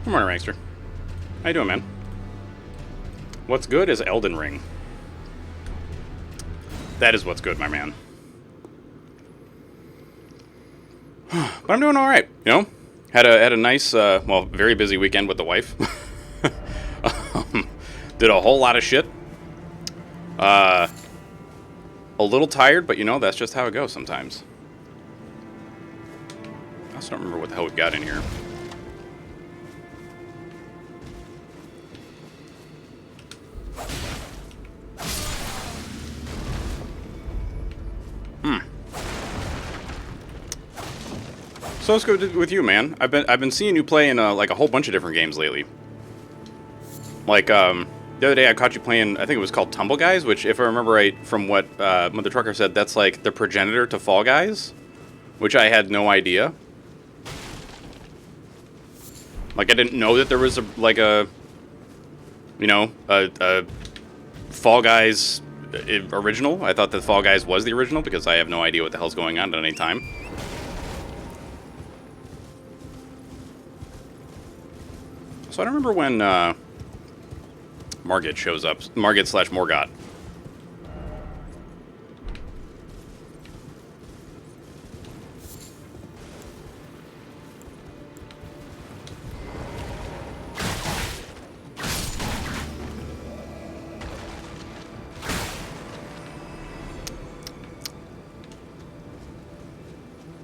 Good morning, Rankster. How you doing, man? What's good is Elden Ring. That is what's good, my man. But I'm doing all right, you know. Had a nice, well, very busy weekend with the wife. Did a whole lot of shit. A little tired, but you know that's just how it goes sometimes. I also don't remember what the hell we've got in here. So let's go with you, man. I've been seeing you play in like a whole bunch of different games lately. Like the other day, I caught you playing. I think it was called Tumble Guys, which, if I remember right from what Mother Trucker said, that's like the progenitor to Fall Guys, which I had no idea. Like I didn't know that there was a Fall Guys original. I thought that Fall Guys was the original because I have no idea what the hell's going on at any time. So I don't remember when Margit shows up. Margit/Morgott.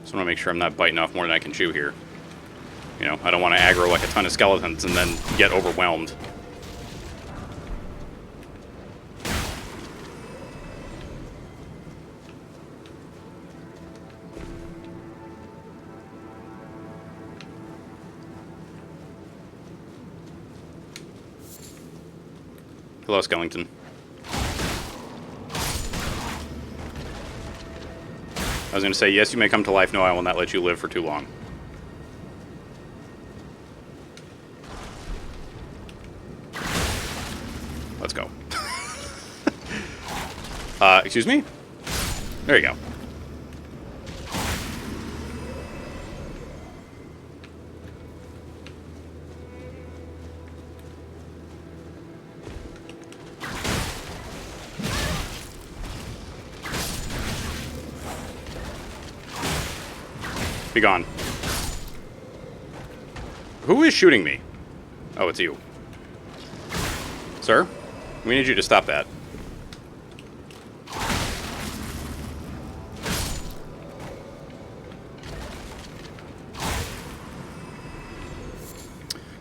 So I want to make sure I'm not biting off more than I can chew here. You know, I don't want to aggro like a ton of skeletons and then get overwhelmed. Hello, Skellington. I was going to say, yes, you may come to life. No, I will not let you live for too long. Let's go. Excuse me? There you go. Be gone. Who is shooting me? Oh, it's you. Sir? We need you to stop that.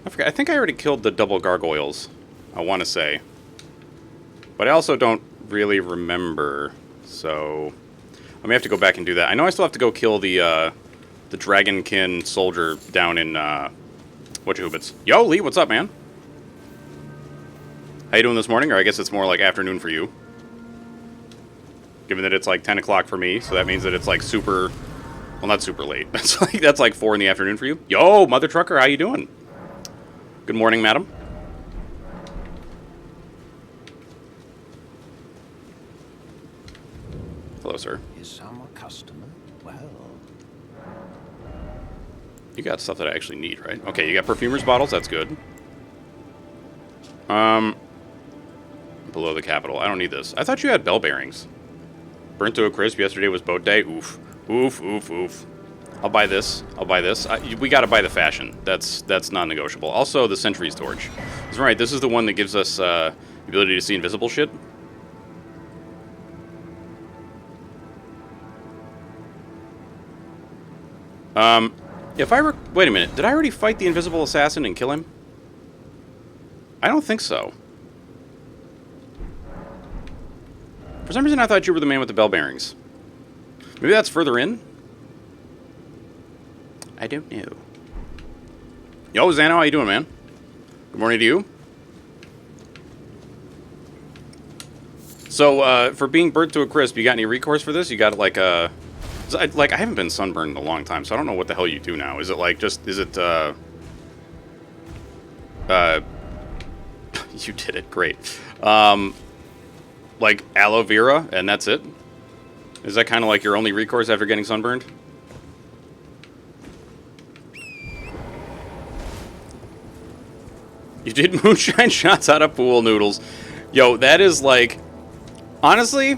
I forgot. I think I already killed the double gargoyles, I want to say. But I also don't really remember, so I may have to go back and do that. I know I still have to go kill the dragonkin soldier down in, whatchahoobits. Yo, Lee, what's up, man? How you doing this morning? Or I guess it's more like afternoon for you. Given that it's like 10 o'clock for me, so that means that it's like super... Well, not super late. That's like 4 in the afternoon for you. Yo, Mother Trucker, how you doing? Good morning, madam. Hello, sir. Is some a customer? Well... You got stuff that I actually need, right? Okay, you got perfumer's bottles. That's good. Below the capital. I don't need this. I thought you had bell bearings. Burnt to a crisp. Yesterday was boat day. Oof. Oof, oof, oof. I'll buy this. I'll buy this. We gotta buy the fashion. That's non-negotiable. Also, the sentry's torch. That's right. This is the one that gives us the ability to see invisible shit. Wait a minute. Did I already fight the invisible assassin and kill him? I don't think so. For some reason, I thought you were the man with the bell bearings. Maybe that's further in? I don't know. Yo, Xano, how you doing, man? Good morning to you. So, for being burnt to a crisp, you got any recourse for this? You got, like, I haven't been sunburned in a long time, so I don't know what the hell you do now. Is it, like, you did it, great. Like aloe vera, and that's it? Is that kind of like your only recourse after getting sunburned? You did moonshine shots out of pool noodles. Yo, that is like... Honestly,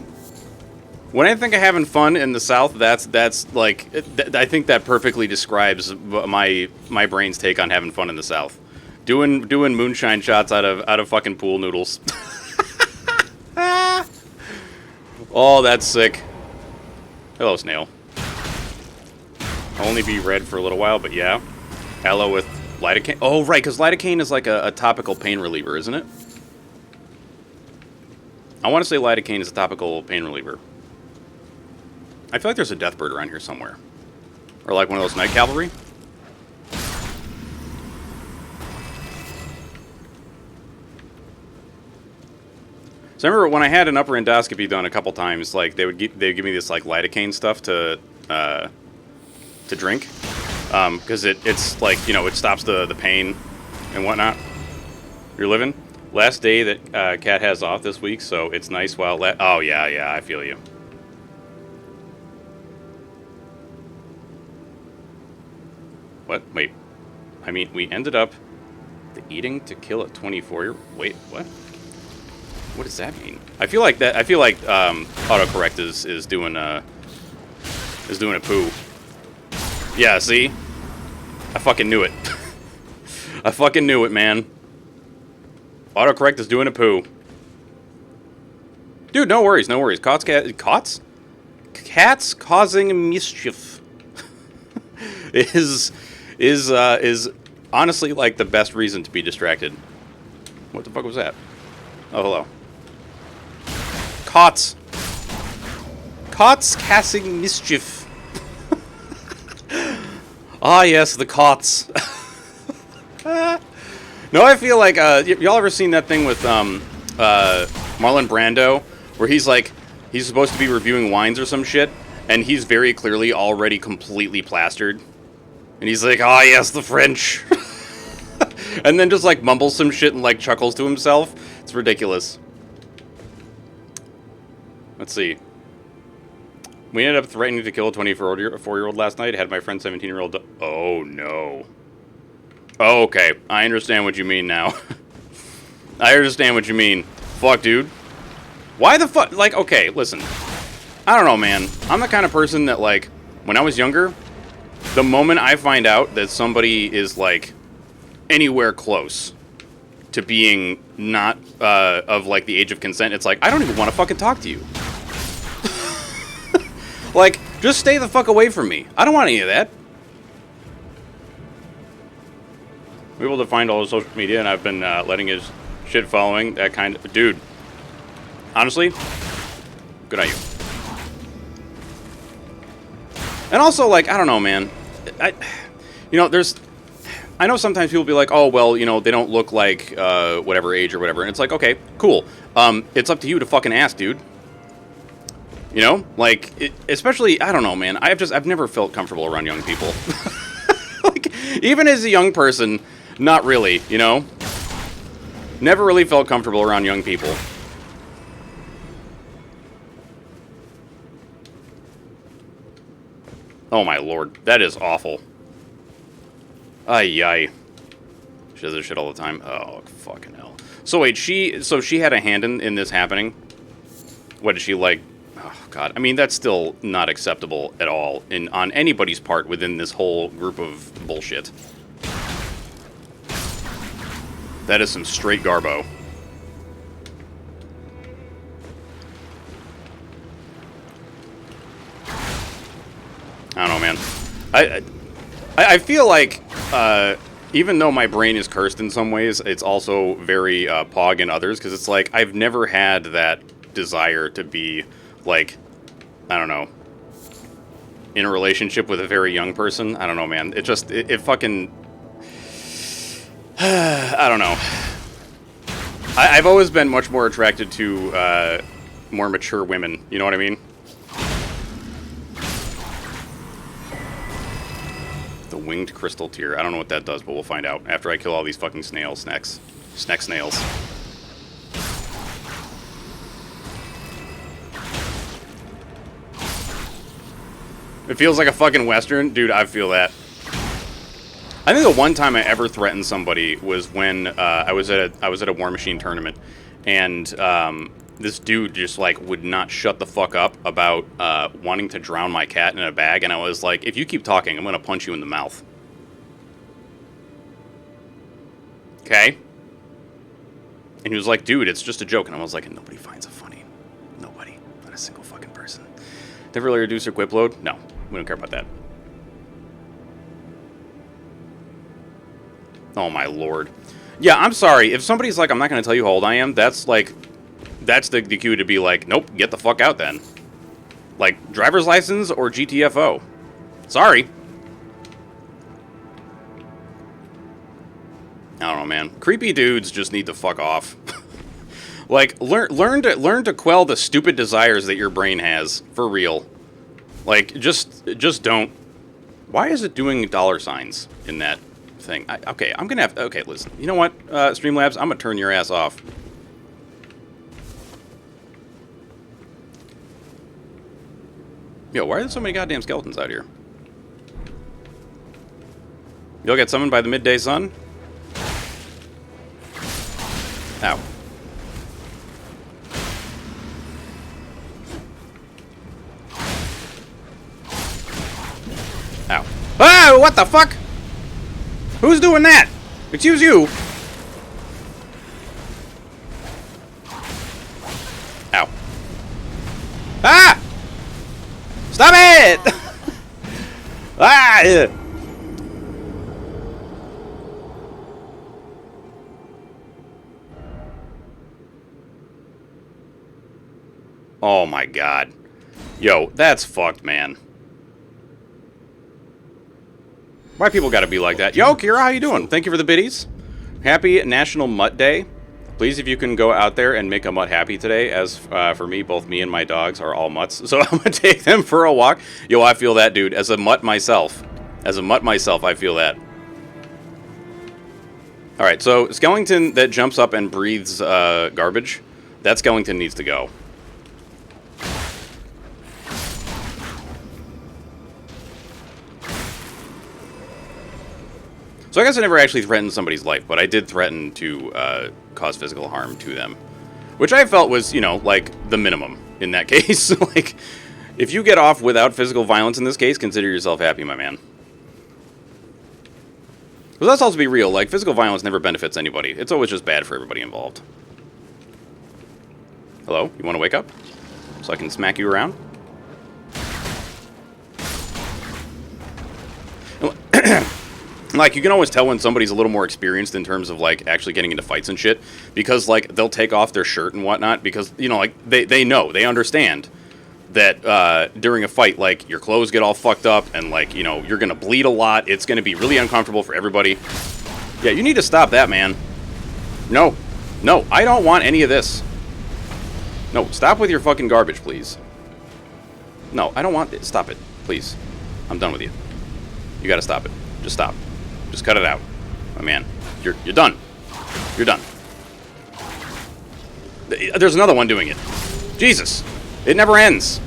when I think of having fun in the South, that's like... I think that perfectly describes my brain's take on having fun in the South. Doing moonshine shots out of fucking pool noodles. Oh, that's sick. Hello, snail. Only be red for a little while, but yeah. Aloe with lidocaine. Oh, right, because lidocaine is like a topical pain reliever, isn't it? I want to say lidocaine is a topical pain reliever. I feel like there's a death bird around here somewhere. Or like one of those night cavalry. So I remember when I had an upper endoscopy done a couple times, like they'd give me this like lidocaine stuff to drink, because it's like, you know, it stops the pain and whatnot. You're living. Last day that Cat has off this week, so it's nice while oh yeah, I feel you. What? Wait. I mean, we ended up eating to kill a 24-year. Wait, what? What does that mean? I feel like autocorrect is doing a poo. Yeah, see? I fucking knew it. I fucking knew it, man. Autocorrect is doing a poo. Dude, no worries, no worries. Cats causing mischief is honestly like the best reason to be distracted. What the fuck was that? Oh, hello. Cots causing mischief. Ah, yes, the cots. No, I feel like, y'all ever seen that thing with Marlon Brando, where he's supposed to be reviewing wines or some shit, and he's very clearly already completely plastered, and he's like, ah, yes, the French. And then just like mumbles some shit and like chuckles to himself. It's ridiculous. Let's see. We ended up threatening to kill a 24-year-old last night. Had my friend 17-year-old. Oh no. Oh, okay, I understand what you mean now. I understand what you mean. Fuck, dude. Why the fuck? Like, okay, listen. I don't know, man. I'm the kind of person that, like, when I was younger, the moment I find out that somebody is like anywhere close to being not of like the age of consent, it's like, I don't even want to fucking talk to you. Like, just stay the fuck away from me. I don't want any of that. I'm able to find all his social media, and I've been letting his shit following that kind of dude. Honestly, good on you. And also, like, I don't know, man. You know, I know sometimes people be like, oh, well, you know, they don't look like whatever age or whatever. And it's like, okay, cool. It's up to you to fucking ask, dude. You know? Like, especially, I don't know, man. I've never felt comfortable around young people. Like, even as a young person, not really, you know? Never really felt comfortable around young people. Oh my lord, that is awful. Ay. She does this shit all the time. Oh, fucking hell. So wait, she had a hand in this happening? What did she like? Oh god. I mean, that's still not acceptable at all on anybody's part within this whole group of bullshit. That is some straight garbo. I don't know, man. I feel like, even though my brain is cursed in some ways, it's also very pog in others, because it's like, I've never had that desire to be, like, I don't know, in a relationship with a very young person. I don't know, man. It just, it fucking, I don't know. I've always been much more attracted to more mature women, you know what I mean? The winged crystal tear. I don't know what that does, but we'll find out after I kill all these fucking snails. Snails. It feels like a fucking Western. Dude, I feel that. I think the one time I ever threatened somebody was when I was at a War Machine tournament, and this dude just like would not shut the fuck up about wanting to drown my cat in a bag, and I was like, if you keep talking, I'm gonna punch you in the mouth. Okay? And he was like, dude, it's just a joke, and I was like, nobody finds it funny. Nobody. Not a single fucking person. Never really reduce their quip load? No, we don't care about that. Oh my lord. Yeah, I'm sorry. If somebody's like, I'm not going to tell you how old I am, that's like, that's the cue to be like, nope, get the fuck out then. Like, driver's license or GTFO. Sorry. I don't know, man. Creepy dudes just need to fuck off. Like, learn to quell the stupid desires that your brain has, for real. Like, just don't. Why is it doing dollar signs in that thing? Okay, I'm gonna have. Okay, listen. You know what, Streamlabs? I'm gonna turn your ass off. Yo, why are there so many goddamn skeletons out here? You'll get summoned by the midday sun? Ow. Ow. Ah, what the fuck? Who's doing that? Excuse you. Ow. Ah! Stop it! Ah! Yeah. Oh my god. Yo, that's fucked, man. Why people gotta be like that? Yo, Kira, how you doing? Thank you for the biddies. Happy National Mutt Day. Please, if you can go out there and make a mutt happy today, as for me, both me and my dogs are all mutts, so I'm gonna take them for a walk. Yo, I feel that, dude. As a mutt myself, I feel that. Alright, so skeleton that jumps up and breathes garbage, that skeleton needs to go. So I guess I never actually threatened somebody's life, but I did threaten to cause physical harm to them. Which I felt was, you know, like, the minimum in that case. Like, if you get off without physical violence in this case, consider yourself happy, my man. But let's also be real, like, physical violence never benefits anybody. It's always just bad for everybody involved. Hello? You want to wake up? So I can smack you around? Like, you can always tell when somebody's a little more experienced in terms of, like, actually getting into fights and shit. Because, like, they'll take off their shirt and whatnot. Because, you know, like, they know, they understand that during a fight, like, your clothes get all fucked up. And, like, you know, you're going to bleed a lot. It's going to be really uncomfortable for everybody. Yeah, you need to stop that, man. No. No, I don't want any of this. No, stop with your fucking garbage, please. No, I don't want it. Stop it, please. I'm done with you. You gotta stop it. Just stop. Just cut it out. My man. You're done. You're done. There's another one doing it. Jesus. It never ends.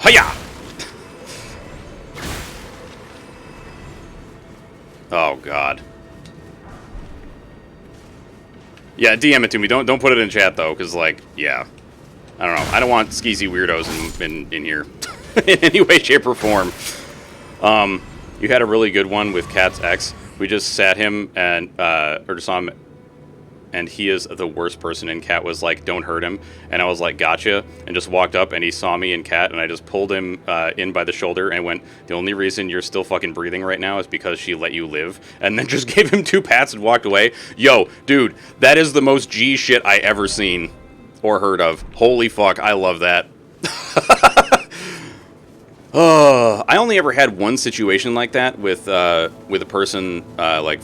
Hiya! Oh, God. Yeah, DM it to me. Don't put it in chat, though, because, like, yeah. I don't know. I don't want skeezy weirdos in here. In any way, shape, or form. You had a really good one with Cat's ex. We just sat him and, or saw him, and he is the worst person, and Cat was like, don't hurt him. And I was like, gotcha, and just walked up, and he saw me and Cat, and I just pulled him in by the shoulder and went, the only reason you're still fucking breathing right now is because she let you live. And then just gave him 2 pats and walked away. Yo, dude, that is the most G shit I ever seen or heard of. Holy fuck, I love that. I only ever had one situation like that with a person like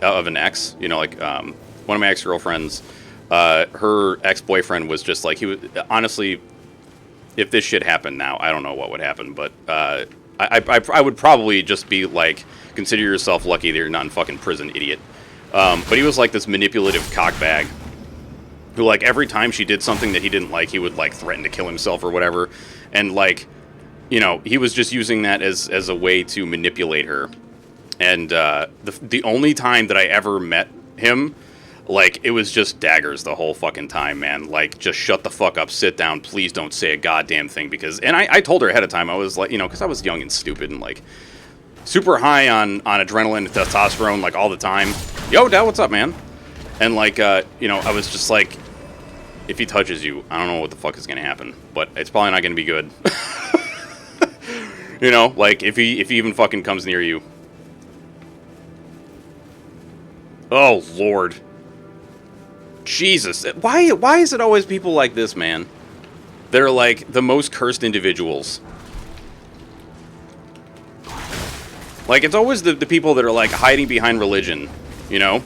of an ex. You know, like one of my ex-girlfriends. Her ex-boyfriend was just like, he was honestly. If this shit happened now, I don't know what would happen, but I would probably just be like, consider yourself lucky that you're not in fucking prison, idiot. But he was like this manipulative cockbag. who, like, every time she did something that he didn't like, he would, like, threaten to kill himself or whatever. And, like, you know, he was just using that as a way to manipulate her. And the only time that I ever met him, like, it was just daggers the whole fucking time, man. Like, just shut the fuck up, sit down, please don't say a goddamn thing. Because, and I told her ahead of time, I was like, you know, because I was young and stupid and, like, super high on adrenaline and testosterone, like, all the time. Yo, Dad, what's up, man? And, like, you know, I was just like, if he touches you, I don't know what the fuck is going to happen. But it's probably not going to be good. You know, like, if he even fucking comes near you. Oh, Lord. Jesus. Why is it always people like this, man? They're, like, the most cursed individuals. Like, it's always the people that are, like, hiding behind religion, you know?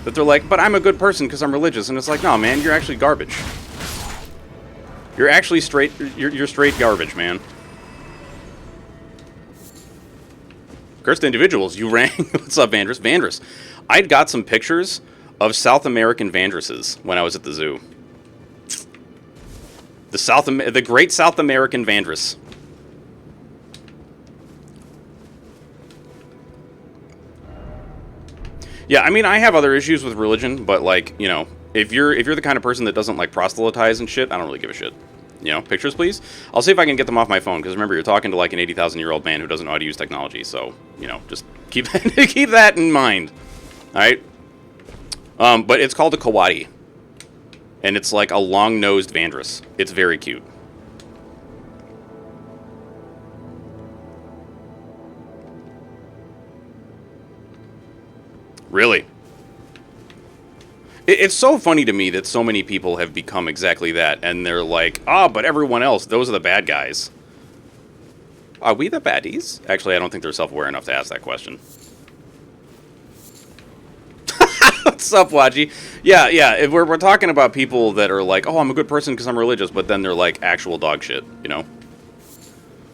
That they're like, but I'm a good person because I'm religious. And it's like, no, man, you're actually garbage. You're actually straight, you're straight garbage, man. Cursed individuals, you rang. What's up, Vandrus? Vandrus. I'd got some pictures of South American Vandruses when I was at the zoo. The great South American Vandrus. Yeah, I mean, I have other issues with religion, but, like, you know, if you're the kind of person that doesn't, like, proselytize and shit, I don't really give a shit. You know, pictures, please? I'll see if I can get them off my phone, because remember, you're talking to, like, an 80,000-year-old man who doesn't know how to use technology, so, you know, just keep keep that in mind. Alright? But it's called a Kawadi. And it's, like, a long-nosed Vandrus. It's very cute. Really? It's so funny to me that so many people have become exactly that, and they're like, but everyone else, those are the bad guys. Are we the baddies? Actually, I don't think they're self-aware enough to ask that question. What's up, Waji? Yeah, we're talking about people that are like, oh, I'm a good person because I'm religious, but then they're like actual dog shit, you know?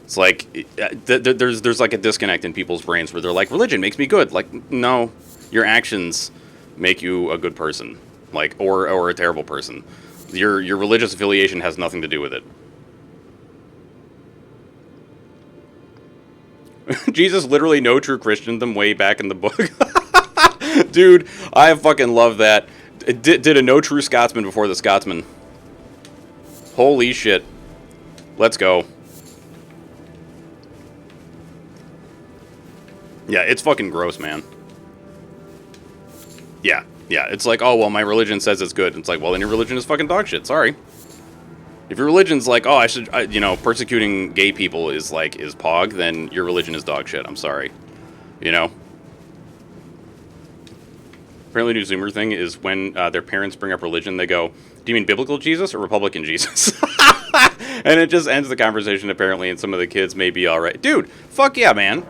It's like, there's like a disconnect in people's brains where they're like, religion makes me good. Like, no, your actions make you a good person, like, or a terrible person. Your religious affiliation has nothing to do with it. Jesus literally no true Christian them way back in the book. Dude, I fucking love that. Did a no true Scotsman before the Scotsman. Holy shit. Let's go. Yeah, it's fucking gross, man. Yeah, it's like, oh, well, my religion says it's good. It's like, well, then your religion is fucking dog shit. Sorry. If your religion's like, oh, you know, persecuting gay people is pog, then your religion is dog shit. I'm sorry. You know? Apparently, new Zoomer thing is when their parents bring up religion, they go, do you mean biblical Jesus or Republican Jesus? And it just ends the conversation, apparently, and some of the kids may be alright. Dude, fuck yeah, man.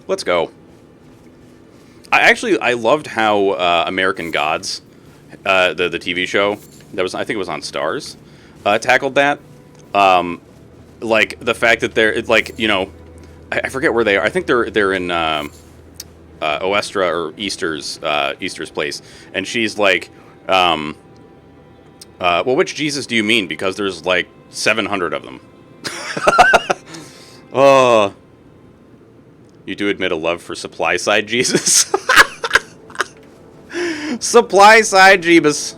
Let's go. I loved how American Gods, the TV show, I think it was on Stars, tackled that. Like, the fact that it's like, you know, I forget where they are. I think they're in Oestra or Easter's place, and she's like, well, which Jesus do you mean? Because there's like 700 of them. Oh, you do admit a love for supply side Jesus. Supply side Jeebus.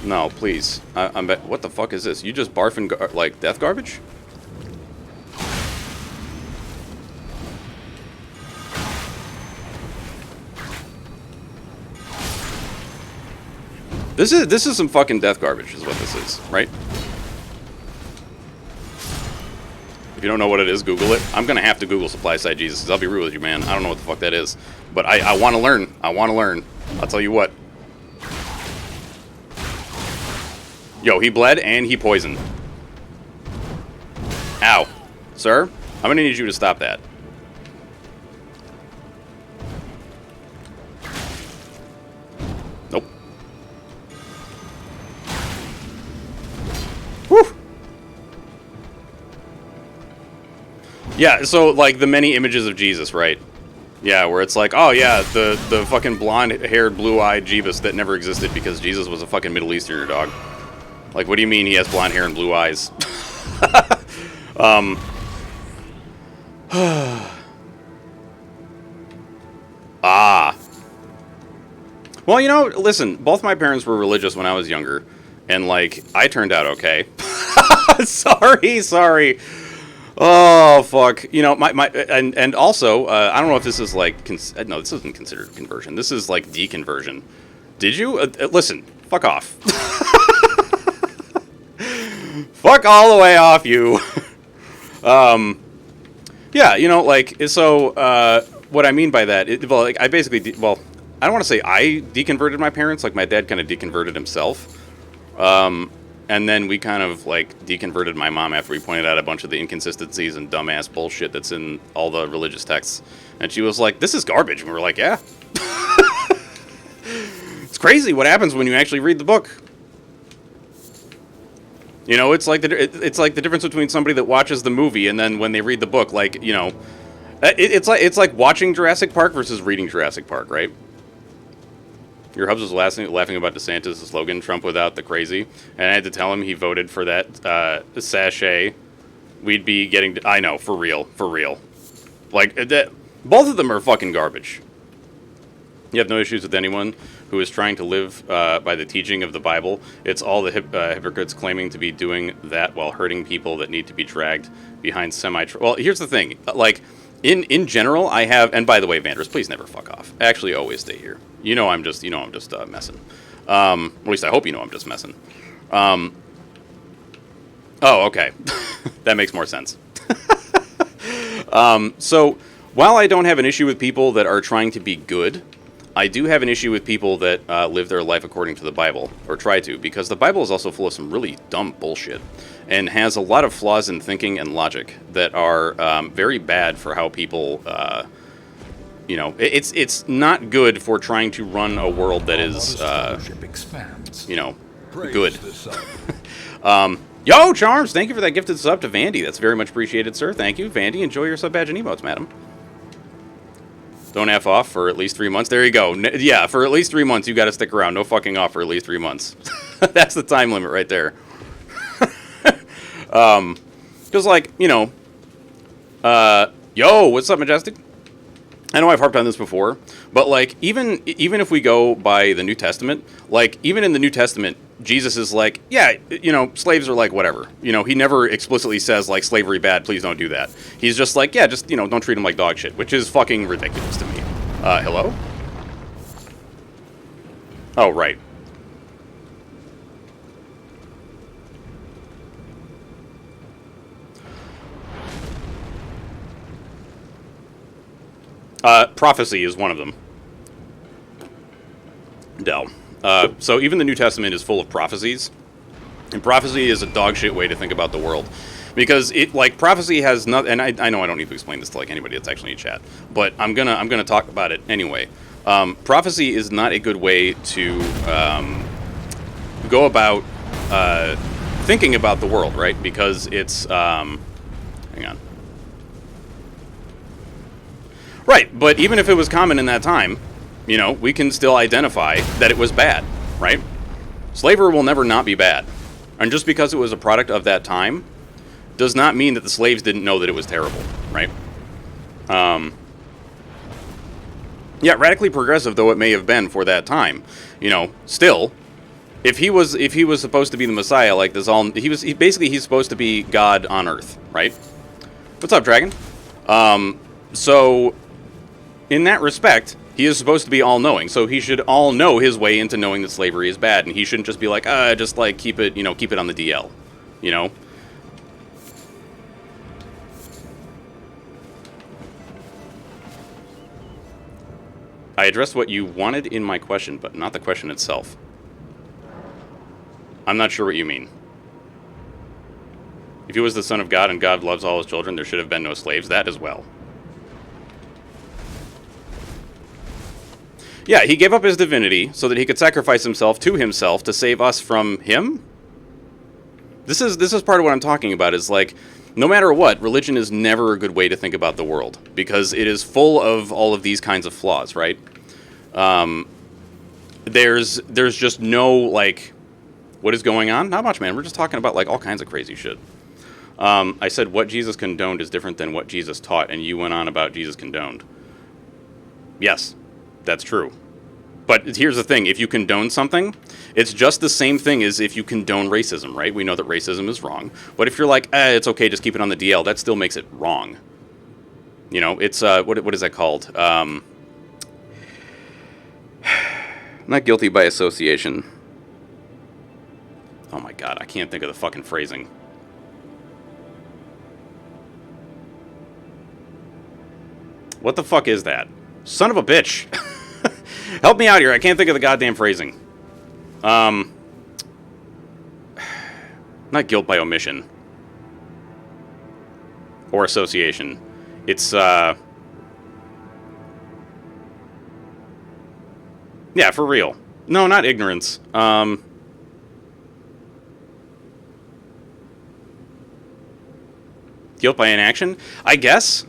No, please. I'm what the fuck is this? You just barfing like death garbage? This is some fucking death garbage is what this is, right? If you don't know what it is, Google it. I'm gonna have to Google supply side Jesus, because I'll be real with you, man. I don't know what the fuck that is. But I want to learn. I want to learn. I'll tell you what. Yo, he bled and he poisoned. Ow. Sir, I'm gonna need you to stop that. Nope. Whew. Yeah, so, like, the many images of Jesus, right? Yeah, where it's like, oh, yeah, the fucking blonde-haired, blue-eyed Jeebus that never existed because Jesus was a fucking Middle Easterner, dog. Like, what do you mean he has blonde hair and blue eyes? Ah. Well, you know, listen, both my parents were religious when I was younger, and, like, I turned out okay. Sorry. Oh, fuck. You know, and also, I don't know if this is, like, no, this isn't considered conversion. This is, like, deconversion. Did you? Listen, fuck off. Fuck all the way off, you. Yeah, you know, like, so, what I mean by that, well, like, I basically, well, I don't want to say I deconverted my parents, like, my dad kind of deconverted himself, and then we kind of, like, deconverted my mom after we pointed out a bunch of the inconsistencies and dumbass bullshit that's in all the religious texts, and she was like, this is garbage, and we were like, yeah. It's crazy what happens when you actually read the book. You know, it's like the difference between somebody that watches the movie and then when they read the book, like, you know, it's like watching Jurassic Park versus reading Jurassic Park, right? Your hubs was laughing about DeSantis' slogan, Trump without the crazy, and I had to tell him he voted for that sachet. We'd be getting, I know, for real. Like, both of them are fucking garbage. You have no issues with anyone who is trying to live by the teaching of the Bible. It's all the hypocrites claiming to be doing that while hurting people that need to be dragged behind Well, here's the thing. Like, in general, I have... And by the way, Vanders, please never fuck off. Actually, always stay here. You know I'm just messing. At least I hope you know I'm just messing. Oh, okay. That makes more sense. So, while I don't have an issue with people that are trying to be good, I do have an issue with people that live their life according to the Bible, or try to, because the Bible is also full of some really dumb bullshit, and has a lot of flaws in thinking and logic that are very bad for how people, you know, it's not good for trying to run a world that is, you know, good. Yo, Charms, thank you for that gifted sub to Vandy. That's very much appreciated, sir. Thank you. Vandy, enjoy your sub badge and emotes, madam. Don't F off for at least 3 months. There you go. Yeah, for at least 3 months, you got to stick around. No fucking off for at least 3 months. That's the time limit right there. Because, like, you know, yo, what's up, Majestic? I know I've harped on this before, but, like, even if we go by the New Testament, like, even in the New Testament, Jesus is like, yeah, you know, slaves are like whatever. You know, he never explicitly says, like, slavery bad, please don't do that. He's just like, yeah, just, you know, don't treat them like dog shit, which is fucking ridiculous to me. Hello? Oh, right. Prophecy is one of them. Del. So even the New Testament is full of prophecies, and prophecy is a dog shit way to think about the world, because it, like, prophecy has not. And I know I don't need to explain this to, like, anybody that's actually in chat, but I'm gonna talk about it anyway. Prophecy is not a good way to go about thinking about the world, right? Because it's hang on. Right, but even if it was common in that time, you know, we can still identify that it was bad, right? Slavery will never not be bad. And just because it was a product of that time does not mean that the slaves didn't know that it was terrible, right? Yeah, radically progressive though it may have been for that time, you know, still, if he was supposed to be the Messiah, like this he's supposed to be God on Earth, right? What's up, Dragon? So in that respect, he is supposed to be all-knowing, so he should all know his way into knowing that slavery is bad, and he shouldn't just be like, just, like, keep it on the DL, you know? I addressed what you wanted in my question, but not the question itself. I'm not sure what you mean. If he was the Son of God and God loves all his children, there should have been no slaves. That as well. Yeah, he gave up his divinity so that he could sacrifice himself to save us from him? This is part of what I'm talking about, is, like, No matter what, religion is never a good way to think about the world, because it is full of all of these kinds of flaws, right? There's just no, like, what is going on? Not much, man. We're just talking about, like, all kinds of crazy shit. I said what Jesus condoned is different than what Jesus taught, and you went on about Jesus condoned. Yes, that's true. But here's the thing. If you condone something, it's just the same thing as if you condone racism, right? We know that racism is wrong. But if you're like, it's okay, just keep it on the DL, that still makes it wrong. You know, it's, what is that called? Not guilty by association. Oh my god, I can't think of the fucking phrasing. What the fuck is that? Son of a bitch. Help me out here. I can't think of the goddamn phrasing. Not guilt by omission. Or association. It's, yeah, for real. No, not ignorance. Guilt by inaction? I guess.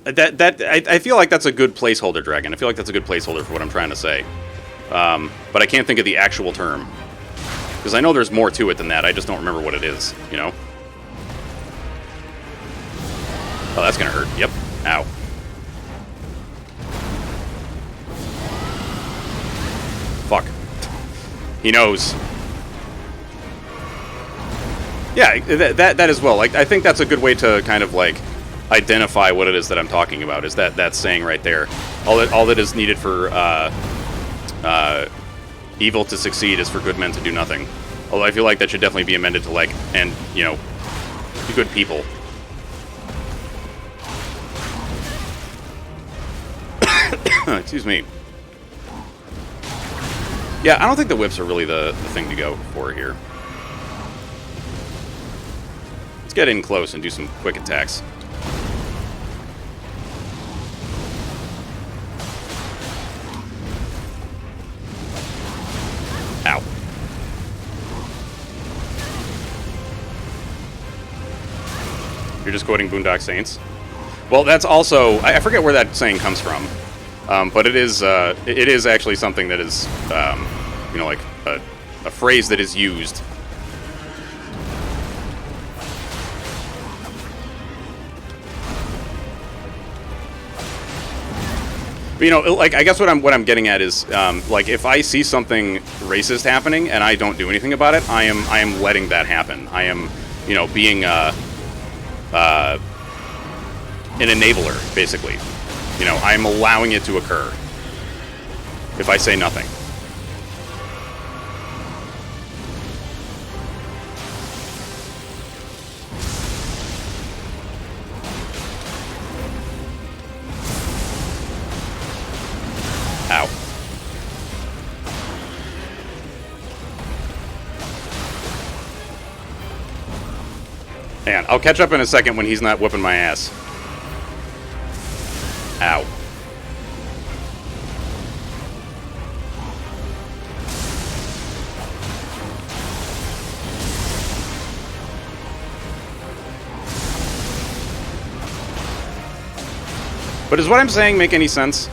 I feel like that's a good placeholder, Dragon. I feel like that's a good placeholder for what I'm trying to say. But I can't think of the actual term. Because I know there's more to it than that, I just don't remember what it is, you know? Oh, that's gonna hurt. Yep. Ow. Fuck. He knows. Yeah, that as well. Like, I think that's a good way to kind of, like, identify what it is that I'm talking about, is that saying right there. All that is needed for evil to succeed is for good men to do nothing. Although I feel like that should definitely be amended to, like, and, you know, be good people. Excuse me. Yeah, I don't think the whips are really the thing to go for here. Let's get in close and do some quick attacks. Ow. You're just quoting Boondock Saints? Well, that's also... I forget where that saying comes from. But it is actually something that is, you know, like a phrase that is used. But, you know, like, I guess what I'm getting at is, like, if I see something racist happening and I don't do anything about it, I am letting that happen. I am, you know, being an enabler, basically. You know, I'm allowing it to occur if I say nothing. Ow. Hang on, I'll catch up in a second when he's not whooping my ass. Ow. But does what I'm saying make any sense?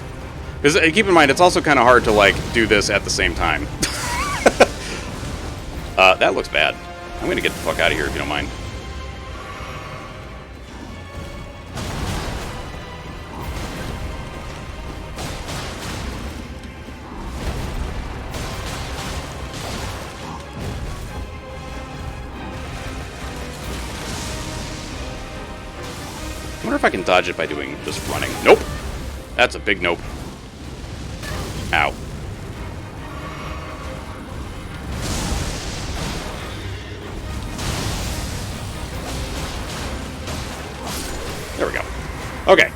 Because keep in mind, it's also kind of hard to, like, do this at the same time. That looks bad. I'm gonna get the fuck out of here if you don't mind. I wonder if I can dodge it by doing just running. Nope. That's a big nope. Ow. There we go. Okay.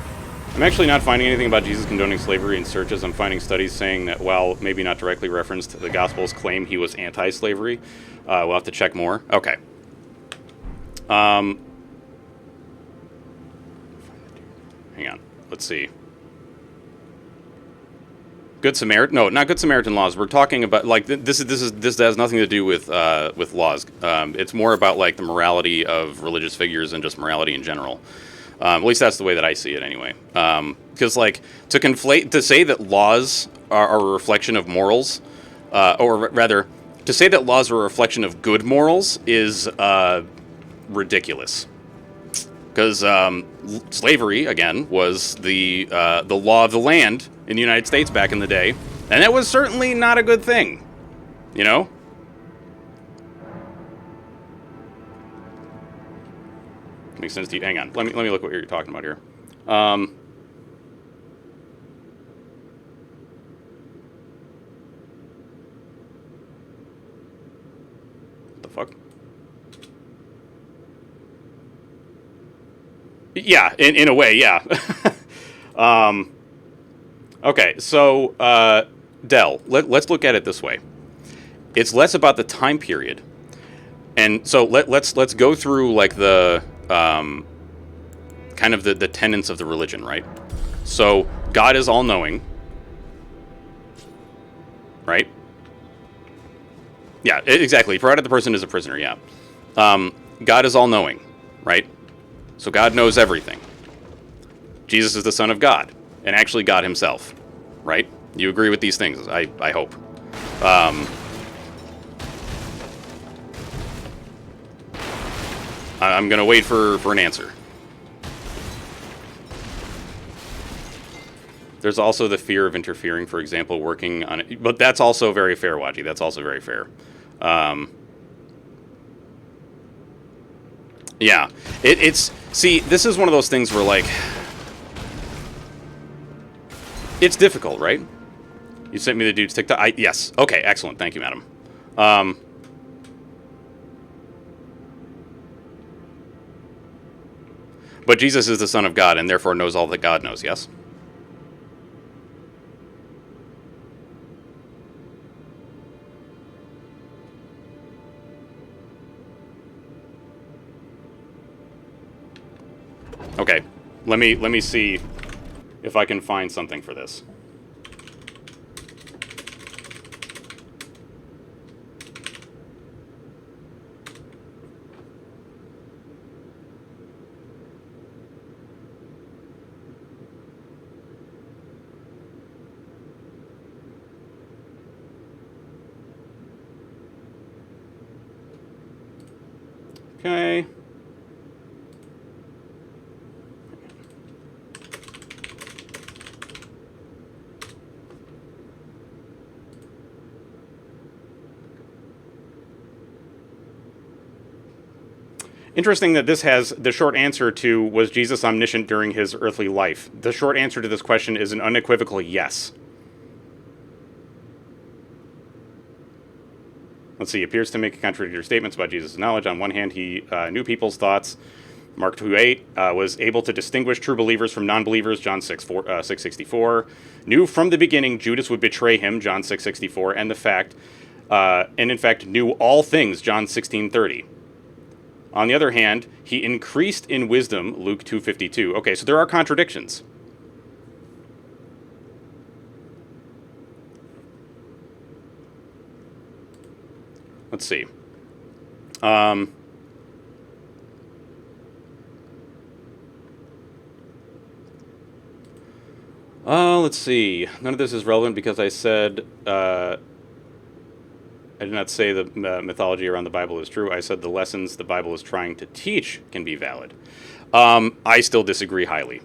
I'm actually not finding anything about Jesus condoning slavery in searches. I'm finding studies saying that while maybe not directly referenced, the Gospels claim he was anti-slavery. We'll have to check more. Okay. Hang on. Let's see. Good Samaritan? No, not Good Samaritan laws. We're talking about like this has nothing to do with laws. It's more about like the morality of religious figures and just morality in general. At least that's the way that I see it, anyway. Because like to say that laws are a reflection of morals, or rather, to say that laws are a reflection of good morals is ridiculous. Because slavery, again, was the law of the land in the United States back in the day, and that was certainly not a good thing, you know? Makes sense to you. Hang on, let me look what you're talking about here. What the fuck? Yeah, in a way, yeah. Okay, so Dell, let's look at it this way. It's less about the time period, and so let's go through like the kind of the tenets of the religion, right? So God is all-knowing, right? Yeah, exactly. Provided the person is a prisoner, yeah. God is all-knowing, right? So God knows everything. Jesus is the Son of God, and actually God himself, right? You agree with these things, I hope. I'm going to wait for an answer. There's also the fear of interfering, for example, working on it. But that's also very fair, Waji. That's also very fair. Yeah. It's... See, this is one of those things where, like... It's difficult, right? You sent me the dude's TikTok? Yes. Okay, excellent. Thank you, madam. But Jesus is the Son of God and therefore knows all that God knows, yes? Okay, let me see if I can find something for this. Okay. Interesting that this has the short answer to, was Jesus omniscient during his earthly life? The short answer to this question is an unequivocal yes. Let's see, appears to make contradictory statements about Jesus' knowledge. On one hand, he knew people's thoughts. Mark 2:8 was able to distinguish true believers from non-believers, John 6:64. Knew from the beginning Judas would betray him, John 6:64, and in fact knew all things, John 16:30. On the other hand, he increased in wisdom, Luke 2:52. Okay, so there are contradictions. Let's see. Let's see. None of this is relevant because I said... I did not say the mythology around the Bible is true. I said the lessons the Bible is trying to teach can be valid. I still disagree highly.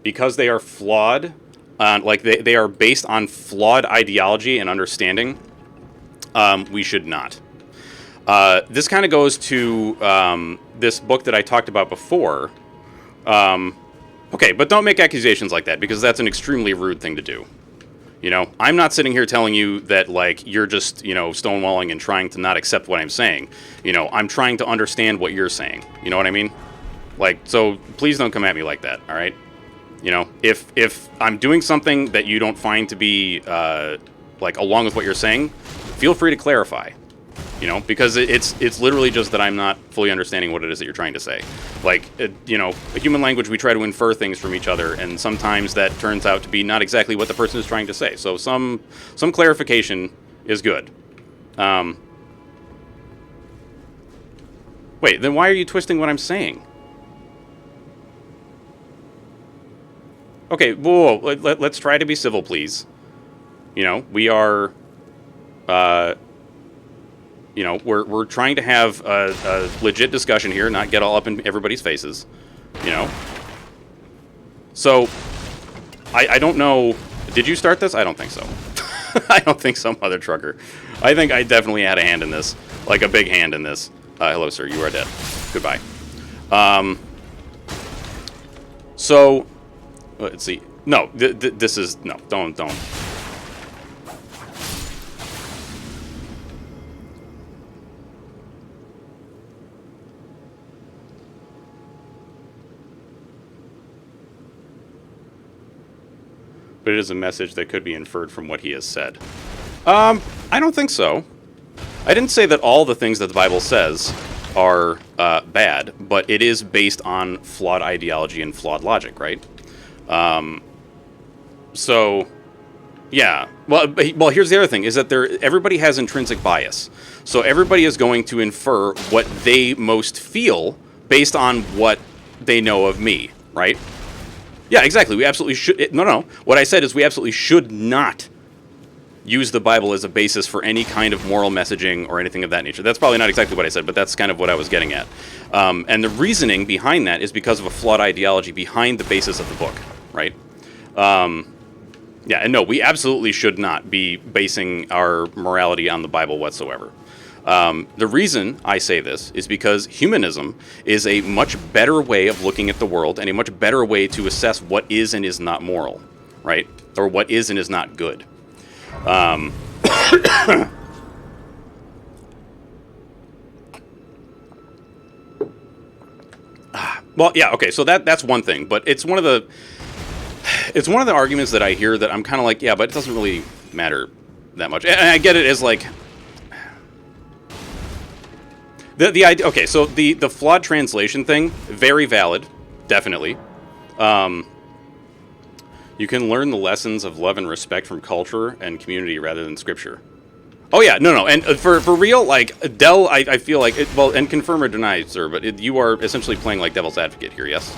Because they are flawed, like they are based on flawed ideology and understanding, we should not. This kind of goes to this book that I talked about before. Okay, but don't make accusations like that, because that's an extremely rude thing to do. You know, I'm not sitting here telling you that, like, you're just, you know, stonewalling and trying to not accept what I'm saying. You know, I'm trying to understand what you're saying. You know what I mean? Like, so please don't come at me like that, all right? You know, if I'm doing something that you don't find to be, like, along with what you're saying, feel free to clarify. You know, because it's literally just that I'm not fully understanding what it is that you're trying to say. Like, you know, a human language, we try to infer things from each other, and sometimes that turns out to be not exactly what the person is trying to say. So some clarification is good. Wait, then why are you twisting what I'm saying? Okay, whoa, let's try to be civil, please. You know, we are... you know, we're trying to have a legit discussion here, not get all up in everybody's faces, you know? So, I don't know... Did you start this? I don't think so. I don't think so, mother trucker. I think I definitely had a hand in this. Like, a big hand in this. Hello, sir. You are dead. Goodbye. So, let's see. No, this is... No, don't. But it is a message that could be inferred from what he has said. I don't think so. I didn't say that all the things that the Bible says are bad, but it is based on flawed ideology and flawed logic, right? So, yeah. Well, here's the other thing, is that everybody has intrinsic bias. So everybody is going to infer what they most feel based on what they know of me, right? Yeah, exactly. We absolutely should... No. What I said is we absolutely should not use the Bible as a basis for any kind of moral messaging or anything of that nature. That's probably not exactly what I said, but that's kind of what I was getting at. And the reasoning behind that is because of a flawed ideology behind the basis of the book, right? Yeah, and no, we absolutely should not be basing our morality on the Bible whatsoever. The reason I say this is because humanism is a much better way of looking at the world and a much better way to assess what is and is not moral, right? Or what is and is not good. Well, yeah, okay, so that's one thing, but it's one of the arguments that I hear that I'm kind of like, yeah, but it doesn't really matter that much. And I get it as like... The idea, okay, so the flawed translation thing, very valid, definitely. You can learn the lessons of love and respect from culture and community rather than scripture. Oh yeah, no, and for real, like Dell, I feel like well, and confirm or deny, sir, but you are essentially playing like devil's advocate here, yes?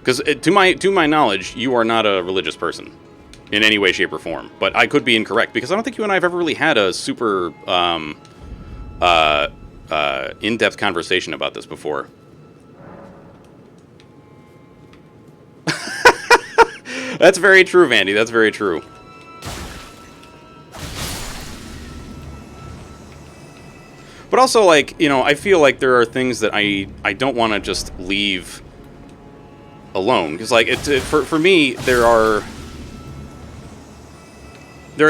Because to my knowledge, you are not a religious person in any way, shape, or form. But I could be incorrect because I don't think you and I have ever really had a super in-depth conversation about this before. That's very true, Vandy. That's very true. But also, like, you know, I feel like there are things that I don't want to just leave alone. Because, like, for me, there are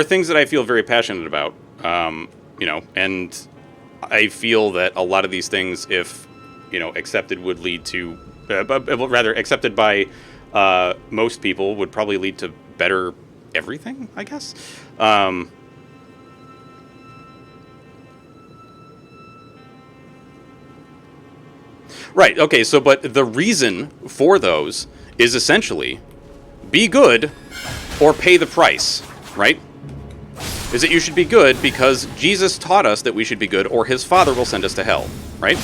things that I feel very passionate about, you know, and I feel that a lot of these things, if, you know, accepted, would lead to, rather, accepted by most people, would probably lead to better everything, I guess. Right, okay, so, but the reason for those is essentially be good or pay the price, right? Is that you should be good because Jesus taught us that we should be good, or his Father will send us to hell, right?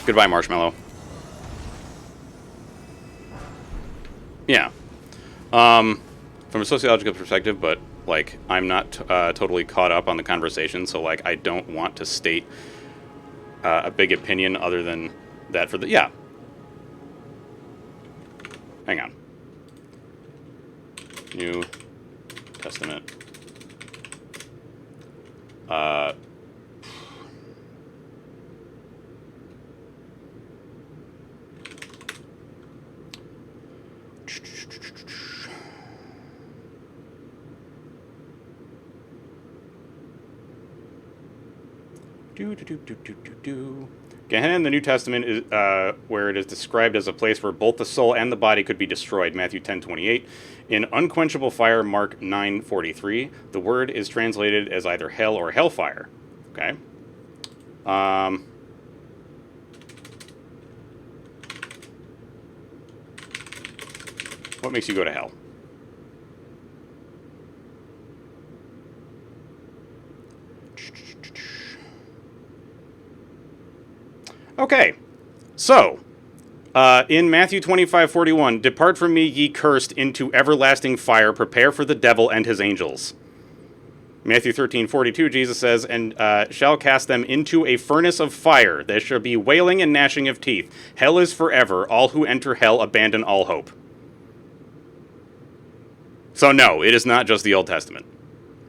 Goodbye, Marshmallow. Yeah. From a sociological perspective, but, like, I'm not totally caught up on the conversation, so, like, I don't want to state a big opinion other than that for the... Yeah. Hang on. New Testament. Gehenna in the New Testament is where it is described as a place where both the soul and the body could be destroyed. Matthew 10:28. In unquenchable fire, Mark 9:43. The word is translated as either hell or hellfire. Okay. What makes you go to hell? Okay, so, in Matthew 25:41, depart from me, ye cursed, into everlasting fire, prepare for the devil and his angels. Matthew 13:42, Jesus says, and shall cast them into a furnace of fire. There shall be wailing and gnashing of teeth. Hell is forever. All who enter hell abandon all hope. So no, it is not just the Old Testament.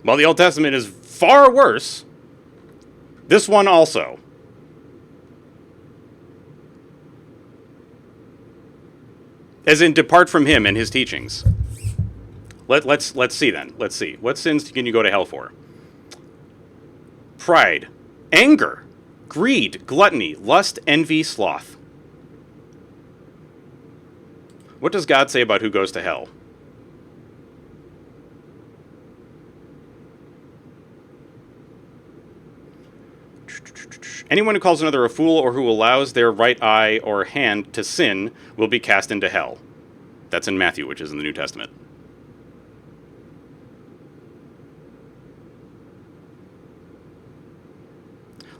While the Old Testament is far worse, this one also. As in, depart from him and his teachings. Let's see then. Let's see. What sins can you go to hell for? Pride, anger, greed, gluttony, lust, envy, sloth. What does God say about who goes to hell? Anyone who calls another a fool or who allows their right eye or hand to sin will be cast into hell. That's in Matthew, which is in the New Testament.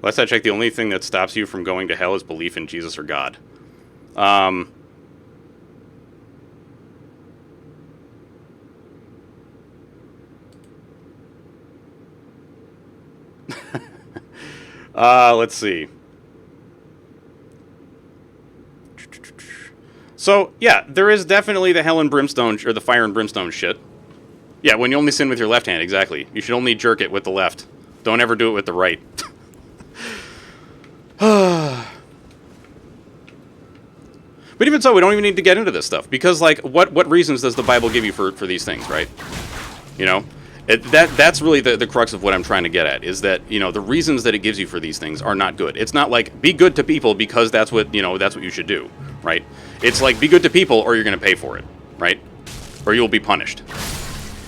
Last I checked, the only thing that stops you from going to hell is belief in Jesus or God. Let's see. So, yeah, there is definitely the hell and brimstone, or the fire and brimstone shit. Yeah, when you only sin with your left hand, exactly. You should only jerk it with the left. Don't ever do it with the right. But even so, we don't even need to get into this stuff. Because, like, what reasons does the Bible give you for these things, right? You know? That's really the crux of what I'm trying to get at, is that, you know, the reasons that it gives you for these things are not good. It's not like, be good to people because that's what, you know, that's what you should do, right? It's like, be good to people or you're going to pay for it, right? Or you'll be punished.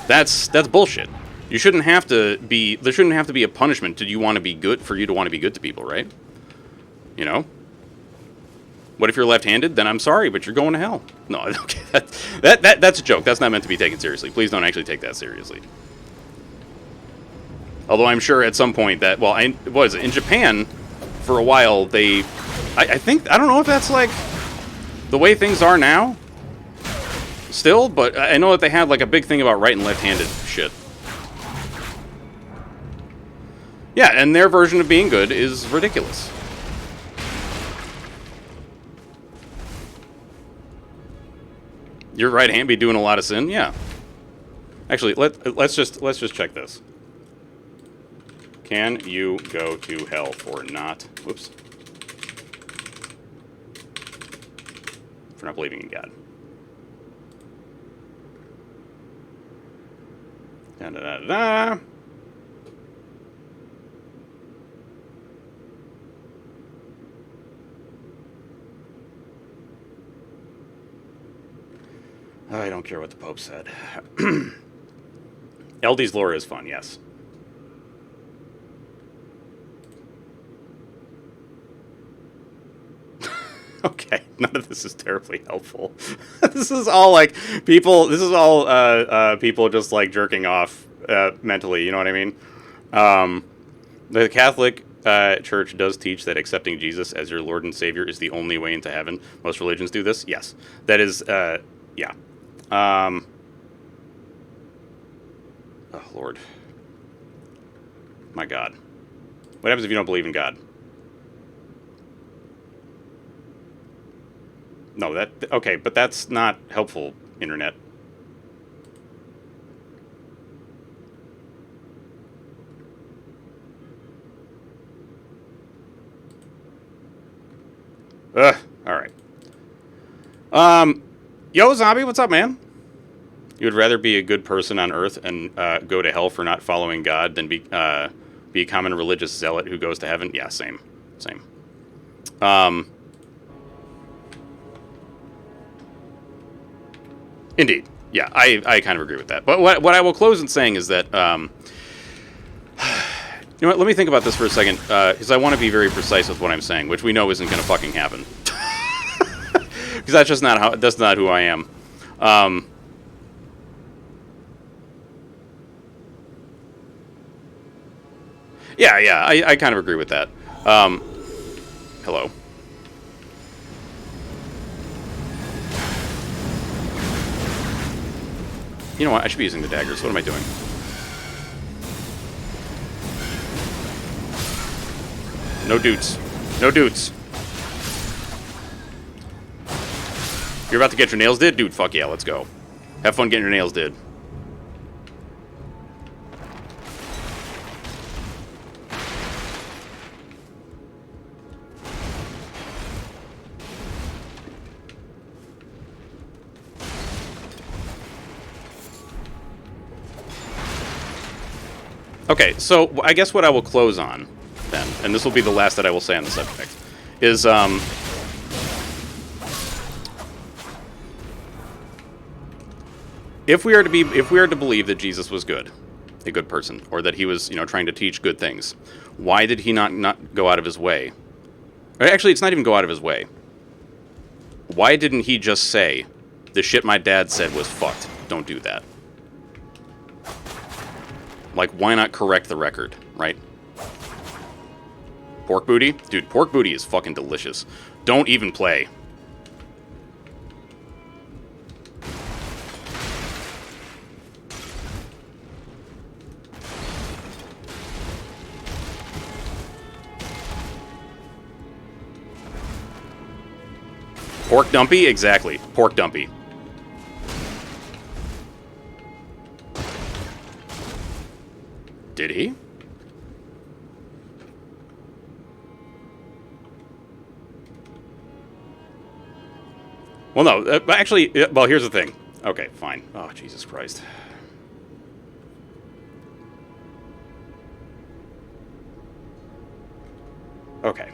That's bullshit. You shouldn't have to be, there shouldn't have to be a punishment to you want to be good, for you to want to be good to people, right? You know? What if you're left-handed? Then I'm sorry, but you're going to hell. No, okay, that's a joke. That's not meant to be taken seriously. Please don't actually take that seriously. Although I'm sure at some point that, well, what is it? In Japan, for a while, I think, I don't know if that's like the way things are now still, but I know that they had like a big thing about right and left-handed shit. Yeah, and their version of being good is ridiculous. Your right hand be doing a lot of sin? Yeah. Actually, let's just check this. Can you go to hell for not... Whoops. For not believing in God. Da-da-da-da. I don't care what the Pope said. LD's lore is fun, yes. Okay, none of this is terribly helpful. This is all like people. This is all people just like jerking off mentally. You know what I mean? The Catholic Church does teach that accepting Jesus as your Lord and Savior is the only way into heaven. Most religions do this. Yes, that is. Yeah. Oh Lord. My God. What happens if you don't believe in God? No, okay, but that's not helpful, internet. Ugh, alright. Yo, Zombie, what's up, man? You would rather be a good person on Earth and go to hell for not following God than be Be a common religious zealot who goes to heaven? Yeah, same. Same. Indeed. Yeah, I kind of agree with that. But what I will close in saying is that, you know what, let me think about this for a second, because I want to be very precise with what I'm saying, which we know isn't going to fucking happen. Because that's just that's not who I am. Yeah, I kind of agree with that. Hello. You know what? I should be using the daggers. What am I doing? No dudes. No dudes. You're about to get your nails did? Dude, fuck yeah, let's go. Have fun getting your nails did. Okay, so I guess what I will close on, then, and this will be the last that I will say on the subject, is, if we are to believe that Jesus was good, a good person, or that he was, you know, trying to teach good things, why did he not go out of his way? Or actually, it's not even go out of his way. Why didn't he just say, the shit my dad said was fucked, don't do that? Like, why not correct the record, right? Pork booty? Dude, pork booty is fucking delicious. Don't even play. Pork dumpy? Exactly. Pork dumpy. Did he? Well, no. Actually, well, here's the thing. Okay, fine. Oh, Jesus Christ. Okay.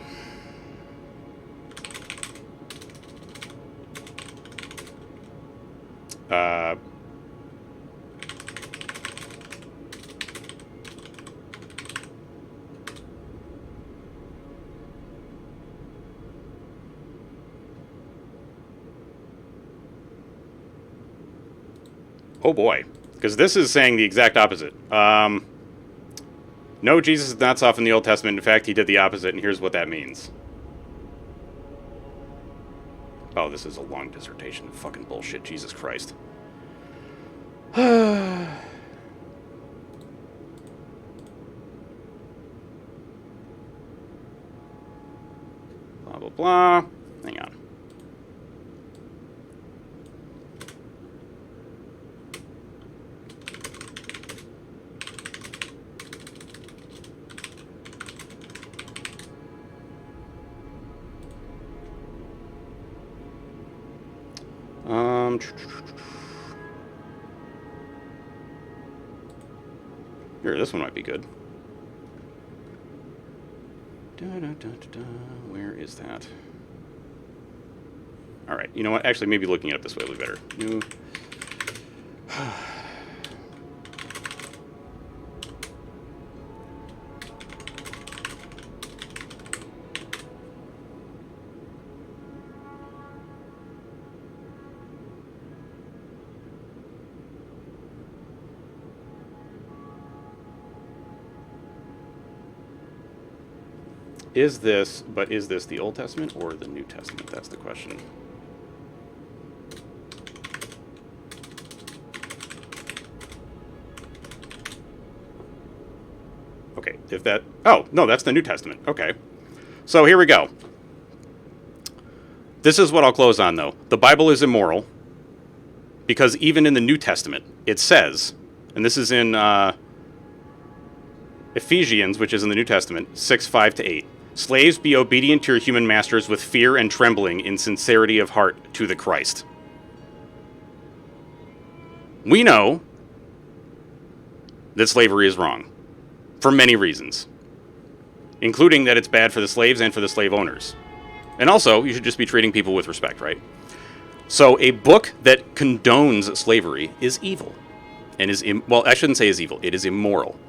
Oh boy, because this is saying the exact opposite. No, Jesus did not soften the Old Testament. In fact, he did the opposite, and here's what that means. Oh, this is a long dissertation of fucking bullshit. Jesus Christ. Blah, blah, blah. Hang on. Here, this one might be good. Where is that? Alright, you know what? Actually, maybe looking it up this way will be better. New. Is this the Old Testament or the New Testament? That's the question. Okay, if that... Oh, no, that's the New Testament. Okay. So here we go. This is what I'll close on, though. The Bible is immoral because even in the New Testament, it says, and this is in Ephesians, which is in the New Testament, 6:5-8. Slaves, be obedient to your human masters with fear and trembling in sincerity of heart to the Christ. We know that slavery is wrong. For many reasons. Including that it's bad for the slaves and for the slave owners. And also, you should just be treating people with respect, right? So a book that condones slavery is evil. And is, well, I shouldn't say is evil. It is immoral.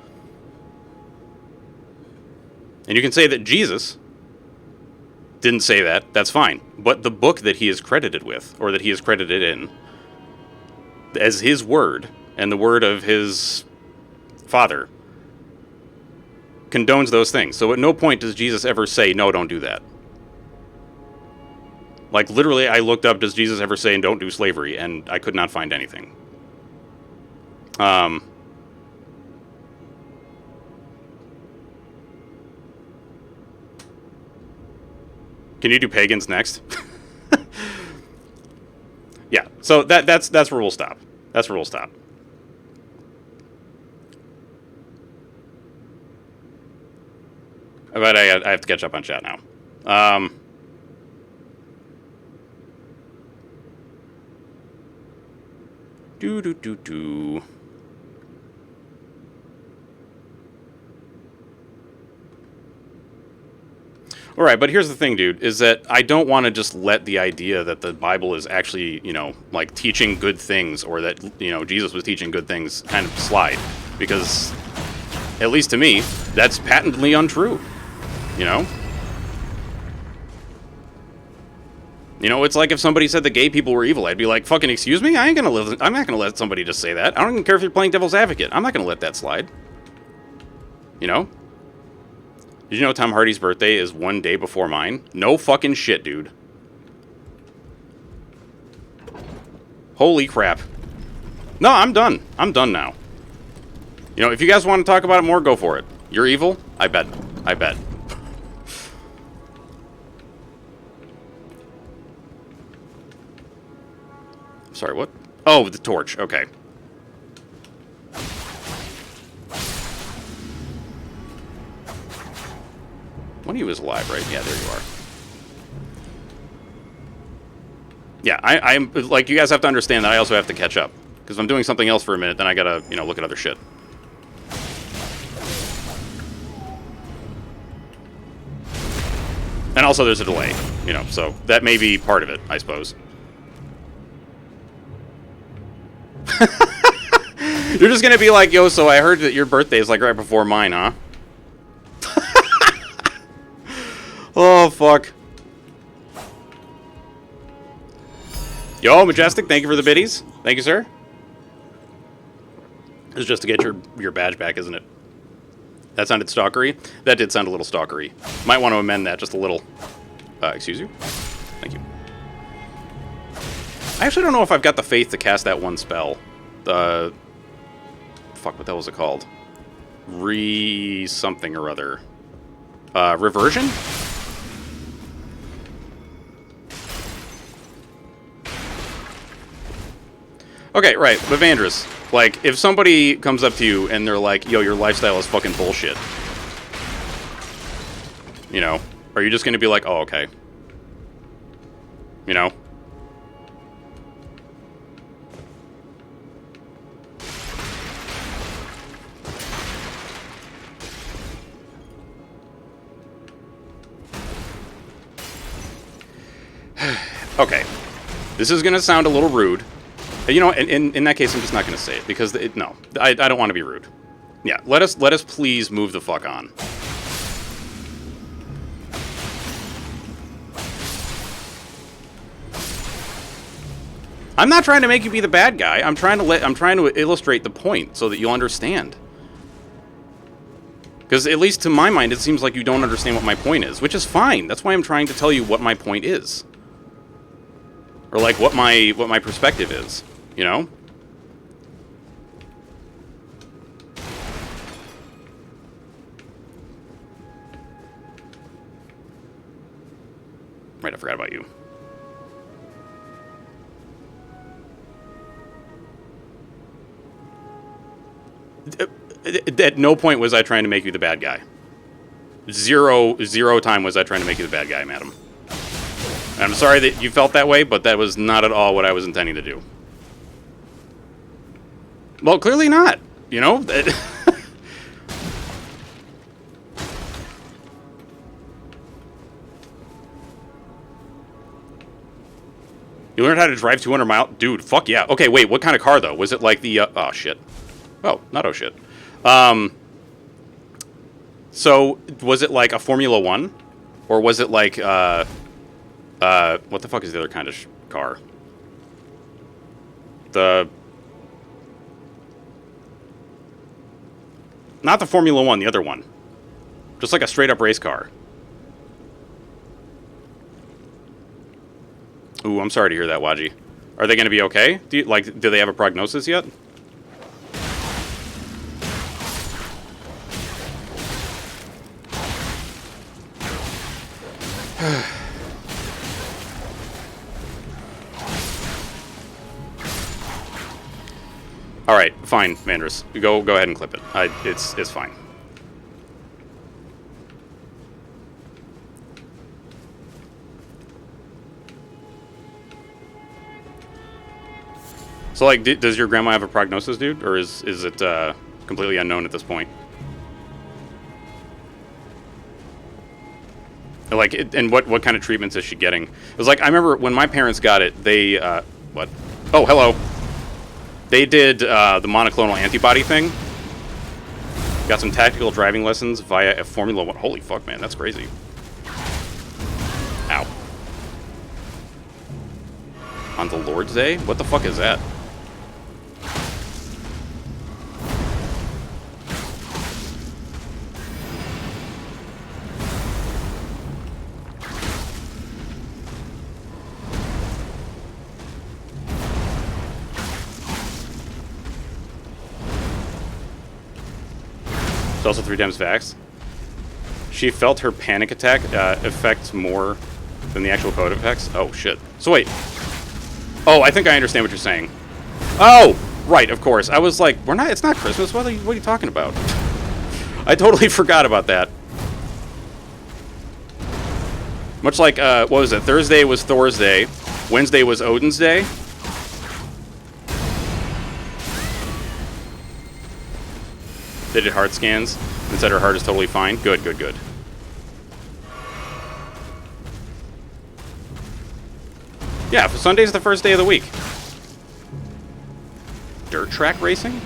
And you can say that Jesus didn't say that. That's fine. But the book that he is credited with, or that he is credited in, as his word, and the word of his Father, condones those things. So at no point does Jesus ever say, no, don't do that. Like, literally, I looked up, does Jesus ever say, don't do slavery? And I could not find anything. Can you do pagans next? Yeah, so that's where we'll stop. That's where we'll stop. But I have to catch up on chat now. Do. All right, but here's the thing, dude, is that I don't want to just let the idea that the Bible is actually, you know, like teaching good things, or that, you know, Jesus was teaching good things kind of slide. Because, at least to me, that's patently untrue. You know? You know, it's like if somebody said that gay people were evil, I'd be like, fucking excuse me? I'm not gonna let somebody just say that. I don't even care if you're playing devil's advocate. I'm not gonna let that slide. You know? Did you know Tom Hardy's birthday is one day before mine? No fucking shit, dude. Holy crap. No, I'm done. I'm done now. You know, if you guys want to talk about it more, go for it. You're evil? I bet. I bet. Sorry, what? Oh, the torch. Okay. One of you is alive, right? Yeah, there you are. Yeah, I'm like, you guys have to understand that I also have to catch up. Because if I'm doing something else for a minute, then I gotta, you know, look at other shit. And also there's a delay, you know, so that may be part of it, I suppose. You're just gonna be like, yo, so I heard that your birthday is like right before mine, huh? Oh, fuck. Yo, Majestic, thank you for the biddies. Thank you, sir. It's just to get your badge back, isn't it? That sounded stalkery? That did sound a little stalkery. Might want to amend that just a little. Excuse you? Thank you. I actually don't know if I've got the faith to cast that one spell. Fuck, what the hell was it called? Something or other. Reversion? Okay, right, but Vandrus, like, if somebody comes up to you and they're like, yo, your lifestyle is fucking bullshit, you know, are you just gonna be like, oh, okay, you know? Okay, this is gonna sound a little rude. You know, in that case, I'm just not going to say it, because, no, I don't want to be rude. Yeah, let us please move the fuck on. I'm not trying to make you be the bad guy. I'm trying to illustrate the point so that you'll understand. Because at least to my mind, it seems like you don't understand what my point is, which is fine. That's why I'm trying to tell you what my point is. Or like what my perspective is. You know? Right, I forgot about you. At no point was I trying to make you the bad guy. Zero time was I trying to make you the bad guy, madam. And I'm sorry that you felt that way, but that was not at all what I was intending to do. Well, clearly not. You know? You learned how to drive 200 miles? Dude, fuck yeah. Okay, wait, what kind of car, though? Was it like the, oh, shit. Oh, not oh, shit. So, was it like a Formula One? Or was it like, what the fuck is the other kind of car? Not the Formula One, the other one. Just like a straight-up race car. Ooh, I'm sorry to hear that, Waji. Are they going to be okay? Do they have a prognosis yet? All right, fine, Vandrus. Go ahead and clip it. It's fine. So, like, does your grandma have a prognosis, dude? Or is it completely unknown at this point? Like, and what kind of treatments is she getting? It was like, I remember when my parents got it, they, what? Oh, hello. They did the monoclonal antibody thing. Got some tactical driving lessons via a Formula One. Holy fuck, man, that's crazy. Ow. On the Lord's Day? What the fuck is that? It's also 3 times vaxxed. She felt her panic attack affects more than the actual code effects. Oh, shit. So wait. Oh, I think I understand what you're saying. Oh! Right, of course. I was like, it's not Christmas. What are you talking about? I totally forgot about that. Much like, what was it? Thursday was Thor's Day. Wednesday was Odin's Day. They did heart scans and said her heart is totally fine. Good, good, good. Yeah, Sunday's the first day of the week. Dirt track racing?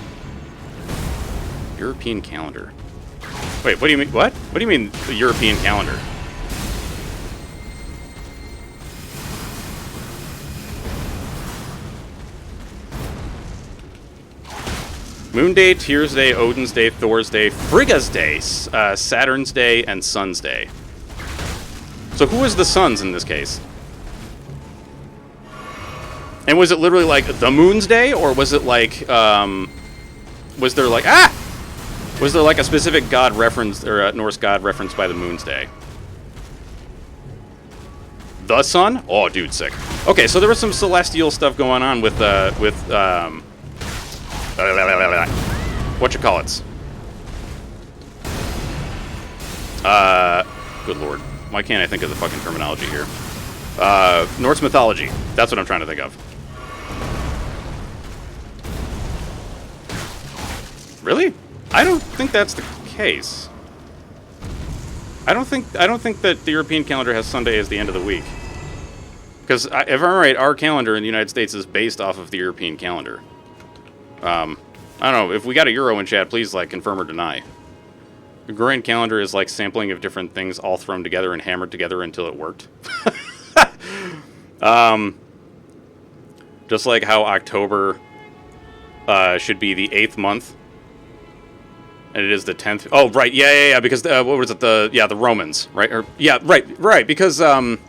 European calendar. Wait, what do you mean? What? What do you mean, the European calendar? Moon Day, Tyr's Day, Odin's Day, Thor's Day, Frigga's Day, Saturn's Day, and Sun's Day. So who was the Suns in this case? And was it literally like the Moon's Day, or was it like, was there like, was there like a specific god reference, or a Norse god referenced by the Moon's Day? The Sun? Oh, dude, sick. Okay, so there was some celestial stuff going on with whatchamacallits. Good lord. Why can't I think of the fucking terminology here? Norse mythology. That's what I'm trying to think of. Really? I don't think that's the case. I don't think that the European calendar has Sunday as the end of the week. Because if I'm right, our calendar in the United States is based off of the European calendar. I don't know. If we got a Euro in chat, please, like, confirm or deny. The Gregorian calendar is like sampling of different things all thrown together and hammered together until it worked. Just like how October should be the 8th month. And it is the 10th. Oh, right. Yeah. Because, what was it? The Romans, right? Or, yeah, right. Because, God,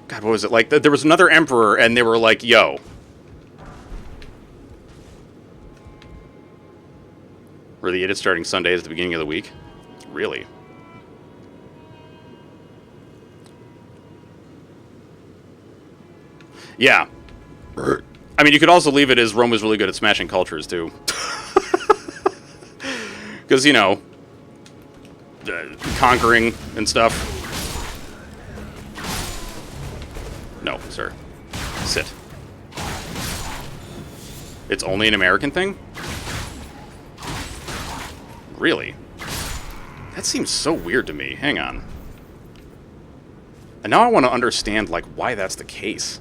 what was it? Like, there was another emperor, and they were like, yo. Were the idiots starting Sundays at the beginning of the week? Really? Yeah. I mean, you could also leave it as Rome was really good at smashing cultures, too. Because, you know, conquering and stuff. No, sir. Sit. It's only an American thing? Really? That seems so weird to me. Hang on. And now I want to understand, like, why that's the case.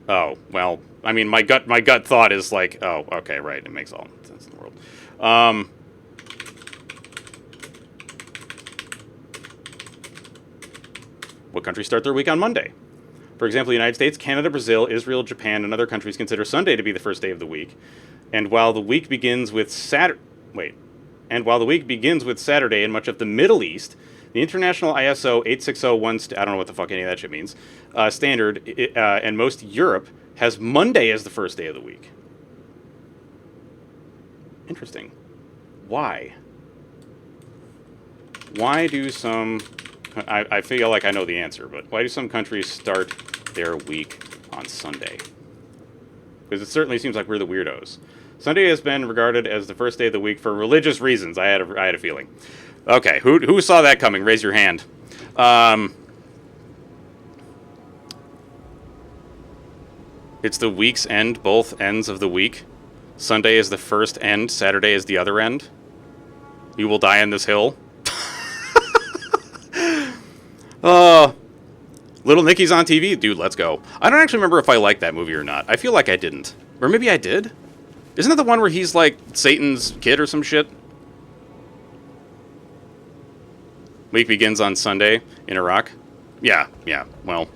Oh, well, I mean, my gut thought is like, oh, okay, right. It makes all sense in the world. What countries start their week on Monday? For example, the United States, Canada, Brazil, Israel, Japan, and other countries consider Sunday to be the first day of the week. And while the week begins with Saturday in much of the Middle East, the international ISO 8601, I don't know what the fuck any of that shit means, standard, and most Europe has Monday as the first day of the week. Interesting. Why? Why do some... I feel like I know the answer, but why do some countries start their week on Sunday? Because it certainly seems like we're the weirdos. Sunday has been regarded as the first day of the week for religious reasons. I had a feeling. Okay, who saw that coming? Raise your hand. It's the week's end, both ends of the week. Sunday is the first end, Saturday is the other end. You will die on this hill. Little Nicky's on TV? Dude, let's go. I don't actually remember if I liked that movie or not. I feel like I didn't. Or maybe I did? Isn't that the one where he's like Satan's kid or some shit? Week begins on Sunday in Iraq. Yeah, well.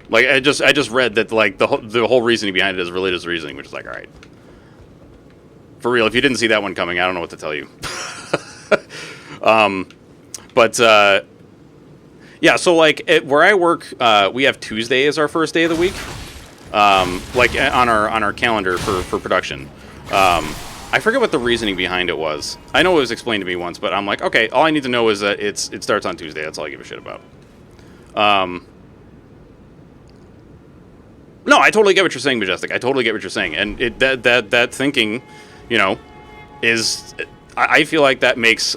Like, I just read that, like, the whole reasoning behind it is religious reasoning, which is like, alright. For real, if you didn't see that one coming, I don't know what to tell you. Yeah, so, like, where I work, we have Tuesday as our first day of the week. Like, on our calendar for production. I forget what the reasoning behind it was. I know it was explained to me once, but I'm like, okay, all I need to know is that it starts on Tuesday. That's all I give a shit about. No, I totally get what you're saying, Majestic. I totally get what you're saying. And that thinking, you know, is... I feel like that makes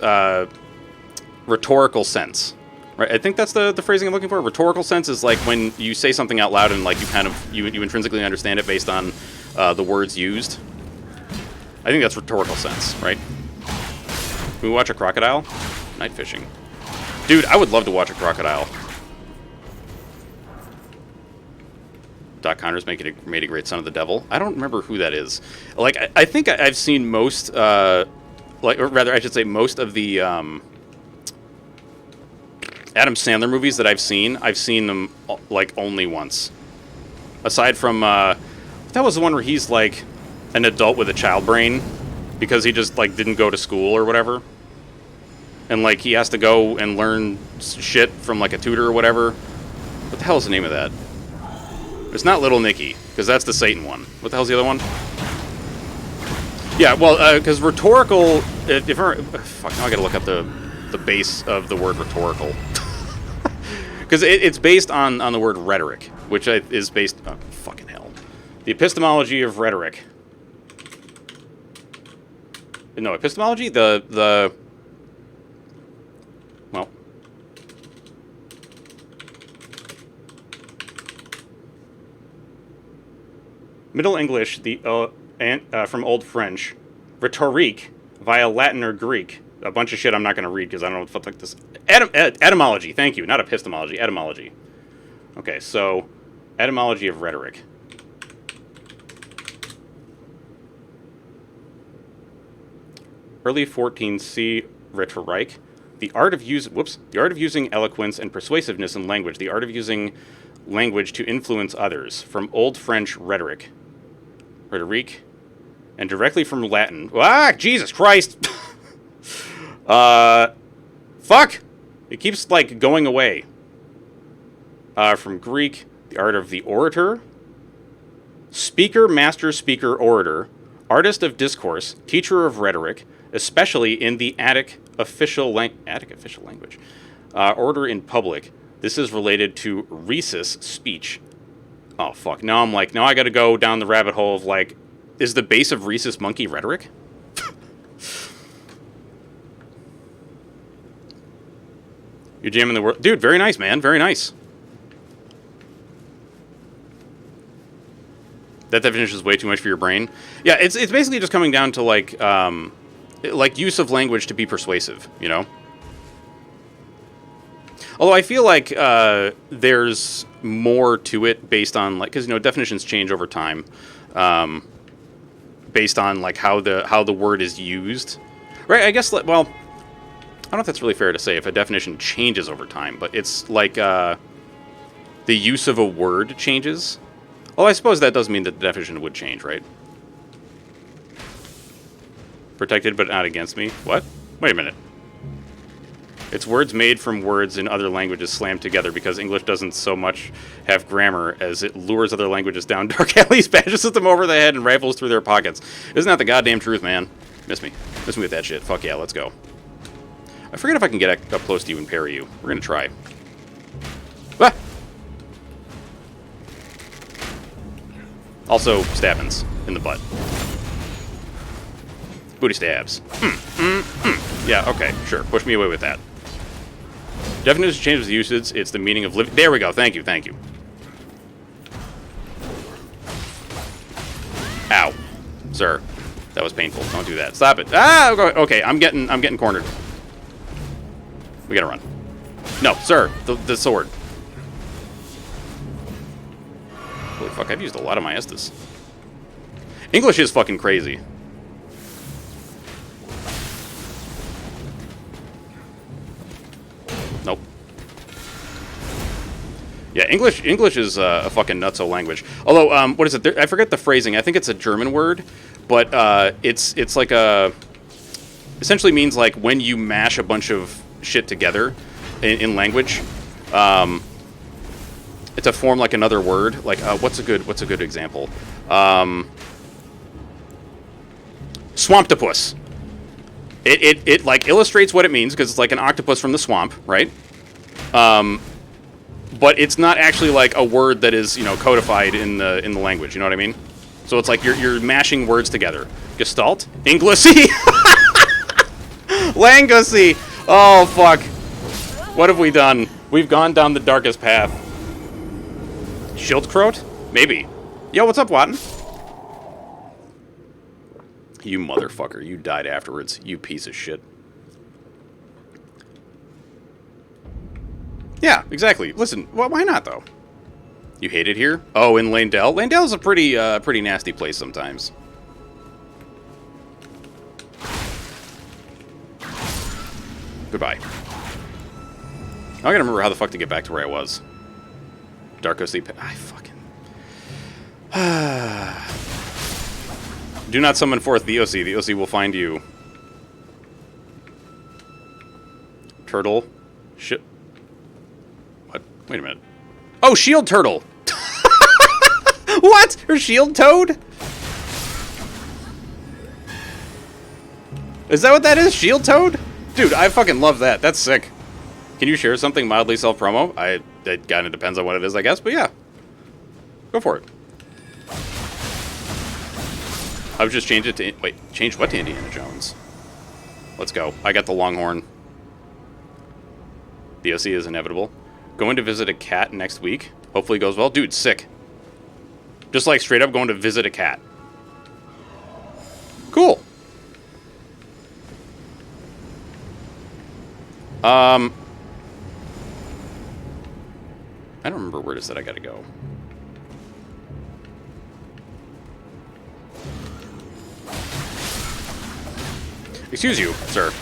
rhetorical sense. Right? I think that's the phrasing I'm looking for. Rhetorical sense is like when you say something out loud and like you intrinsically understand it based on the words used. I think that's rhetorical sense, right? Can we watch a crocodile? Night fishing. Dude, I would love to watch a crocodile. Doc Connors made a great son of the devil. I don't remember who that is. Like, I think I've seen most, or rather, I should say most of the Adam Sandler movies that I've seen them, like, only once. Aside from, that was the one where he's, like, an adult with a child brain because he just, like, didn't go to school or whatever. And, like, he has to go and learn shit from, like, a tutor or whatever. What the hell is the name of that? It's not Little Nicky, because that's the Satan one. What the hell's the other one? Yeah, well, because rhetorical... fuck, now I gotta look up the base of the word rhetorical. Because it's based on the word rhetoric, which is based... Oh, fucking hell. The epistemology of rhetoric. No, epistemology? Well... Middle English, from Old French, rhetorique, via Latin or Greek. A bunch of shit I'm not going to read because I don't know what the fuck this... Etymology, thank you. Not epistemology, etymology. Okay, so, etymology of rhetoric. Early 14C rhetoric. The art of using eloquence and persuasiveness in language. The art of using language to influence others. From Old French rhetoric. Rhetorique, and directly from Latin. Ah, Jesus Christ! Fuck! It keeps, like, going away. From Greek, the art of the orator. Speaker, master, speaker, orator. Artist of discourse, teacher of rhetoric, especially in the Attic official language. Order in public. This is related to rhesus speech. Oh, fuck. Now I gotta go down the rabbit hole of, like, is the base of rhesus monkey rhetoric? You're jamming the world. Dude, very nice, man. Very nice. That definition is way too much for your brain. Yeah, it's basically just coming down to, like use of language to be persuasive, you know? Although I feel like there's more to it based on, like, because, you know, definitions change over time, based on, like, how the word is used. Right, I guess, well, I don't know if that's really fair to say if a definition changes over time, but it's like the use of a word changes. Well, I suppose that does mean that the definition would change, right? Protected but not against me. What? Wait a minute. It's words made from words in other languages slammed together because English doesn't so much have grammar as it lures other languages down dark alleys, bashes them over the head, and rifles through their pockets. Isn't that the goddamn truth, man? Miss me. Miss me with that shit. Fuck yeah, let's go. I forget if I can get up close to you and parry you. We're gonna try. Ah! Also, stabbins in the butt. Booty stabs. Yeah, okay, sure. Push me away with that. Definition changes the usage. It's the meaning of living. There we go. Thank you. Thank you. Ow, sir, that was painful. Don't do that. Stop it. Ah, okay. I'm getting cornered. We gotta run. No, sir. The sword. Holy fuck! I've used a lot of my Estus. English is fucking crazy. Nope. Yeah, English is a fucking nutso language. Although, what is it? I forget the phrasing. I think it's a German word, but it's like a essentially means like when you mash a bunch of shit together in language. It's a form like another word. Like what's a good example? Swamptopus. It like illustrates what it means because it's like an octopus from the swamp, right? But it's not actually like a word that is, you know, codified in the language. You know what I mean? So it's like you're mashing words together. Gestalt, Inglisy, Langusy. Oh fuck! What have we done? We've gone down the darkest path. Schildkröte? Maybe. Yo, what's up, Watton? You motherfucker. You died afterwards. You piece of shit. Yeah, exactly. Listen, well, why not, though? You hate it here? Oh, in Landell? Landell's a pretty nasty place sometimes. Goodbye. I gotta remember how the fuck to get back to where I was. Darko Sleep. I fucking... Do not summon forth the OC. The OC will find you. Turtle. Shit. What? Wait a minute. Oh, shield turtle! What? Her shield toad? Is that what that is? Shield toad? Dude, I fucking love that. That's sick. Can you share something mildly self-promo? It kind of depends on what it is, I guess, but yeah. Go for it. I would just change it to... Wait, change what to Indiana Jones? Let's go. I got the Longhorn. The OC is inevitable. Going to visit a cat next week. Hopefully it goes well. Dude, sick. Just like straight up going to visit a cat. Cool. I don't remember where it is that I gotta go. Excuse you, sir.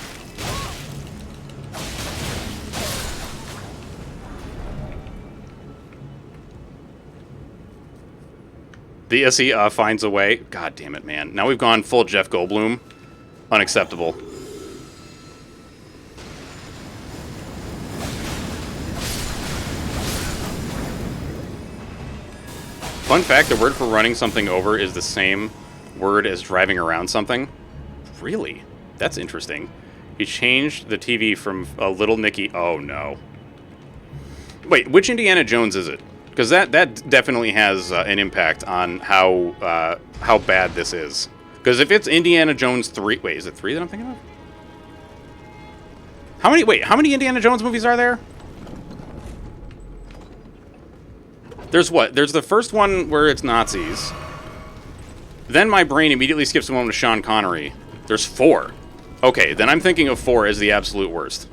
The SE finds a way. God damn it, man. Now we've gone full Jeff Goldblum. Unacceptable. Fun fact, the word for running something over is the same word as driving around something. Really? That's interesting. He changed the TV from a Little Nicky... Oh, no. Wait, which Indiana Jones is it? Because that definitely has an impact on how bad this is. Because if it's Indiana Jones 3... Wait, is it 3 that I'm thinking of? How many Indiana Jones movies are there? There's what? There's the first one where it's Nazis. Then my brain immediately skips the one with Sean Connery. There's 4. Okay, then I'm thinking of 4 as the absolute worst.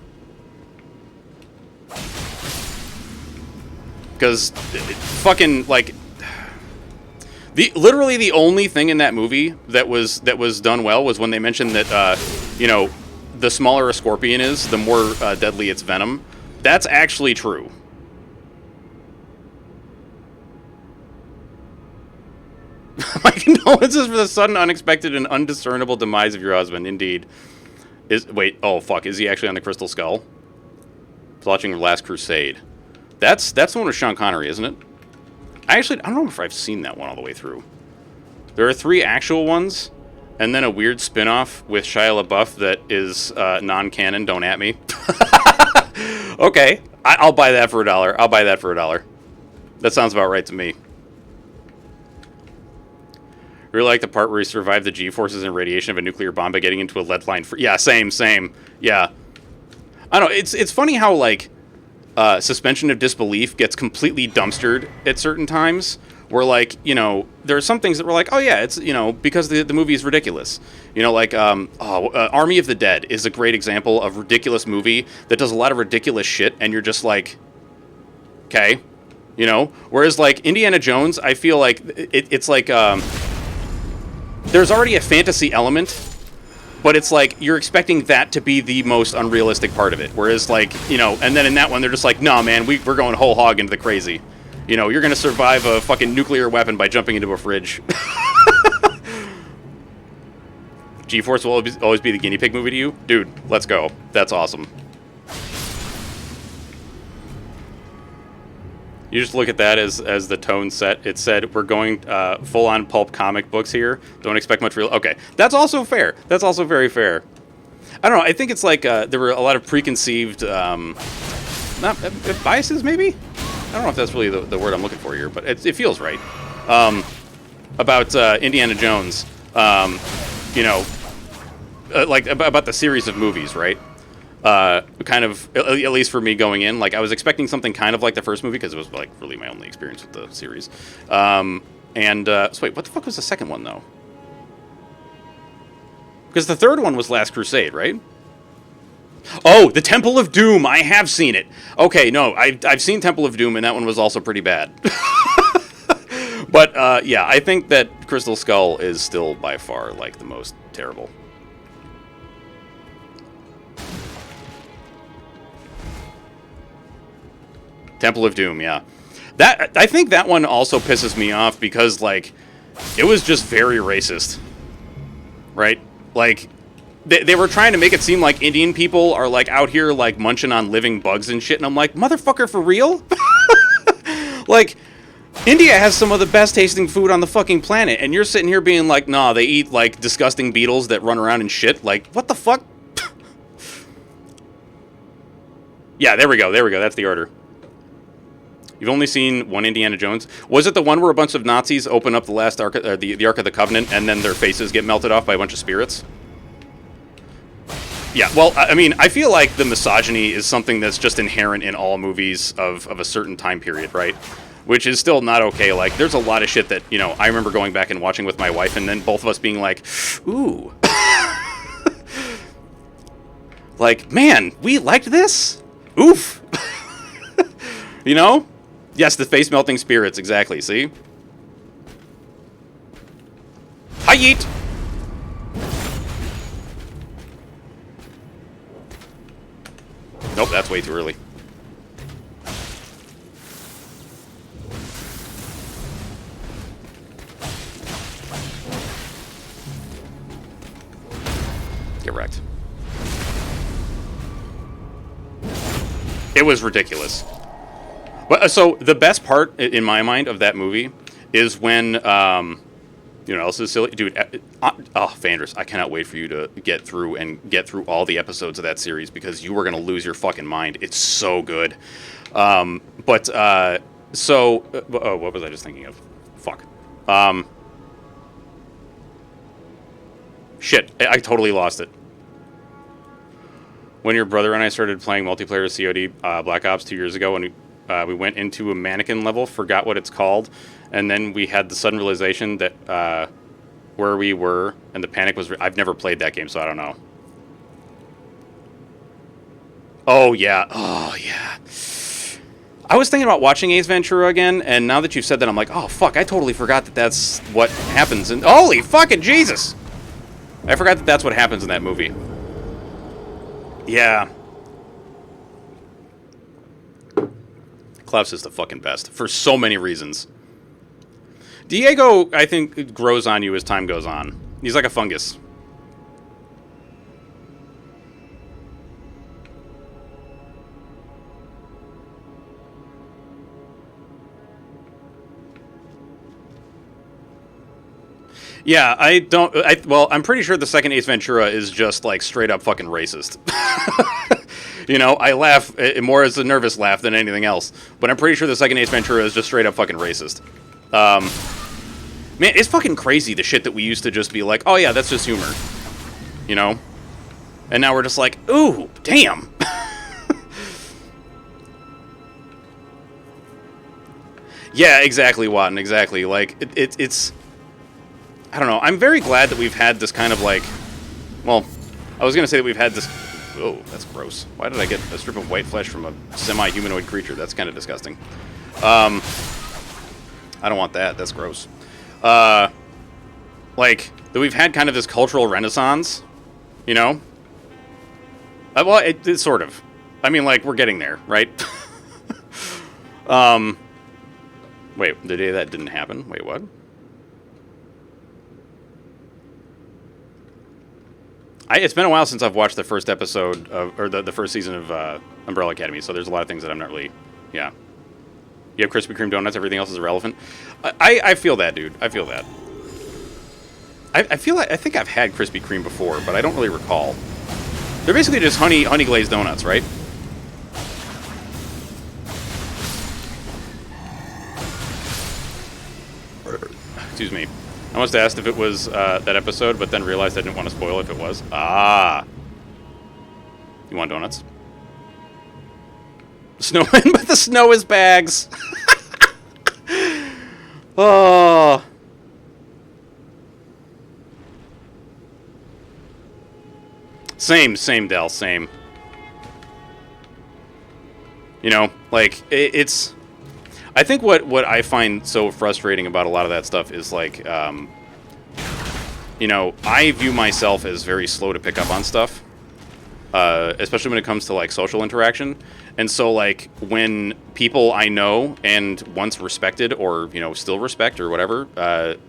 because fucking like literally the only thing in that movie that was done well was when they mentioned that you know, the smaller a scorpion is, the more deadly its venom. That's actually true. My condolences for the sudden, unexpected, and undiscernible demise of your husband. Indeed. Wait, oh fuck, is he actually on the Crystal Skull? I was watching Last Crusade. That's the one with Sean Connery, isn't it? I don't know if I've seen that one all the way through. There are 3 actual ones, and then a weird spin-off with Shia LaBeouf that is non-canon. Don't at me. Okay, I'll buy that for $1. I'll buy that for $1. That sounds about right to me. Really like the part where he survived the G-forces and radiation of a nuclear bomb by getting into a lead line. Yeah, same. Yeah. I don't know. It's funny how, like, suspension of disbelief gets completely dumpstered at certain times. Where, like, you know, there are some things that were like, oh, yeah, it's, you know, because the movie is ridiculous. You know, like, Army of the Dead is a great example of ridiculous movie that does a lot of ridiculous shit, and you're just like, okay. You know? Whereas, like, Indiana Jones, I feel like it's like, there's already a fantasy element, but it's like you're expecting that to be the most unrealistic part of it. Whereas, like, you know, and then in that one, they're just like, nah, man, we're going whole hog into the crazy. You know, you're going to survive a fucking nuclear weapon by jumping into a fridge. G-Force will always be the guinea pig movie to you? Dude, let's go. That's awesome. You just look at that as the tone set. It said, we're going full-on pulp comic books here. Don't expect much real... Okay, that's also fair. That's also very fair. I don't know. I think it's like there were a lot of preconceived... biases, maybe? I don't know if that's really the word I'm looking for here, but it feels right. About Indiana Jones. You know, like about the series of movies, right? Kind of, at least for me going in, like I was expecting something kind of like the first movie because it was like really my only experience with the series. So wait, what the fuck was the second one though? Because the third one was Last Crusade, right? Oh, the Temple of Doom. I have seen it. Okay, no, I've seen Temple of Doom, and that one was also pretty bad. But yeah, I think that Crystal Skull is still by far like the most terrible. Temple of Doom, yeah. I think that one also pisses me off because, like, it was just very racist. Right? Like, they were trying to make it seem like Indian people are, like, out here, like, munching on living bugs and shit, and I'm like, motherfucker, for real? Like, India has some of the best tasting food on the fucking planet, and you're sitting here being like, nah, they eat, like, disgusting beetles that run around and shit. Like, what the fuck? Yeah, there we go, that's the order. You've only seen one Indiana Jones. Was it the one where a bunch of Nazis open up the last Ark, the Ark of the Covenant, and then their faces get melted off by a bunch of spirits? Yeah, well, I mean, I feel like the misogyny is something that's just inherent in all movies of a certain time period, right? Which is still not okay. Like, there's a lot of shit that, you know, I remember going back and watching with my wife, and then both of us being like, ooh. Like, man, we liked this? Oof. You know? Yes, the face-melting spirits, exactly, see? Hi, yeet! Nope, that's way too early. Get wrecked. It was ridiculous. But so the best part in my mind of that movie is when, you know, else is silly, dude. Vandris, I cannot wait for you to get through all the episodes of that series because you are gonna lose your fucking mind. It's so good. Oh, what was I just thinking of? Fuck. Shit, I totally lost it. When your brother and I started playing multiplayer COD Black Ops 2 years ago, and we went into a mannequin level, forgot what it's called, and then we had the sudden realization that where we were, and the panic was... I've never played that game, so I don't know. Oh, yeah. Oh, yeah. I was thinking about watching Ace Ventura again, and now that you've said that, I'm like, oh, fuck, I totally forgot that that's what happens. And holy fucking Jesus! I forgot that that's what happens in that movie. Yeah. Klaus is the fucking best, for so many reasons. Diego, I think, grows on you as time goes on. He's like a fungus. Yeah, well, I'm pretty sure the second Ace Ventura is just, like, straight up fucking racist. You know, I laugh more as a nervous laugh than anything else. But I'm pretty sure the second Ace Ventura is just straight up fucking racist. Man, it's fucking crazy the shit that we used to just be like, oh yeah, that's just humor. You know? And now we're just like, ooh, damn. Yeah, exactly, Watton, exactly. Like, it's... I don't know. I'm very glad that we've had this kind of, like... Well, I was going to say that we've had this... Oh, that's gross. Why did I get a strip of white flesh from a semi-humanoid creature? That's kind of disgusting. I don't want that. That's gross. Like, that we've had kind of this cultural renaissance, you know? Well, it's sort of. I mean, like, we're getting there, right? Wait, the day that didn't happen? Wait, what? It's been a while since I've watched the first episode of, or the first season of Umbrella Academy, so there's a lot of things that I'm not really, yeah. You have Krispy Kreme donuts, everything else is irrelevant. I feel that, dude. I feel that. I feel like, I think I've had Krispy Kreme before, but I don't really recall. They're basically just honey glazed donuts, right? Excuse me. I must have asked if it was that episode, but then realized I didn't want to spoil if it was. Ah. You want donuts? Snowman, but the snow is bags. Oh. Same, Del, same. You know, like, it's... I think what I find so frustrating about a lot of that stuff is, like, you know, I view myself as very slow to pick up on stuff, especially when it comes to, like, social interaction. And so, like, when people I know and once respected or, you know, still respect or whatever,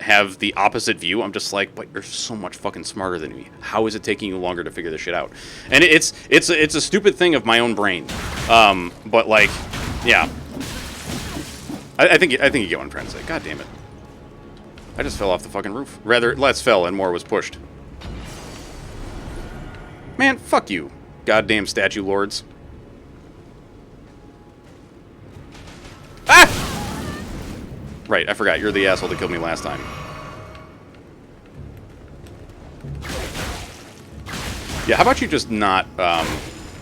have the opposite view, I'm just like, but you're so much fucking smarter than me. How is it taking you longer to figure this shit out? And it's a stupid thing of my own brain. But, like, yeah. I think you get what I'm trying to say. God damn it. I just fell off the fucking roof. Rather, less fell and more was pushed. Man, fuck you, goddamn statue lords. Ah! Right, I forgot. You're the asshole that killed me last time. Yeah, how about you just not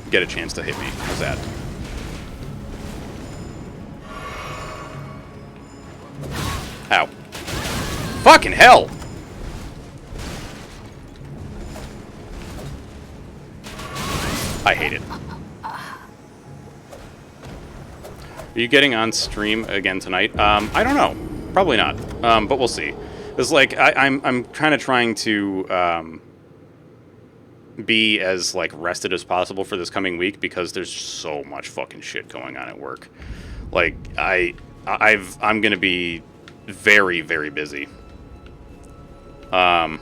get a chance to hit me? How's that? Ow. Fucking hell! I hate it. Are you getting on stream again tonight? I don't know. Probably not. But we'll see. It's like, I'm kind of trying to be as, like, rested as possible for this coming week because there's so much fucking shit going on at work. Like, I'm gonna be very, very busy. You're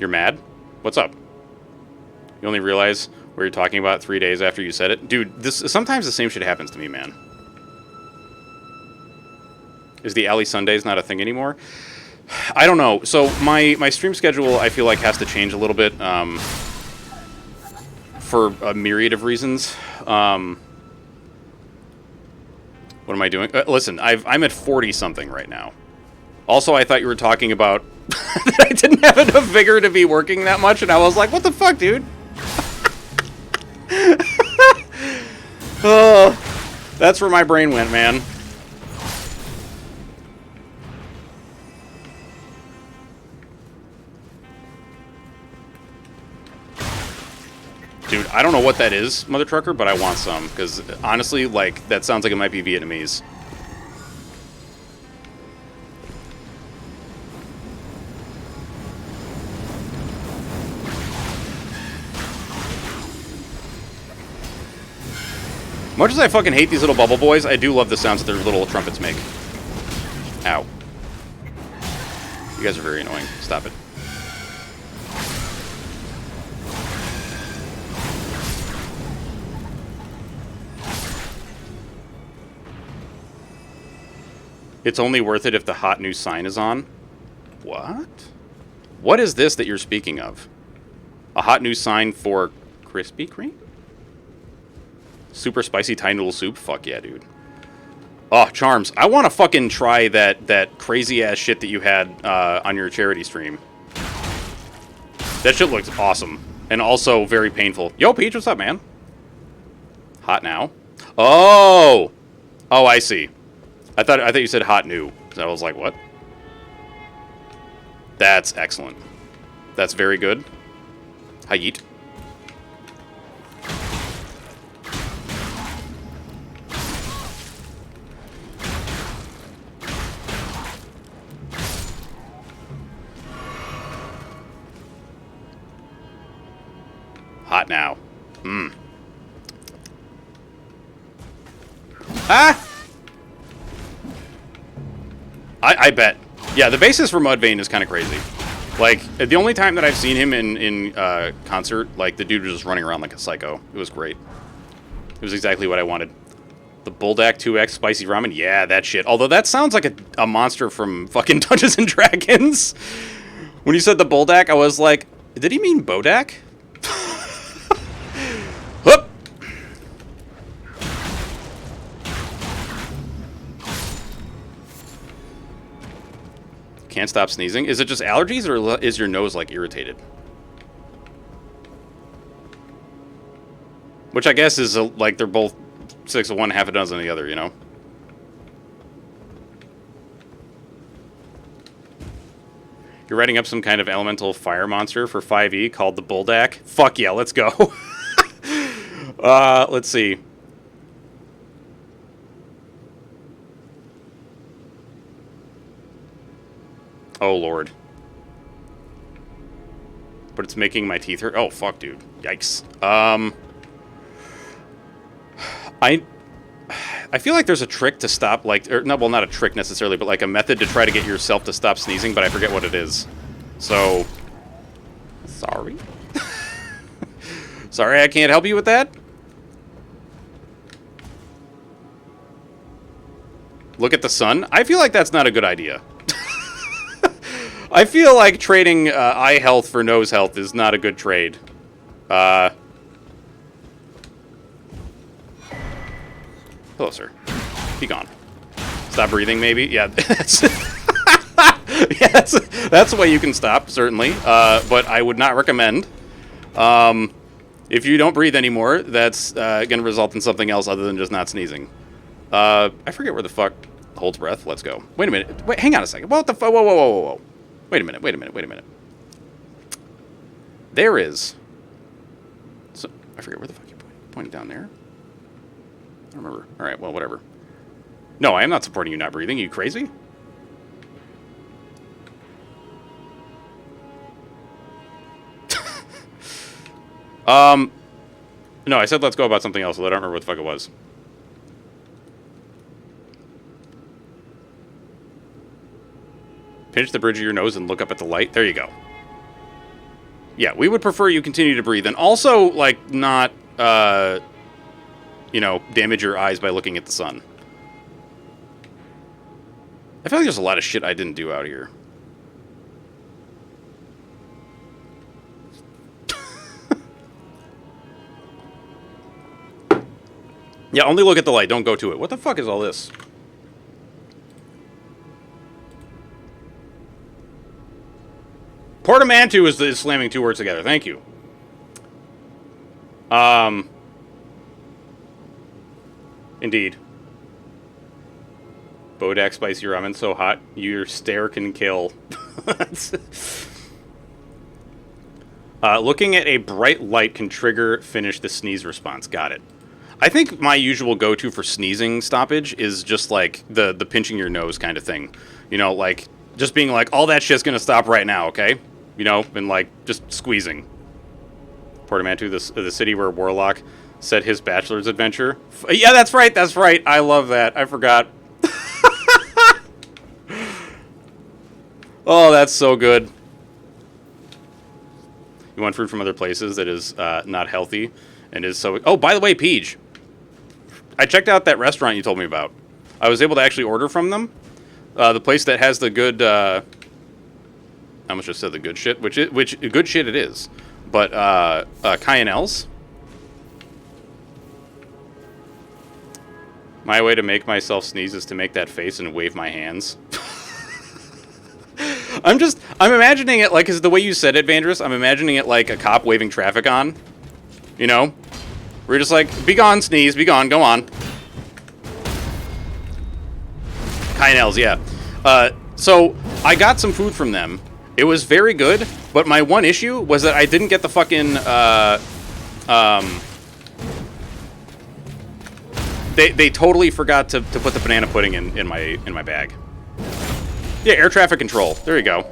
mad? What's up? You only realize what you're talking about 3 days after you said it? Dude, sometimes the same shit happens to me, man. Is the Alley Sundays not a thing anymore? I don't know. So my stream schedule, I feel like, has to change a little bit for a myriad of reasons. What am I doing? Listen, I'm at 40-something right now. Also, I thought you were talking about that I didn't have enough vigor to be working that much, and I was like, what the fuck, dude? Oh, that's where my brain went, man. Dude, I don't know what that is, Mother Trucker, but I want some. Because, honestly, like, that sounds like it might be Vietnamese. Much as I fucking hate these little bubble boys, I do love the sounds that their little trumpets make. Ow. You guys are very annoying. Stop it. It's only worth it if the hot new sign is on. What? What is this that you're speaking of? A hot new sign for Krispy Kreme? Super spicy Thai noodle soup? Fuck yeah, dude. Oh, Charms. I want to fucking try that crazy-ass shit that you had on your charity stream. That shit looks awesome. And also very painful. Yo, Peach, what's up, man? Hot now? Oh! Oh, I see. I thought you said hot new. So I was like, what? That's excellent. That's very good. Hi, yeet. Hot now. Mmm. Ah! I bet. Yeah, the bassist for Mudvayne is kind of crazy. Like, the only time that I've seen him in concert, like, the dude was just running around like a psycho. It was great. It was exactly what I wanted. The Buldak 2X Spicy Ramen? Yeah, that shit. Although that sounds like a monster from fucking Dungeons and Dragons. When you said the Buldak, I was like, did he mean Bodak? Whoop! Can't stop sneezing. Is it just allergies, or is your nose, like, irritated? Which I guess is, like, they're both 6 of one, half a dozen of the other, you know? You're writing up some kind of elemental fire monster for 5e called the Buldak? Fuck yeah, let's go. Let's see. Oh, Lord. But it's making my teeth hurt. Oh, fuck, dude. Yikes. I feel like there's a trick to stop, like, or, no, well, not a trick necessarily, but like a method to try to get yourself to stop sneezing, but I forget what it is. So, sorry. Sorry, I can't help you with that. Look at the sun. I feel like that's not a good idea. I feel like trading eye health for nose health is not a good trade. Hello, sir. Be gone. Stop breathing, maybe? Yeah, that's... yeah, that's a way you can stop, certainly. But I would not recommend. If you don't breathe anymore, that's going to result in something else other than just not sneezing. I forget where the fuck holds breath. Let's go. Wait a minute. Wait, hang on a second. What the fuck? Whoa, whoa, whoa, whoa, whoa. Wait a minute, wait a minute, wait a minute. There is... So, I forget where the fuck you're pointing down there. I don't remember. Alright, well, whatever. No, I am not supporting you not breathing. Are you crazy? No, I said let's go about something else, so I don't remember what the fuck it was. Pinch the bridge of your nose and look up at the light. There you go. Yeah, we would prefer you continue to breathe. And also, like, not, you know, damage your eyes by looking at the sun. I feel like there's a lot of shit I didn't do out here. Yeah, only look at the light. Don't go to it. What the fuck is all this? Portmanteau is slamming 2 words together. Thank you. Indeed. Bodak spicy ramen so hot your stare can kill. Looking at a bright light can trigger finish the sneeze response. Got it. I think my usual go-to for sneezing stoppage is just like the pinching your nose kind of thing. You know, like just being like, all that shit's gonna stop right now, okay? You know, and like just squeezing. Portmanteau, the city where Warlock said his bachelor's adventure. Yeah, that's right, that's right. I love that. I forgot. Oh, that's so good. You want fruit from other places that is not healthy and is so... Oh, by the way, Peach. I checked out that restaurant you told me about. I was able to actually order from them. The place that has the good... I almost just said the good shit, which good shit it is. But Cayennelle's. My way to make myself sneeze is to make that face and wave my hands. I'm imagining it like, because the way you said it, Vandrus, I'm imagining it like a cop waving traffic on. You know? We're just like, be gone, sneeze, be gone, go on. Cayennelle's, yeah. So, I got some food from them. It was very good, but my one issue was that I didn't get the fucking, They totally forgot to put the banana pudding in my bag. Yeah, air traffic control. There you go.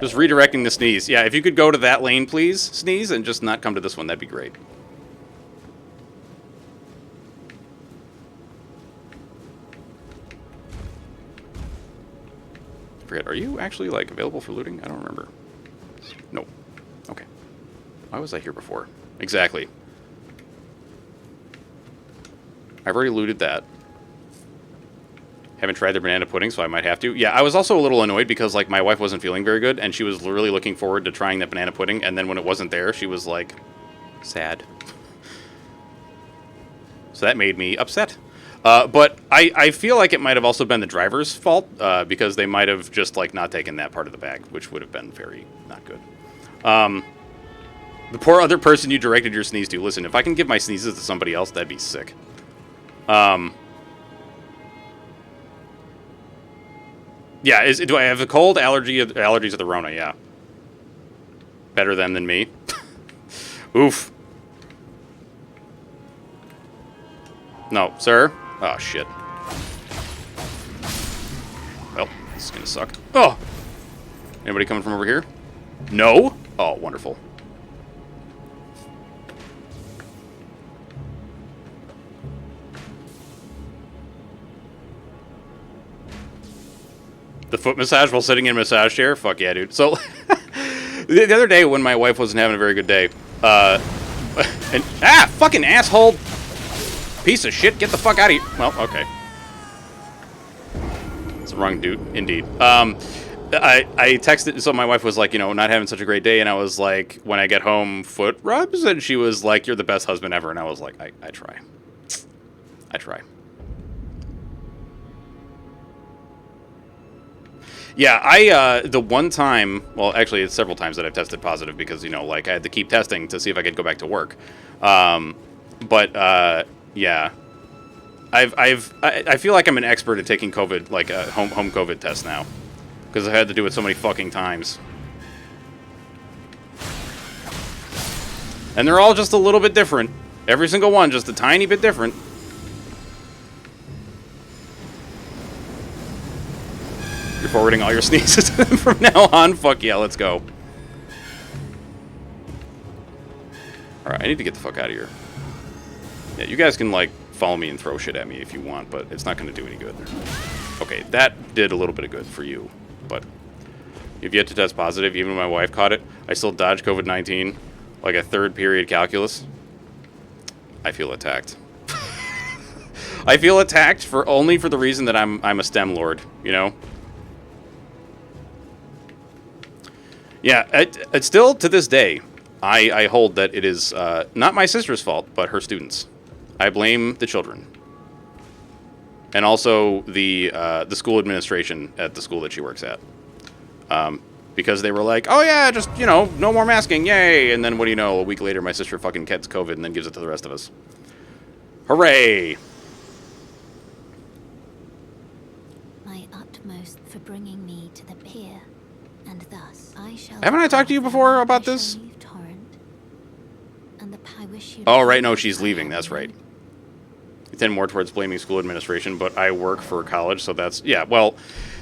Just redirecting the sneeze. Yeah, if you could go to that lane, please, sneeze, and just not come to this one, that'd be great. I forget, are you actually, like, available for looting? I don't remember. No. Okay. Why was I here before? Exactly. I've already looted that. Haven't tried the banana pudding, so I might have to. Yeah, I was also a little annoyed because, like, my wife wasn't feeling very good, and she was really looking forward to trying that banana pudding, and then when it wasn't there, she was, like, sad. So that made me upset. But I feel like it might have also been the driver's fault, because they might have just, like, not taken that part of the bag, which would have been very not good. The poor other person you directed your sneeze to. Listen, if I can give my sneezes to somebody else, that'd be sick. Yeah, do I have a cold? Allergies to the Rona, yeah. Better them than me. Oof. No, sir. Oh, shit. Well, this is gonna suck. Oh! Anybody coming from over here? No? Oh, wonderful. The foot massage while sitting in a massage chair? Fuck yeah, dude. So, the other day when my wife wasn't having a very good day, fucking asshole! Piece of shit, get the fuck out of here. Well, okay. It's the wrong dude, indeed. I texted, so my wife was like, you know, not having such a great day, and I was like, when I get home, foot rubs? And she was like, you're the best husband ever. And I was like, I try. I try. Yeah, the one time, well, actually, it's several times that I've tested positive because, you know, like, I had to keep testing to see if I could go back to work. Yeah. I feel like I'm an expert at taking COVID, like, home COVID tests now. Because I've had to do it so many fucking times. And they're all just a little bit different. Every single one just a tiny bit different. You're forwarding all your sneezes from now on? Fuck yeah, let's go. Alright, I need to get the fuck out of here. Yeah, you guys can, like, follow me and throw shit at me if you want, but it's not going to do any good. Okay, that did a little bit of good for you, but you've yet to test positive. Even when my wife caught it, I still dodged COVID-19 like a third period calculus. I feel attacked. I feel attacked only for the reason that I'm a STEM lord, you know? Yeah, it's still, to this day, I hold that it is not my sister's fault, but her students. I blame the children. And also the school administration at the school that she works at. Because they were like, oh yeah, just, you know, no more masking, yay! And then what do you know, a week later my sister fucking gets COVID and then gives it to the rest of us. Hooray! My utmost for bringing me to the pier, and thus I shall... Haven't I talked to you before about this? should. Oh, right, no, she's leaving. That's right. I tend more towards blaming school administration, but I work for college, so that's... Yeah, well...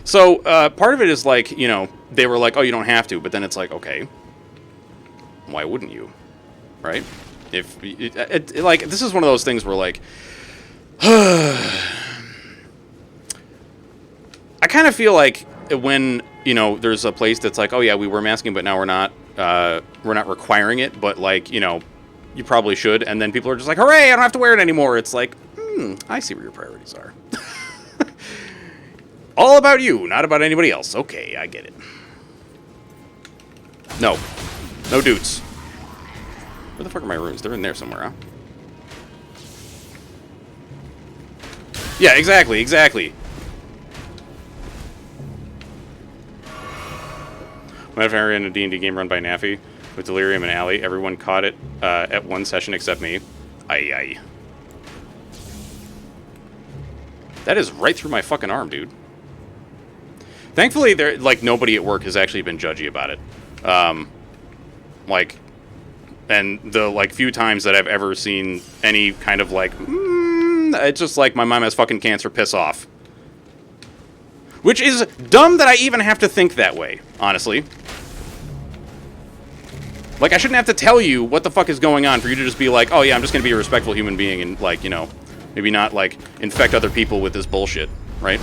So, part of it is like, you know, they were like, oh, you don't have to, but then it's like, okay, why wouldn't you? Right? If... like, this is one of those things where, like... I kind of feel like when, you know, there's a place that's like, oh, yeah, we were masking, but now we're not requiring it, but, like, you know, you probably should, and then people are just like, hooray, I don't have to wear it anymore. It's like, I see where your priorities are. All about you, not about anybody else. Okay, I get it. No. No dudes. Where the fuck are my runes? They're in there somewhere, huh? Yeah, exactly, exactly. When I ran a D&D game run by Naffy with Delirium and Alley, everyone caught it at one session except me. Aye, aye. That is right through my fucking arm, dude. Thankfully, there like nobody at work has actually been judgy about it. Like, and the like few times that I've ever seen any kind of like, it's just like my mom has fucking cancer, piss off. Which is dumb that I even have to think that way, honestly. Like, I shouldn't have to tell you what the fuck is going on for you to just be like, oh yeah, I'm just gonna be a respectful human being and, like, you know, maybe not, like, infect other people with this bullshit, right?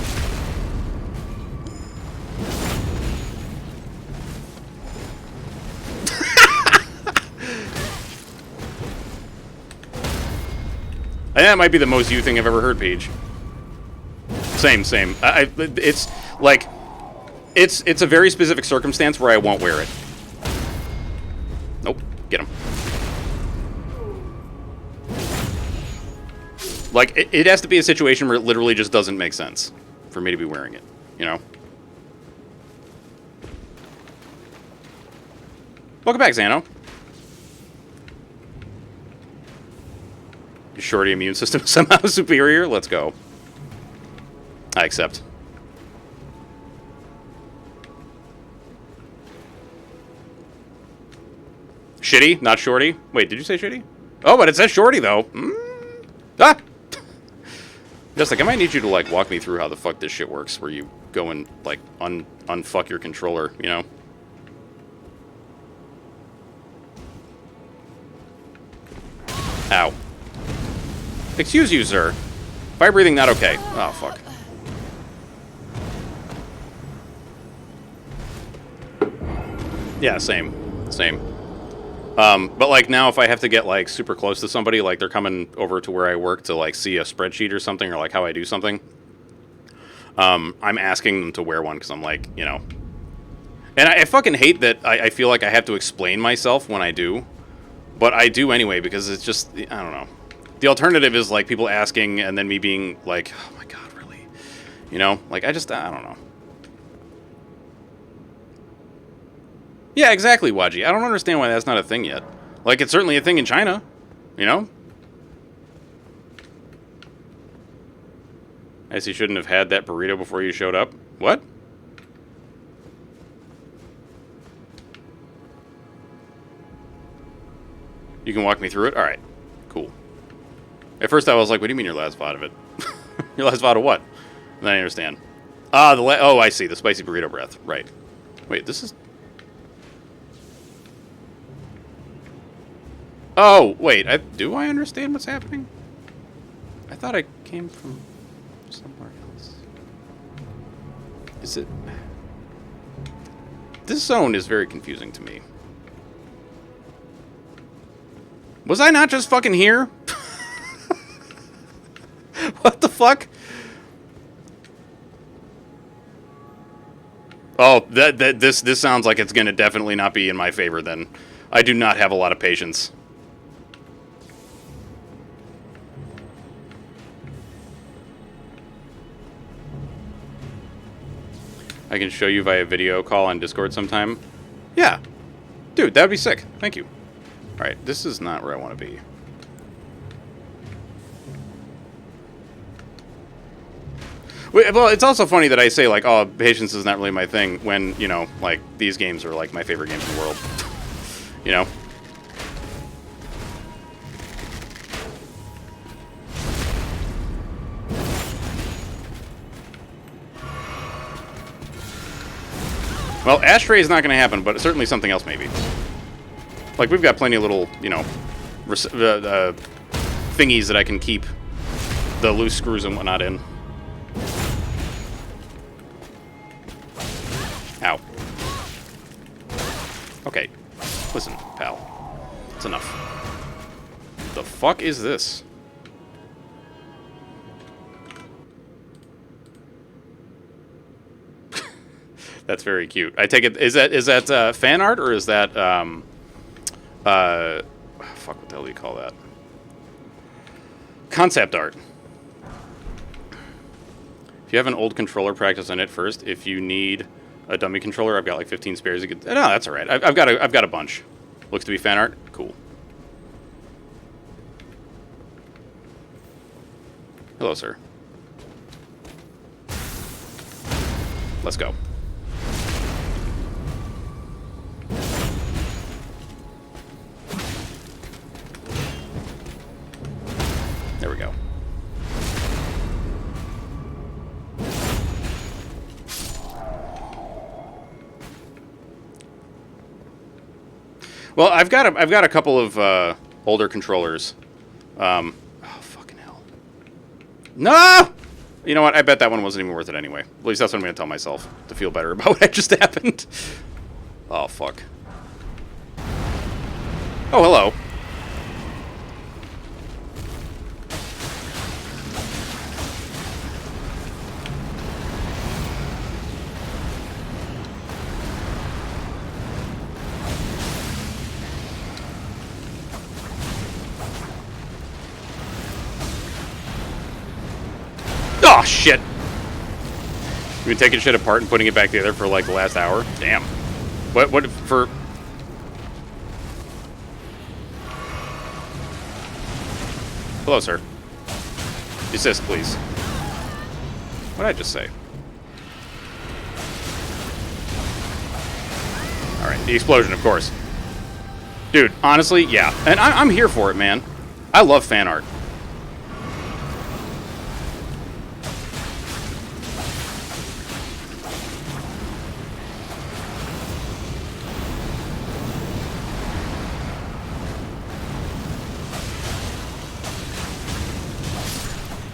And that might be the most you thing I've ever heard, Paige. Same. It's, like, it's a very specific circumstance where I won't wear it. Nope. Get him. Like, it has to be a situation where it literally just doesn't make sense for me to be wearing it, you know? Welcome back, Xano. Your shorty immune system is somehow superior? Let's go. I accept. Shitty, not shorty. Wait, did you say shitty? Oh, but it says shorty, though. Ah! Just like, I might need you to, like, walk me through how the fuck this shit works, where you go and, like, unfuck your controller, you know? Ow. Excuse you, sir. Fire breathing, not okay. Oh, fuck. Yeah, same. But, like, now if I have to get, like, super close to somebody, like, they're coming over to where I work to, like, see a spreadsheet or something, or, like, how I do something, I'm asking them to wear one, because I'm like, you know. And I fucking hate that I feel like I have to explain myself when I do. But I do anyway, because it's just, I don't know. The alternative is, like, people asking, and then me being like, oh my god, really? You know? Like, I don't know. Yeah, exactly, Waji. I don't understand why that's not a thing yet. Like, it's certainly a thing in China, you know? I guess you shouldn't have had that burrito before you showed up. What? You can walk me through it? Alright. Cool. At first I was like, what do you mean your last VOD of it? Your last VOD of what? And then I understand. Ah, oh, I see. The spicy burrito breath. Right. Wait, this is... Oh, wait. Do I understand what's happening? I thought I came from somewhere else. Is it... This zone is very confusing to me. Was I not just fucking here? What the fuck? Oh, this sounds like it's gonna definitely not be in my favor then. I do not have a lot of patience. I can show you via video call on Discord sometime. Yeah. Dude, that would be sick. Thank you. Alright, this is not where I want to be. Well, it's also funny that I say, like, oh, patience is not really my thing, when, you know, like, these games are, like, my favorite games in the world. You know? Well, ashtray is not going to happen, but certainly something else maybe. Like, we've got plenty of little, you know, thingies that I can keep the loose screws and whatnot in. Ow. Okay. Listen, pal. It's enough. The fuck is this? That's very cute. I take it, is that fan art, or is that, fuck, what the hell do you call that? Concept art. If you have an old controller, practice on it first. If you need a dummy controller, I've got like 15 spares. No, that's all right. I've got a bunch. Looks to be fan art. Cool. Hello, sir. Let's go. There we go. Well, I've got a couple of older controllers. Oh fucking hell! No! You know what? I bet that one wasn't even worth it anyway. At least that's what I'm going to tell myself to feel better about what just happened. Oh fuck! Oh hello. Oh, shit. You've been taking shit apart and putting it back together for, like, the last hour? Damn. What, for... Hello, sir. Desist, please. What did I just say? Alright, the explosion, of course. Dude, honestly, yeah. And I'm here for it, man. I love fan art.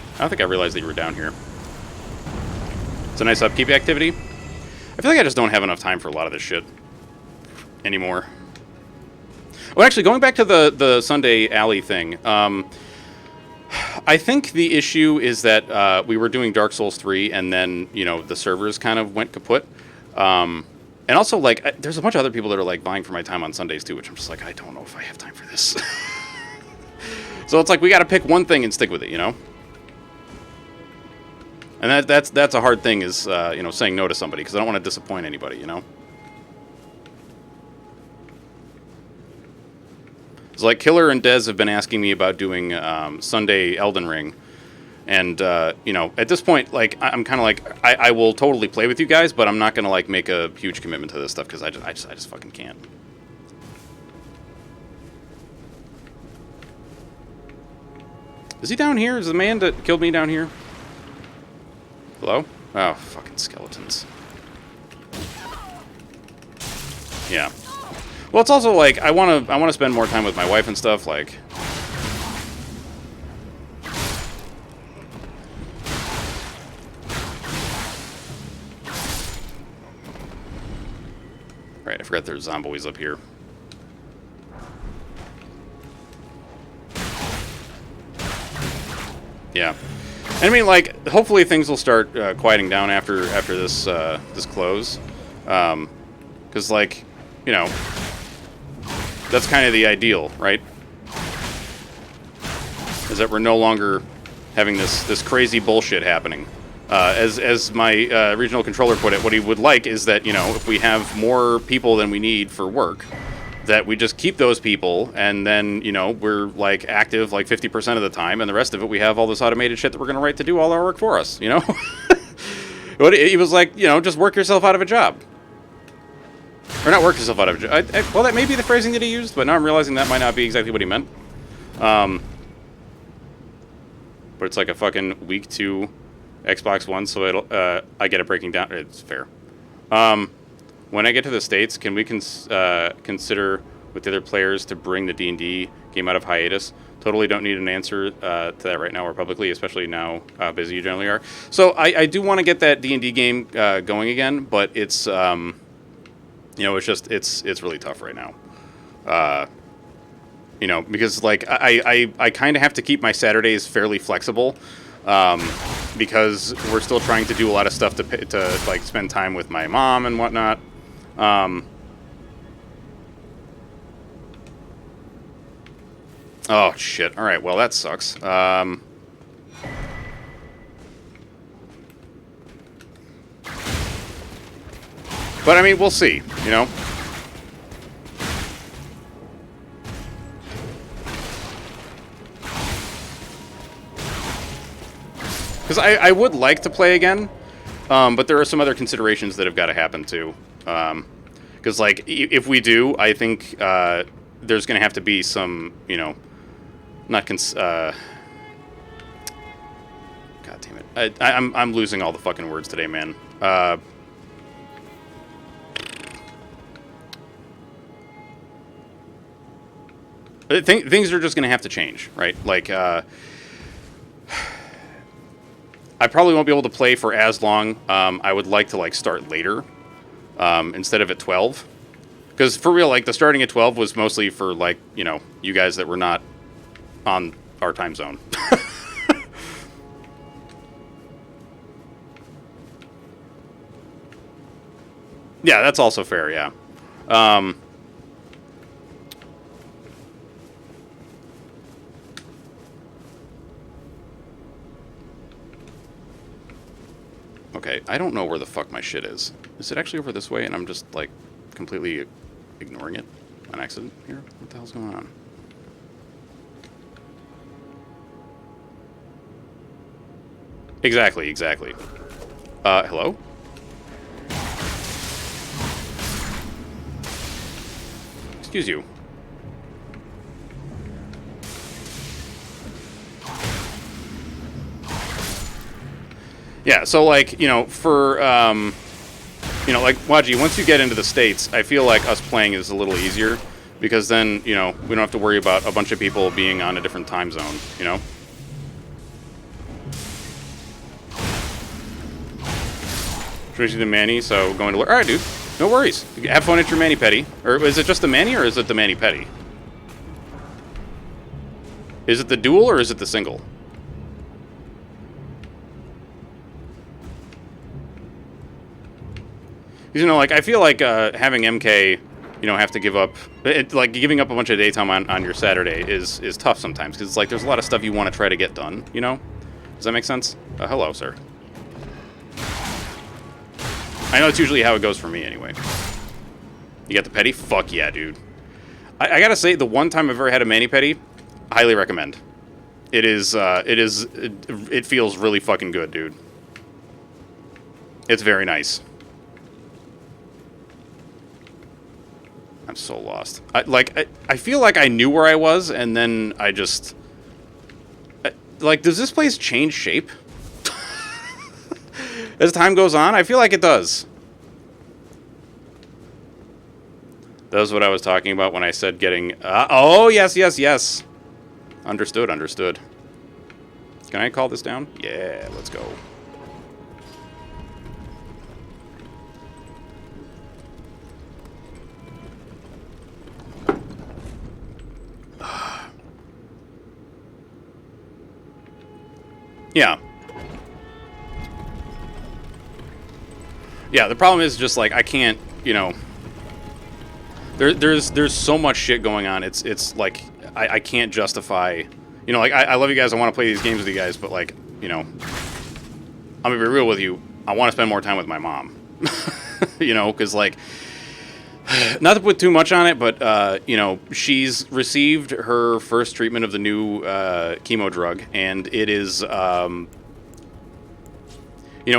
I don't think I realized that you were down here. It's a nice upkeep activity. I feel like I just don't have enough time for a lot of this shit anymore. Oh, actually, going back to the Sunday Alley thing, I think the issue is that we were doing Dark Souls 3, and then, you know, the servers kind of went kaput. And also, like, there's a bunch of other people that are, like, vying for my time on Sundays, too, which I'm just like, I don't know if I have time for this. So it's like, we got to pick one thing and stick with it, you know? And that's a hard thing, is, you know, saying no to somebody, because I don't want to disappoint anybody, you know? It's like Killer and Dez have been asking me about doing Sunday Elden Ring. And, you know, at this point, like, I'm kind of like, I will totally play with you guys, but I'm not going to, like, make a huge commitment to this stuff, because I just fucking can't. Is he down here? Is the man that killed me down here? Hello? Oh, fucking skeletons. Yeah. Well, it's also like I want to spend more time with my wife and stuff. Like, right? I forgot there's zombies up here. Yeah. I mean, like, hopefully things will start quieting down after this this close, because, like, you know, that's kind of the ideal, right? Is that we're no longer having this crazy bullshit happening. As my regional controller put it, what he would like is that, you know, if we have more people than we need for work, that we just keep those people, and then, you know, we're, like, active, like, 50% of the time, and the rest of it we have all this automated shit that we're going to write to do all our work for us, you know? But he was like, you know, just work yourself out of a job. Or not work yourself out of a job. Well, that may be the phrasing that he used, but now I'm realizing that might not be exactly what he meant. But it's like a fucking week 2 Xbox One, so it'll, I get it breaking down. It's fair. When I get to the States, can we consider with the other players to bring the D&D game out of hiatus? Totally don't need an answer to that right now or publicly, especially now busy you generally are. So I do want to get that D&D game going again, but it's it's just it's really tough right now. Because like I kind of have to keep my Saturdays fairly flexible, because we're still trying to do a lot of stuff to like spend time with my mom and whatnot. Oh shit! All right, well that sucks. But I mean, we'll see. You know. Because I would like to play again, but there are some other considerations that have got to happen too. Because like if we do, I think there's going to have to be some, God damn it! I'm losing all the fucking words today, man. Things are just going to have to change, right? Like. I probably won't be able to play for as long. I would like to like start later instead of at 12, because for real, like the starting at 12 was mostly for like you guys that were not on our time zone. Yeah, that's also fair. Yeah. Okay, I don't know where the fuck my shit is. Is it actually over this way and I'm just, like, completely ignoring it on accident here? What the hell's going on? Exactly. Hello? Excuse you. Yeah, so like, for, like, Waji, once you get into the States, I feel like us playing is a little easier, because then, we don't have to worry about a bunch of people being on a different time zone, Switching to Manny, so going to... Alright, dude. No worries. Have fun at your Mani-Pedi. Or is it just the Manny, or is it the Mani-Pedi? Is it the dual, or is it the single? Like, I feel like having MK, have to give up... like, giving up a bunch of daytime on your Saturday is tough sometimes. Because, it's like, there's a lot of stuff you want to try to get done, Does that make sense? Hello, sir. I know it's usually how it goes for me, anyway. You got the Pedi? Fuck yeah, dude. I gotta say, the one time I've ever had a Mani-Pedi, highly recommend. It feels really fucking good, dude. It's very nice. I'm so lost. I feel like I knew where I was, and then I just... like, does this place change shape? As time goes on, I feel like it does. That was what I was talking about when I said getting... oh, yes. Understood. Can I call this down? Yeah, let's go. Yeah. Yeah, the problem is just, like, I can't, There's so much shit going on. It's like, I can't justify... like, I love you guys, I want to play these games with you guys, but, like, I'm gonna be real with you, I want to spend more time with my mom. Because, like... not to put too much on it, but, she's received her first treatment of the new chemo drug, and it is,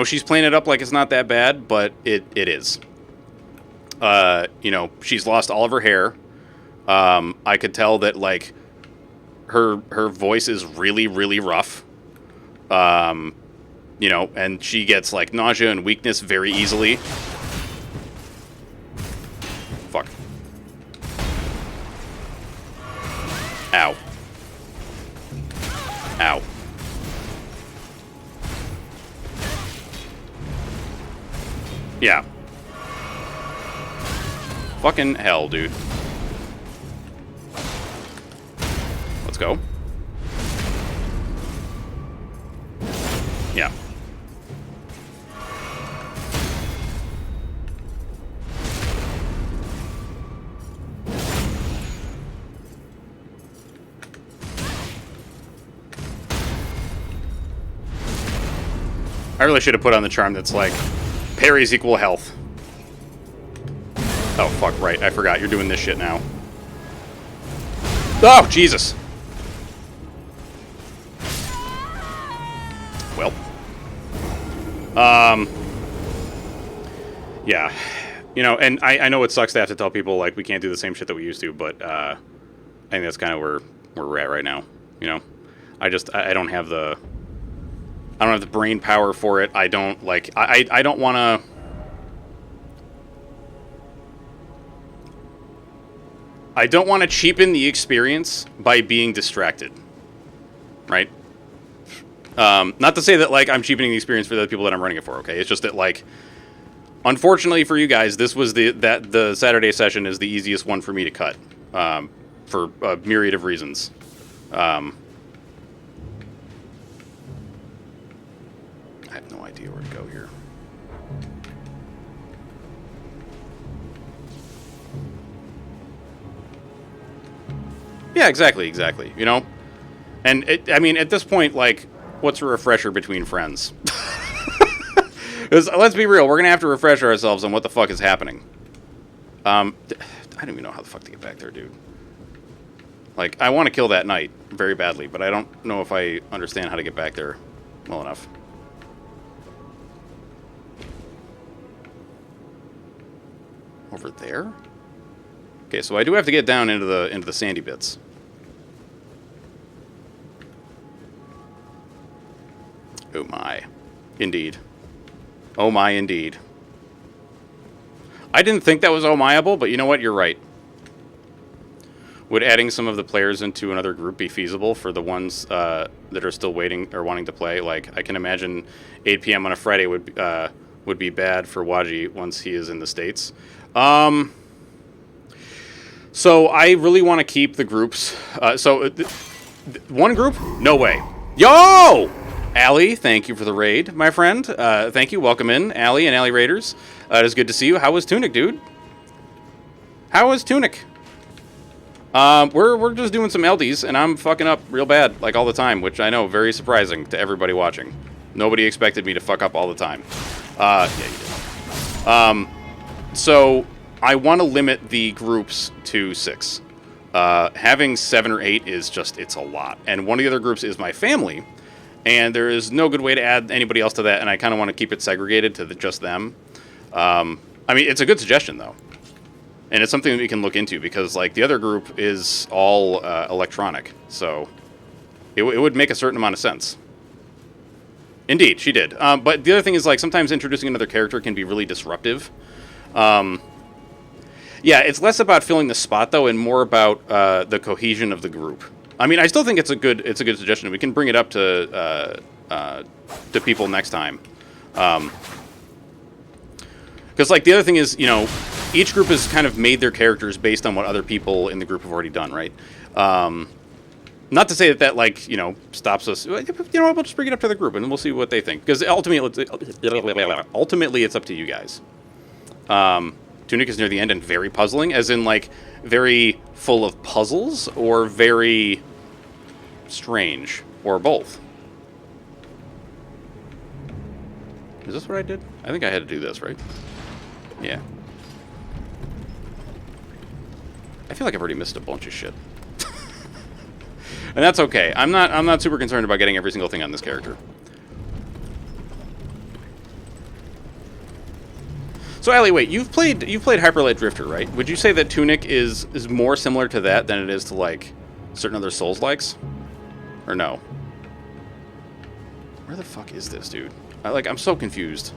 she's playing it up like it's not that bad, but it is. She's lost all of her hair. I could tell that, like, her voice is really, really rough. And she gets, like, nausea and weakness very easily. Yeah. Fucking hell, dude. Let's go. Yeah. I really should have put on the charm that's like, parries equal health. Oh, fuck, right. I forgot. You're doing this shit now. Oh, Jesus. Well. Yeah. You know, and I know it sucks to have to tell people, like, we can't do the same shit that we used to, but, I think that's kind of where we're at right now. You know? I don't have the... I don't have the brain power for it. I don't, like... I don't want to... I don't want to cheapen the experience by being distracted. Right? Not to say that, like, I'm cheapening the experience for the people that I'm running it for, okay? It's just that, like... Unfortunately for you guys, this was the Saturday session is the easiest one for me to cut. For a myriad of reasons. I have no idea where to go here. Yeah, exactly. You know? And, I mean, at this point, like, what's a refresher between friends? Because, let's be real, we're going to have to refresh ourselves on what the fuck is happening. I don't even know how the fuck to get back there, dude. Like, I want to kill that knight very badly, but I don't know if I understand how to get back there well enough. Over there? Okay, so I do have to get down into the sandy bits. Oh my. Indeed. Oh my, indeed. I didn't think that was oh myable, but you know what? You're right. Would adding some of the players into another group be feasible for the ones that are still waiting or wanting to play? Like, I can imagine 8 p.m. on a Friday would be bad for Waji once he is in the States. So I really want to keep the groups. One group? No way. Yo! Allie, thank you for the raid, my friend. Thank you. Welcome in, Allie and Allie Raiders. It is good to see you. How was Tunic, dude? How was Tunic? We're just doing some LDs, and I'm fucking up real bad, like all the time, which I know, very surprising to everybody watching. Nobody expected me to fuck up all the time. Yeah, you did. So I want to limit the groups to 6. Having 7 or 8 is just, it's a lot. And one of the other groups is my family, and there is no good way to add anybody else to that, and I kind of want to keep it segregated to just them. I mean, it's a good suggestion, though. And it's something that we can look into, because, like, the other group is all electronic, so it would make a certain amount of sense. Indeed, she did. But the other thing is, like, sometimes introducing another character can be really disruptive. Yeah, it's less about filling the spot, though, and more about the cohesion of the group. I mean, I still think it's a good suggestion. We can bring it up to people next time. Because, like, the other thing is, you know, each group has kind of made their characters based on what other people in the group have already done, right? Not to say that, like, you know, stops us. You know, we'll just bring it up to the group, and we'll see what they think. Because ultimately, it's up to you guys. Tunic is near the end and very puzzling, as in, like, very full of puzzles, or very strange, or both. Is this what I did? I think I had to do this, right? Yeah. I feel like I've already missed a bunch of shit. And that's okay. I'm not super concerned about getting every single thing on this character. So, Allie, wait, you've played Hyperlight Drifter, right? Would you say that Tunic is more similar to that than it is to, like, certain other Souls-likes? Or no? Where the fuck is this, dude? I'm so confused.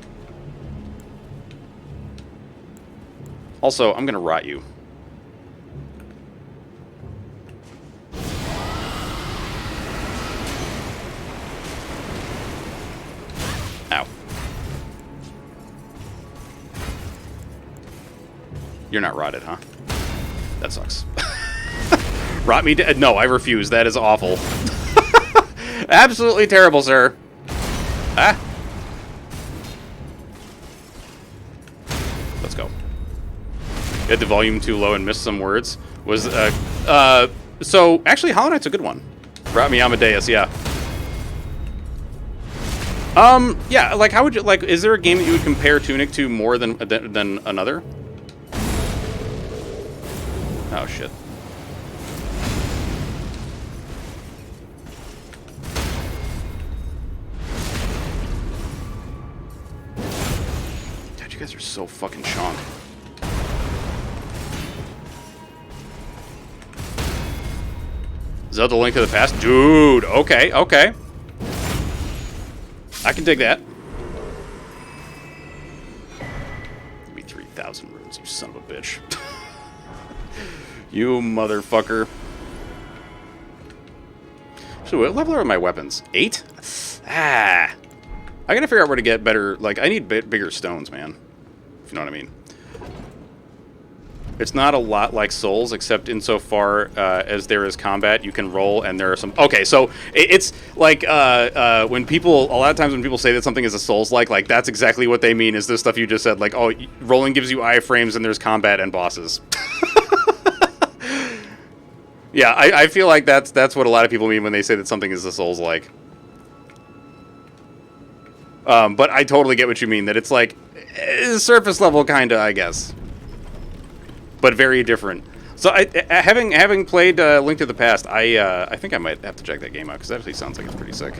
Also, I'm gonna rot you. Ow. You're not rotted, huh? That sucks. Rot me dead? No, I refuse. That is awful. Absolutely terrible, sir. Ah. Let's go. Had the volume too low and missed some words. Was, so, actually, Hollow Knight's a good one. Rot me Amadeus, yeah. Yeah, like, how would you, like, is there a game that you would compare Tunic to more than another? Oh, shit. God, you guys are so fucking chonk. Zelda Link to the Past? Dude, okay, okay. I can dig that. Give me 3,000 runes, you son of a bitch. You motherfucker. So what level are my weapons? 8? Ah. I gotta figure out where to get better, like, I need bigger stones, man. If you know what I mean. It's not a lot like Souls, except insofar as there is combat, you can roll, and there are some... Okay, so it's like when people... A lot of times when people say that something is a Souls-like, that's exactly what they mean, is this stuff you just said. Like, oh, rolling gives you iframes, and there's combat and bosses. Yeah, I feel like that's what a lot of people mean when they say that something is a Souls-like. But I totally get what you mean, that it's like surface level, kind of, I guess. But very different. So, having played Link to the Past, I think I might have to check that game out, because that actually sounds like it's pretty sick.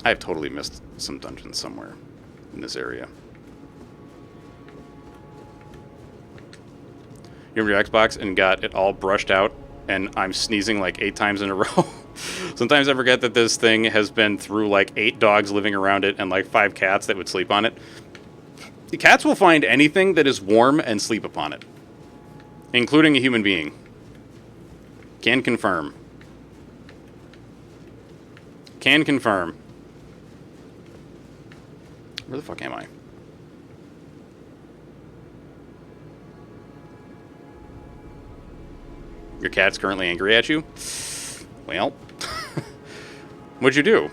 I have totally missed some dungeons somewhere in this area. You remember your Xbox and got it all brushed out, and I'm sneezing like 8 times in a row? Sometimes I forget that this thing has been through like 8 dogs living around it and like 5 cats that would sleep on it. The cats will find anything that is warm and sleep upon it, including a human being. Can confirm. Can confirm. Where the fuck am I? Your cat's currently angry at you? Well, what'd you do?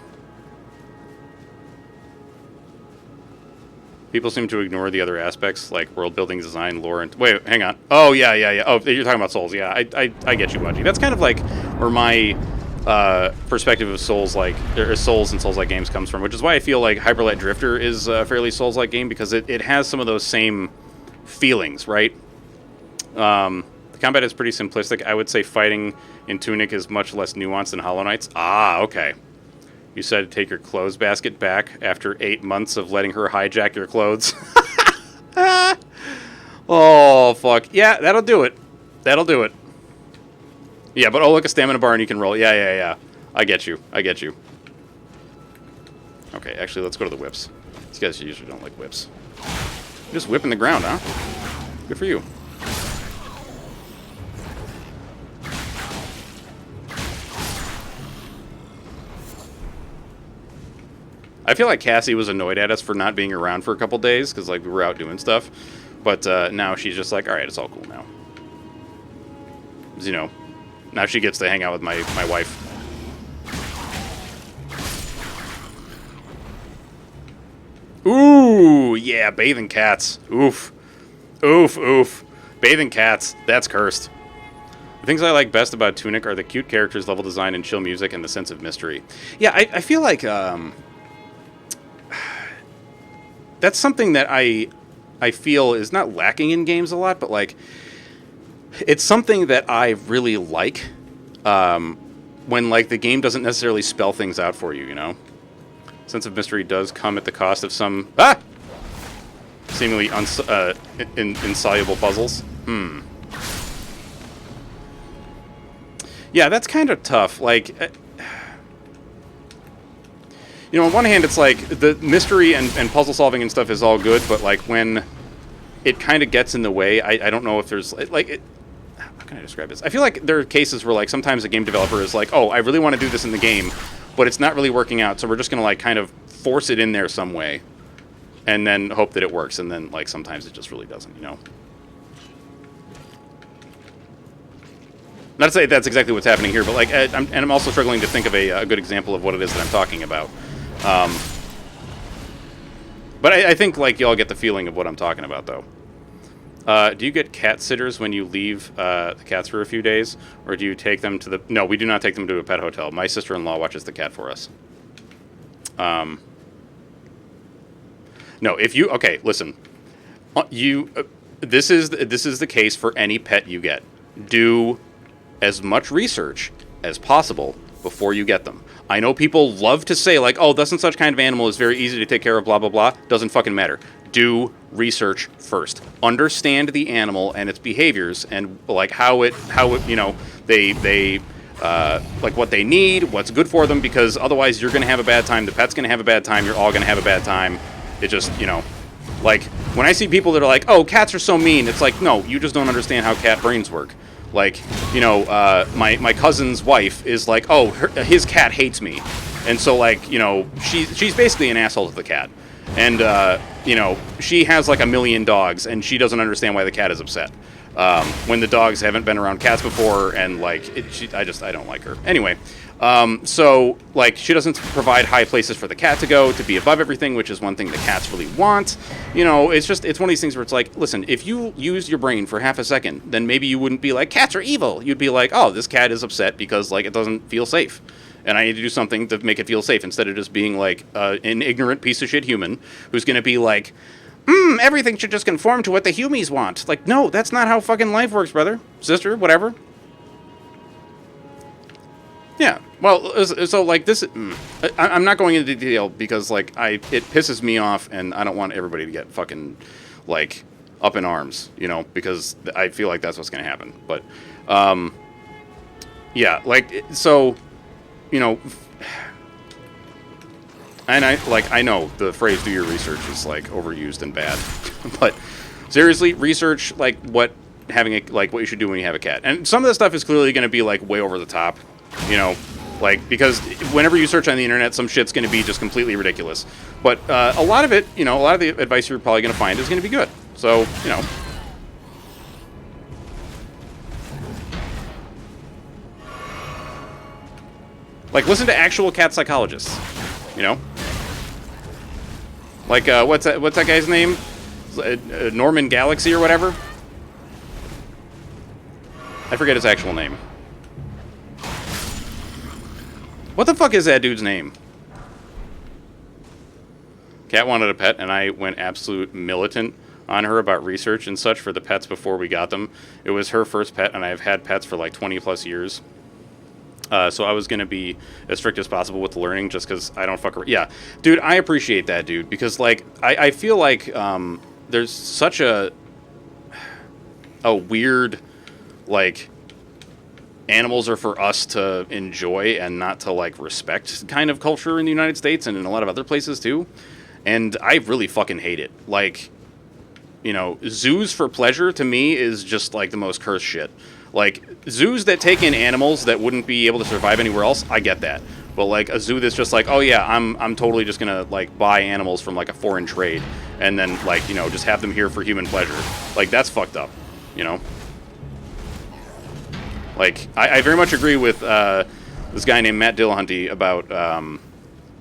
People seem to ignore the other aspects, like world building, design, lore, and... Wait, hang on. Oh, yeah. Oh, you're talking about Souls. Yeah, I get you, Bungie. That's kind of like where my perspective of Souls, Souls and Souls-like games comes from, which is why I feel like Hyper Light Drifter is a fairly Souls-like game, because it has some of those same feelings, right? The combat is pretty simplistic. I would say fighting in Tunic is much less nuanced than Hollow Knight's. Ah, okay. You said to take your clothes basket back after 8 months of letting her hijack your clothes. Oh, fuck. Yeah, that'll do it. That'll do it. Yeah, but oh, look, a stamina bar and you can roll. Yeah. I get you. Okay, actually, let's go to the whips. These guys usually don't like whips. You're just whipping the ground, huh? Good for you. I feel like Cassie was annoyed at us for not being around for a couple days, because like we were out doing stuff. But now she's just like, all right, it's all cool now. 'Cause, you know, now she gets to hang out with my wife. Ooh, yeah, bathing cats. Oof. Bathing cats. That's cursed. The things I like best about Tunic are the cute characters, level design, and chill music, and the sense of mystery. Yeah, I feel like that's something that I feel is not lacking in games a lot, but like it's something that I really like when like the game doesn't necessarily spell things out for you, you know? Sense of mystery does come at the cost of some seemingly insoluble puzzles. Yeah, that's kind of tough. Like, you know, on one hand, it's like the mystery and puzzle solving and stuff is all good, but like when it kind of gets in the way, I don't know if there's like how can I describe this? I feel like there are cases where like sometimes a game developer is like, oh, I really want to do this in the game, but it's not really working out, so we're just gonna like kind of force it in there some way, and then hope that it works, and then like sometimes it just really doesn't, you know. Not to say that's exactly what's happening here, but like, I'm also struggling to think of a good example of what it is that I'm talking about. But I think like y'all get the feeling of what I'm talking about, though. Do you get cat sitters when you leave the cats for a few days, or do you take them to the? No, we do not take them to a pet hotel. My sister-in-law watches the cat for us. No, if you listen, this is the case for any pet you get. Do as much research as possible before you get them. I know people love to say like, oh, thus and such kind of animal is very easy to take care of, blah blah blah. Doesn't fucking matter. Do research first. Understand the animal and its behaviors and like how it they like what they need, what's good for them, because otherwise you're gonna have a bad time. The pet's gonna have a bad time. You're all gonna have a bad time. It just like when I see people that are like, oh, cats are so mean. It's like, no, you just don't understand how cat brains work. Like, my cousin's wife is like, oh, his cat hates me. And so, like, she's basically an asshole to the cat. And, she has, like, 1 million dogs, and she doesn't understand why the cat is upset. When the dogs haven't been around cats before, and, like, I don't like her. Anyway, so, like, she doesn't provide high places for the cat to go, to be above everything, which is one thing the cats really want. It's one of these things where it's like, listen, if you use your brain for half a second, then maybe you wouldn't be like, cats are evil. You'd be like, oh, this cat is upset because, like, it doesn't feel safe. And I need to do something to make it feel safe instead of just being, like, an ignorant piece of shit human who's going to be like, everything should just conform to what the humies want. Like, no, that's not how fucking life works, brother, sister, whatever. Yeah, well, so, like, this... I'm not going into detail because, like, it pisses me off, and I don't want everybody to get fucking, like, up in arms, because I feel like that's what's going to happen. But, yeah, like, so, and I know the phrase "do your research" is, like, overused and bad, but seriously, research, like, what you should do when you have a cat. And some of the stuff is clearly going to be, like, way over the top. Like, because whenever you search on the internet, some shit's going to be just completely ridiculous. But a lot of it, a lot of the advice you're probably going to find is going to be good. So, like, listen to actual cat psychologists, Like, what's that guy's name? Norman Galaxy or whatever? I forget his actual name. What the fuck is that dude's name? Cat wanted a pet, and I went absolute militant on her about research and such for the pets before we got them. It was her first pet, and I've had pets for like 20 plus years. So I was going to be as strict as possible with the learning just because I don't fuck around. Yeah, dude, I appreciate that, dude, because, like, I feel like there's such a weird, like, animals are for us to enjoy and not to, like, respect kind of culture in the United States and in a lot of other places too. And I really fucking hate it. Like, zoos for pleasure to me is just, like, the most cursed shit. Like, zoos that take in animals that wouldn't be able to survive anywhere else, I get that. But, like, a zoo that's just like, oh yeah, I'm totally just gonna, like, buy animals from, like, a foreign trade and then, like, just have them here for human pleasure. Like, that's fucked up, Like, I very much agree with this guy named Matt Dillahunty about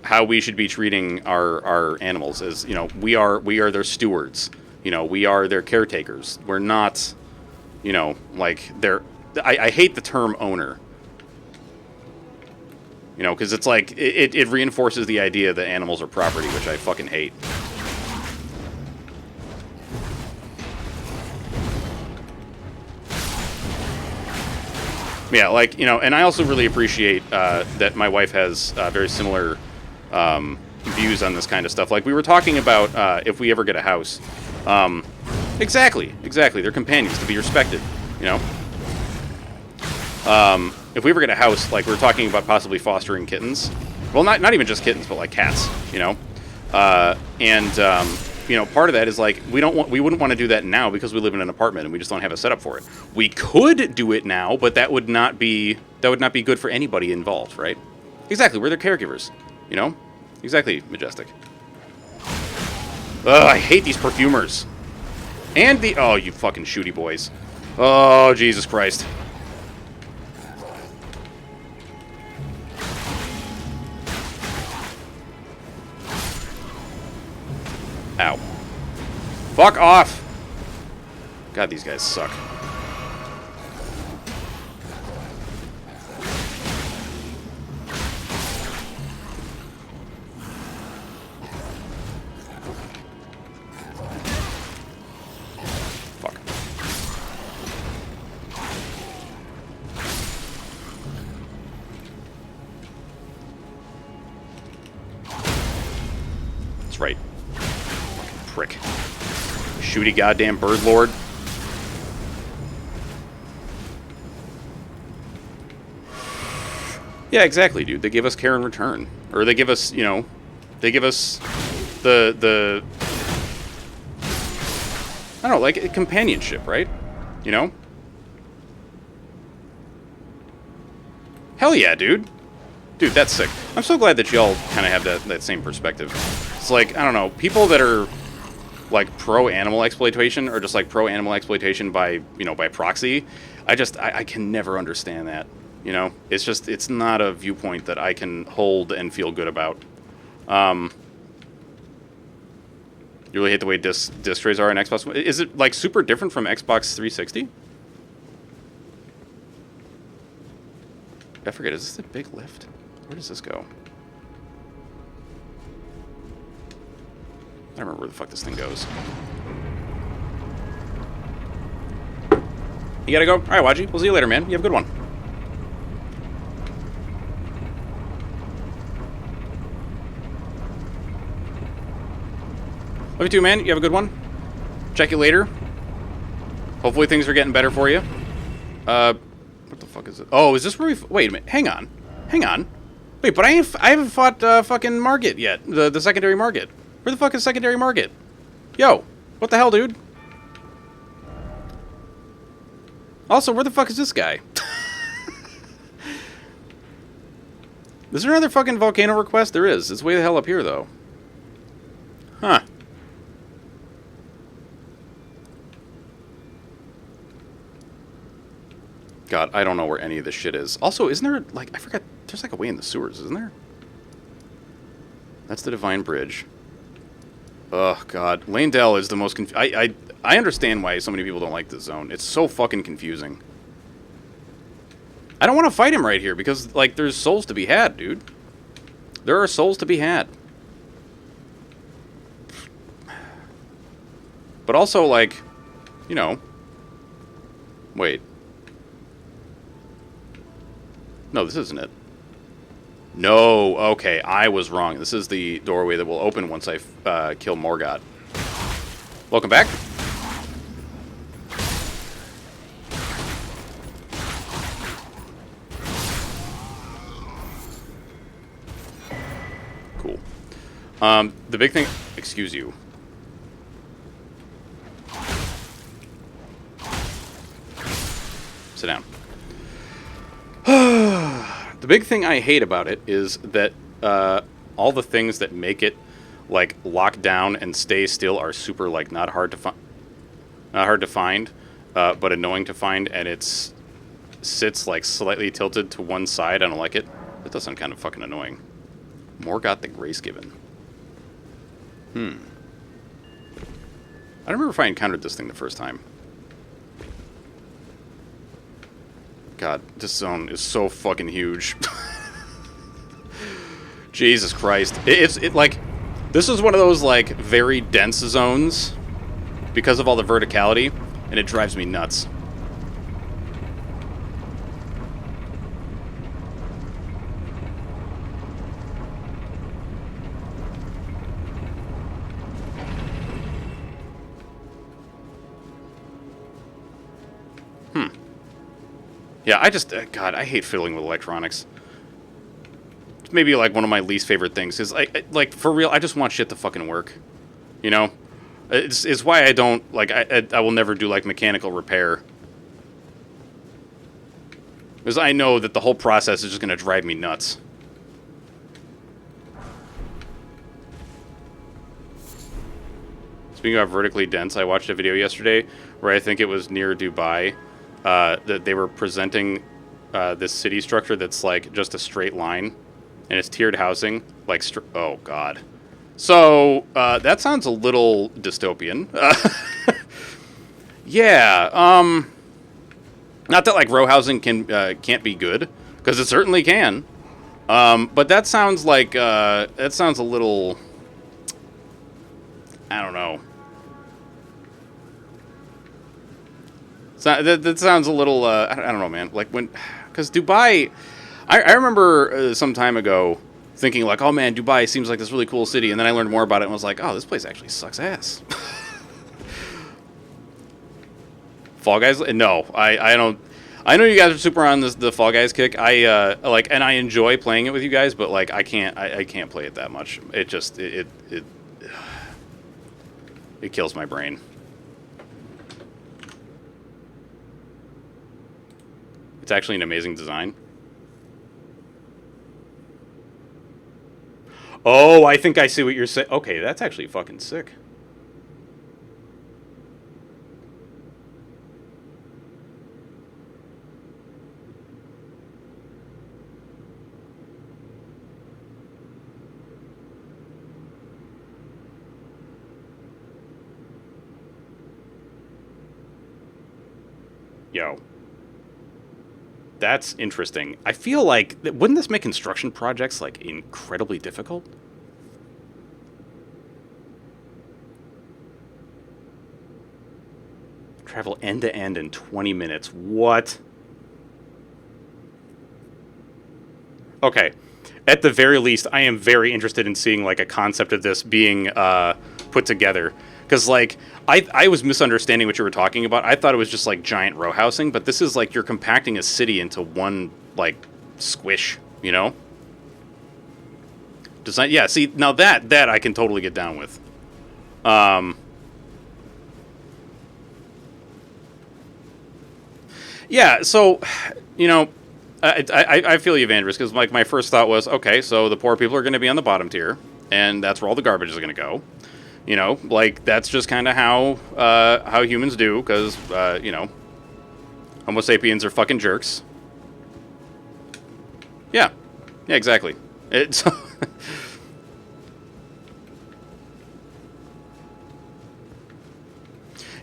how we should be treating our animals. As we are their stewards. We are their caretakers. We're not, like they're. I hate the term owner. Because it's like it reinforces the idea that animals are property, which I fucking hate. Yeah, like, and I also really appreciate that my wife has very similar views on this kind of stuff. Like, we were talking about if we ever get a house. Exactly. They're companions to be respected, If we ever get a house, like, we were talking about possibly fostering kittens. Well, not even just kittens, but, like, cats, part of that is, like, we wouldn't want to do that now because we live in an apartment and we just don't have a setup for it. We could do it now, but that would not be good for anybody involved, right? Exactly, we're their caregivers, Exactly, Majestic. Ugh, I hate these perfumers. And oh, you fucking shooty boys. Oh, Jesus Christ. Ow. Fuck off! God, these guys suck. Fuck. That's right. Fucking prick. Shooty goddamn bird lord. Yeah, exactly, dude. They give us care in return. Or they give us, you know, they give us the I don't know, like companionship, right? You know? Hell yeah, dude. Dude, that's sick. I'm so glad that y'all kind of have that same perspective. It's like, I don't know, people that are like pro-animal exploitation or just like pro-animal exploitation by, you know, by proxy, I can never understand that. You know, it's just, it's not a viewpoint that I can hold and feel good about. You really hate the way disc trays are in Xbox. Is it like super different from Xbox 360? I forget, is this a big lift? Where does this go? I don't remember where the fuck this thing goes. You gotta go? Alright, Waji. We'll see you later, man. You have a good one. Love you too, man. You have a good one. Check you later. Hopefully things are getting better for you. What the fuck is it? Oh, is this where we... Wait a minute. Hang on. Hang on. Wait, but I haven't fought fucking Margit yet. The secondary Margit. Where the fuck is secondary Margit? Yo. What the hell, dude? Also, where the fuck is this guy? Is there another fucking volcano request? There is. It's way the hell up here, though. Huh. God, I don't know where any of this shit is. Also, isn't there, like, I forgot, there's like a way in the sewers, isn't there? That's the Divine Bridge. Oh, God. Lane Dell is the most I understand why so many people don't like this zone. It's so fucking confusing. I don't want to fight him right here because, like, there's souls to be had, dude. There are souls to be had. But also, like, you know... Wait. No, this isn't it. No, okay, I was wrong. This is the doorway that will open once I kill Morgott. Welcome back. Cool. The big thing... Excuse you. Sit down. The big thing I hate about it is that all the things that make it like lock down and stay still are super like not hard to find, but annoying to find, and it sits like slightly tilted to one side. I don't like it. That does sound kind of fucking annoying. Morgott the Grace Given. I don't remember if I encountered this thing the first time. God, this zone is so fucking huge. Jesus Christ. It's like, this is one of those, like, very dense zones because of all the verticality, and it drives me nuts. Yeah, I just, God, I hate fiddling with electronics. It's maybe like one of my least favorite things. Is like for real, I just want shit to fucking work. You know, it's why I don't like. I will never do like mechanical repair, because I know that the whole process is just gonna drive me nuts. Speaking of vertically dense, I watched a video yesterday where I think it was near Dubai. That they were presenting this city structure that's like just a straight line, and it's tiered housing. Like, oh god, So, that sounds a little dystopian. Yeah, not that, like, row housing can't be good, because it certainly can. But that sounds like, that sounds a little, I don't know. That sounds a little, I don't know, man. Like, because Dubai, I remember some time ago thinking, like, oh, man, Dubai seems like this really cool city, and then I learned more about it and was like, oh, this place actually sucks ass. Fall Guys? No, I don't. I know you guys are super on the Fall Guys kick. Like, and I enjoy playing it with you guys, but like, I can't play it that much. It just it kills my brain. It's actually an amazing design. Oh, I think I see what you're saying. Okay, that's actually fucking sick. Yo. That's interesting. I feel like, wouldn't this make construction projects, like, incredibly difficult? Travel end to end in 20 minutes. What? Okay. At the very least, I am very interested in seeing, like, a concept of this being put together. Because, like, I was misunderstanding what you were talking about. I thought it was just, like, giant row housing. But this is, like, you're compacting a city into one, like, squish, you know? Design, yeah, see, now that I can totally get down with. Yeah, so, you know, I feel you, Vandris, because, like, my first thought was, okay, so the poor people are going to be on the bottom tier, and that's where all the garbage is going to go. You know, like, that's just kind of how humans do, because, you know, Homo sapiens are fucking jerks. Yeah. Yeah, exactly. It's...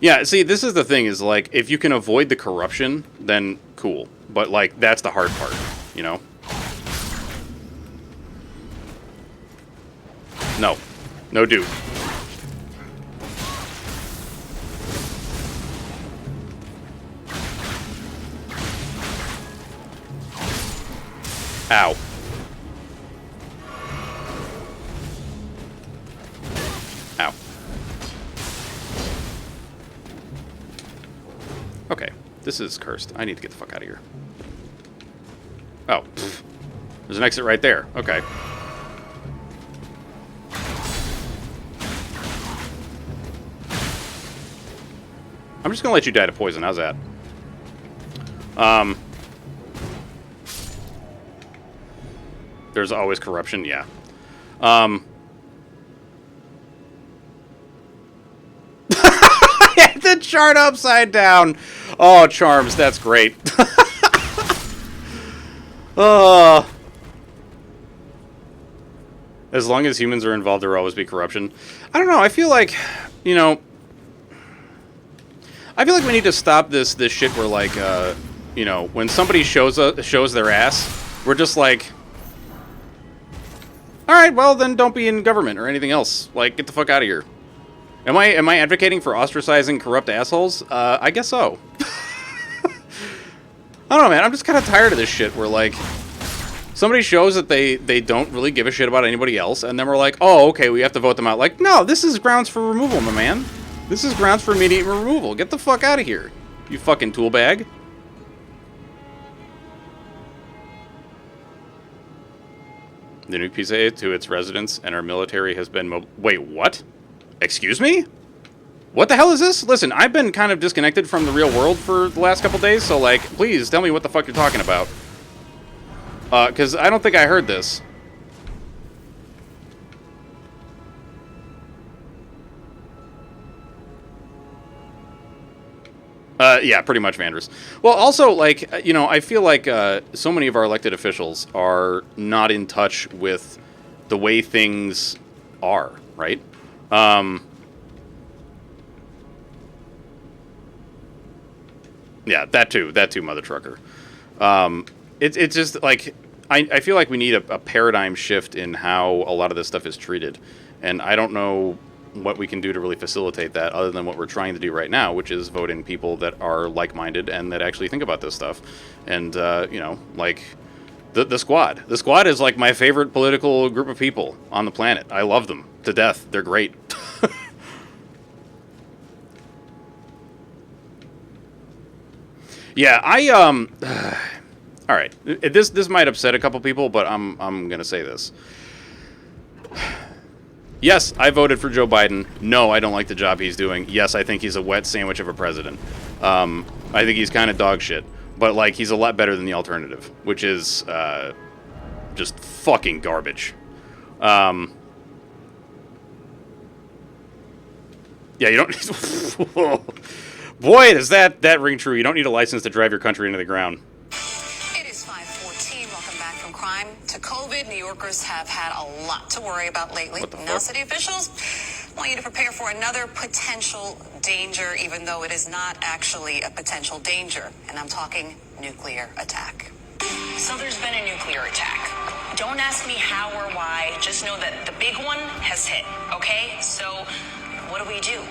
Yeah, see, this is the thing, is, like, if you can avoid the corruption, then cool. But, like, that's the hard part, you know? No. No do. Ow. Ow. Okay, this is cursed. I need to get the fuck out of here. Oh, pfft. There's an exit right there. Okay. I'm just gonna let you die to poison. How's that? There's always corruption, yeah. The chart upside down. Oh, charms, that's great. As long as humans are involved, there will always be corruption. I don't know, I feel like, you know, I feel like we need to stop this shit where, like, you know, when somebody shows their ass, we're just like, all right, well, then don't be in government or anything else. Like, get the fuck out of here. Am I advocating for ostracizing corrupt assholes? I guess so. I don't know, man. I'm just kind of tired of this shit where, like, somebody shows that they don't really give a shit about anybody else, and then we're like, oh, okay, we have to vote them out. Like, no, this is grounds for removal, my man. This is grounds for immediate removal. Get the fuck out of here, you fucking tool bag. The new PSA to its residents and our military has been wait, what? Excuse me? What the hell is this? Listen, I've been kind of disconnected from the real world for the last couple days, so, like, please tell me what the fuck you're talking about. Because I don't think I heard this. Yeah, pretty much, Vandris. Well, also, like, you know, I feel like so many of our elected officials are not in touch with the way things are, right? Yeah, that too, mother trucker. It's just like I feel like we need a paradigm shift in how a lot of this stuff is treated, and I don't know what we can do to really facilitate that other than what we're trying to do right now, which is vote in people that are like-minded and that actually think about this stuff. And you know, like the squad. The squad is like my favorite political group of people on the planet. I love them to death. They're great. Yeah, all right. This might upset a couple people, but I'm gonna say this. Yes, I voted for Joe Biden. No, I don't like the job he's doing. Yes, I think he's a wet sandwich of a president. I think he's kind of dog shit. But like, he's a lot better than the alternative, which is just fucking garbage. Yeah, you don't. Boy, does that ring true. You don't need a license to drive your country into the ground. It is 5:14. Welcome back from crime to COVID. New Yorkers have had a lot to worry about lately. Now, city officials want you to prepare for another potential danger, even though it is not actually a potential danger. And I'm talking nuclear attack. So there's been a nuclear attack. Don't ask me how or why. Just know that the big one has hit, okay? So what do we do?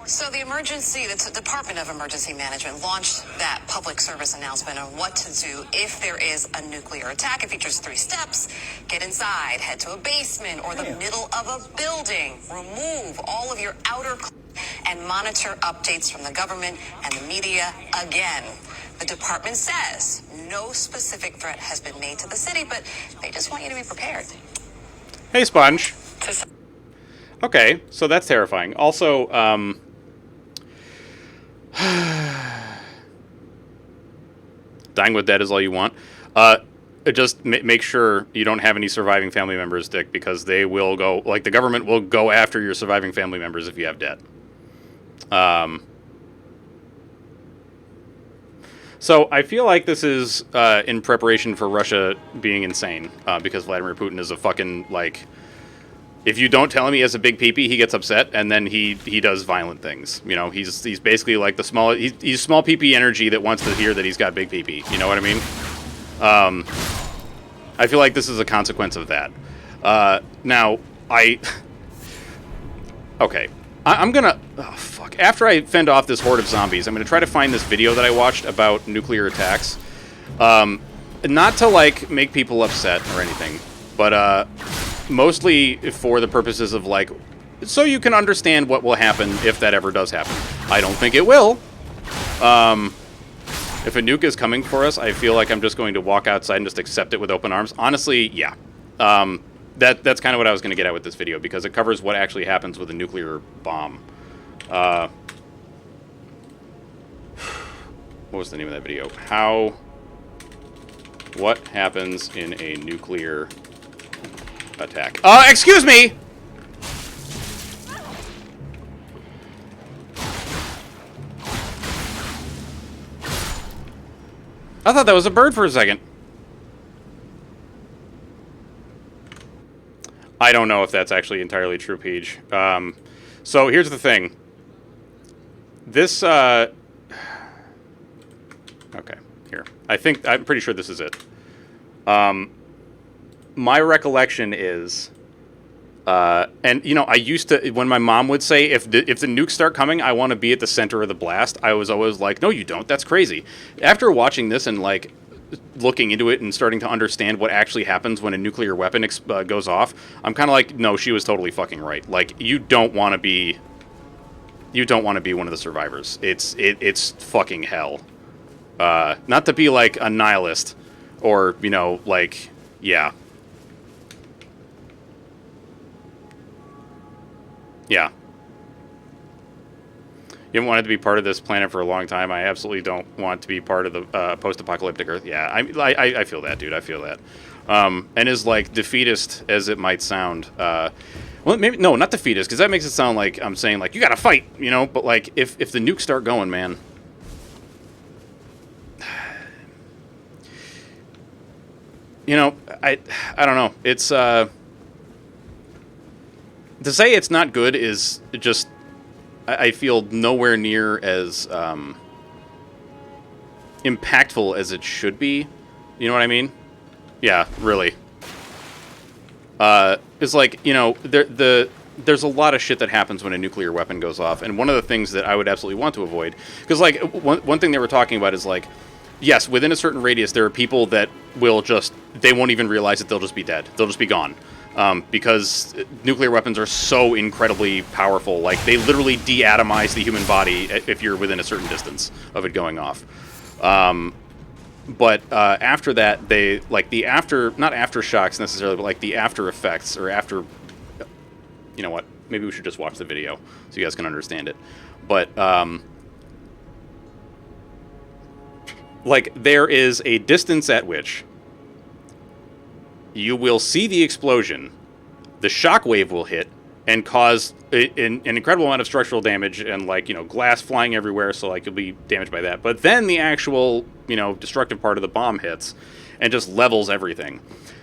So the Department of Emergency Management launched that public service announcement on what to do if there is a nuclear attack. It features 3 steps. Get inside, head to a basement or the middle of a building. Remove all of your outer and monitor updates from the government and the media again. The department says no specific threat has been made to the city, but they just want you to be prepared. Hey, Sponge. Okay, so that's terrifying. Also, dying with dead is all you want. Just make sure you don't have any surviving family members, Dick, because they will go, like, the government will go after your surviving family members if you have debt. So I feel like this is in preparation for Russia being insane, because Vladimir Putin is a fucking, like, if you don't tell him he has a big peepee, he gets upset, and then he does violent things. You know, he's basically like the small, he's small peepee energy that wants to hear that he's got big peepee. You know what I mean? I feel like this is a consequence of that. Now, okay. I'm gonna, oh fuck. After I fend off this horde of zombies, I'm gonna try to find this video that I watched about nuclear attacks. Not to, like, make people upset or anything, but, mostly for the purposes of, like, so you can understand what will happen if that ever does happen. I don't think it will. If a nuke is coming for us, I feel like I'm just going to walk outside and just accept it with open arms. Honestly, yeah. That's kind of what I was going to get at with this video, because it covers what actually happens with a nuclear bomb. What was the name of that video? What happens in a nuclear attack? Excuse me! I thought that was a bird for a second. I don't know if that's actually entirely true, Peach. So here's the thing. This, okay, here. I'm pretty sure this is it. My recollection is, and, you know, I used to, when my mom would say, if the nukes start coming, I want to be at the center of the blast, I was always like, no, you don't. That's crazy. After watching this and, like, looking into it and starting to understand what actually happens when a nuclear weapon goes off, I'm kind of like, no, she was totally fucking right. Like, you don't want to be one of the survivors. It's fucking hell. Not to be like a nihilist or, you know, like, yeah. Yeah. You haven't wanted to be part of this planet for a long time. I absolutely don't want to be part of the post-apocalyptic Earth. Yeah, I feel that, dude. I feel that. And as, like, defeatist as it might sound, well, maybe, no, not defeatist, because that makes it sound like I'm saying, like, you gotta fight, you know? But, like, if the nukes start going, man, you know, I don't know. It's, to say it's not good is just, I feel nowhere near as impactful as it should be. You know what I mean? Yeah, really. It's like, you know, there's a lot of shit that happens when a nuclear weapon goes off, and one of the things that I would absolutely want to avoid, because like one thing they were talking about is like, yes, within a certain radius, there are people that will just, they won't even realize that they'll just be dead. They'll just be gone. Because nuclear weapons are so incredibly powerful. Like, they literally deatomize the human body if you're within a certain distance of it going off. But after that, they, like, the after, not aftershocks necessarily, but like the after effects, or after, you know what, maybe we should just watch the video so you guys can understand it. But, like, there is a distance at which you will see the explosion, the shockwave will hit, and cause an incredible amount of structural damage, and, like, you know, glass flying everywhere, so, like, you'll be damaged by that. But then the actual, you know, destructive part of the bomb hits and just levels everything.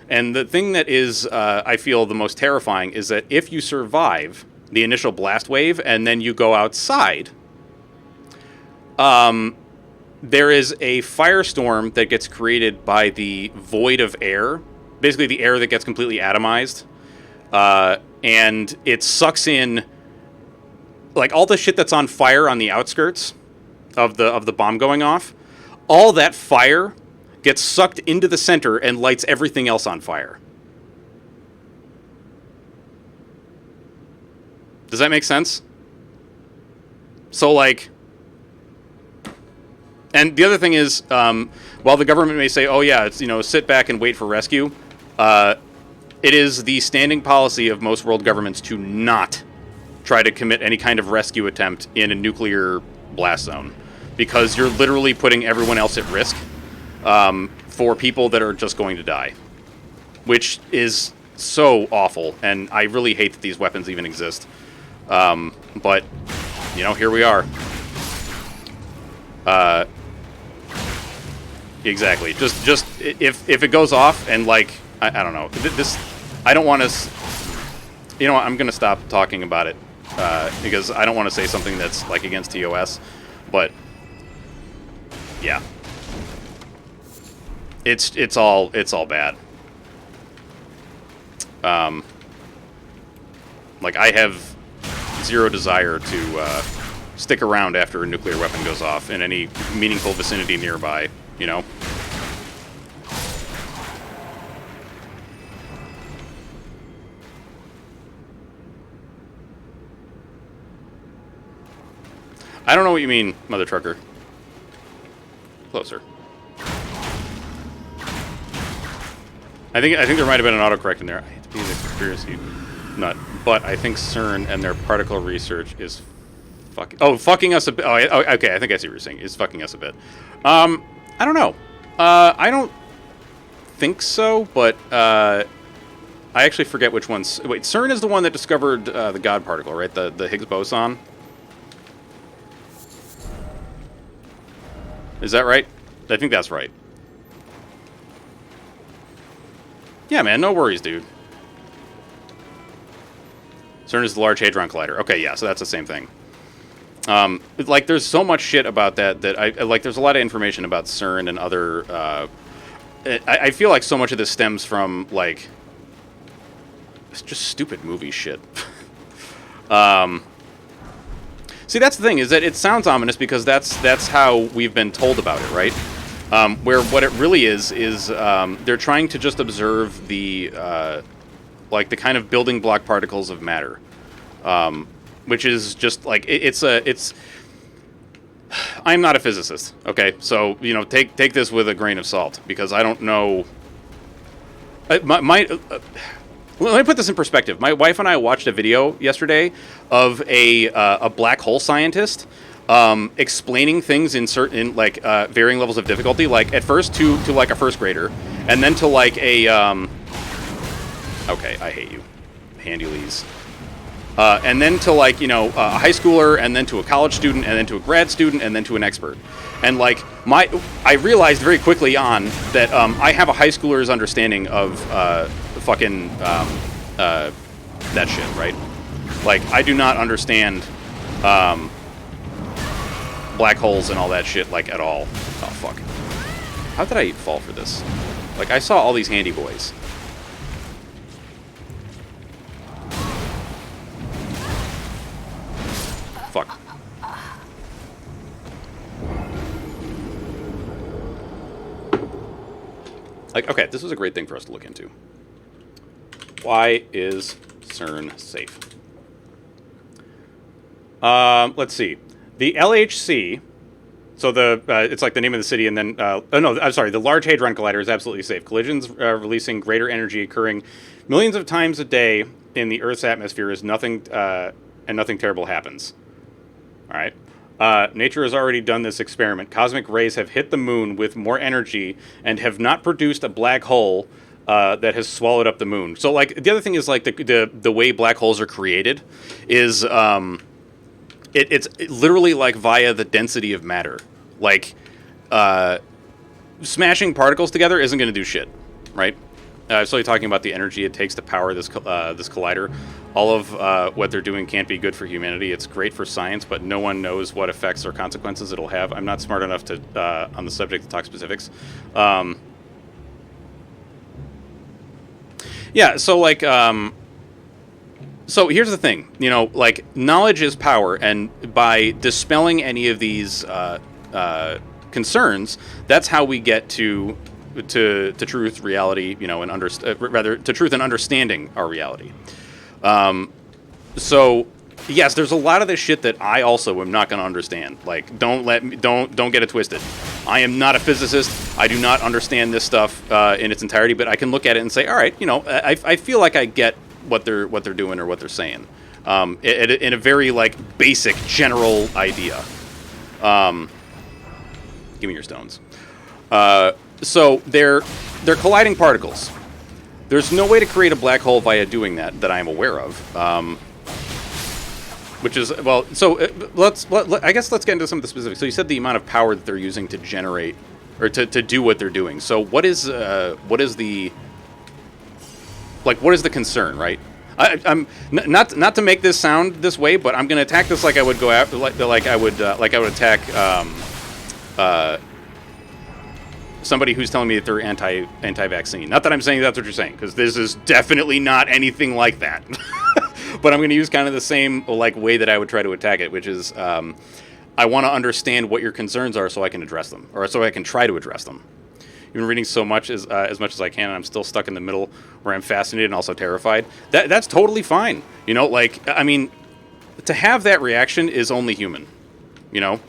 And the thing that is, I feel, the most terrifying is that if you survive the initial blast wave and then you go outside, there is a firestorm that gets created by the void of air, basically the air that gets completely atomized, and it sucks in, like, all the shit that's on fire on the outskirts of the bomb going off. All that fire gets sucked into the center and lights everything else on fire. Does that make sense? So, like, and the other thing is, while the government may say, oh yeah, it's, you know, sit back and wait for rescue, it is the standing policy of most world governments to not try to commit any kind of rescue attempt in a nuclear blast zone, because you're literally putting everyone else at risk for people that are just going to die, which is so awful, and I really hate that these weapons even exist. But, you know, here we are. Exactly. Just if it goes off and, like, I don't know. This, I don't want to. You know what? I'm gonna stop talking about it because I don't want to say something that's, like, against TOS. But yeah, it's all bad. Like, I have zero desire to stick around after a nuclear weapon goes off in any meaningful vicinity nearby. You know. I don't know what you mean, Mother Trucker. Closer. I think there might have been an autocorrect in there. I hate to be the conspiracy nut, but I think CERN and their particle research is fucking us a bit. Oh, okay. I think I see what you're saying. Is fucking us a bit. I don't know. I don't think so, but I actually forget which one's. Wait, CERN is the one that discovered the God particle, right? The Higgs boson. Is that right? I think that's right. Yeah, man, no worries, dude. CERN is the Large Hadron Collider. Okay, yeah, so that's the same thing. Like, there's so much shit about that I like. There's a lot of information about CERN and other. I feel like so much of this stems from, like, it's just stupid movie shit. See, that's the thing, is that it sounds ominous because that's how we've been told about it, right? Where what it really is they're trying to just observe the like, the kind of building block particles of matter, which is just like it's. I'm not a physicist, okay? So, you know, take this with a grain of salt, because I don't know. Let me put this in perspective. My wife and I watched a video yesterday of a black hole scientist explaining things in certain, like, varying levels of difficulty. Like, at first to like a first grader, and then to, like, a okay, I hate you, Handylees. And then to, like, you know, a high schooler, and then to a college student, and then to a grad student, and then to an expert. And, like, I realized very quickly on that I have a high schooler's understanding of fucking that shit, right? Like, I do not understand black holes and all that shit, like, at all. Oh, fuck. How did I fall for this? Like, I saw all these handy boys. Fuck. Like, okay, this is a great thing for us to look into. Why is CERN safe? Let's see. The LHC, so it's like the name of the city, and then, oh no, I'm sorry, the Large Hadron Collider is absolutely safe. Collisions releasing greater energy occurring millions of times a day in the Earth's atmosphere is nothing, and nothing terrible happens. All right. Nature has already done this experiment. Cosmic rays have hit the moon with more energy and have not produced a black hole that has swallowed up the moon. So, like, the other thing is, like, the way black holes are created is it's literally, like, via the density of matter. Like, smashing particles together isn't going to do shit, right? So you're talking about the energy it takes to power this this collider. All of what they're doing can't be good for humanity. It's great for science, but no one knows what effects or consequences it'll have. I'm not smart enough to on the subject to talk specifics. Yeah, so like, so here's the thing. You know, like, knowledge is power, and by dispelling any of these concerns, that's how we get to truth, reality, you know, and rather to truth and understanding our reality. So yes, there's a lot of this shit that I also am not going to understand. Like, don't get it twisted. I am not a physicist. I do not understand this stuff in its entirety, but I can look at it and say, all right, you know, I feel like I get what they're doing or what they're saying, in a very, like, basic general idea. Give me your stones. So they're colliding particles. There's no way to create a black hole via doing that I am aware of. Which is, well, so I guess let's get into some of the specifics. So you said the amount of power that they're using to generate, or to do what they're doing. So what is the concern, right? I'm not to make this sound this way, but I'm going to attack this like I would go after, like I would attack somebody who's telling me that they're anti-vaccine. Not that I'm saying that's what you're saying, because this is definitely not anything like that. But I'm going to use kind of the same, like, way that I would try to attack it, which is I want to understand what your concerns are so I can address them, or so I can try to address them. You've been reading so much as much as I can, and I'm still stuck in the middle where I'm fascinated and also terrified. That's totally fine. You know, like, I mean, to have that reaction is only human. You know,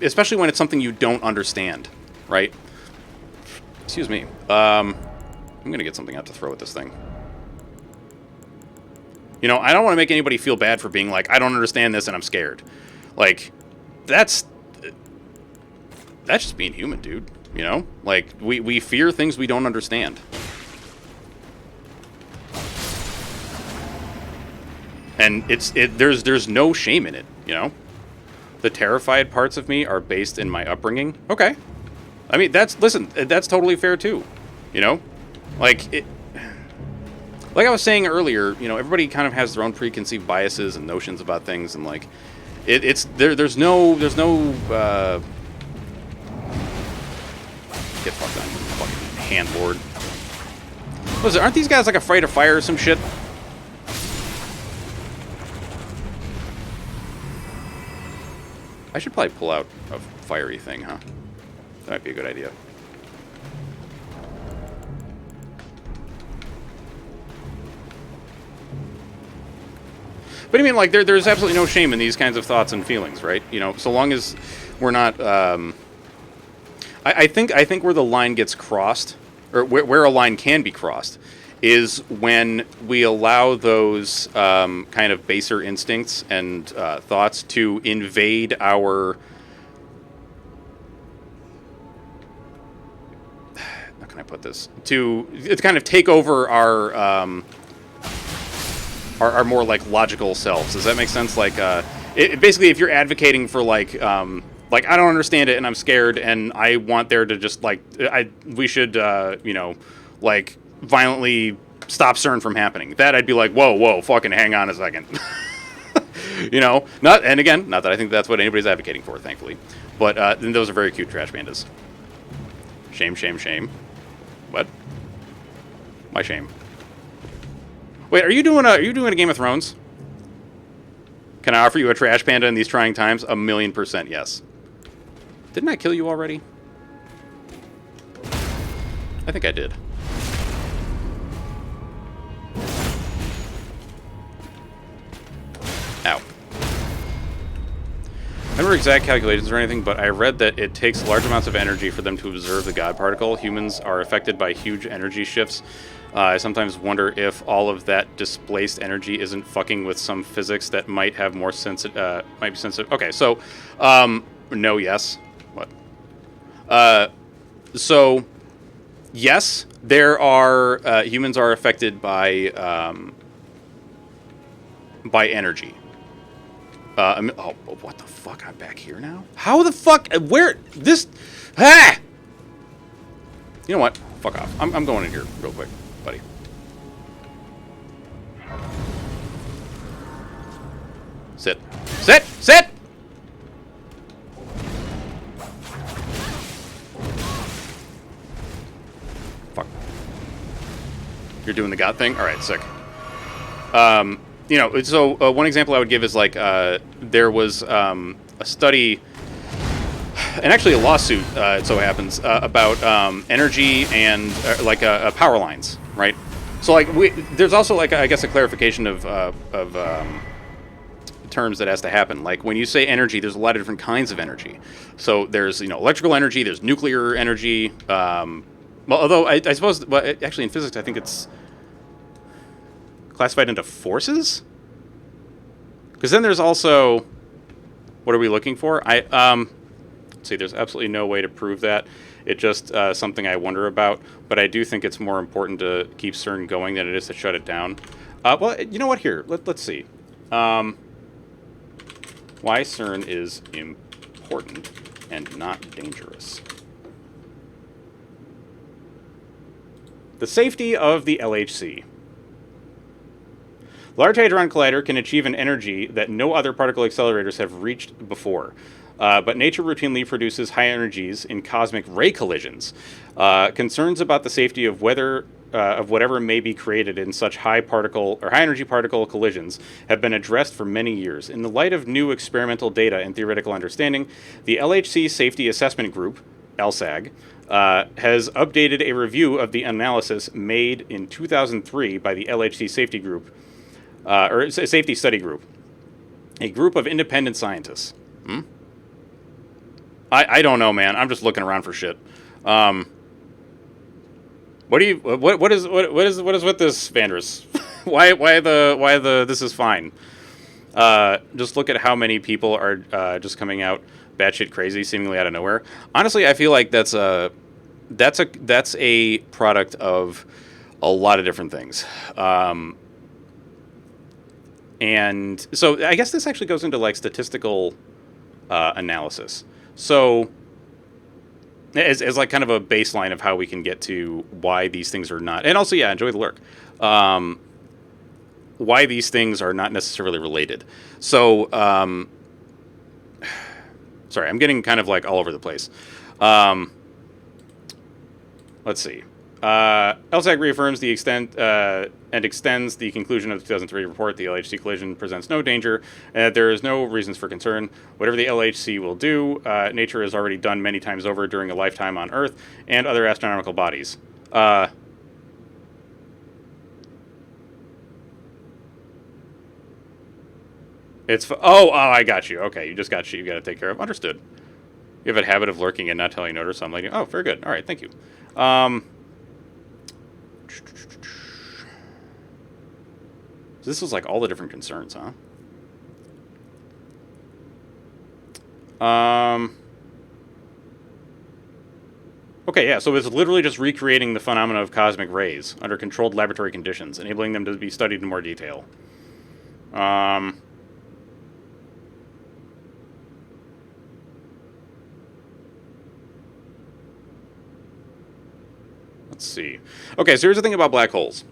especially when it's something you don't understand, right? Excuse me. I'm going to get something out to throw at this thing. You know, I don't want to make anybody feel bad for being like, I don't understand this and I'm scared. Like, that's just being human, dude. You know? Like, we fear things we don't understand. And there's no shame in it, you know? The terrified parts of me are based in my upbringing. Okay. I mean, that's totally fair too, you know? Like I was saying earlier, you know, everybody kind of has their own preconceived biases and notions about things, and like, there's no get fucked on, you fucking handlord. Aren't these guys like afraid of fire or some shit? I should probably pull out a fiery thing, huh? That might be a good idea. But I mean, like, there's absolutely no shame in these kinds of thoughts and feelings, right? You know, so long as we're not. I think where the line gets crossed, or where a line can be crossed, is when we allow those kind of baser instincts and thoughts to invade our. How can I put this? To kind of take over our more, like, logical selves. Does that make sense? Like, basically, if you're advocating for, like, I don't understand it and I'm scared and I want there to just, like, we should, you know, like, violently stop CERN from happening. That I'd be like, whoa, fucking hang on a second. You know, not that I think that's what anybody's advocating for, thankfully. But then those are very cute trash pandas. Shame, shame, shame. What? My shame. Wait, are you doing a Game of Thrones? Can I offer you a trash panda in these trying times? 1,000,000% yes. Didn't I kill you already? I think I did. Ow. I don't remember exact calculations or anything, but I read that it takes large amounts of energy for them to observe the God particle. Humans are affected by huge energy shifts. I sometimes wonder if all of that displaced energy isn't fucking with some physics that might have more might be sensitive. Okay, so, no, yes. What? So, yes, there are, humans are affected by energy. Oh, what the fuck? I'm back here now? How the fuck? Where? This? Ah! You know what? Fuck off. I'm going in here real quick, buddy. Sit. Sit! Sit! Fuck. You're doing the God thing? Alright, sick. You know, so one example I would give is like there was a study, and actually a lawsuit, it so happens, about energy and like power lines, right? So like there's also like I guess a clarification of terms that has to happen. Like when you say energy, there's a lot of different kinds of energy. So there's electrical energy, there's nuclear energy. Well, although I suppose, well, actually in physics I think it's classified into forces, because then there's also, what are we looking for? Let's see, there's absolutely no way to prove that. It's just something I wonder about, but I do think it's more important to keep CERN going than it is to shut it down. Well, you know what? Here, let's see. Why CERN is important and not dangerous. The safety of the LHC. Large Hadron Collider can achieve an energy that no other particle accelerators have reached before, but nature routinely produces high energies in cosmic ray collisions. Concerns about the safety of whatever may be created in such high energy particle collisions have been addressed for many years. In the light of new experimental data and theoretical understanding, the LHC Safety Assessment Group, LSAG, has updated a review of the analysis made in 2003 by the LHC Safety Group. Or Safety Study Group, a group of independent scientists. I don't know, man. I'm just looking around for shit. What is with this, Vandrus? why the this is fine. Just look at how many people are just coming out batshit crazy, seemingly out of nowhere. Honestly, I feel like that's a product of a lot of different things. And so I guess this actually goes into like statistical analysis. So as like kind of a baseline of how we can get to why these things are not, and also, yeah, enjoy the lurk. Why these things are not necessarily related. So, sorry, I'm getting kind of like all over the place. Let's see. LSAG reaffirms the extent and extends the conclusion of the 2003 report. The LHC collision presents no danger, and there is no reasons for concern. Whatever the LHC will do, nature has already done many times over during a lifetime on Earth and other astronomical bodies. Oh, I got you. Okay, you just got shit you got to take care of. Understood. You have a habit of lurking and not telling notice. So I'm like, oh, very good. All right, thank you. So this was like all the different concerns, huh? Okay, yeah, so it's literally just recreating the phenomena of cosmic rays under controlled laboratory conditions, enabling them to be studied in more detail. Let's see. Okay, so here's the thing about black holes.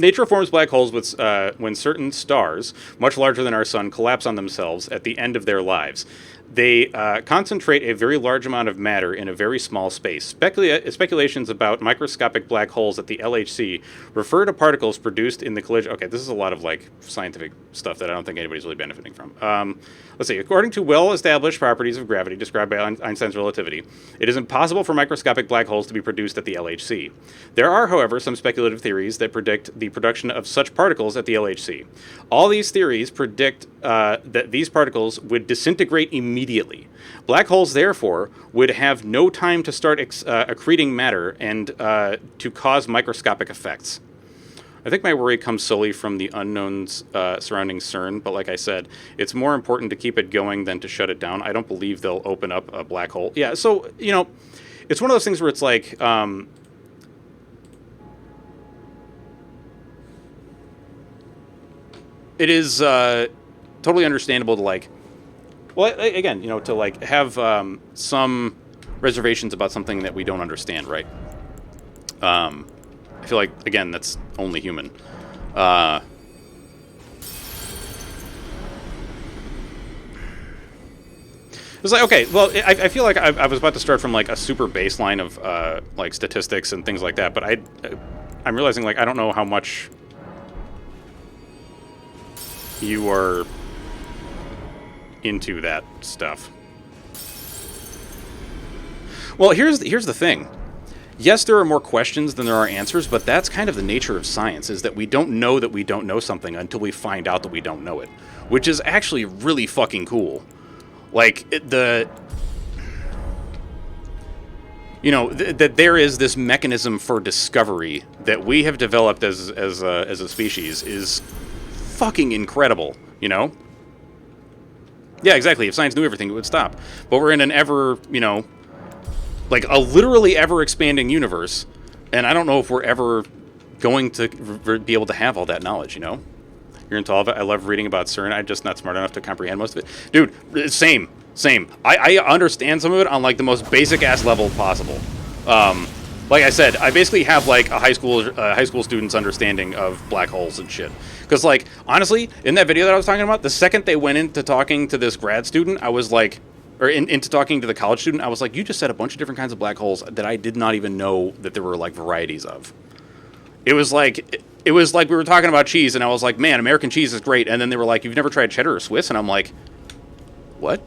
Nature forms black holes when certain stars, much larger than our sun, collapse on themselves at the end of their lives. They concentrate a very large amount of matter in a very small space. Speculations about microscopic black holes at the LHC refer to particles produced in the collision. Okay, this is a lot of like scientific stuff that I don't think anybody's really benefiting from. Let's see. According to well-established properties of gravity described by Einstein's relativity, it is impossible for microscopic black holes to be produced at the LHC. There are, however, some speculative theories that predict the production of such particles at the LHC. All these theories predict that these particles would disintegrate immediately. Black holes, therefore, would have no time to start accreting matter and to cause microscopic effects. I think my worry comes solely from the unknowns surrounding CERN, but like I said, it's more important to keep it going than to shut it down. I don't believe they'll open up a black hole. Yeah, so, you know, it's one of those things where it's like, it is totally understandable to, like, well, again, you know, to, like, have some reservations about something that we don't understand, right? I feel like, again, that's only human. It's like, okay, well, I feel like I was about to start from, like, a super baseline of, like, statistics and things like that, but I'm realizing, like, I don't know how much you are into that stuff. Well, here's the thing. Yes, there are more questions than there are answers, but that's kind of the nature of science, is that we don't know something until we find out that we don't know it, which is actually really fucking cool. Like, you know, that there is this mechanism for discovery that we have developed as a species is fucking incredible, you know? Yeah, exactly. If science knew everything, it would stop. But we're in an ever, you know, like a literally ever-expanding universe, and I don't know if we're ever going to be able to have all that knowledge, you know? You're into all of it. I love reading about CERN. I'm just not smart enough to comprehend most of it. Dude, same. I understand some of it on, like, the most basic-ass level possible. Like I said, I basically have, like, a high school student's understanding of black holes and shit. Because, like, honestly, in that video that I was talking about, the second they went into talking to this grad student, I was like... or into talking to the college student, I was like, you just said a bunch of different kinds of black holes that I did not even know that there were, like, varieties of. It was like we were talking about cheese, and I was like, man, American cheese is great. And then they were like, you've never tried cheddar or Swiss? And I'm like, what?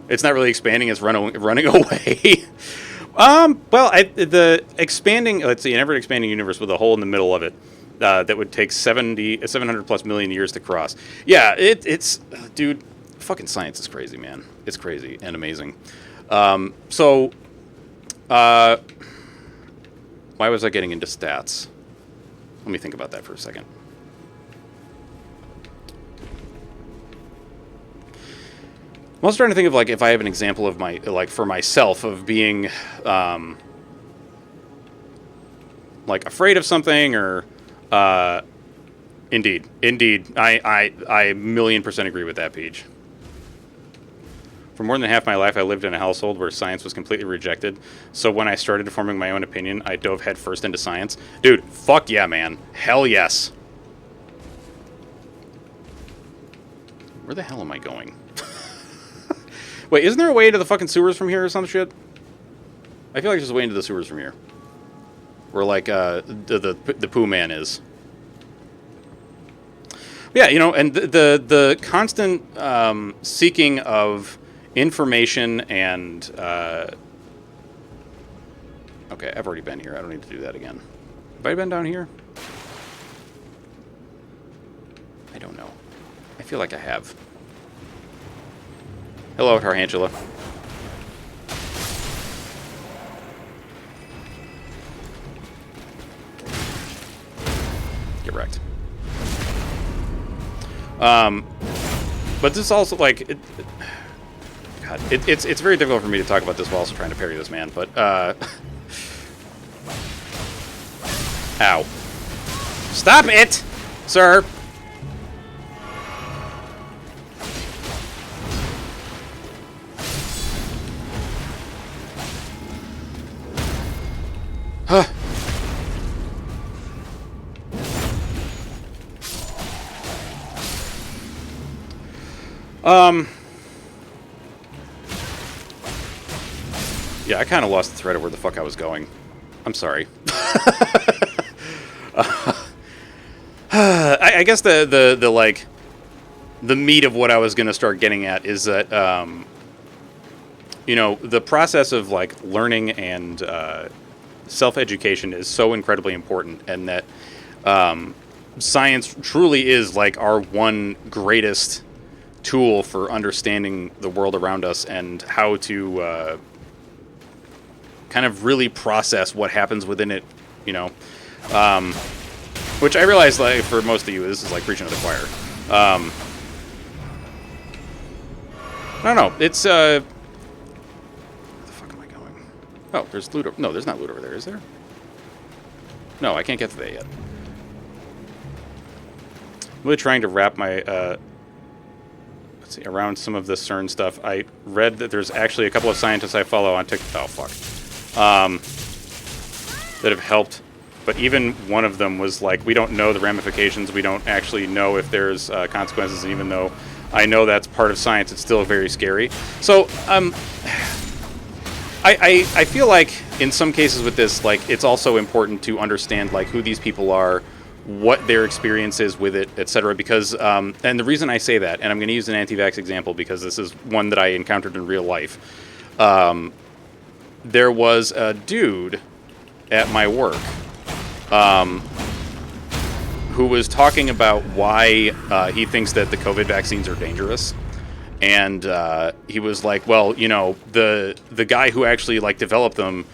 It's not really expanding, it's running away. Well, the expanding, let's see, an ever-expanding universe with a hole in the middle of it. That would take 700 plus million years to cross. Yeah, it's dude, fucking science is crazy, man. It's crazy and amazing. So, why was I getting into stats? Let me think about that for a second. I'm also trying to think of, like, if I have an example of my, like, for myself of being, like, afraid of something or. Indeed. I 1,000,000% agree with that, Peach. For more than half my life, I lived in a household where science was completely rejected. So when I started forming my own opinion, I dove headfirst into science. Dude, fuck yeah, man. Hell yes. Where the hell am I going? Wait, isn't there a way to the fucking sewers from here or some shit? I feel like there's a way into the sewers from here. Where, like, the Pooh Man is. Yeah, you know, and the constant seeking of information and... okay, I've already been here. I don't need to do that again. Have I been down here? I don't know. I feel like I have. Hello, Tarantula. Get wrecked. But this also, like, God, it's very difficult for me to talk about this while also trying to parry this man, but, ow. Stop it, sir! Yeah, I kind of lost the thread of where the fuck I was going. I'm sorry. I guess the like the meat of what I was gonna start getting at is that you know, the process of like learning and self-education is so incredibly important, and that science truly is like our one greatest tool for understanding the world around us and how to kind of really process what happens within it, you know. Which I realize, like, for most of you, this is like preaching to the choir. I don't know. It's where the fuck am I going? Oh, there's loot. No, there's not loot over there, is there? No, I can't get to that yet. I'm really trying to wrap my let's see, around some of the CERN stuff. I read that there's actually a couple of scientists I follow on TikTok. Oh fuck. That have helped. But even one of them was like, we don't know the ramifications. We don't actually know if there's consequences. And even though I know that's part of science, it's still very scary. So I feel like in some cases with this, like, it's also important to understand like who these people are, what their experience is with it, etc. Because and the reason I say that, and I'm going to use an anti-vax example because this is one that I encountered in real life. There was a dude at my work who was talking about why he thinks that the COVID vaccines are dangerous. And he was like, well, you know, the guy who actually like developed them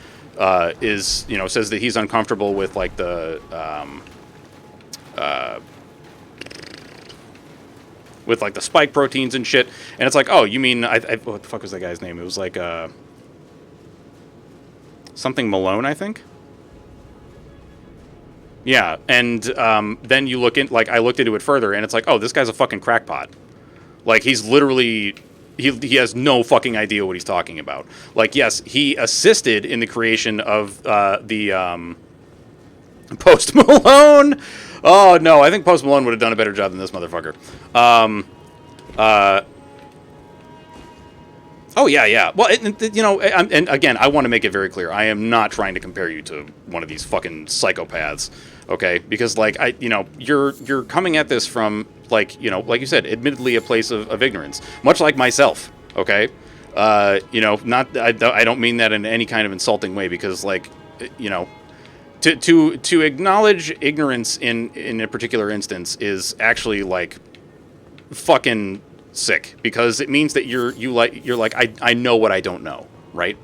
is, you know, says that he's uncomfortable with like the with like the spike proteins and shit. And it's like, oh, you mean what the fuck was that guy's name? It was like something Malone, I think. Yeah, and then you look in, like, I looked into it further, and it's like, oh, this guy's a fucking crackpot. Like, he's literally, he has no fucking idea what he's talking about. Like, yes, he assisted in the creation of the Post Malone. Oh, no, I think Post Malone would have done a better job than this motherfucker. Oh, yeah. Well, you know, and again, I want to make it very clear. I am not trying to compare you to one of these fucking psychopaths, okay? Because, like, you know, you're coming at this from, like, you know, like you said, admittedly a place of ignorance. Much like myself, okay? You know, I don't mean that in any kind of insulting way, because, like, you know, to acknowledge ignorance in a particular instance is actually, like, fucking sick, because it means that you're like I know what I don't know, right?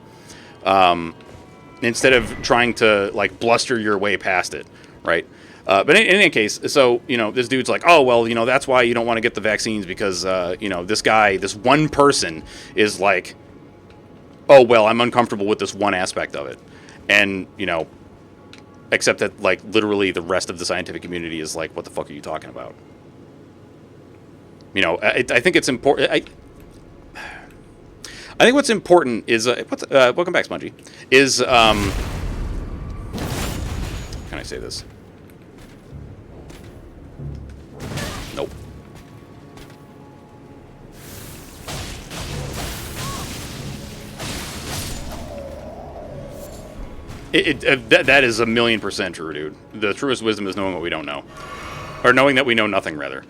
Instead of trying to like bluster your way past it, right? But in any case, so, you know, this dude's like, oh, well, you know, that's why you don't want to get the vaccines, because you know, this one person is like, oh, well, I'm uncomfortable with this one aspect of it, and, you know, except that, like, literally the rest of the scientific community is like, what the fuck are you talking about? You know, I think it's important. I think what's important is welcome back, Spongy. Is can I say this? Nope. That is 1,000,000% true, dude. The truest wisdom is knowing what we don't know, or knowing that we know nothing, rather.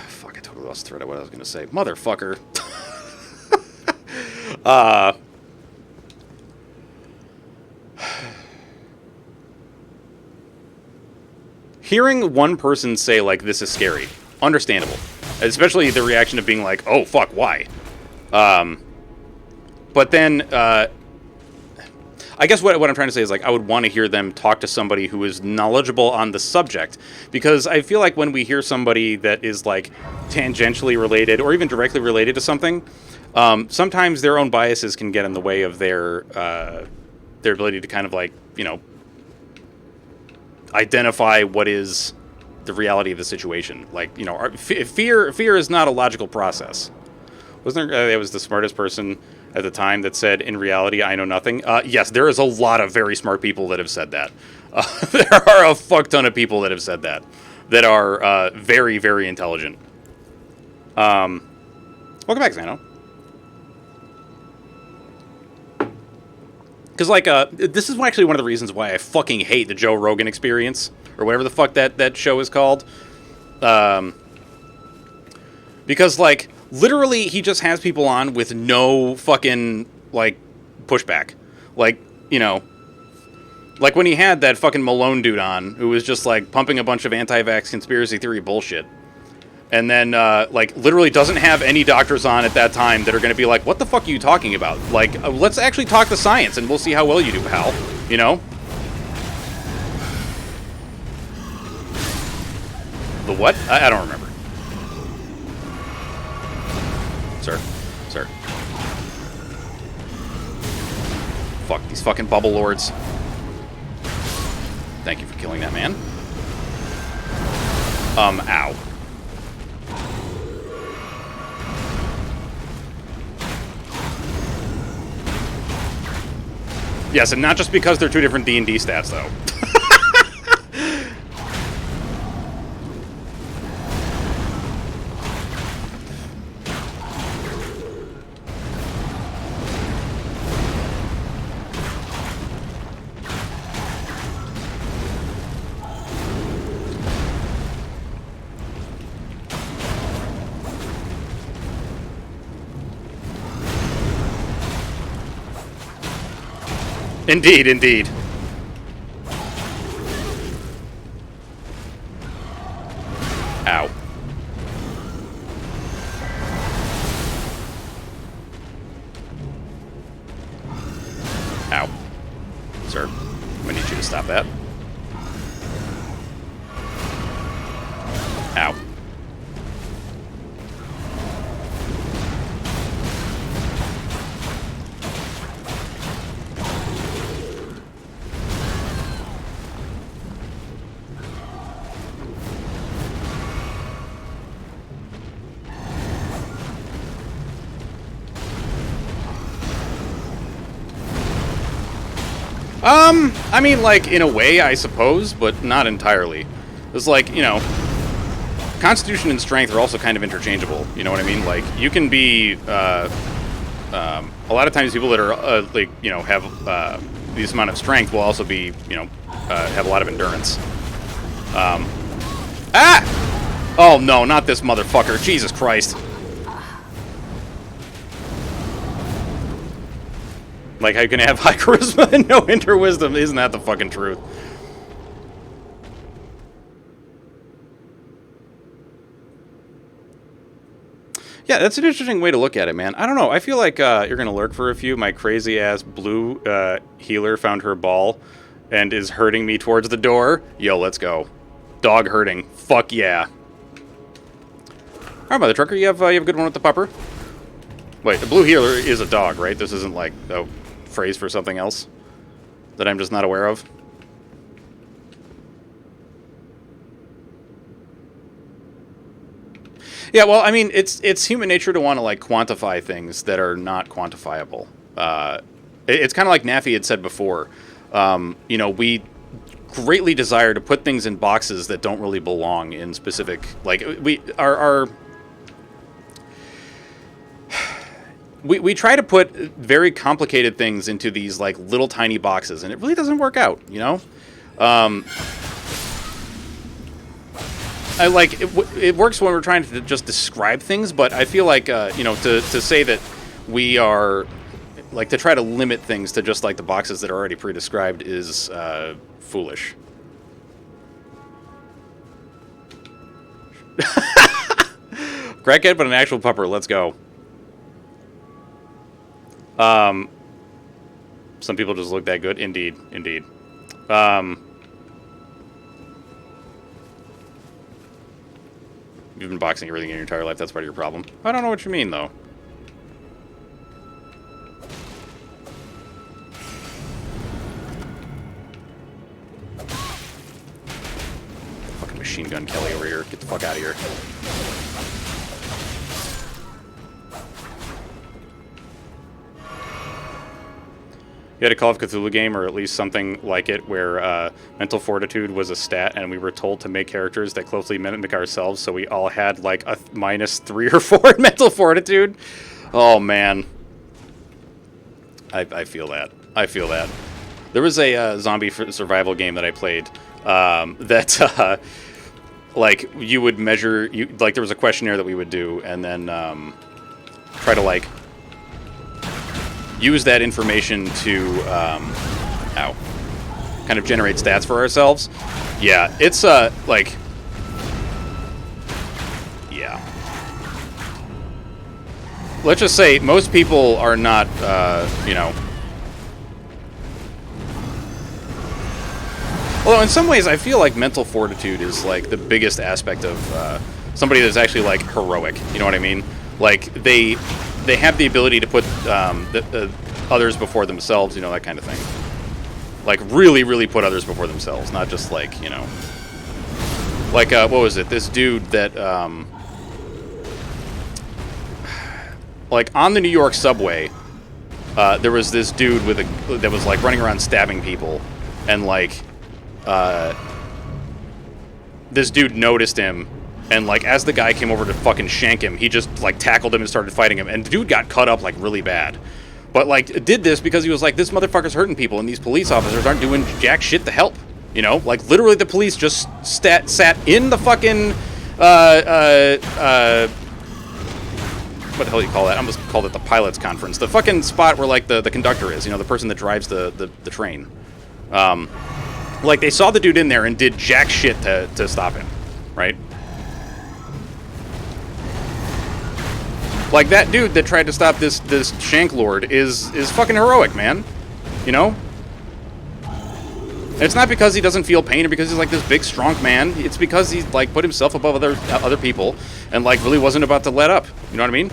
Fuck, I totally lost the thread of what I was going to say. Motherfucker. Hearing one person say, like, this is scary, understandable. Especially the reaction of being like, oh, fuck, why? But then, I guess what I'm trying to say is, like, I would want to hear them talk to somebody who is knowledgeable on the subject, because I feel like when we hear somebody that is, like, tangentially related or even directly related to something, sometimes their own biases can get in the way of their ability to kind of, like, you know, identify what is the reality of the situation. Like, you know, fear is not a logical process. Wasn't there? It was the smartest person at the time that said, in reality, I know nothing. Yes, there is a lot of very smart people that have said that. There are a fuck ton of people that have said that are very, very intelligent. Welcome back, Xano. Because, like, this is actually one of the reasons why I fucking hate the Joe Rogan Experience, or whatever the fuck that show is called. Because, like, literally he just has people on with no fucking, like, pushback. Like, you know, like when he had that fucking Malone dude on, who was just, like, pumping a bunch of anti-vax conspiracy theory bullshit. And then, like, literally doesn't have any doctors on at that time that are going to be like, what the fuck are you talking about? Like, let's actually talk the science, and we'll see how well you do, pal. You know? The what? I don't remember. Sir. Sir. Fuck, these fucking bubble lords. Thank you for killing that man. Ow. Yes, and not just because they're two different D&D stats, though. Indeed, indeed. Ow. Ow. Sir, we need you to stop that. Ow. I mean, like, in a way, I suppose, but not entirely. It's like, you know, Constitution and Strength are also kind of interchangeable, you know what I mean? Like, you can be, a lot of times people that are, like, you know, have, this amount of strength will also be, you know, have a lot of endurance. Ah! Oh, no, not this motherfucker. Jesus Christ. Like, how you can have high charisma and no inter-wisdom. Isn't that the fucking truth? Yeah, that's an interesting way to look at it, man. I don't know. I feel like you're going to lurk for a few. My crazy-ass blue healer found her ball and is herding me towards the door. Yo, let's go. Dog herding. Fuck yeah. All right, Mother Trucker, you have a good one with the pupper? Wait, the blue healer is a dog, right? This isn't like a phrase for something else that I'm just not aware of. Yeah, well, I mean, it's human nature to want to, like, quantify things that are not quantifiable. It's kind of like Naffy had said before. You know, we greatly desire to put things in boxes that don't really belong in specific, like, we try to put very complicated things into these, like, little tiny boxes, and it really doesn't work out, you know? It works when we're trying to just describe things, but I feel like, you know, to say that we are, like, to try to limit things to just, like, the boxes that are already pre-described is foolish. Crackhead, but an actual pupper. Let's go. Some people just look that good. Indeed, indeed. You've been boxing everything in your entire life. That's part of your problem. I don't know what you mean, though. Fucking machine gun Kelly over here. Get the fuck out of here. You had a Call of Cthulhu game, or at least something like it, where mental fortitude was a stat, and we were told to make characters that closely mimic ourselves, so we all had like a -3 or 4 in mental fortitude. Oh man, I feel that. I feel that. There was a zombie survival game that I played that like you would measure, like there was a questionnaire that we would do, and then try to like use that information to kind of generate stats for ourselves. Yeah, it's like, yeah. Let's just say most people are not, you know. Although in some ways I feel like mental fortitude is like the biggest aspect of somebody that's actually like heroic. You know what I mean? Like they have the ability to put others before themselves. You know, that kind of thing. Like really, really put others before themselves, not just like, you know. Like what was it? This dude that like on the New York subway, there was this dude that was like running around stabbing people, and like. This dude noticed him, and like as the guy came over to fucking shank him, he just like tackled him and started fighting him, and the dude got cut up like really bad. But like did this because he was like, this motherfucker's hurting people, and these police officers aren't doing jack shit to help. You know, like literally the police just sat in the fucking what the hell do you call that? I almost called it the pilot's conference. The fucking spot where like the conductor is, you know, the person that drives the train. Like, they saw the dude in there and did jack shit to stop him, right? Like, that dude that tried to stop this shank lord is fucking heroic, man. You know? And it's not because he doesn't feel pain or because he's, like, this big, strong man. It's because he, like, put himself above other people and, like, really wasn't about to let up. You know what I mean?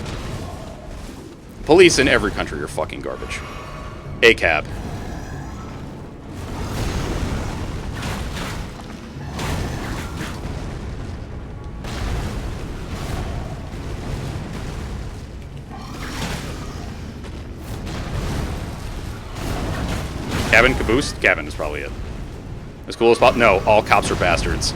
Police in every country are fucking garbage. ACAB. Cabin caboose? Cabin is probably it. As cool as possible? No, all cops are bastards.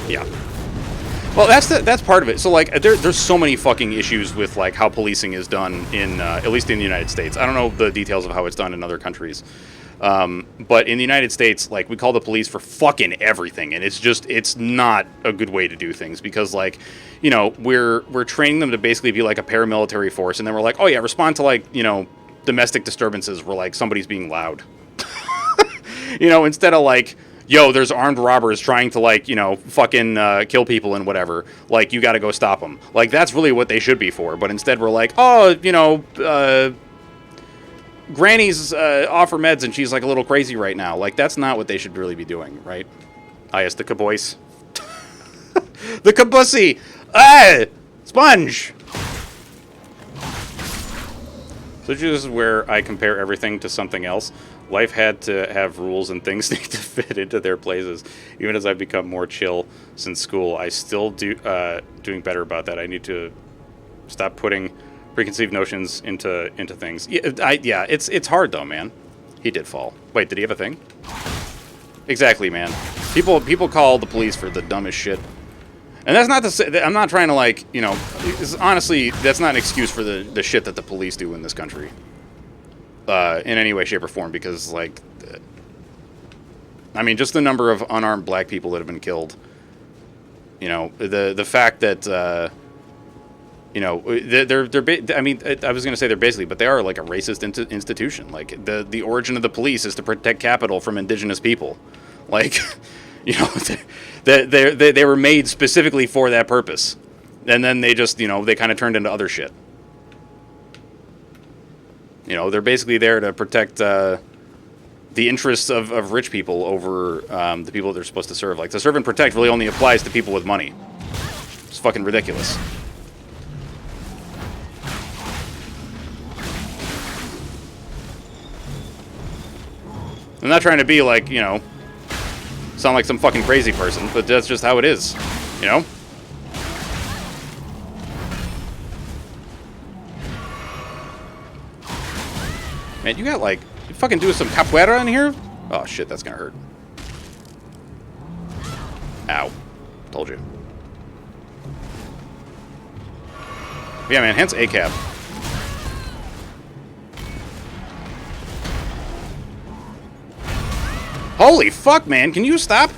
Yeah. Well, that's part of it. So like, there's so many fucking issues with like how policing is done in at least in the United States. I don't know the details of how it's done in other countries. But in the United States, like, we call the police for fucking everything, and it's not a good way to do things, because, like, you know, we're training them to basically be like a paramilitary force, and then we're like, oh yeah, respond to, like, you know, domestic disturbances where, like, somebody's being loud. You know, instead of, like, yo, there's armed robbers trying to, like, you know, fucking kill people and whatever, like, you gotta go stop them. Like, that's really what they should be for, but instead we're like, oh, you know, Granny's off her meds and she's like a little crazy right now. Like, that's not what they should really be doing, right? Ah, yes, the caboose. The cabussy! Ah! Sponge! So this is where I compare everything to something else. Life had to have rules and things need to fit into their places. Even as I've become more chill since school, I still doing better about that. I need to stop putting preconceived notions into things. Yeah, it's hard though, man. He did fall. Wait, did he have a thing? Exactly, man. People call the police for the dumbest shit, and that's not to say. I'm not trying to, like, you know. Honestly, that's not an excuse for the shit that the police do in this country, in any way, shape, or form. Because, like, I mean, just the number of unarmed black people that have been killed. You know, the fact that. You know, I mean, I was going to say they're basically, but they are like a racist institution. Like, the origin of the police is to protect capital from indigenous people. Like, you know, they were made specifically for that purpose. And then they just, you know, they kind of turned into other shit. You know, they're basically there to protect the interests of rich people over the people they're supposed to serve. Like, to serve and protect really only applies to people with money. It's fucking ridiculous. I'm not trying to be like, you know, sound like some fucking crazy person, but that's just how it is, you know? Man, you got like, you fucking do some capoeira in here? Oh shit, that's gonna hurt. Ow. Told you. Yeah, man, hence ACAB. Holy fuck, man, can you stop?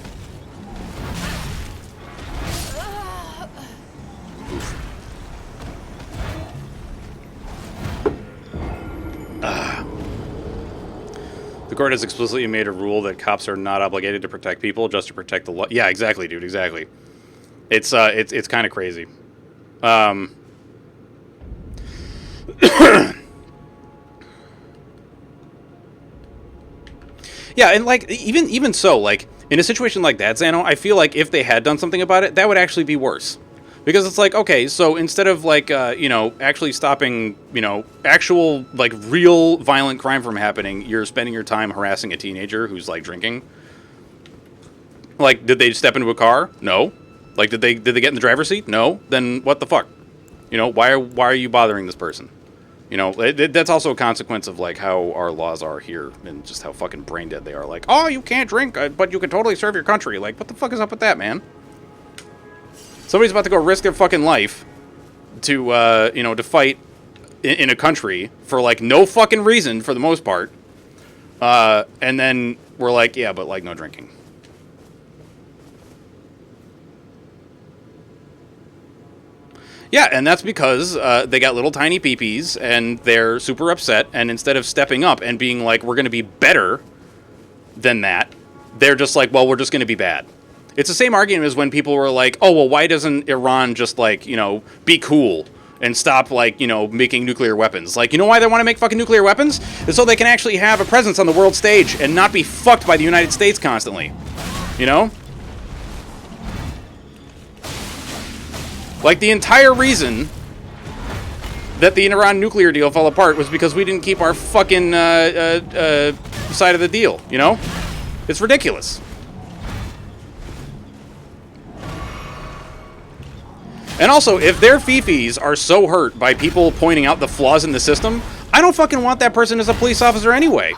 The court has explicitly made a rule that cops are not obligated to protect people, just to protect the law. Yeah, exactly, dude, exactly. It's kind of crazy. Yeah, and like even so, like in a situation like that, Xano, I feel like if they had done something about it, that would actually be worse. Because it's like, okay, so instead of like you know, actually stopping, you know, actual like real violent crime from happening, you're spending your time harassing a teenager who's like drinking. Like, did they step into a car? No. Like, did they get in the driver's seat? No. Then what the fuck? You know, why are you bothering this person? You know, that's also a consequence of like how our laws are here and just how fucking brain dead they are. Like, oh, you can't drink, but you can totally serve your country. Like, what the fuck is up with that, man? Somebody's about to go risk their fucking life to, you know, to fight in a country for like no fucking reason for the most part. And then we're like, yeah, but like no drinking. Yeah, and that's because they got little tiny peepees, and they're super upset, and instead of stepping up and being like, we're going to be better than that, they're just like, well, we're just going to be bad. It's the same argument as when people were like, oh, well, why doesn't Iran just, like, you know, be cool and stop, like, you know, making nuclear weapons? Like, you know why they want to make fucking nuclear weapons? It's so they can actually have a presence on the world stage and not be fucked by the United States constantly. You know? Like, the entire reason that the Iran nuclear deal fell apart was because we didn't keep our fucking side of the deal, you know? It's ridiculous. And also, if their fifis are so hurt by people pointing out the flaws in the system, I don't fucking want that person as a police officer anyway.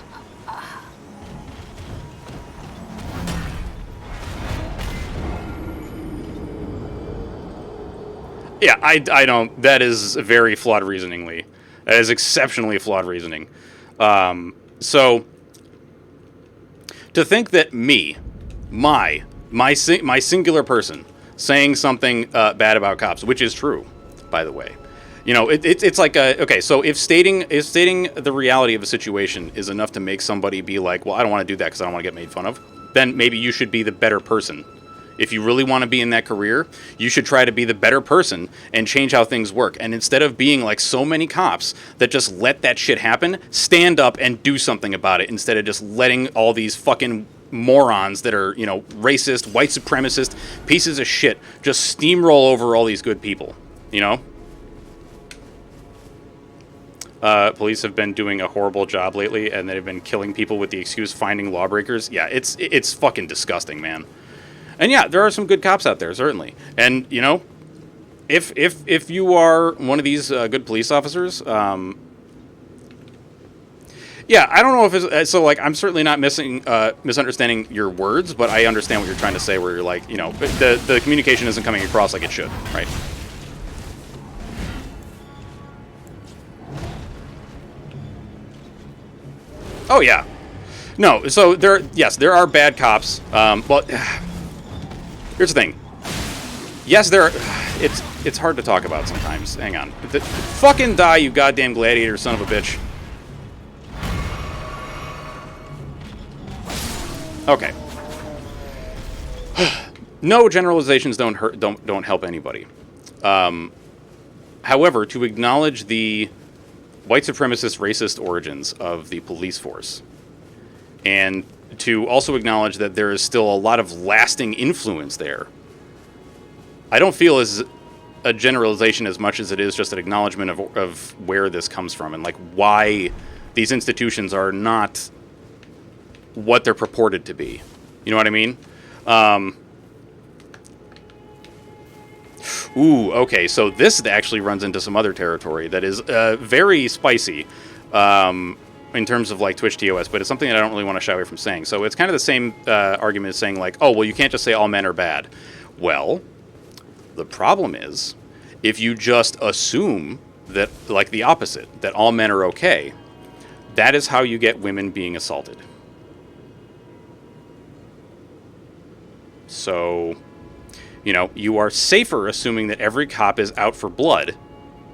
Yeah, I don't. That is very flawed reasoningly. That is exceptionally flawed reasoning. So, to think that my singular person, saying something bad about cops, which is true, by the way, you know, it's like okay. So if stating the reality of a situation is enough to make somebody be like, well, I don't want to do that because I don't want to get made fun of, then maybe you should be the better person. If you really want to be in that career, you should try to be the better person and change how things work. And instead of being like so many cops that just let that shit happen, stand up and do something about it instead of just letting all these fucking morons that are, you know, racist, white supremacist, pieces of shit just steamroll over all these good people, you know? Police have been doing a horrible job lately, and they've been killing people with the excuse finding lawbreakers. Yeah, it's fucking disgusting, man. And yeah, there are some good cops out there, certainly. And, you know, if you are one of these good police officers, yeah, I don't know if it's... So, like, I'm certainly not misunderstanding your words, but I understand what you're trying to say, where you're like, you know, the communication isn't coming across like it should, right? Oh, yeah. No, so there are bad cops. Well... Here's the thing. Yes, there are... It's hard to talk about sometimes. Hang on. Fucking die, you goddamn gladiator son of a bitch. Okay. No, generalizations don't help anybody. However, to acknowledge the white supremacist racist origins of the police force, and to also acknowledge that there is still a lot of lasting influence there, I don't feel as a generalization as much as it is just an acknowledgement of where this comes from and like why these institutions are not what they're purported to be. You know what I mean? Ooh, okay, so this actually runs into some other territory that is very spicy in terms of like Twitch TOS, but it's something that I don't really want to shy away from saying. So it's kind of the same argument as saying like, oh, well, you can't just say all men are bad. Well, the problem is if you just assume that, like the opposite, that all men are okay, that is how you get women being assaulted. So, you know, you are safer assuming that every cop is out for blood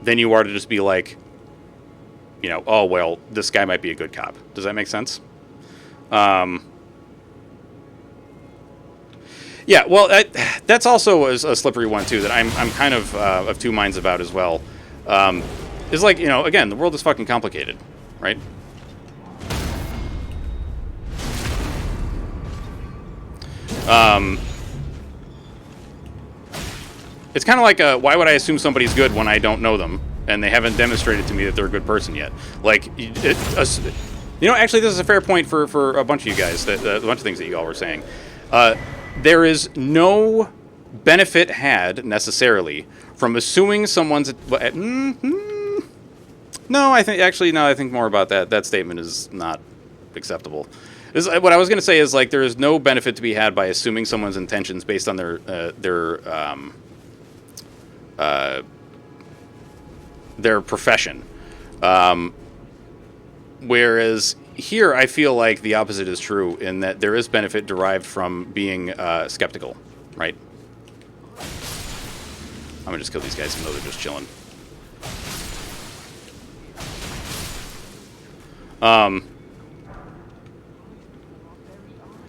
than you are to just be like, you know, oh, well, this guy might be a good cop. Does that make sense? Yeah, well, that's also a slippery one, too, that I'm kind of two minds about as well. It's like, you know, again, the world is fucking complicated, right? It's kind of like, why would I assume somebody's good when I don't know them and they haven't demonstrated to me that they're a good person yet? Like, you know, actually, this is a fair point for a bunch of you guys, a bunch of things that you all were saying. There is no benefit had, necessarily, from assuming someone's... No, I think more about that. That statement is not acceptable. What I was going to say is, like, there is no benefit to be had by assuming someone's intentions based on their profession. Whereas here, I feel like the opposite is true in that there is benefit derived from being skeptical, right? I'm going to just kill these guys even though they're just chilling.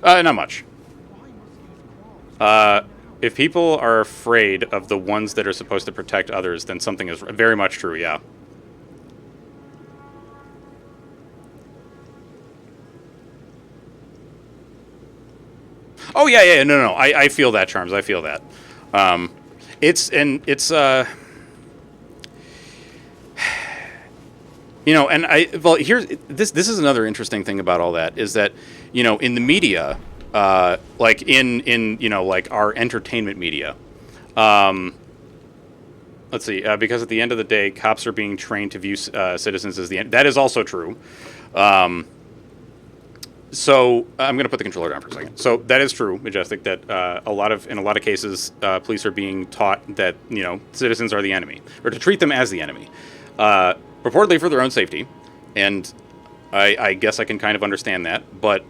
Not much. If people are afraid of the ones that are supposed to protect others, then something is very much true, yeah. Oh, yeah, no. I feel that, Charms. I feel that. You know, and here's this is another interesting thing about all that is that, you know, in the media, like in you know, like our entertainment media, let's see, because at the end of the day, cops are being trained to view citizens as the end. That is also true. So I'm going to put the controller down for a second. So that is true, Majestic, that in a lot of cases, police are being taught that, you know, citizens are the enemy, or to treat them as the enemy, purportedly for their own safety. And I guess I can kind of understand that. But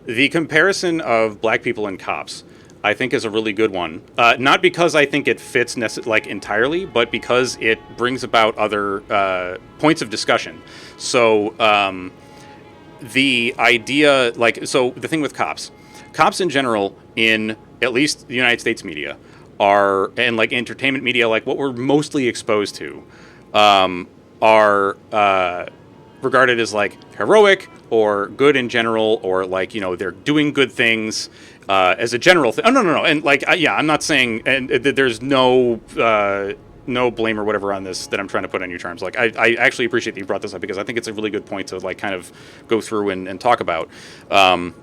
the comparison of black people and cops, I think, is a really good one. Not because I think it fits entirely, but because it brings about other points of discussion. So the idea, so the thing with cops in general, in at least the United States media, and like entertainment media, like what we're mostly exposed to, are regarded as like heroic or good in general, or like, you know, they're doing good things as a general thing. Oh, no. And like, yeah, I'm not saying, and there's no blame or whatever on this that I'm trying to put on you, Charms. Like, I actually appreciate that you brought this up because I think it's a really good point to like kind of go through and talk about. You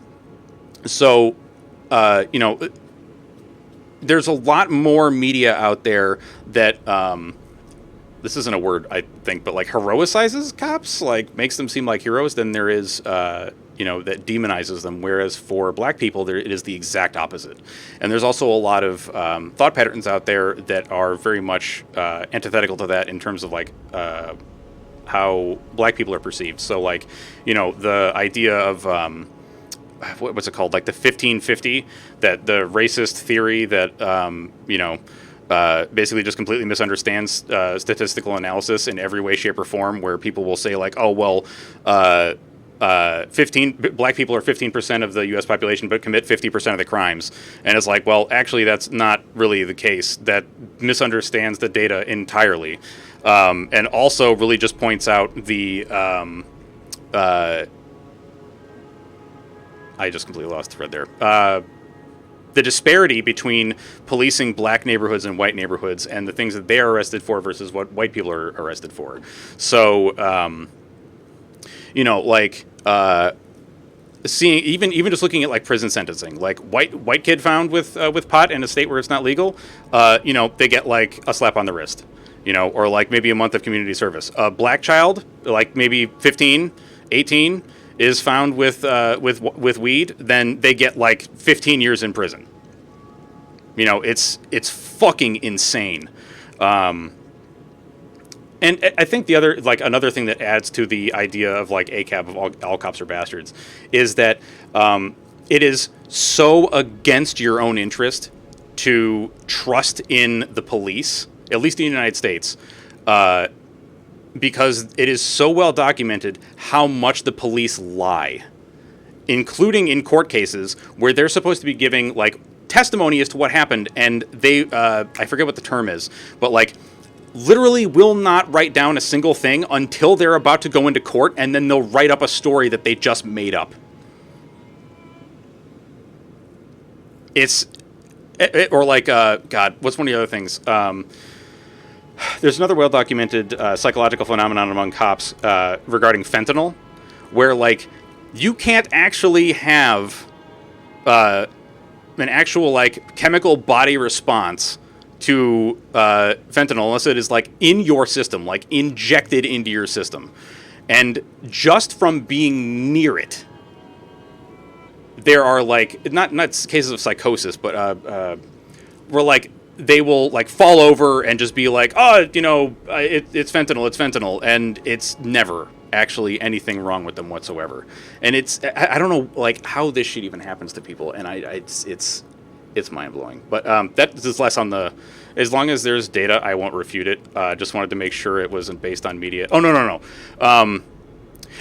know, there's a lot more media out there that, this isn't a word, I think, but like heroicizes cops, like makes them seem like heroes, than there is, you know, that demonizes them. Whereas for black people, it is the exact opposite. And there's also a lot of thought patterns out there that are very much antithetical to that in terms of like how black people are perceived. So like, you know, the idea of what's it called? Like the 1550, that the racist theory that, you know, basically just completely misunderstands statistical analysis in every way, shape, or form, where people will say like, oh, well, black people are 15% of the U.S. population, but commit 50% of the crimes. And it's like, well, actually, that's not really the case. That misunderstands the data entirely. And also really just points out the, I just completely lost the thread there. The disparity between policing black neighborhoods and white neighborhoods and the things that they are arrested for versus what white people are arrested for. So, you know, like, seeing even just looking at like prison sentencing, like white kid found with pot in a state where it's not legal, they get like a slap on the wrist, or like maybe a month of community service. A black child, like maybe 15, 18, is found with weed, then they get like 15 years in prison. It's fucking insane. And I think another thing that adds to the idea of like ACAB of all cops are bastards is that it is so against your own interest to trust in the police, at least in the United States, because it is so well documented how much the police lie, including in court cases where they're supposed to be giving like testimony as to what happened, and they I forget what the term is, but like literally will not write down a single thing until they're about to go into court, and then they'll write up a story that they just made up. Or like, God, what's one of the other things? There's another well-documented psychological phenomenon among cops regarding fentanyl, where like you can't actually have an actual like chemical body response to fentanyl unless it is like in your system, like injected into your system. And just from being near it, there are like not cases of psychosis, but where like they will like fall over and just be like, it's fentanyl, and it's never actually anything wrong with them whatsoever. And I don't know like how this shit even happens to people, and it's mind-blowing. But that is less on the... As long as there's data, I won't refute it. Just wanted to make sure it wasn't based on media. Oh, no.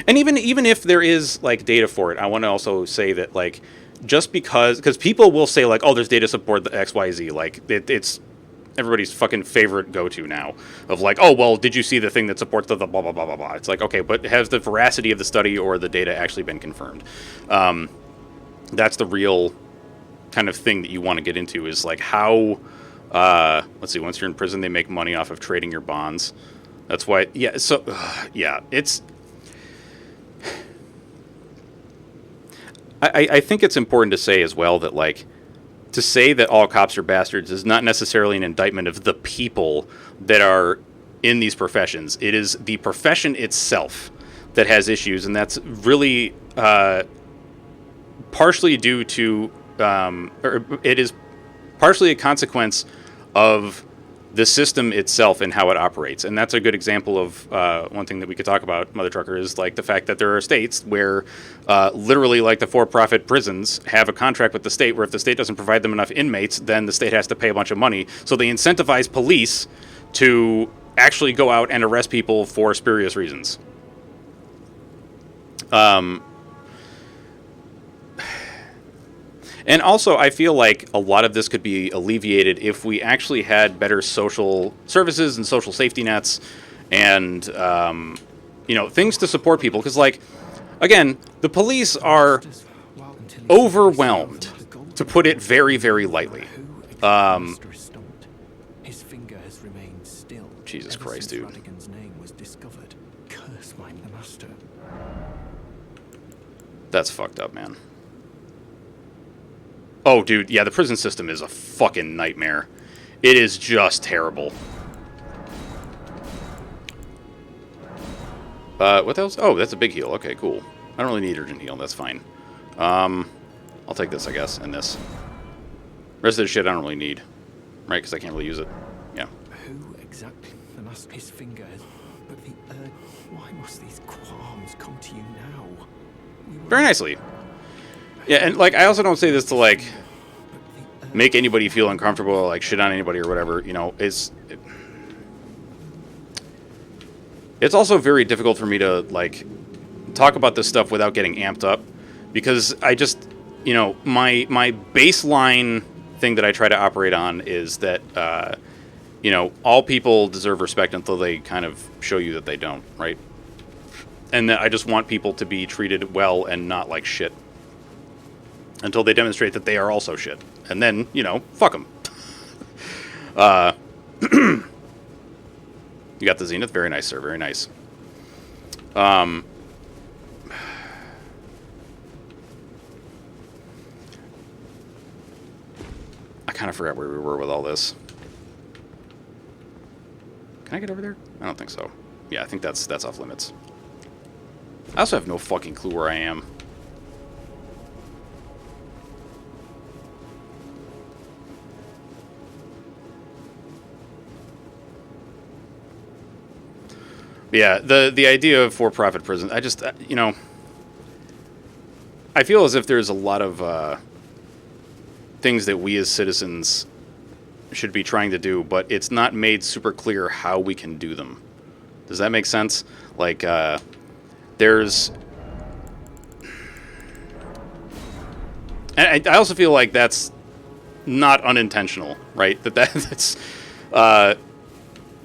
And even if there is, like, data for it, I want to also say that, like, just because people will say, like, oh, there's data support the XYZ. Like, it's everybody's fucking favorite go-to now of, like, oh, well, did you see the thing that supports the blah, blah, blah, blah, blah. It's like, okay, but has the veracity of the study or the data actually been confirmed? That's the real kind of thing that you want to get into is like how let's see, once you're in prison they make money off of trading your bonds. That's why it's I think it's important to say as well that like to say that all cops are bastards is not necessarily an indictment of the people that are in these professions. It is the profession itself that has issues, and that's really partially due to or it is partially a consequence of the system itself and how it operates. And that's a good example of one thing that we could talk about, Mother Trucker, is like the fact that there are states where literally like the for-profit prisons have a contract with the state where if the state doesn't provide them enough inmates, then the state has to pay a bunch of money. So they incentivize police to actually go out and arrest people for spurious reasons. And also, I feel like a lot of this could be alleviated if we actually had better social services and social safety nets and, things to support people. Because, like, again, the police are overwhelmed, to put it very, very lightly. His finger has remained still. Jesus Christ, dude. Radigan's name was discovered. Curse my master. That's fucked up, man. Oh, dude, yeah, the prison system is a fucking nightmare. It is just terrible. What else? Oh, that's a big heal. Okay, cool. I don't really need urgent heal. That's fine. I'll take this, I guess, and this. Rest of the shit I don't really need. Right, because I can't really use it. Yeah. Who exactly? The master, his finger has... But why must these qualms come to you now? Very nicely. Yeah, and, like, I also don't say this to, like, make anybody feel uncomfortable or, like, shit on anybody or whatever. It's also very difficult for me to, like, talk about this stuff without getting amped up. Because I just, my baseline thing that I try to operate on is that, all people deserve respect until they kind of show you that they don't, right? And that I just want people to be treated well and not like shit. Until they demonstrate that they are also shit. And then, fuck them. You got the Zenith? Very nice, sir. Very nice. kind of forgot where we were with all this. Can I get over there? I don't think so. Yeah, I think that's off limits. I also have no fucking clue where I am. Yeah, the idea of for-profit prisons, I just, you know, I feel as if there's a lot of things that we as citizens should be trying to do, but it's not made super clear how we can do them. Does that make sense? Like, there's... And I also feel like that's not unintentional, right? That's...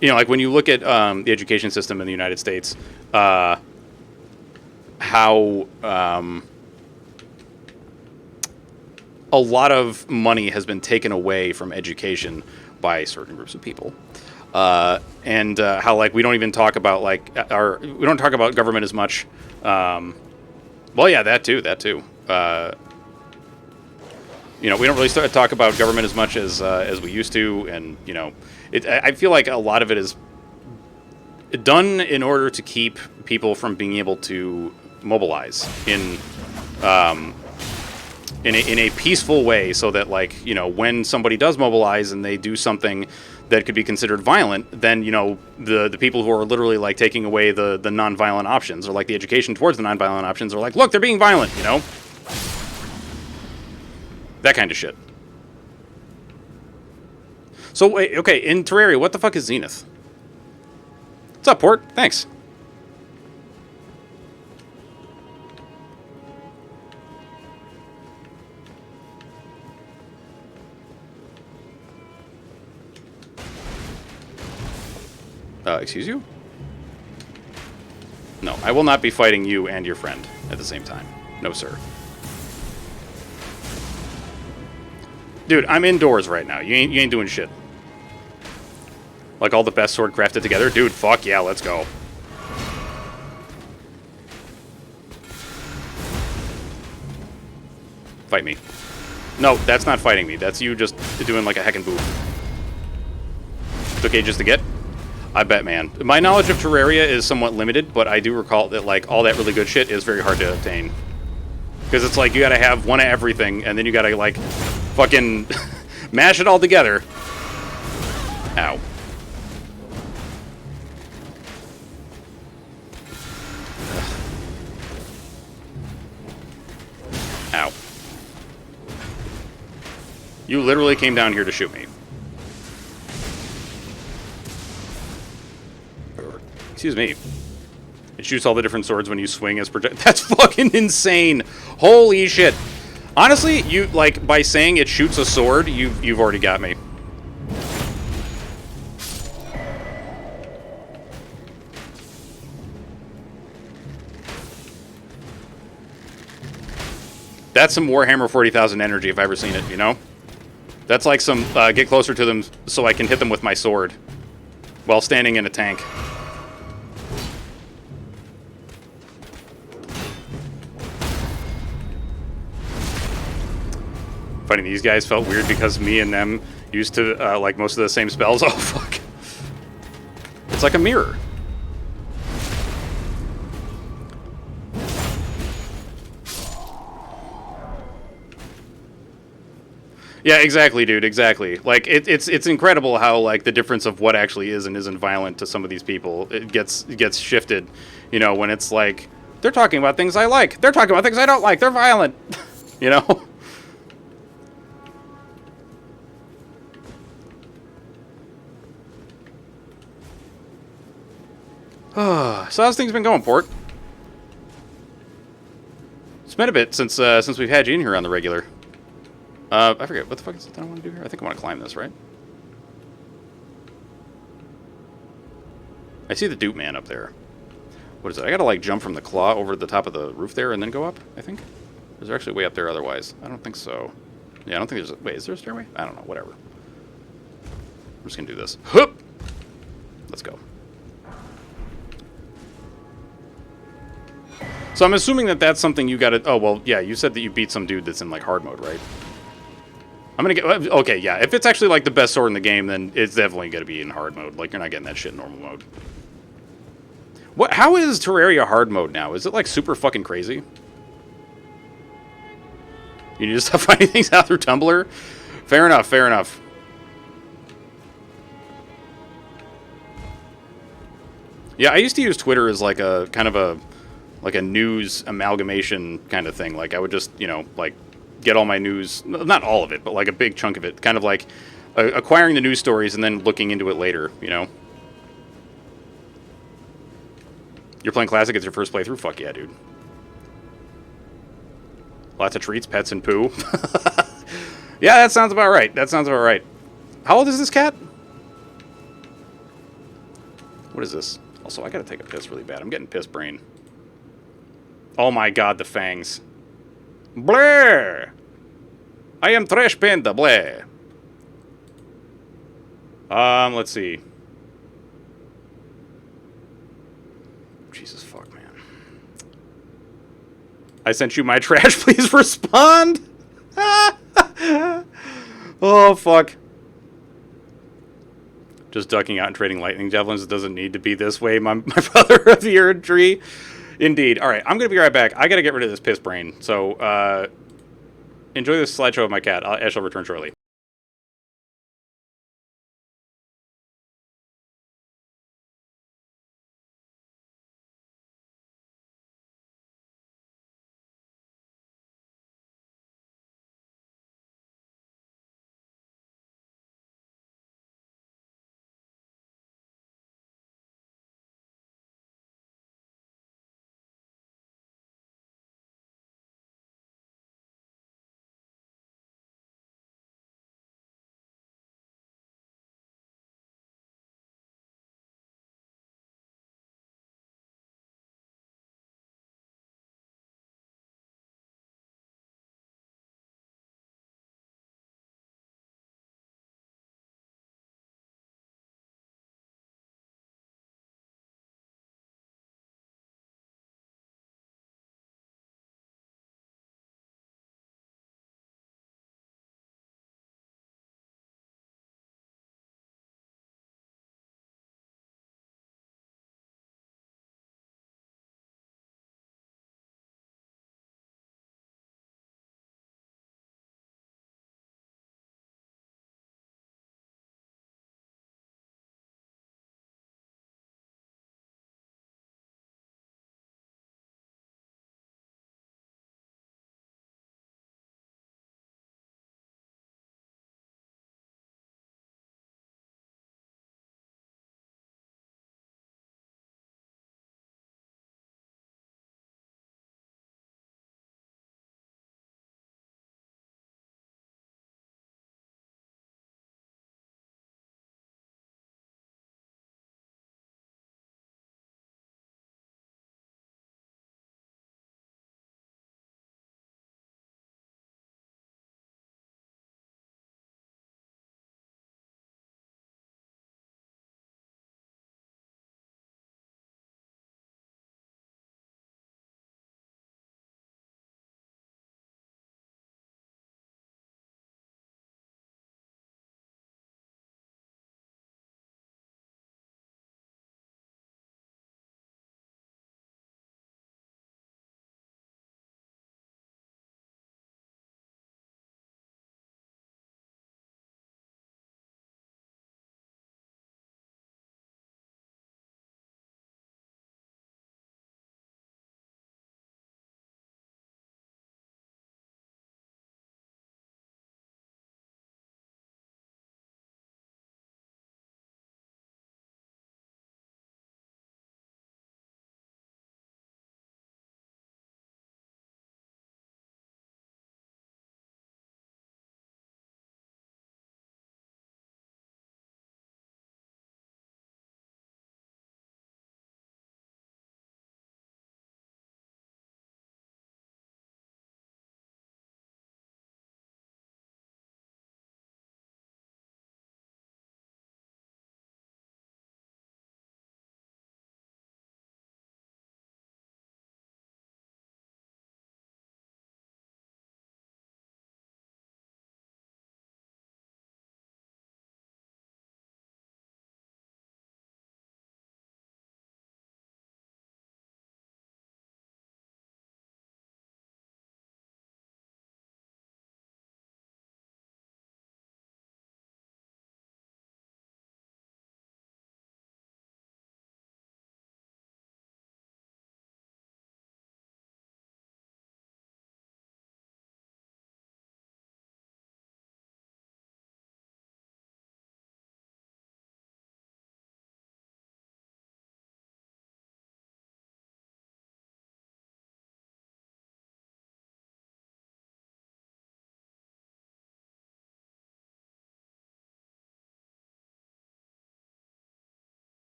you know, like when you look at the education system in the United States, how a lot of money has been taken away from education by certain groups of people, and how like we don't even talk about like we don't talk about government as much. Well, yeah, that too. You know, we don't really talk about government as much as we used to, and you know. I feel like a lot of it is done in order to keep people from being able to mobilize in a peaceful way, so that, like, you know, when somebody does mobilize and they do something that could be considered violent, then, you know, the people who are literally like taking away the non-violent options, or like the education towards the non-violent options, are like, look, they're being violent, you know, that kind of shit. So, wait, okay, in Terraria, what the fuck is Zenith? What's up, Port? Thanks. Excuse you? No, I will not be fighting you and your friend at the same time. No, sir. Dude, I'm indoors right now. You ain't doing shit. Like all the best sword crafted together? Dude, fuck yeah, let's go. Fight me. No, that's not fighting me. That's you just doing like a heckin' boob. It's okay just to get? I bet, man. My knowledge of Terraria is somewhat limited, but I do recall that like all that really good shit is very hard to obtain. Because it's like you gotta have one of everything, and then you gotta like fucking mash it all together. Ow. Ow. You literally came down here to shoot me. Excuse me. It shoots all the different swords when you swing as project. That's fucking insane. Holy shit. Honestly, you like by saying it shoots a sword, you've already got me. That's some Warhammer 40,000 energy if I've ever seen it, you know? That's like some get closer to them so I can hit them with my sword while standing in a tank. Fighting these guys felt weird because me and them used to like most of the same spells. Oh, fuck. It's like a mirror. Yeah, exactly, dude, exactly. Like, it's incredible how, like, the difference of what actually is and isn't violent to some of these people, it gets shifted, you know, when it's like, they're talking about things I like. They're talking about things I don't like. They're violent. You know? So how's things been going, Port? It's been a bit since we've had you in here on the regular. I forget, what the fuck is it that I want to do here? I think I want to climb this, right? I see the Dupe Man up there. What is it? I gotta, like, jump from the claw over the top of the roof there and then go up, I think? Or is there actually a way up there otherwise? I don't think so. Yeah, I don't think there's a... Wait, is there a stairway? I don't know, whatever. I'm just gonna do this. Hup! Let's go. So I'm assuming that that's something you gotta... Oh, well, yeah, you said that you beat some dude that's in, like, hard mode, right? I'm gonna get... Okay, yeah. If it's actually, like, the best sword in the game, then it's definitely gonna be in hard mode. Like, you're not getting that shit in normal mode. What? How is Terraria hard mode now? Is it, like, super fucking crazy? You need to stop finding things out through Tumblr? Fair enough, fair enough. Yeah, I used to use Twitter as, like, a... kind of a... like a news amalgamation kind of thing. Like, I would just, you know, like, get all my news, not all of it, but like a big chunk of it, kind of like acquiring the news stories and then looking into it later, you know? You're playing Classic, it's your first playthrough? Fuck yeah, dude. Lots of treats, pets, and poo. Yeah, that sounds about right. That sounds about right. How old is this cat? What is this? Also, I gotta take a piss really bad. I'm getting piss brain. Oh my god, the fangs. Blair! I am Trash Panda, Blair. Let's see. Jesus fuck, man. I sent you my trash, please respond! Oh, fuck. Just ducking out and trading lightning javelins. It doesn't need to be this way, my brother of the Earth Tree. Indeed. Alright, I'm gonna be right back. I gotta get rid of this piss brain. So, enjoy this slideshow of my cat. I shall return shortly.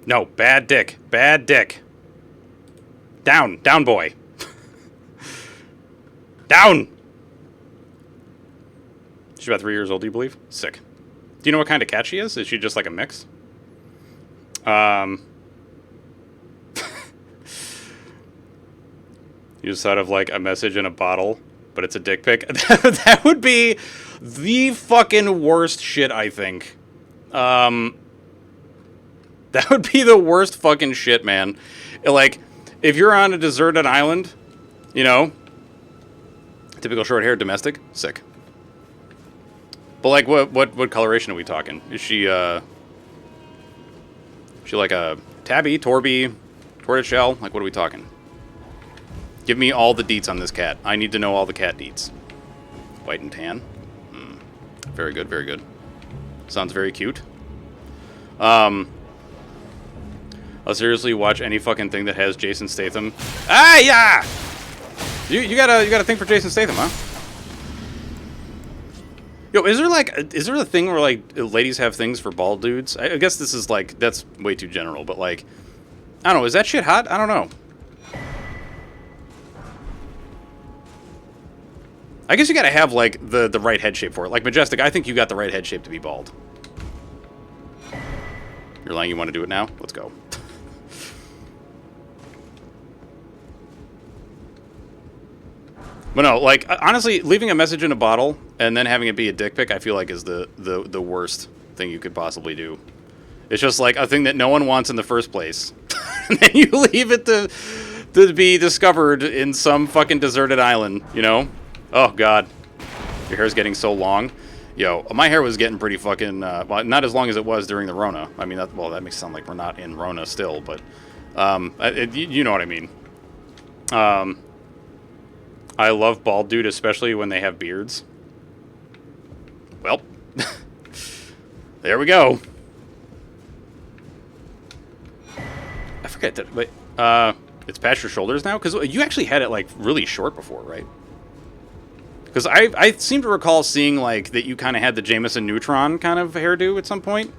No, bad dick. Bad dick. Down. Down, boy. Down! She's about 3 years old, do you believe? Sick. Do you know what kind of cat she is? Is she just like a mix? You just thought of like a message in a bottle, but it's a dick pic. That would be the fucking worst shit, I think. That would be the worst fucking shit, man. Like, if you're on a deserted island, you know, typical short-haired domestic, sick. But like, what coloration are we talking? Is she like a tabby, torby, tortoiseshell? Like, what are we talking? Give me all the deets on this cat. I need to know all the cat deets. White and tan. Very good, very good. Sounds very cute. I'll seriously watch any fucking thing that has Jason Statham. Ah, yeah! You got a thing for Jason Statham, huh? Yo, is there a thing where like ladies have things for bald dudes? I guess this is like, that's way too general, but like, I don't know, is that shit hot? I don't know. I guess you gotta have like the right head shape for it. Like Majestic, I think you got the right head shape to be bald. You're lying, you want to do it now? Let's go. But no, like, honestly, leaving a message in a bottle and then having it be a dick pic, I feel like is the worst thing you could possibly do. It's just like a thing that no one wants in the first place. And then you leave it to be discovered in some fucking deserted island, you know? Oh, God. Your hair's getting so long. Yo, my hair was getting pretty fucking, well, not as long as it was during the Rona. I mean, that makes it sound like we're not in Rona still, but, you know what I mean. I love bald dude, especially when they have beards. Well, there we go. I forget that, wait, it's past your shoulders now? Because you actually had it, like, really short before, right? Because I seem to recall seeing, like, that you kind of had the Jameson Neutron kind of hairdo at some point.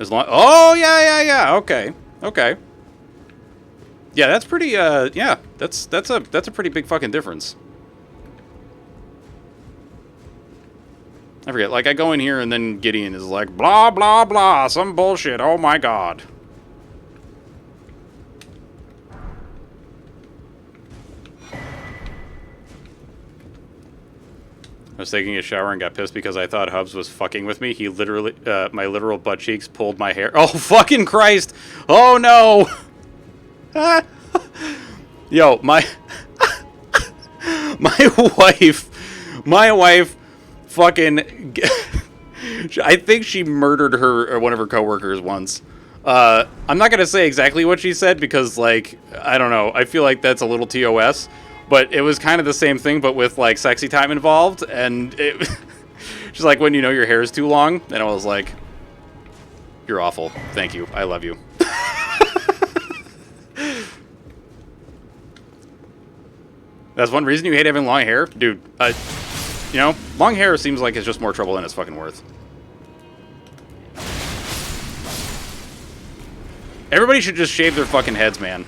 As long... Oh, yeah, okay. Okay. Yeah, that's pretty, yeah, that's a pretty big fucking difference. I forget, like, I go in here and then Gideon is like, blah, blah, blah, some bullshit, oh my god. I was taking a shower and got pissed because I thought Hubs was fucking with me. He literally, my literal butt cheeks pulled my hair. Oh, fucking Christ. Oh, no. Yo, my wife fucking, I think she murdered her, or one of her coworkers once. I'm not going to say exactly what she said because, like, I don't know. I feel like that's a little TOS. But it was kind of the same thing, but with, like, sexy time involved. And it, she's like, when you know your hair is too long. And I was like, you're awful. Thank you. I love you. That's one reason you hate having long hair? Dude, you know, long hair seems like it's just more trouble than it's fucking worth. Everybody should just shave their fucking heads, man.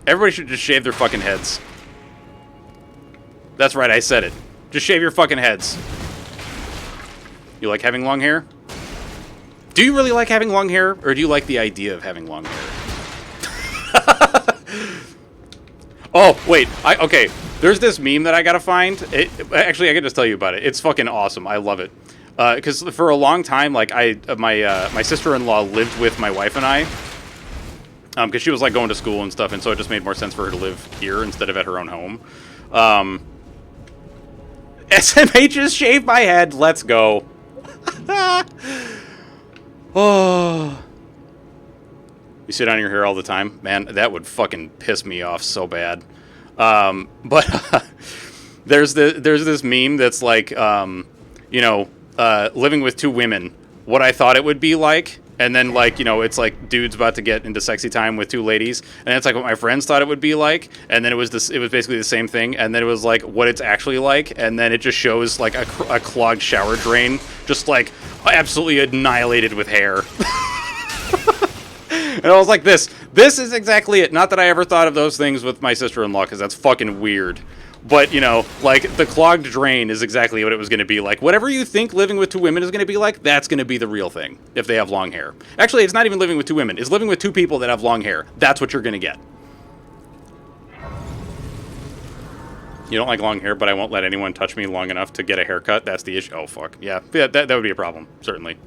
Everybody should just shave their fucking heads. That's right, I said it. Just shave your fucking heads. You like having long hair? Do you really like having long hair? Or do you like the idea of having long hair? Oh, wait. Okay. There's this meme that I gotta find. Actually, I can just tell you about it. It's fucking awesome. I love it. Because for a long time, like, my sister-in-law lived with my wife and I. Because she was, like, going to school and stuff, and so it just made more sense for her to live here instead of at her own home. SMH just shaved my head. Let's go. Oh. You sit on your hair all the time? Man, that would fucking piss me off so bad. But there's this meme that's like, you know, living with two women. What I thought it would be like. And then, like, you know, it's like dudes about to get into sexy time with two ladies, and it's like what my friends thought it would be like, and then it was basically the same thing, and then it was like what it's actually like, and then it just shows like a clogged shower drain, just like absolutely annihilated with hair. And I was like, this is exactly it. Not that I ever thought of those things with my sister-in-law, because that's fucking weird. But, you know, like, the clogged drain is exactly what it was going to be like. Whatever you think living with two women is going to be like, that's going to be the real thing, if they have long hair. Actually, it's not even living with two women. It's living with two people that have long hair. That's what you're going to get. You don't like long hair, but I won't let anyone touch me long enough to get a haircut. That's the issue. Oh, fuck. Yeah, that would be a problem, certainly.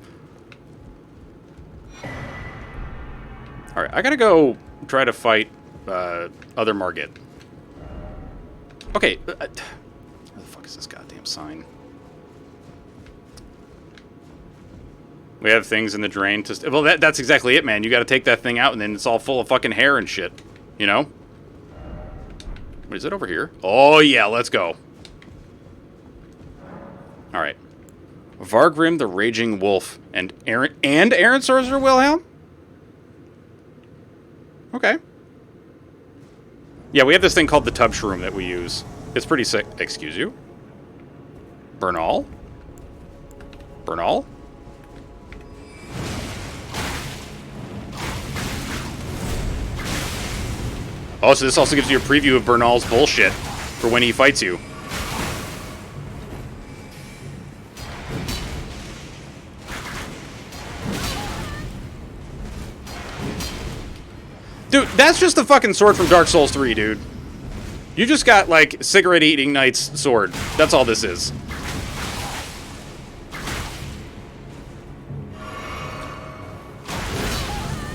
Alright, I gotta go try to fight other Margit. Okay, where the fuck is this goddamn sign? We have things in the drain to... Well, that's exactly it, man. You gotta take that thing out, and then it's all full of fucking hair and shit. You know? What is it over here? Oh, yeah, let's go. Alright. Vargrim the Raging Wolf and Aaron Sorcerer Wilhelm? Okay. Yeah, we have this thing called the Tub Shroom that we use. It's pretty sick. Excuse you? Bernal? Bernal? Oh, so this also gives you a preview of Bernal's bullshit for when he fights you. Dude, that's just the fucking sword from Dark Souls 3, dude. You just got, like, cigarette-eating knight's sword. That's all this is.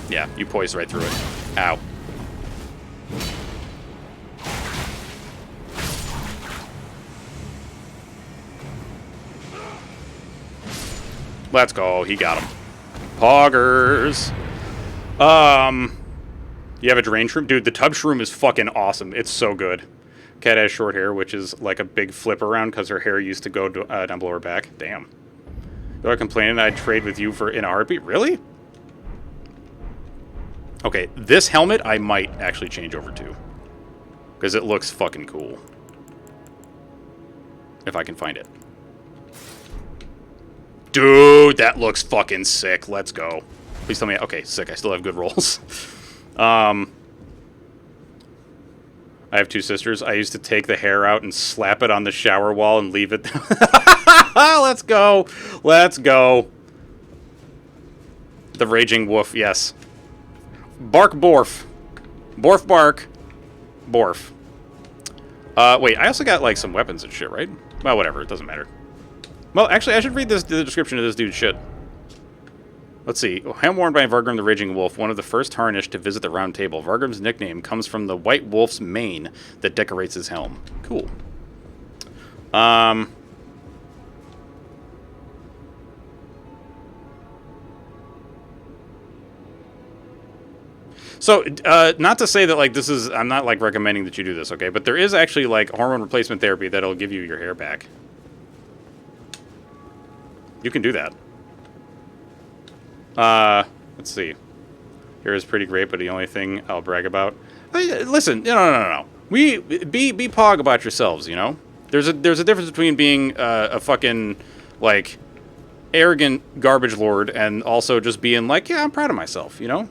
Yeah, you poised right through it. Ow. Let's go. He got him. Poggers. You have a drain shroom? Dude, the tub shroom is fucking awesome. It's so good. Cat has short hair, which is like a big flip around because her hair used to go down below her back. Damn. You're complaining I'd trade with you in a heartbeat? Really? Okay, this helmet I might actually change over to. Because it looks fucking cool. If I can find it. Dude, that looks fucking sick. Let's go. Please tell me... Okay, sick. I still have good rolls. I have two sisters. I used to take the hair out and slap it on the shower wall and leave it. Let's go. Let's go. The Raging Wolf, yes. Bark Borf. Borf bark. Borf. Wait, I also got, like, some weapons and shit, right? Well, whatever. It doesn't matter. Well, actually, I should read the description of this dude's shit. Let's see. Helm worn by Vargrim the Raging Wolf, one of the first Harnished to visit the Round Table. Vargrim's nickname comes from the white wolf's mane that decorates his helm. Cool. So, not to say that, like, this is... I'm not, like, recommending that you do this, okay? But there is actually, like, hormone replacement therapy that'll give you your hair back. You can do that. Let's see. Hair is pretty great, but the only thing I'll brag about... Listen, no. Be pog about yourselves, you know? There's a difference between being a fucking, like, arrogant garbage lord and also just being like, yeah, I'm proud of myself, you know?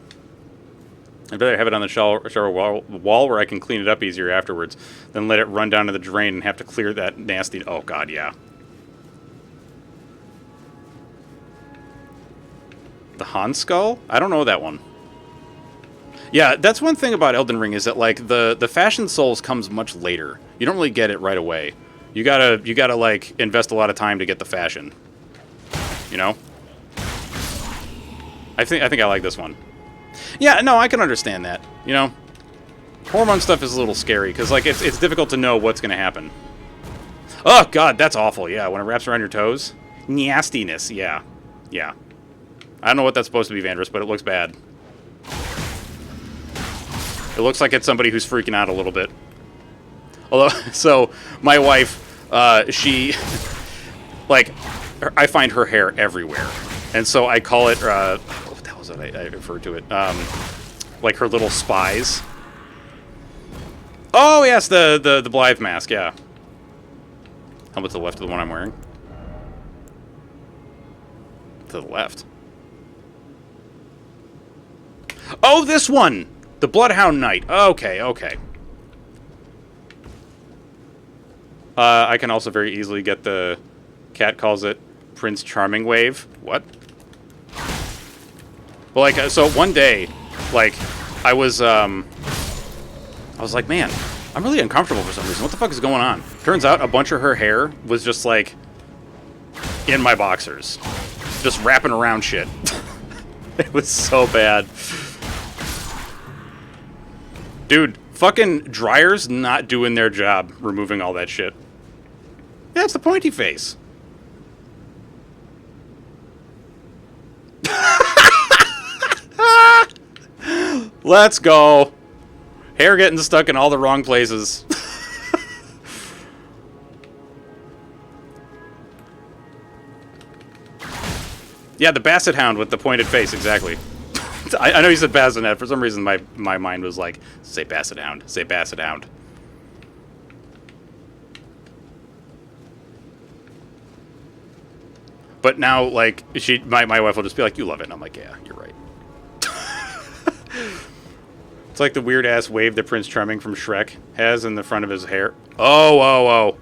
I'd rather have it on the shower wall where I can clean it up easier afterwards than let it run down to the drain and have to clear that nasty... Oh, God, yeah. The Han Skull? I don't know that one. Yeah, that's one thing about Elden Ring is that, like, the Fashion Souls comes much later. You don't really get it right away. You gotta like invest a lot of time to get the fashion. You know? I think I like this one. Yeah, no, I can understand that. You know? Hormone stuff is a little scary because, like, it's difficult to know what's gonna happen. Oh God, that's awful. Yeah, when it wraps around your toes, nastiness. Yeah. I don't know what that's supposed to be, Vandris, but it looks bad. It looks like it's somebody who's freaking out a little bit. Although, so, my wife, she, like, I find her hair everywhere. And so I call it, what the hell was that I referred to it? Like her little spies. Oh yes, the Blythe mask. Yeah. How about to the left of the one I'm wearing? To the left. Oh, this one! The Bloodhound Knight. Okay, okay. I can also very easily get the... Cat calls it Prince Charming wave. What? Well, like, so one day, like, I was like, man, I'm really uncomfortable for some reason. What the fuck is going on? Turns out a bunch of her hair was just, like, in my boxers. Just wrapping around shit. It was so bad. Dude, fucking dryers not doing their job removing all that shit. Yeah, it's the pointy face. Let's go. Hair getting stuck in all the wrong places. Yeah, the Basset Hound with the pointed face, exactly. I know you said Basset Hound. For some reason, my mind was like, say Basset Hound. Say Basset Hound. But now, like, my wife will just be like, you love it. And I'm like, yeah, you're right. It's like the weird-ass wave that Prince Charming from Shrek has in the front of his hair. Oh, oh, oh.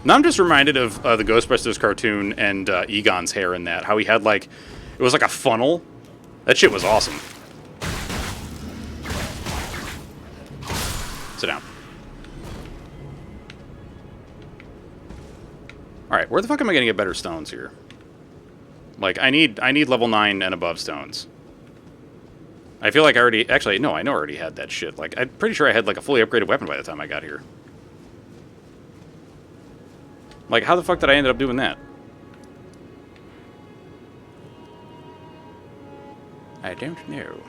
Now I'm just reminded of the Ghostbusters cartoon and Egon's hair in that. How he had, like, it was like a funnel. That shit was awesome. Sit down. Alright, where the fuck am I gonna get better stones here? Like, I need level 9 and above stones. I feel like I already... Actually, no, I know I already had that shit. Like, I'm pretty sure I had, like, a fully upgraded weapon by the time I got here. Like, how the fuck did I end up doing that? I don't know.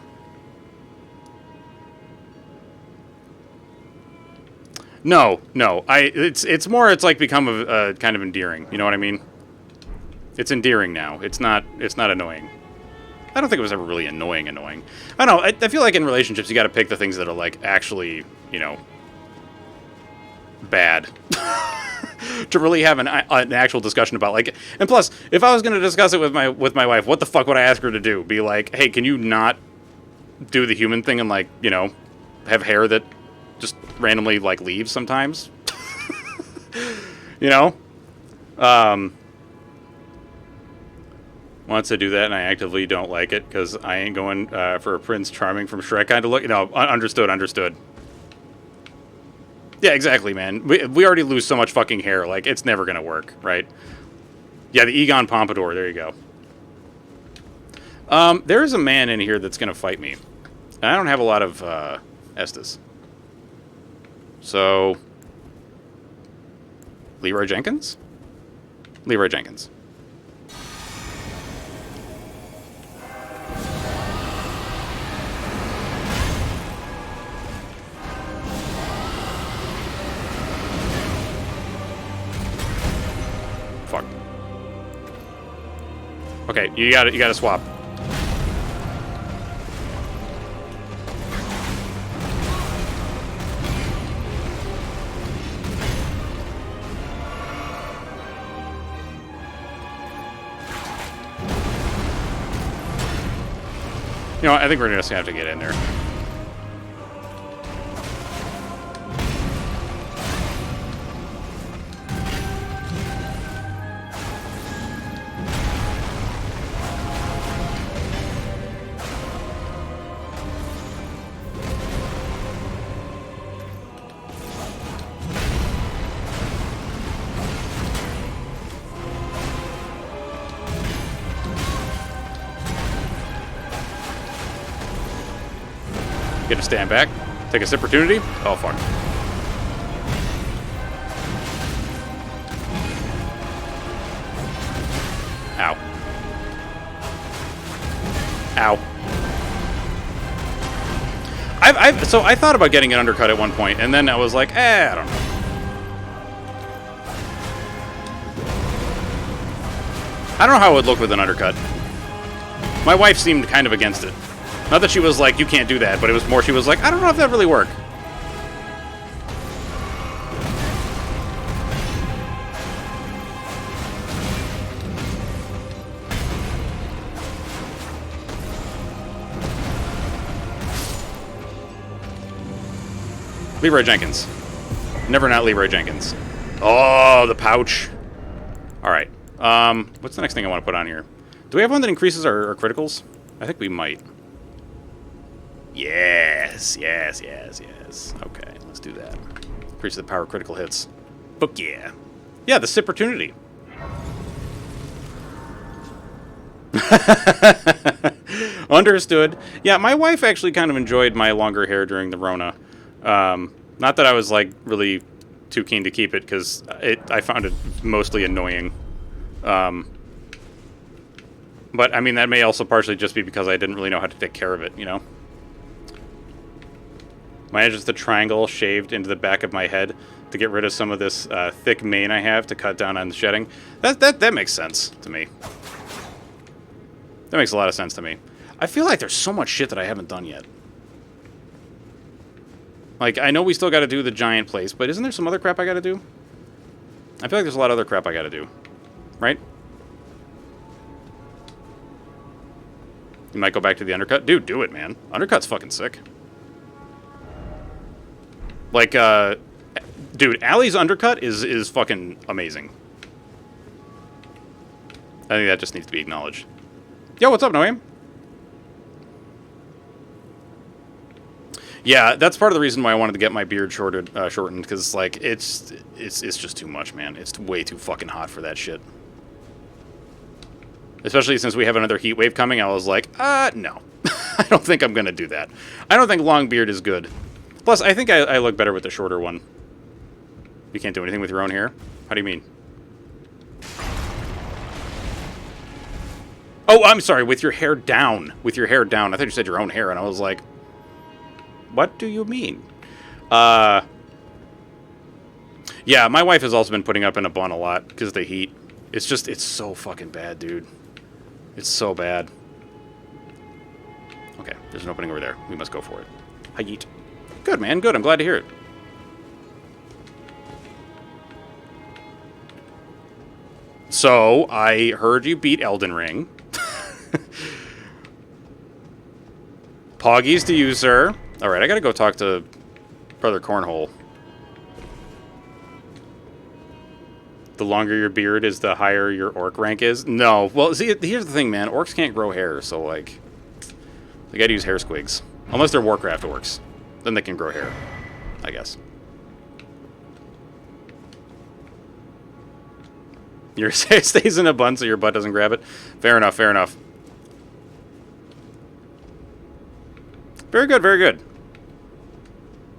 No, no. It's more. It's like become a kind of endearing. You know what I mean? It's endearing now. It's not annoying. I don't think it was ever really annoying. I don't know. I feel like in relationships you got to pick the things that are like actually, you know, bad. To really have an actual discussion about, like, and plus, if I was going to discuss it with my wife, what the fuck would I ask her to do? Be like, hey, can you not do the human thing and, like, you know, have hair that just randomly, like, leaves sometimes? You know? Wants to do that, and I actively don't like it, because I ain't going for a Prince Charming from Shrek kind of look. You know, understood. Yeah, exactly, man. We already lose so much fucking hair. Like, it's never going to work, right? Yeah, the Egon Pompadour. There you go. There's a man in here that's going to fight me. And I don't have a lot of Estus. So... Leroy Jenkins? Leroy Jenkins. Fuck. Okay, you gotta swap. You know, I think we're just gonna have to get in there. Get to stand back. Take this opportunity. Oh, fuck. Ow. Ow. So I thought about getting an undercut at one point, and then I was like, I don't know. I don't know how it would look with an undercut. My wife seemed kind of against it. Not that she was like, you can't do that, but it was more she was like, I don't know if that really work. Leroy Jenkins. Never not Leroy Jenkins. Oh, the pouch. All right. What's the next thing I want to put on here? Do we have one that increases our criticals? I think we might. Yes, yes, yes, yes. Okay, let's do that. Increase the power of critical hits. Fuck yeah. Yeah, the Sipportunity. Understood. Yeah, my wife actually kind of enjoyed my longer hair during the Rona. Not that I was, like, really too keen to keep it, because I found it mostly annoying. But, I mean, that may also partially just be because I didn't really know how to take care of it, you know? Mine is just a triangle shaved into the back of my head to get rid of some of this thick mane I have to cut down on the shedding. That makes sense to me. That makes a lot of sense to me. I feel like there's so much shit that I haven't done yet. Like, I know we still got to do the giant place, but isn't there some other crap I got to do? I feel like there's a lot of other crap I got to do. Right? You might go back to the undercut? Dude, do it, man. Undercut's fucking sick. Like, dude, Allie's undercut is fucking amazing. I think that just needs to be acknowledged. Yo, what's up, Noam? Yeah, that's part of the reason why I wanted to get my beard shortened, because, like, it's just too much, man. It's way too fucking hot for that shit. Especially since we have another heat wave coming, I was like, no. I don't think I'm gonna do that. I don't think long beard is good. Plus, I think I look better with the shorter one. You can't do anything with your own hair? How do you mean? Oh, I'm sorry, with your hair down. With your hair down. I thought you said your own hair, and I was like, what do you mean? Yeah, my wife has also been putting up in a bun a lot because of the heat. It's just, it's so fucking bad, dude. It's so bad. Okay, there's an opening over there. We must go for it. Hi, yeet. Good, man. Good. I'm glad to hear it. So, I heard you beat Elden Ring. Poggies to you, sir. Alright, I gotta go talk to Brother Cornhole. The longer your beard is, the higher your orc rank is? No. Well, see, here's the thing, man. Orcs can't grow hair, so, like, they gotta use hair squigs. Unless they're Warcraft orcs. Then they can grow hair, I guess. Your hair stays in a bun so your butt doesn't grab it? Fair enough, fair enough. Very good, very good.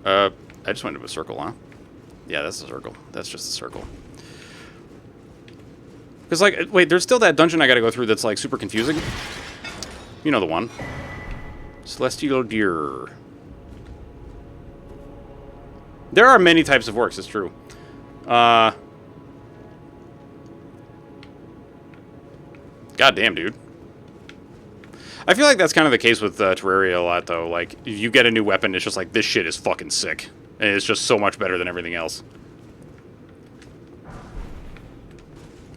I just went into a circle, huh? Yeah, that's a circle. That's just a circle. Because, like, wait, there's still that dungeon I gotta go through that's, like, super confusing. You know the one. Celestial Deer. There are many types of orcs, it's true. God damn, dude. I feel like that's kind of the case with Terraria a lot, though. Like, you get a new weapon, it's just like, this shit is fucking sick. And it's just so much better than everything else.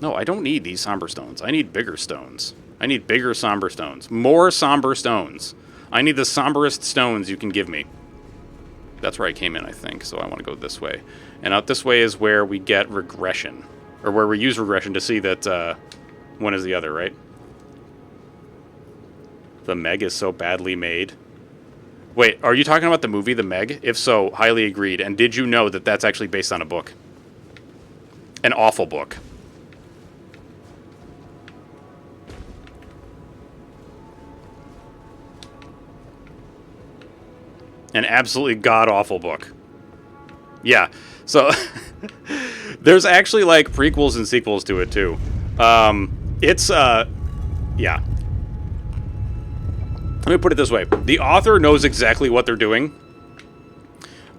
No, I don't need these somber stones. I need bigger stones. I need bigger somber stones. More somber stones. I need the somberest stones you can give me. That's where I came in, I think. So I want to go this way. And out this way is where we get regression. Or where we use regression to see that one is the other, right? The Meg is so badly made. Wait, are you talking about the movie The Meg? If so, highly agreed. And did you know that that's actually based on a book? An awful book. An absolutely god-awful book. Yeah, so there's actually, like, prequels and sequels to it, too. Yeah. Let me put it this way. The author knows exactly what they're doing.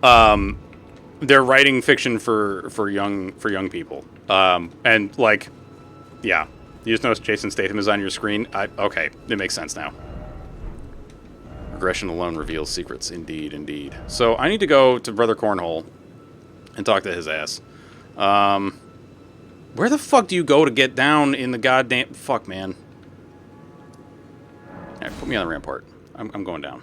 They're writing fiction for young people. And, like, yeah. You just noticed Jason Statham is on your screen? Okay, it makes sense now. Regression alone reveals secrets. Indeed, indeed. So I need to go to Brother Cornhole and talk to his ass. Where the fuck do you go to get down in the goddamn... Fuck, man. Alright, put me on the rampart. I'm going down.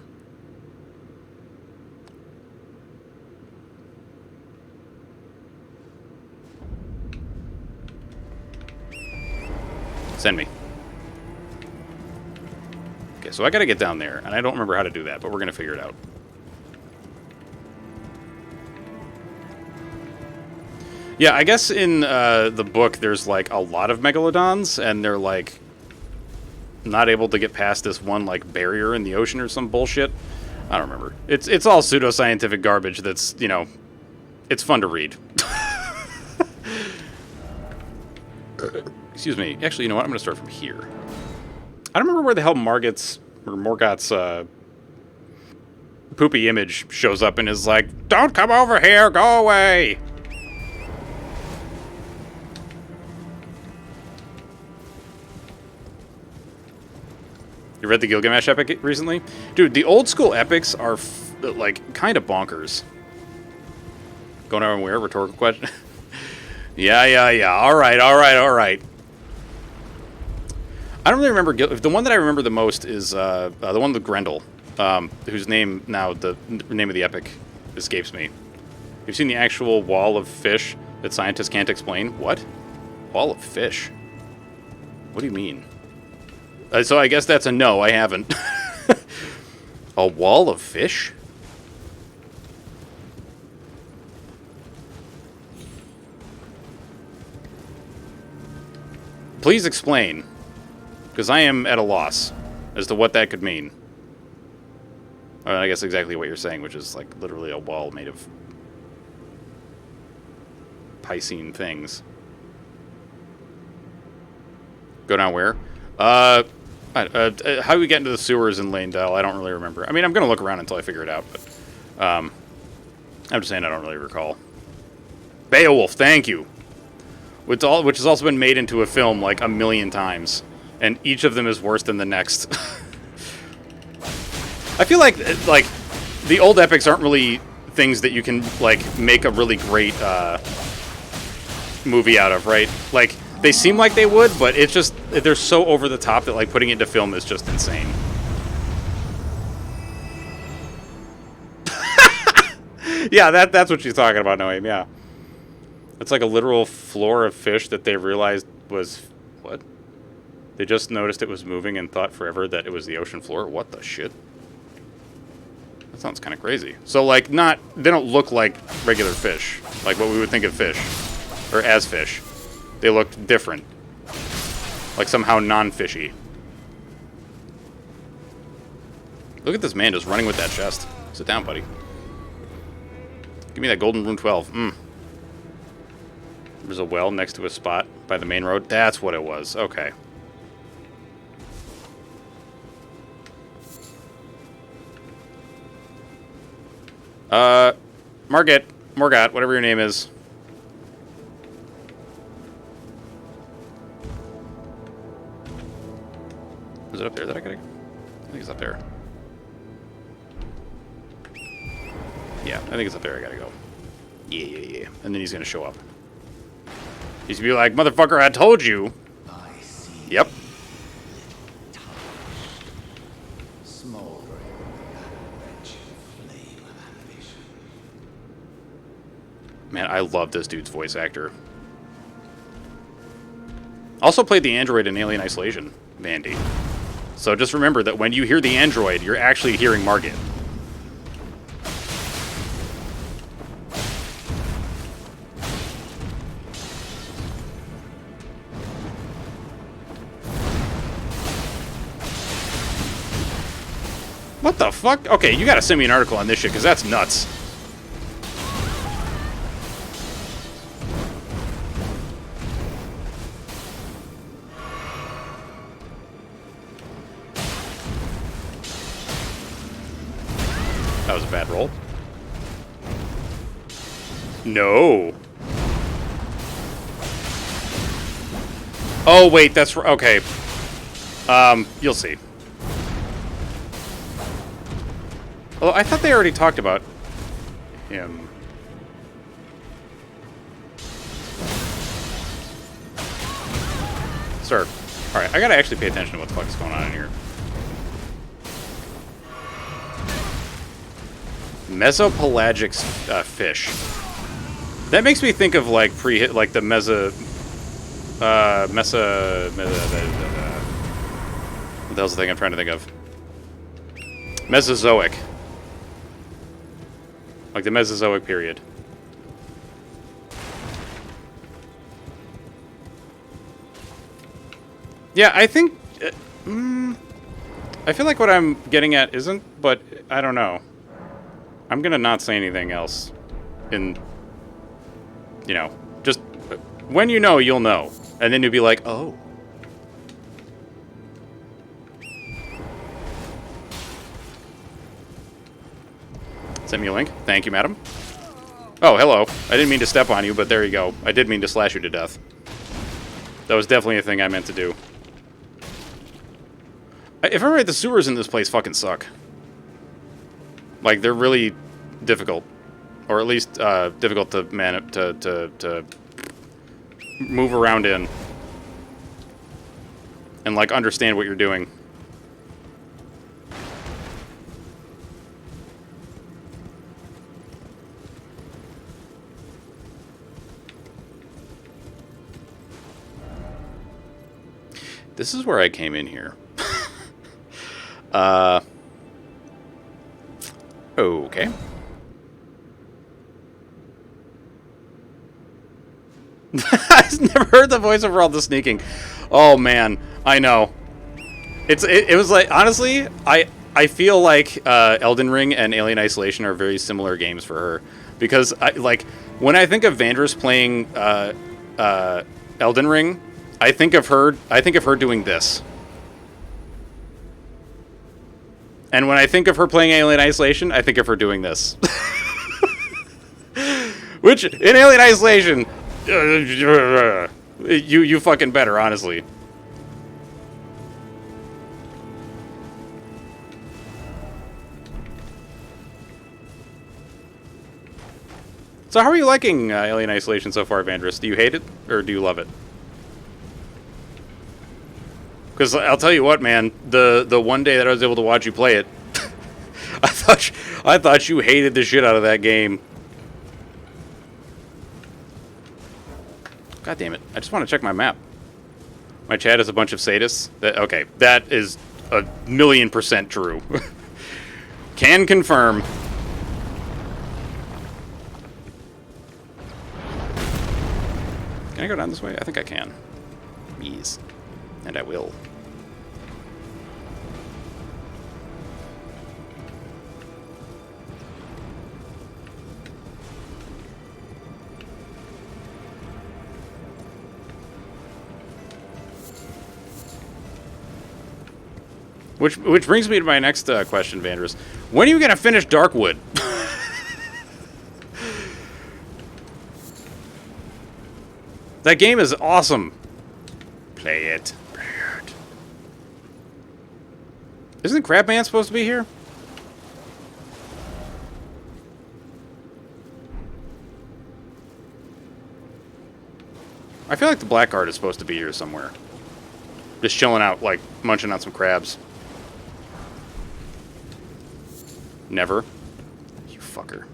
Send me. Okay, so I gotta get down there, and I don't remember how to do that, but we're gonna figure it out. Yeah, I guess in the book there's like a lot of megalodons, and they're like not able to get past this one like barrier in the ocean or some bullshit. I don't remember. It's all pseudoscientific garbage that's, you know, it's fun to read. Excuse me. Actually, you know what? I'm going to start from here. I don't remember where the hell Morgoth's poopy image shows up and is like, "Don't come over here, go away." You read the Gilgamesh epic recently? Dude, the old school epics are, like, kind of bonkers. Going over where? Rhetorical question? Yeah. All right. I don't really remember... The one that I remember the most is the one with Grendel, whose name now, the name of the epic escapes me. You've seen the actual wall of fish that scientists can't explain? What? Wall of fish? What do you mean? So I guess that's a no, I haven't. A wall of fish? Please explain, because I am at a loss as to what that could mean. I guess exactly what you're saying, which is like literally a wall made of Piscine things. Go down where? How do we get into the sewers in Lanedell? I don't really remember. I mean, I'm going to look around until I figure it out, but I'm just saying I don't really recall. Beowulf, thank you. Which has also been made into a film like a million times, and each of them is worse than the next. I feel like the old epics aren't really things that you can like make a really great movie out of, right? Like, they seem like they would, but it's just, they're so over the top that like putting it into film is just insane. Yeah, that's what she's talking about, Noam, yeah. It's like a literal floor of fish that they realized was... What? They just noticed it was moving and thought forever that it was the ocean floor? What the shit? That sounds kind of crazy. So, like, they don't look like regular fish. Like what we would think of fish. Or as fish. They look different. Like somehow non-fishy. Look at this man just running with that chest. Sit down, buddy. Give me that golden rune 12. There's a well next to a spot by the main road. That's what it was. Okay. Morgoth, whatever your name is. Is it up there that I gotta... I think it's up there. Yeah, I think it's up there I gotta go. Yeah. And then he's gonna show up. He's gonna be like, "Motherfucker, I told you." Yep. Man, I love this dude's voice actor. Also played the android in Alien Isolation, Mandy. So just remember that when you hear the android, you're actually hearing Margit. What the fuck? Okay, you gotta send me an article on this shit, because that's nuts. That was a bad roll. No. Oh, wait, that's... Okay. You'll see. Although, I thought they already talked about him. Sir. Alright, I gotta actually pay attention to what the fuck is going on in here. Mesopelagic fish. That makes me think of, like, like the what the hell's the thing I'm trying to think of? Mesozoic. Like the Mesozoic period. Yeah, I think... I feel like what I'm getting at isn't, but I don't know. I'm gonna not say anything else. You know, just... When you know, you'll know. And then you'll be like, oh. Send me a link. Thank you, madam. Oh, hello. I didn't mean to step on you, but there you go. I did mean to slash you to death. That was definitely a thing I meant to do. If I'm right, the sewers in this place fucking suck. Like, they're really difficult. Or at least, difficult to move around in. And, like, understand what you're doing. This is where I came in here. Okay. I've never heard the voice over all the sneaking. Oh man, I know. It was like, honestly, I feel like Elden Ring and Alien Isolation are very similar games for her, because like when I think of Vandris playing Elden Ring, I think of her doing this. And when I think of her playing Alien Isolation, I think of her doing this. Which, in Alien Isolation, you fucking better, honestly. So how are you liking Alien Isolation so far, Vandris? Do you hate it, or do you love it? Because I'll tell you what, man, the one day that I was able to watch you play it, I thought you hated the shit out of that game. God damn it! I just want to check my map. My chat is a bunch of sadists. Okay, that is 1,000,000% true. Can confirm. Can I go down this way? I think I can. Yes. And I will. Which brings me to my next question, Vandris. When are you gonna finish Darkwood? That game is awesome. Play it. Isn't Crabman supposed to be here? I feel like the Blackguard is supposed to be here somewhere. Just chilling out, like, munching on some crabs. Never. You fucker.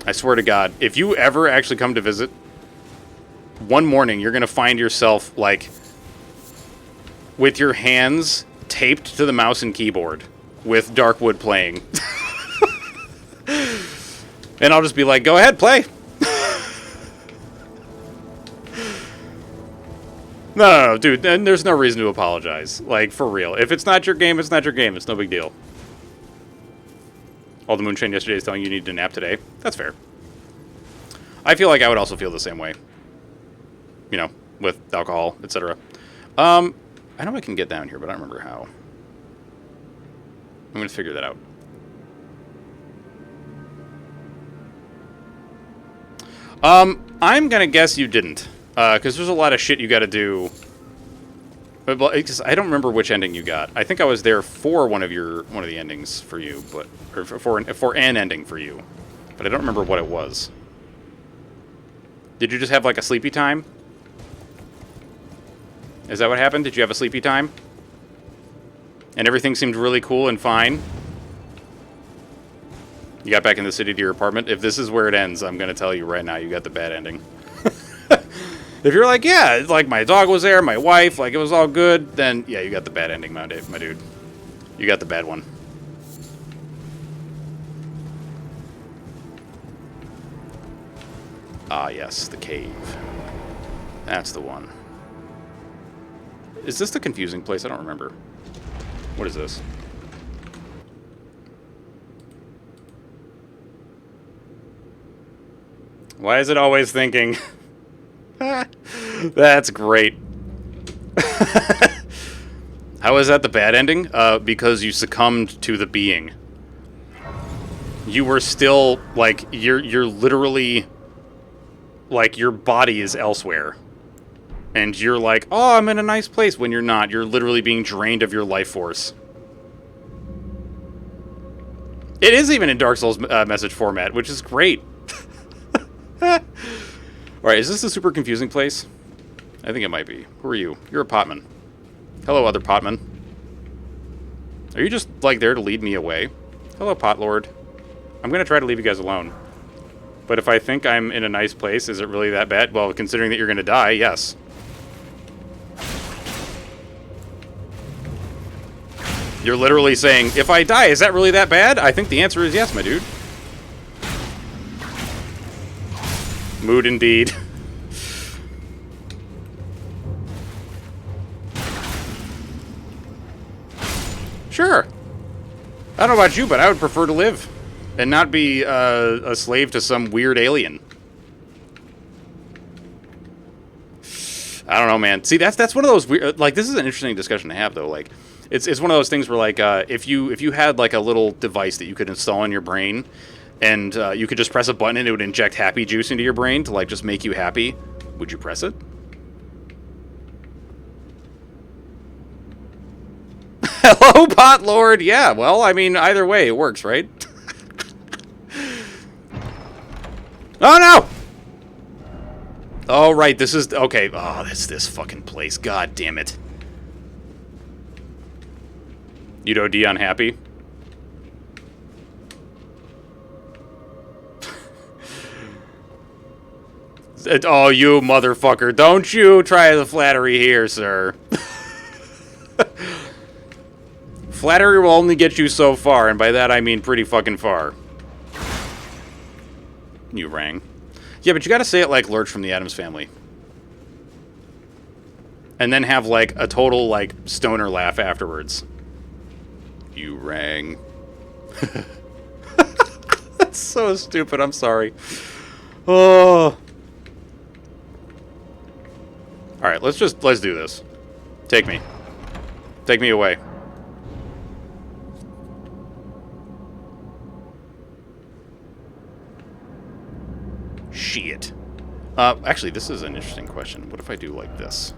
I swear to God, if you ever actually come to visit, one morning you're going to find yourself, like, with your hands taped to the mouse and keyboard with Darkwood playing. And I'll just be like, go ahead, play. No, dude, and there's no reason to apologize. Like, for real. If it's not your game, it's not your game. It's no big deal. All the moonshine yesterday is telling you need to nap today. That's fair. I feel like I would also feel the same way. You know, with alcohol, etc. I know I can get down here, but I don't remember how. I'm going to figure that out. I'm gonna guess you didn't. Because there's a lot of shit you gotta do. Well, I don't remember which ending you got. I think I was there for one of the endings for you, but or for an ending for you, but I don't remember what it was. Did you just have like a sleepy time? Is that what happened? Did you have a sleepy time? And everything seemed really cool and fine? You got back in the city to your apartment? If this is where it ends, I'm gonna tell you right now, you got the bad ending. If you're like, yeah, like my dog was there, my wife, like it was all good, then yeah, you got the bad ending, my dude. You got the bad one. Ah, yes, the cave. That's the one. Is this the confusing place? I don't remember. What is this? Why is it always thinking? That's great. How is that the bad ending? Because you succumbed to the being. You were still, like, you're literally, like, your body is elsewhere. And you're like, oh, I'm in a nice place, when you're not. You're literally being drained of your life force. It is even in Dark Souls message format, which is great. Alright, is this a super confusing place? I think it might be. Who are you? You're a potman. Hello, other potman. Are you just, like, there to lead me away? Hello, potlord. I'm gonna try to leave you guys alone. But if I think I'm in a nice place, is it really that bad? Well, considering that you're gonna die, yes. You're literally saying, if I die, is that really that bad? I think the answer is yes, my dude. Mood indeed. Sure. I don't know about you, but I would prefer to live and not be a slave to some weird alien. I don't know, man. See, that's one of those weird. Like, this is an interesting discussion to have, though. Like, it's one of those things where, like, if you had like a little device that you could install in your brain. And you could just press a button and it would inject happy juice into your brain to, like, just make you happy. Would you press it? Hello, pot lord. Yeah, well, I mean, either way, it works, right? Oh, no! Oh, right, this is... Okay, oh, that's this fucking place. God damn it. You'd OD unhappy? Oh, you motherfucker. Don't you try the flattery here, sir. Flattery will only get you so far, and by that I mean pretty fucking far. You rang. Yeah, but you gotta say it like Lurch from the Addams Family. And then have, like, a total, like, stoner laugh afterwards. You rang. That's so stupid, I'm sorry. Oh... Alright, let's do this. Take me. Take me away. Shit. Actually, this is an interesting question. What if I do like this?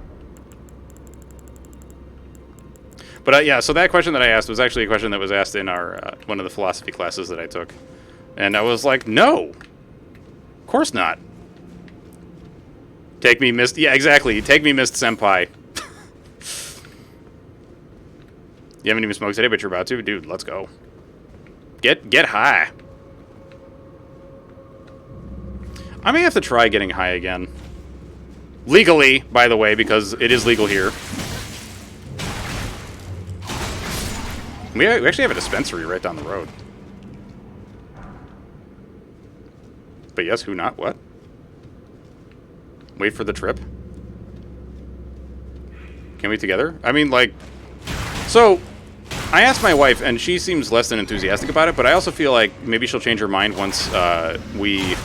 But, yeah, so that question that I asked was actually a question that was asked in our, one of the philosophy classes that I took. And I was like, no! Of course not. Take me, Mist. Yeah, exactly. Take me, Mist Senpai. You haven't even smoked today, but you're about to? Dude, let's go. Get high. I may have to try getting high again. Legally, by the way, because it is legal here. We actually have a dispensary right down the road. But yes, who not? What? Wait for the trip? Can we together? I mean, like... So, I asked my wife, and she seems less than enthusiastic about it, but I also feel like maybe she'll change her mind once we...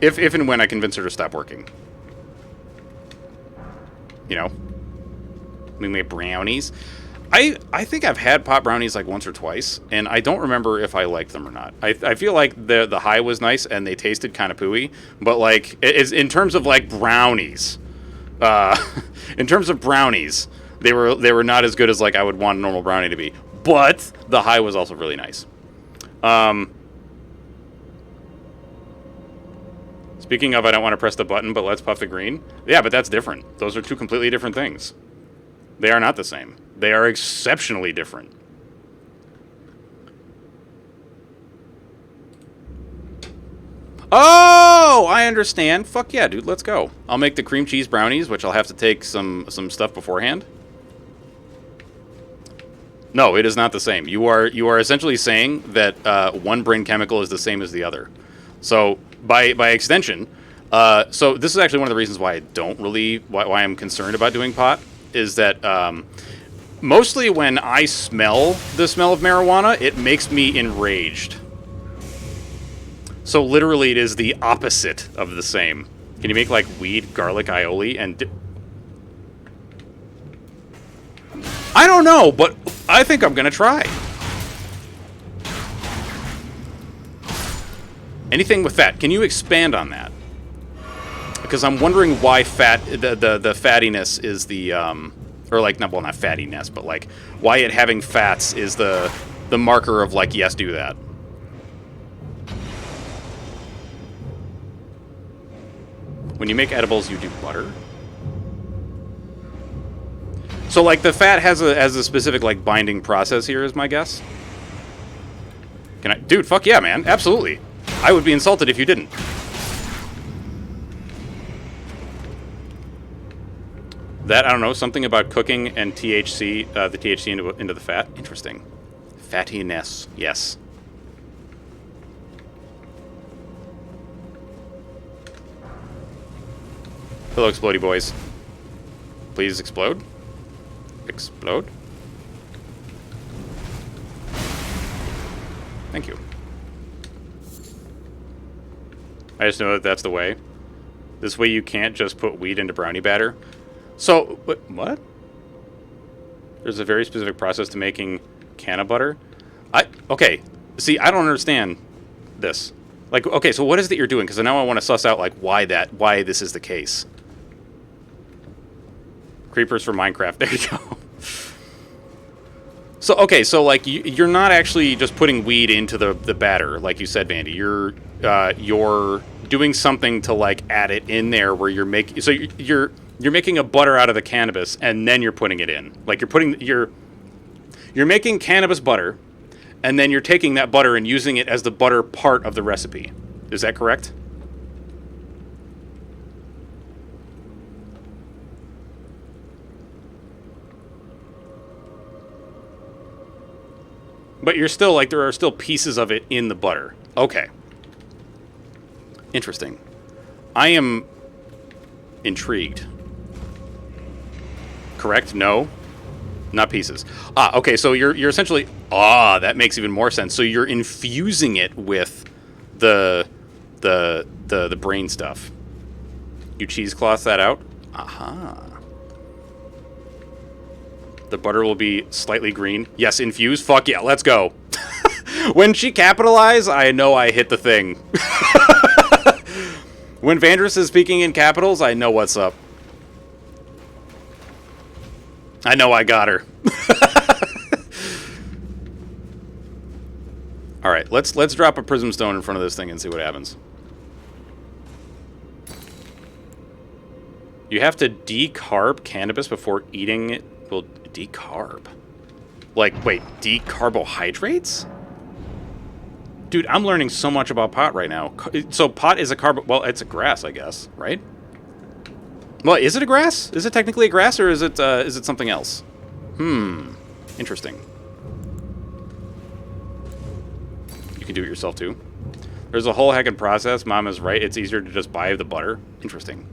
If and when I convince her to stop working. You know? We made brownies. I think I've had pot brownies like once or twice, and I don't remember if I liked them or not. I feel like the high was nice and they tasted kind of pooey, but like it's in terms of like brownies, in terms of brownies, they were not as good as like I would want a normal brownie to be. But the high was also really nice. Speaking of, I don't want to press the button, but let's puff the green. Yeah, but that's different. Those are two completely different things. They are not the same. They are exceptionally different. Oh, I understand. Fuck yeah, dude, let's go. I'll make the cream cheese brownies, which I'll have to take some stuff beforehand. No, it is not the same. You are essentially saying that one brain chemical is the same as the other. So by extension, so this is actually one of the reasons why I don't really why I'm concerned about doing pot is that mostly when I smell the smell of marijuana, it makes me enraged. So literally, it is the opposite of the same. Can you make like weed, garlic, aioli, and I don't know, but I think I'm gonna try. Anything with fat? Can you expand on that? Because I'm wondering why fat, the fattiness is the, or like, not fattiness, but like, why it having fats is the marker of like, yes, do that. When you make edibles, you do butter. So like the fat has a specific like binding process here, is my guess. Can I, dude? Fuck yeah, man! Absolutely. I would be insulted if you didn't. That, I don't know, something about cooking and THC, the THC into the fat. Interesting. Fattiness, yes. Hello, explodey boys. Please explode. Explode. Thank you. I just know that that's the way. This way you can't just put weed into brownie batter. So, what? There's a very specific process to making canna butter. Okay. See, I don't understand this. Like, okay, so what is it that you're doing? Because now I want to suss out like why this is the case. Creepers for Minecraft. There you go. So, okay, so like you're not actually just putting weed into the batter, like you said, Vandy. You're doing something to like add it in there where you're making. So you're making a butter out of the cannabis and then you're putting it in. Like you're making cannabis butter, and then you're taking that butter and using it as the butter part of the recipe. Is that correct? But you're still, like, there are still pieces of it in the butter. Okay. Interesting. I am intrigued. Correct? No? Not pieces. Okay, so you're essentially... that makes even more sense. So you're infusing it with the brain stuff. You cheesecloth that out? Aha. The butter will be slightly green. Yes, infuse. Fuck yeah, let's go. When she capitalized, I know I hit the thing. When Vandrus is speaking in capitals, I know what's up. I know I got her. All right, let's drop a prism stone in front of this thing and see what happens. You have to decarb cannabis before eating it. Well, decarb. Like, wait, decarbohydrates? Dude, I'm learning so much about pot right now. So pot is a well, it's a grass, I guess, right? Well, is it a grass? Is it technically a grass, or is it something else? Interesting. You can do it yourself, too. There's a whole heckin' process. Mom is right. It's easier to just buy the butter. Interesting.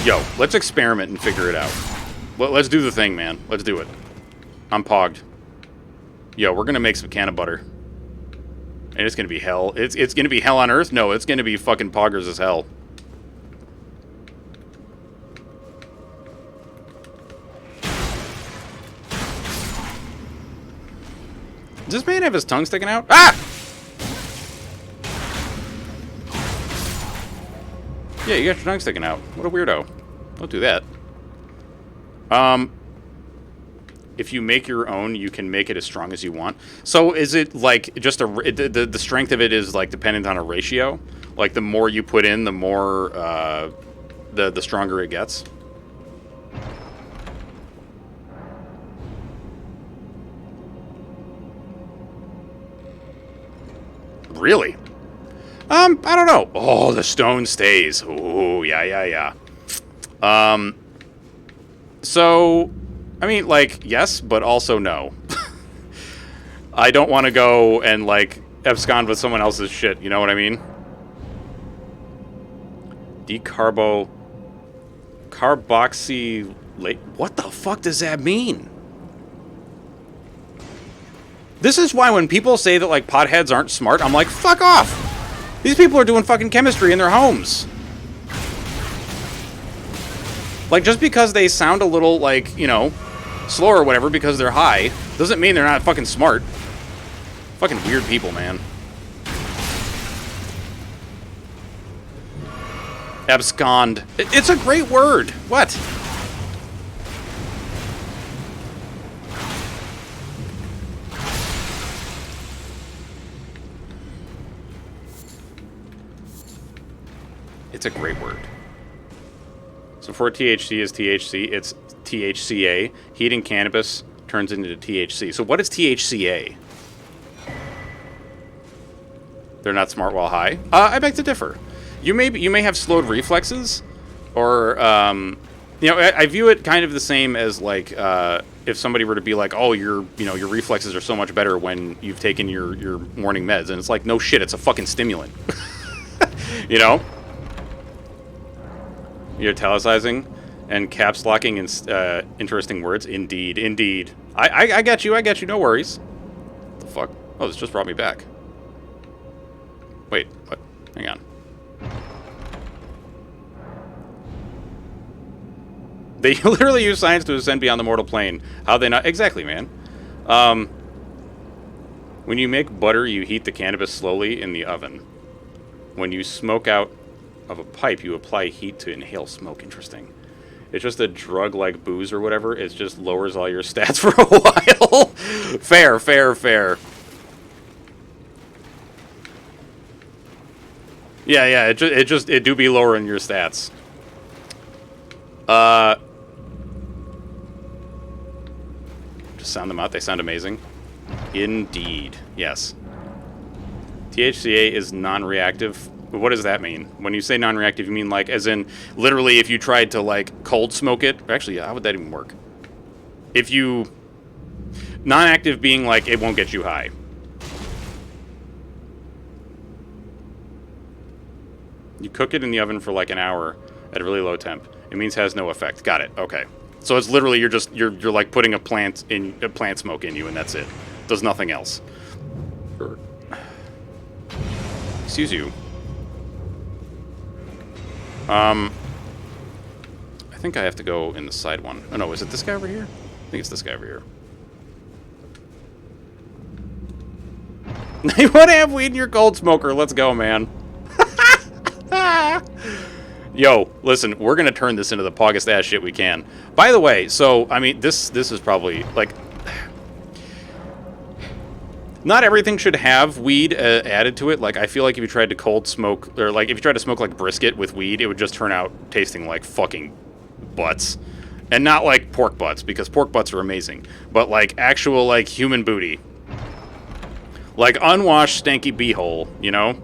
Yo, let's experiment and figure it out. Let's do the thing, man. Let's do it. I'm pogged. Yo, we're gonna make some canna butter. And it's gonna be hell. It's gonna be hell on earth? No, it's gonna be fucking poggers as hell. Does this man have his tongue sticking out? Ah! Yeah, you got your tongue sticking out. What a weirdo. Don't do that. If you make your own, you can make it as strong as you want. So is it like just the strength of it is like dependent on a ratio? Like the more you put in, the more the stronger it gets? Really? I don't know. Oh, the stone stays. Oh, yeah. So, I mean, like, yes, but also no. I don't want to go and, like, abscond with someone else's shit, you know what I mean? Carboxylate. What the fuck does that mean? This is why when people say that, like, potheads aren't smart, I'm like, fuck off! These people are doing fucking chemistry in their homes. Like, just because they sound a little, like, you know, slow or whatever because they're high, doesn't mean they're not fucking smart. Fucking weird people, man. Abscond. It's a great word. What? It's a great word. So for THC is THC, it's THCA. Heating cannabis turns into THC. So what is THCA? They're not smart while high? I beg to differ. You may have slowed reflexes, or you know, I view it kind of the same as like if somebody were to be like, oh, your reflexes are so much better when you've taken your morning meds, and it's like, no shit, it's a fucking stimulant. You know. You're italicizing and caps locking in interesting words. Indeed, indeed. I got you. No worries. What the fuck? Oh, this just brought me back. Wait, what? Hang on. They literally use science to ascend beyond the mortal plane. How they not? Exactly, man. When you make butter, you heat the cannabis slowly in the oven. When you smoke out of a pipe, you apply heat to inhale smoke. Interesting. It's just a drug like booze or whatever. It just lowers all your stats for a while. Fair. Yeah. It do be lowering your stats. Just sound them out. They sound amazing. Indeed. Yes. THCA is non-reactive. What does that mean? When you say non-reactive, you mean like as in literally if you tried to like cold smoke it? Actually, how would that even work? If you... Non-active being like it won't get you high. You cook it in the oven for like an hour at a really low temp. It means it has no effect. Got it. Okay. So it's literally you're like putting a plant smoke in you and that's it. Does nothing else. Excuse you. I think I have to go in the side one. Oh no, is it this guy over here? I think it's this guy over here. You want to have weed in your cold smoker? Let's go, man. Yo, listen, we're gonna turn this into the poggest ass shit we can. By the way, so I mean this is probably like not everything should have weed added to it. Like I feel like if you tried to cold smoke or like if you tried to smoke like brisket with weed, it would just turn out tasting like fucking butts. And not like pork butts, because pork butts are amazing, but like actual like human booty. Like unwashed stanky beehole, you know?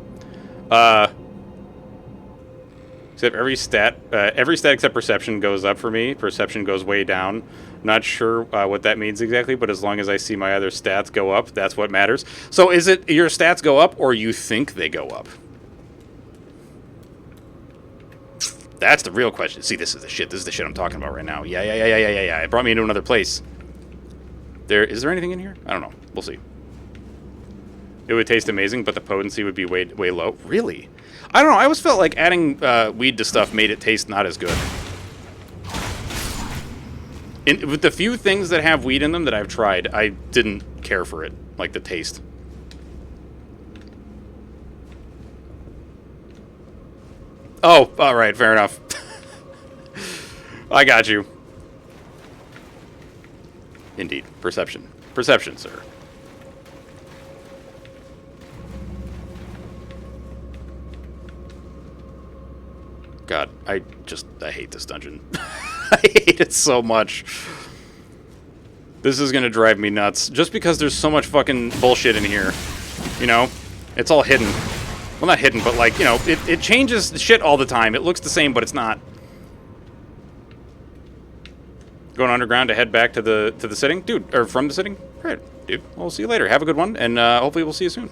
Except every stat except perception goes up for me. Perception goes way down. Not sure what that means exactly, but as long as I see my other stats go up, that's what matters. So is it your stats go up or you think they go up? That's the real question. See, this is the shit. This is the shit I'm talking about right now. Yeah. It brought me into another place. Is there anything in here? I don't know. We'll see. It would taste amazing, but the potency would be way low. Really? I don't know. I always felt like adding weed to stuff made it taste not as good. With the few things that have weed in them that I've tried, I didn't care for it, like the taste. Oh, all right, fair enough. I got you. Indeed, perception. Perception, sir. God, I hate this dungeon. I hate it so much. This is gonna drive me nuts. Just because there's so much fucking bullshit in here. You know? It's all hidden. Well, not hidden, but like, you know, it changes the shit all the time. It looks the same, but it's not. Going underground to head back to the sitting? Dude, or from the sitting? Great, dude. We'll see you later. Have a good one, and hopefully we'll see you soon.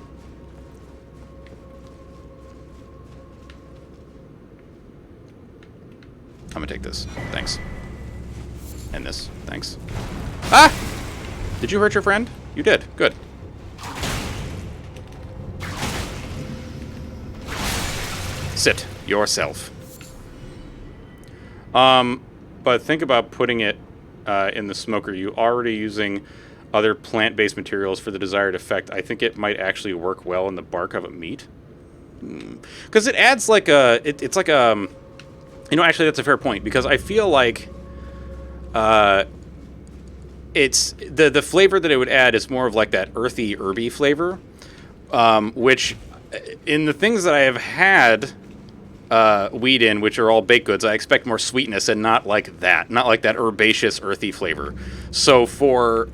I'm gonna take this. Thanks. And this. Thanks. Ah! Did you hurt your friend? You did. Good. Sit yourself. But think about putting it in the smoker. You already using other plant-based materials for the desired effect. I think it might actually work well in the bark of a meat. Because it adds like a... It's like a... You know, actually, that's a fair point, because I feel like it's the flavor that it would add is more of like that earthy, herby flavor, which in the things that I have had wheat in, which are all baked goods, I expect more sweetness and not like that herbaceous, earthy flavor. So for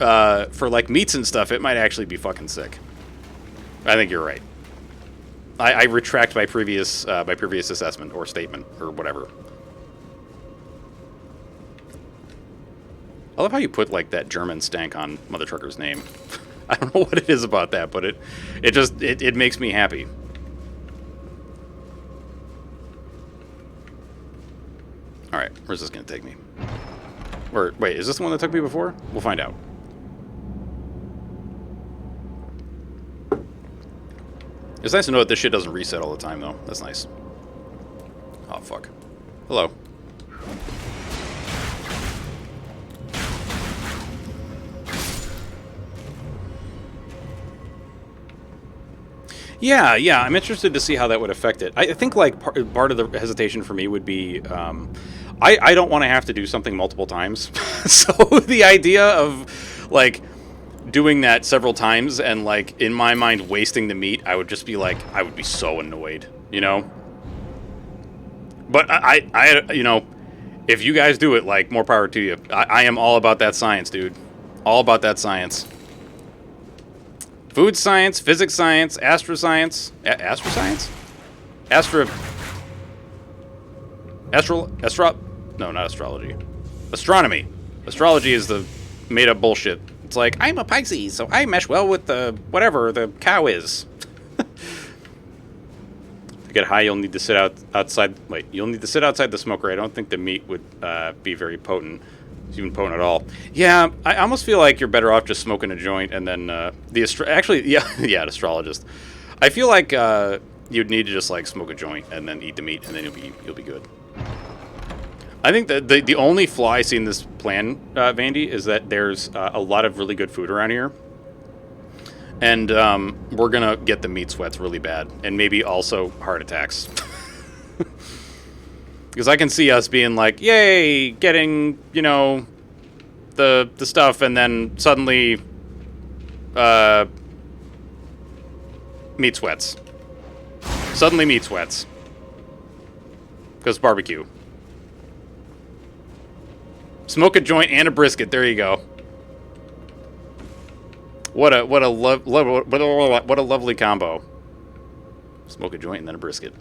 like meats and stuff, it might actually be fucking sick. I think you're right. I retract my previous assessment or statement or whatever. I love how you put like that German stank on Mother Trucker's name. I don't know what it is about that, but it makes me happy. All right, where's this gonna take me? Or wait, is this the one that took me before? We'll find out. It's nice to know that this shit doesn't reset all the time, though. That's nice. Oh, fuck. Hello. Yeah, I'm interested to see how that would affect it. I think, like, part of the hesitation for me would be, I don't want to have to do something multiple times. So the idea of, like, doing that several times and, like, in my mind, wasting the meat, I would just be like, I would be so annoyed, you know? But I you know, if you guys do it, like, more power to you. I am all about that science, dude. All about that science. Food science, physics science, astroscience. Astroscience? No, not astrology. Astronomy. Astrology is the made-up bullshit. It's like, I'm a Pisces, so I mesh well with the whatever the cow is. To get high, you'll need to sit outside. Wait, you'll need to sit outside the smoker. I don't think the meat would be very potent. It's even potent at all. Yeah, I almost feel like you're better off just smoking a joint and then an astrologist. I feel like you'd need to just like smoke a joint and then eat the meat, and then you'll be good. I think that the only flaw I see in this plan, Vandy, is that there's a lot of really good food around here. And we're going to get the meat sweats really bad. And maybe also heart attacks. Because I can see us being like, yay, getting, you know, the stuff. And then suddenly, meat sweats. Suddenly meat sweats. Because barbecue. Smoke a joint and a brisket. There you go. What a lovely combo. Smoke a joint and then a brisket.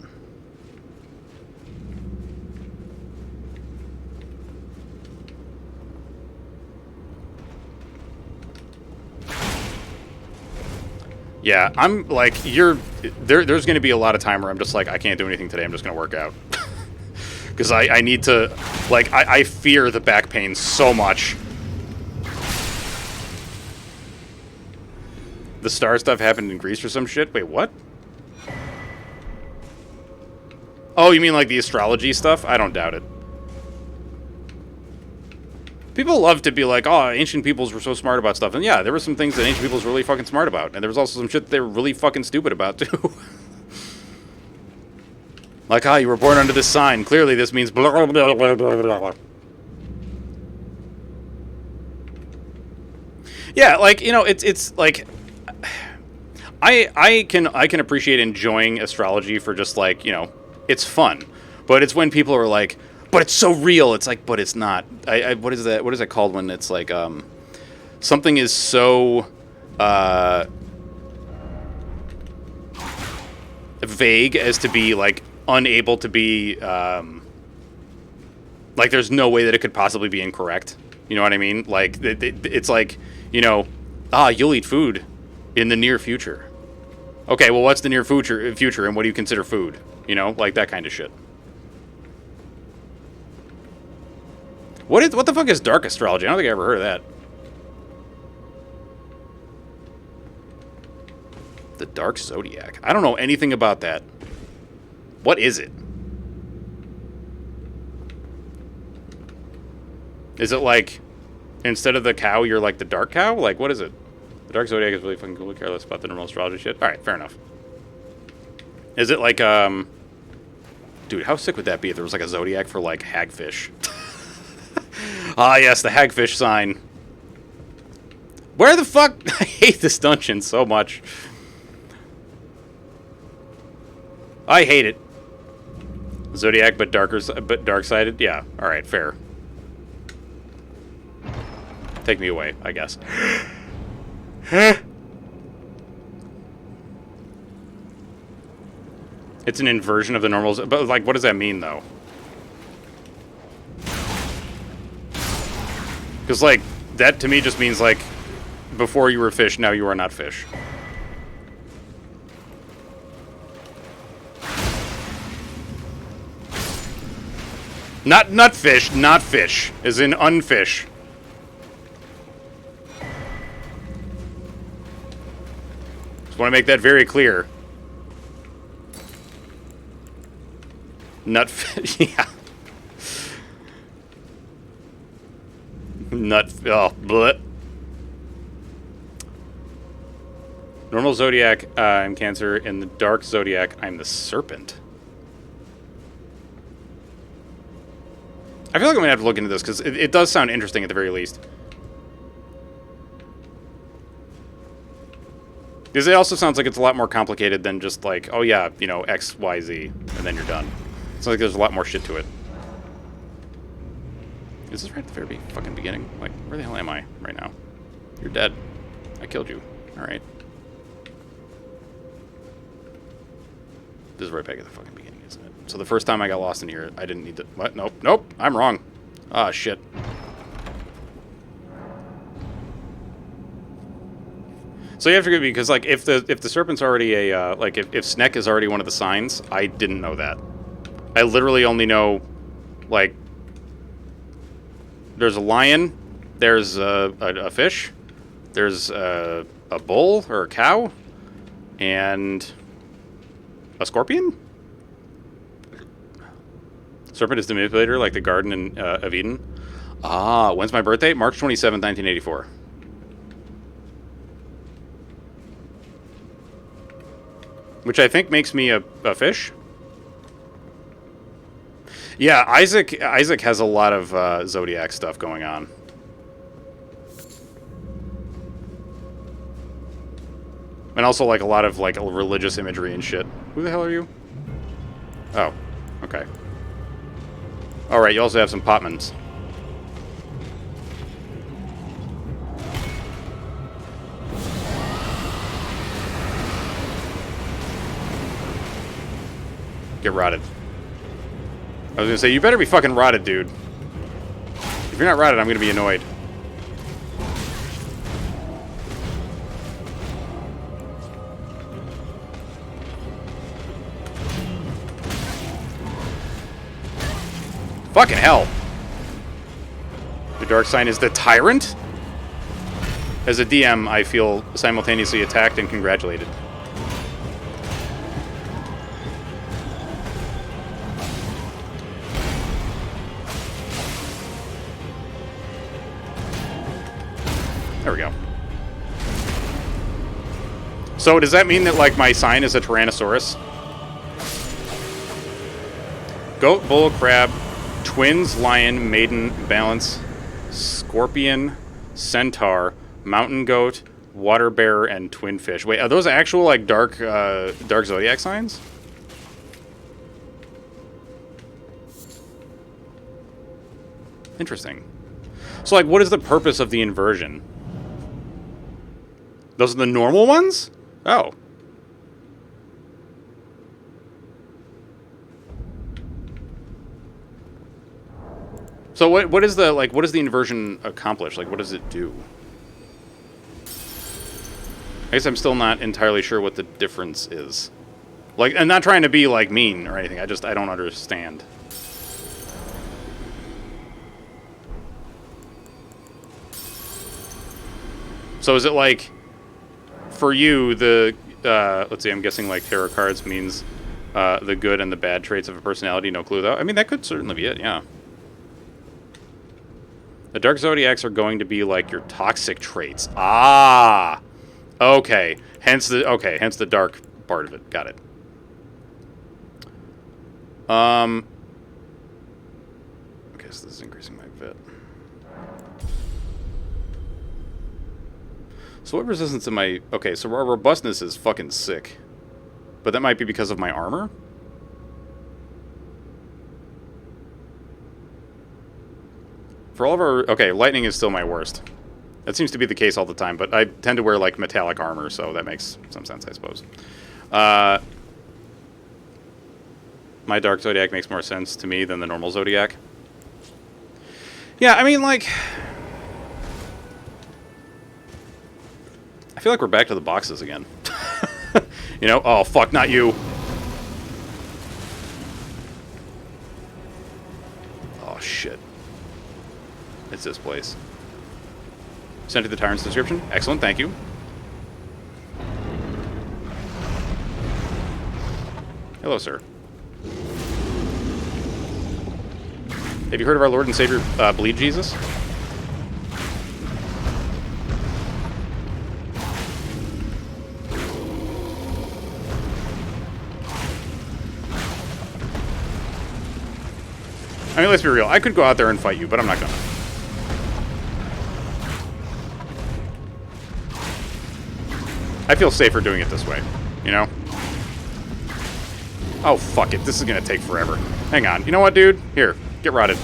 Yeah, I'm like there's going to be a lot of time where I'm just like, I can't do anything today. I'm just going to work out. Because I need to, like, I fear the back pain so much. The star stuff happened in Greece or some shit? Wait, what? Oh, you mean like the astrology stuff? I don't doubt it. People love to be like, oh, ancient peoples were so smart about stuff. And yeah, there were some things that ancient peoples were really fucking smart about. And there was also some shit they were really fucking stupid about, too. Like, you were born under this sign. Clearly this means blah, blah, blah, blah, blah, blah. Yeah, like, you know, it's like... I can appreciate enjoying astrology for just, like, you know, it's fun. But it's when people are like... But it's so real. It's like, but it's not. What is that? What is that called when it's like something is so vague as to be like unable to be like there's no way that it could possibly be incorrect. You know what I mean? Like it's like, you know, you'll eat food in the near future. Okay, well, what's the near future, and what do you consider food? You know, like that kind of shit. What the fuck is dark astrology? I don't think I ever heard of that. The dark zodiac. I don't know anything about that. What is it? Is it like, instead of the cow, you're like the dark cow? Like, what is it? The dark zodiac is really fucking cool. Careless about the normal astrology shit. Alright, fair enough. Is it like, dude, how sick would that be if there was like a zodiac for like hagfish? Yes, the hagfish sign. Where the fuck? I hate this dungeon so much. I hate it. Zodiac, but dark-sided. Yeah. All right, fair. Take me away, I guess. It's an inversion of the normals, but like, what does that mean, though? Because, like, that to me just means, like, before you were fish, now you are not fish. Not fish, not fish. As in unfish. Just want to make that very clear. Nut fish, yeah. Bleh. Normal zodiac, I'm Cancer. In the dark zodiac, I'm the Serpent. I feel like I'm gonna have to look into this because it does sound interesting at the very least. Because it also sounds like it's a lot more complicated than just like, oh yeah, you know, X, Y, Z, and then you're done. It's like there's a lot more shit to it. Is this right at the very fucking beginning? Like, where the hell am I right now? You're dead. I killed you. Alright. This is right back at the fucking beginning, isn't it? So the first time I got lost in here, I didn't need to... What? Nope. Nope. I'm wrong. Ah, shit. So you have to forgive me, because, like, if the serpent's already a... like, if Sneck is already one of the signs, I didn't know that. I literally only know, like... There's a lion, there's a fish, there's a bull or a cow, and a scorpion? Serpent is the manipulator, like the Garden of Eden. Ah, when's my birthday? March 27th, 1984. Which I think makes me a fish. Yeah, Isaac has a lot of Zodiac stuff going on. And also like a lot of like religious imagery and shit. Who the hell are you? Oh, okay. Alright, you also have some Potmans. Get rotted. I was gonna say, you better be fucking rotted, dude. If you're not rotted, I'm gonna be annoyed. Fucking hell. The dark sign is the tyrant? As a DM, I feel simultaneously attacked and congratulated. There we go. So does that mean that, like, my sign is a Tyrannosaurus? Goat, bull, crab, twins, lion, maiden, balance, scorpion, centaur, mountain goat, water bearer, and twin fish. Wait, are those actual, like, dark zodiac signs? Interesting. So, like, what is the purpose of the inversion? Those are the normal ones? Oh. So what is the, like, what does the inversion accomplish? Like, what does it do? I guess I'm still not entirely sure what the difference is. Like, I'm not trying to be, like, mean or anything. I don't understand. So is it like, for you, the, let's see, I'm guessing, like, tarot cards means the good and the bad traits of a personality, no clue, though? I mean, that could certainly be it, yeah. The dark zodiacs are going to be, like, your toxic traits. Ah! Okay. Hence the dark part of it. Got it. Okay, so this is increasing my vit. So what resistance am I... Okay, so our robustness is fucking sick. But that might be because of my armor? For all of our... Okay, lightning is still my worst. That seems to be the case all the time, but I tend to wear, like, metallic armor, so that makes some sense, I suppose. My dark zodiac makes more sense to me than the normal zodiac. Yeah, I mean, like... I feel like we're back to the boxes again. You know? Oh, fuck, not you. Oh, shit. It's this place. Sent to the Tyrant's description. Excellent, thank you. Hello, sir. Have you heard of our Lord and Savior, Bleed Jesus? I mean, let's be real. I could go out there and fight you, but I'm not gonna. I feel safer doing it this way, you know? Oh, fuck it. This is gonna take forever. Hang on. You know what, dude? Here. Get rotted.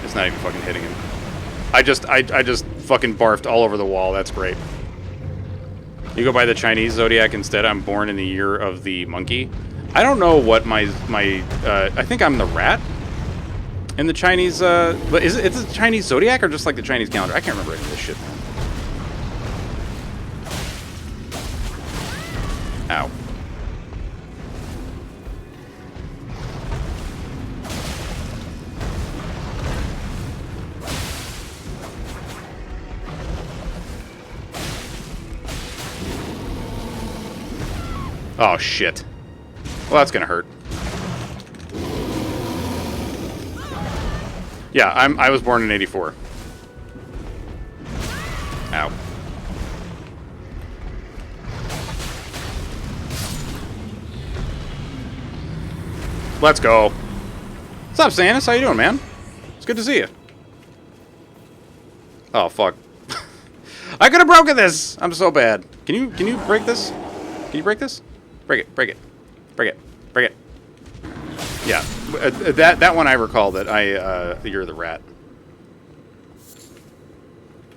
It's not even fucking hitting him. I just fucking barfed all over the wall. That's great. You go by the Chinese zodiac instead. I'm born in the year of the monkey. I don't know what my I think I'm the rat in the Chinese, but is it the Chinese zodiac or just like the Chinese calendar? I can't remember any of this shit, man. Ow. Oh, shit. Well, that's gonna hurt. Yeah, I was born in '84. Ow. Let's go. What's up, Sanus? How you doing, man? It's good to see you. Oh, fuck. I could have broken this! I'm so bad. Can you break this? Can you break this? Break it, break it. Break it, break it. Yeah, that one I recall that you're the rat.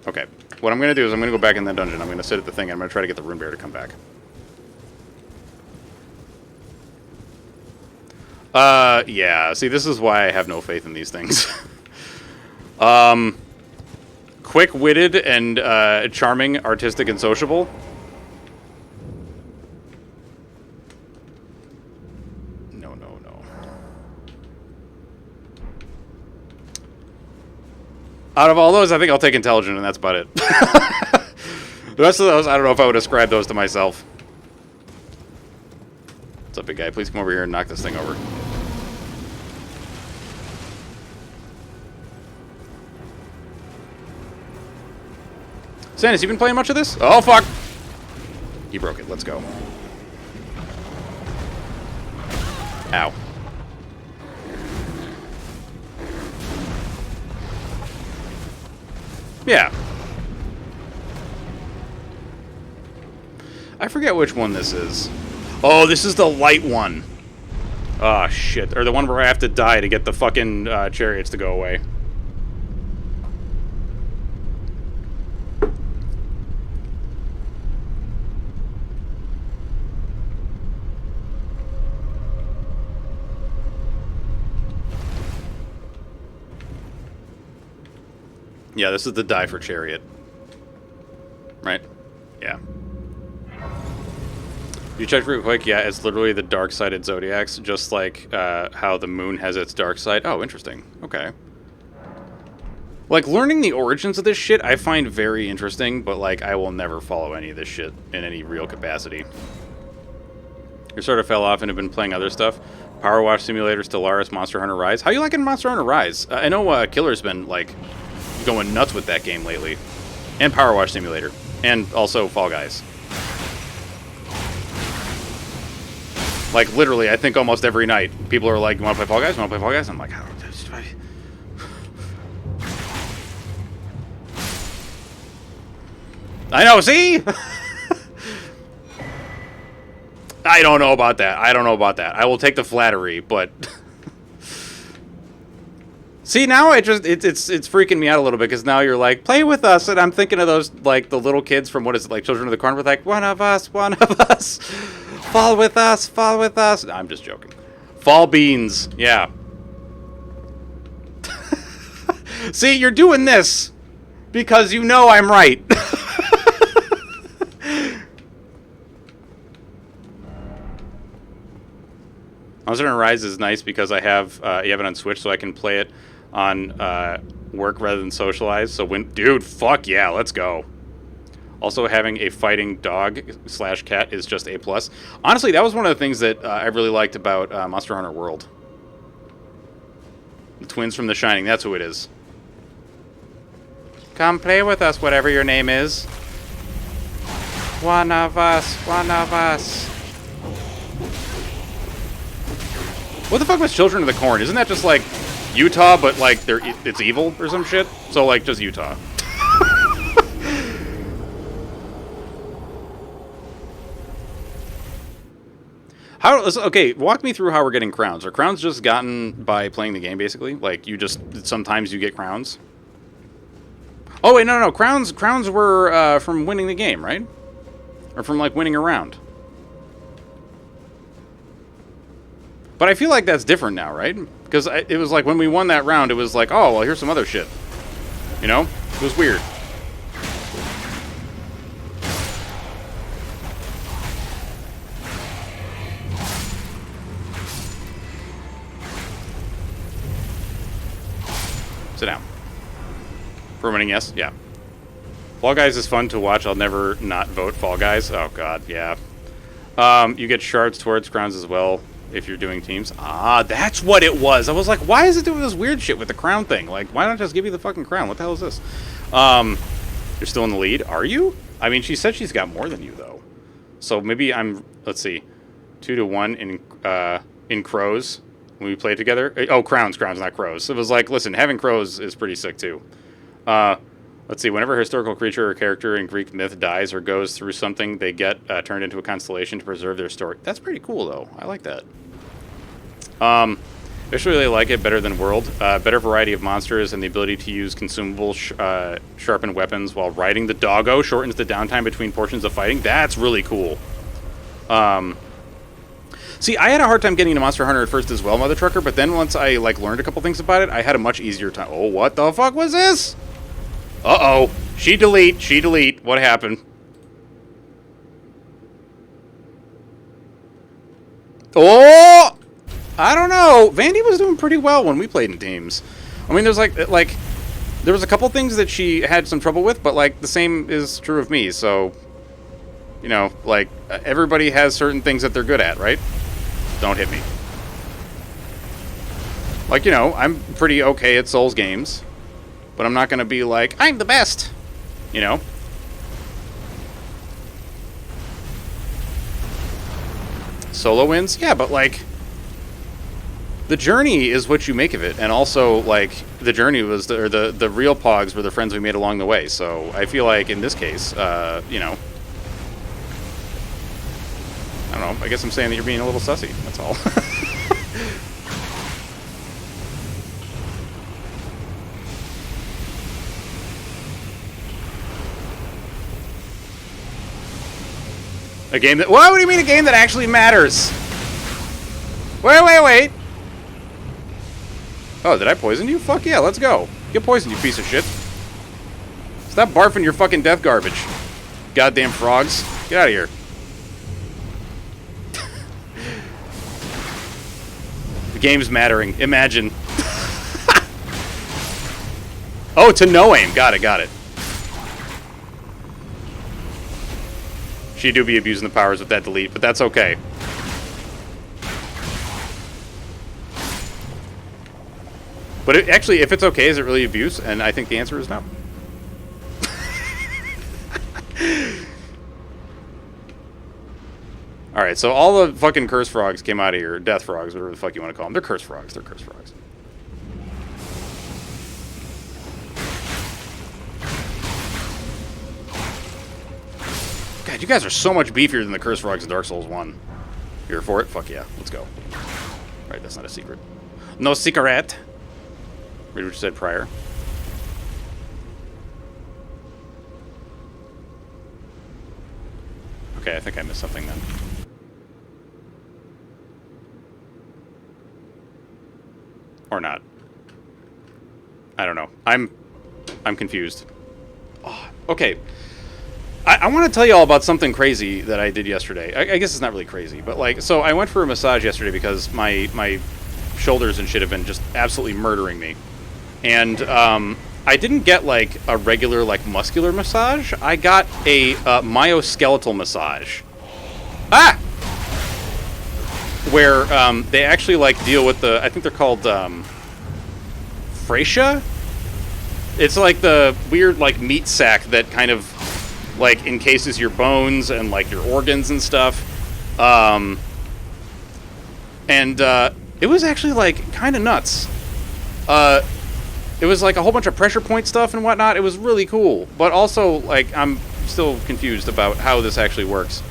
Okay, what I'm gonna do is I'm gonna go back in that dungeon. I'm gonna sit at the thing and I'm gonna try to get the rune bear to come back. Yeah, see, this is why I have no faith in these things. Quick-witted and charming, artistic, and sociable. No. Out of all those, I think I'll take intelligent, and that's about it. The rest of those, I don't know if I would ascribe those to myself. What's up, big guy? Please come over here and knock this thing over. Sandus, you been playing much of this? Oh, fuck! He broke it. Let's go. Ow. Yeah. I forget which one this is. Oh, this is the light one. Oh, shit. Or the one where I have to die to get the fucking chariots to go away. Yeah, this is the die for chariot. Right? Yeah. You checked real quick, yeah, it's literally the dark-sided zodiacs, just like how the moon has its dark side. Oh, interesting. Okay. Like, learning the origins of this shit I find very interesting, but, like, I will never follow any of this shit in any real capacity. You sort of fell off and have been playing other stuff. Power Wash Simulator, Stellaris, Monster Hunter Rise. How you liking Monster Hunter Rise? I know Killer's been, like, going nuts with that game lately. And Power Wash Simulator. And also Fall Guys. Like, literally, I think almost every night, people are like, you want to play Fall Guys? You want to play Fall Guys? I'm like, how do I know, see? I don't know about that. I don't know about that. I will take the flattery, but... See, now it's freaking me out a little bit, because now you're like, play with us, and I'm thinking of those, like, the little kids from, what is it, like, Children of the Corn, with like, one of us, fall with us, fall with us. No, I'm just joking. Fall beans, yeah. See, you're doing this because you know I'm right. Monster Hunter Rise is nice because I have you have it on Switch, so I can play it on work rather than socialize. So dude, fuck yeah, let's go. Also, having a fighting dog / cat is just A+. Honestly, that was one of the things that I really liked about Monster Hunter World. The twins from The Shining, that's who it is. Come play with us, whatever your name is. One of us, one of us. What the fuck was Children of the Corn? Isn't that just like Utah, but like it's evil or some shit? So like just Utah. Okay, walk me through how we're getting crowns. Are crowns just gotten by playing the game, basically? Like, sometimes you get crowns? Oh, wait, no. Crowns were from winning the game, right? Or from, like, winning a round. But I feel like that's different now, right? Because it was like, when we won that round, it was like, oh, well, here's some other shit. You know? It was weird. Sit down. For winning, yes? Yeah. Fall Guys is fun to watch. I'll never not vote Fall Guys. Oh, God, yeah. You get shards towards crowns as well if you're doing teams. Ah, that's what it was. I was like, why is it doing this weird shit with the crown thing? Like, why not just give you the fucking crown? What the hell is this? You're still in the lead. Are you? I mean, she said she's got more than you, though. So maybe I'm, let's see, 2-1 in crows. When we played together. Oh, crowns, not crows. It was like, listen, having crows is pretty sick, too. Let's see. Whenever a historical creature or character in Greek myth dies or goes through something, they get turned into a constellation to preserve their story. That's pretty cool, though. I like that. I just really like it better than World. Better variety of monsters and the ability to use consumable sharpened weapons while riding the doggo shortens the downtime between portions of fighting. That's really cool. See, I had a hard time getting into Monster Hunter at first as well, Mother Trucker, but then once I, like, learned a couple things about it, I had a much easier time. Oh, what the fuck was this? Uh-oh. She delete. What happened? Oh! I don't know. Vandy was doing pretty well when we played in teams. I mean, there's, like, there was a couple things that she had some trouble with, but, like, the same is true of me, so... You know, like, everybody has certain things that they're good at, right? Don't hit me. Like, you know, I'm pretty okay at Souls games. But I'm not going to be like, I'm the best! You know? solo wins. Yeah, but like the journey is what you make of it, and also like the journey was the real pogs were the friends we made along the way. So I feel like in this case, you know, I don't know. I guess I'm saying that you're being a little sussy. That's all. A game that... What do you mean a game that actually matters? Wait. Oh, did I poison you? Fuck yeah, let's go. Get poisoned, you piece of shit. Stop barfing your fucking death garbage. Goddamn frogs. Get out of here. The game's mattering. Imagine. Oh, to no aim. Got it. She do be abusing the powers with that delete, but that's okay. But actually, if it's okay, is it really abuse? And I think the answer is no. Alright, so all the fucking curse frogs came out of here. Death frogs, whatever the fuck you want to call them. They're curse frogs. God, you guys are so much beefier than the curse frogs in Dark Souls 1. Here for it? Fuck yeah. Let's go. Right, that's not a secret. No secret. Read what you said prior. Okay, I think I missed something then. Or not. I don't know. I'm confused. Oh, okay. I want to tell you all about something crazy that I did yesterday. I guess it's not really crazy, but like, so I went for a massage yesterday because my shoulders and shit have been just absolutely murdering me. And I didn't get like a regular like muscular massage. I got a myoskeletal massage. Ah! Where they actually like deal with the, I think they're called fascia. It's like the weird like meat sack that kind of like encases your bones and like your organs and stuff. It was actually like kind of nuts. It was like a whole bunch of pressure point stuff and whatnot. It was really cool, but also like I'm still confused about how this actually works.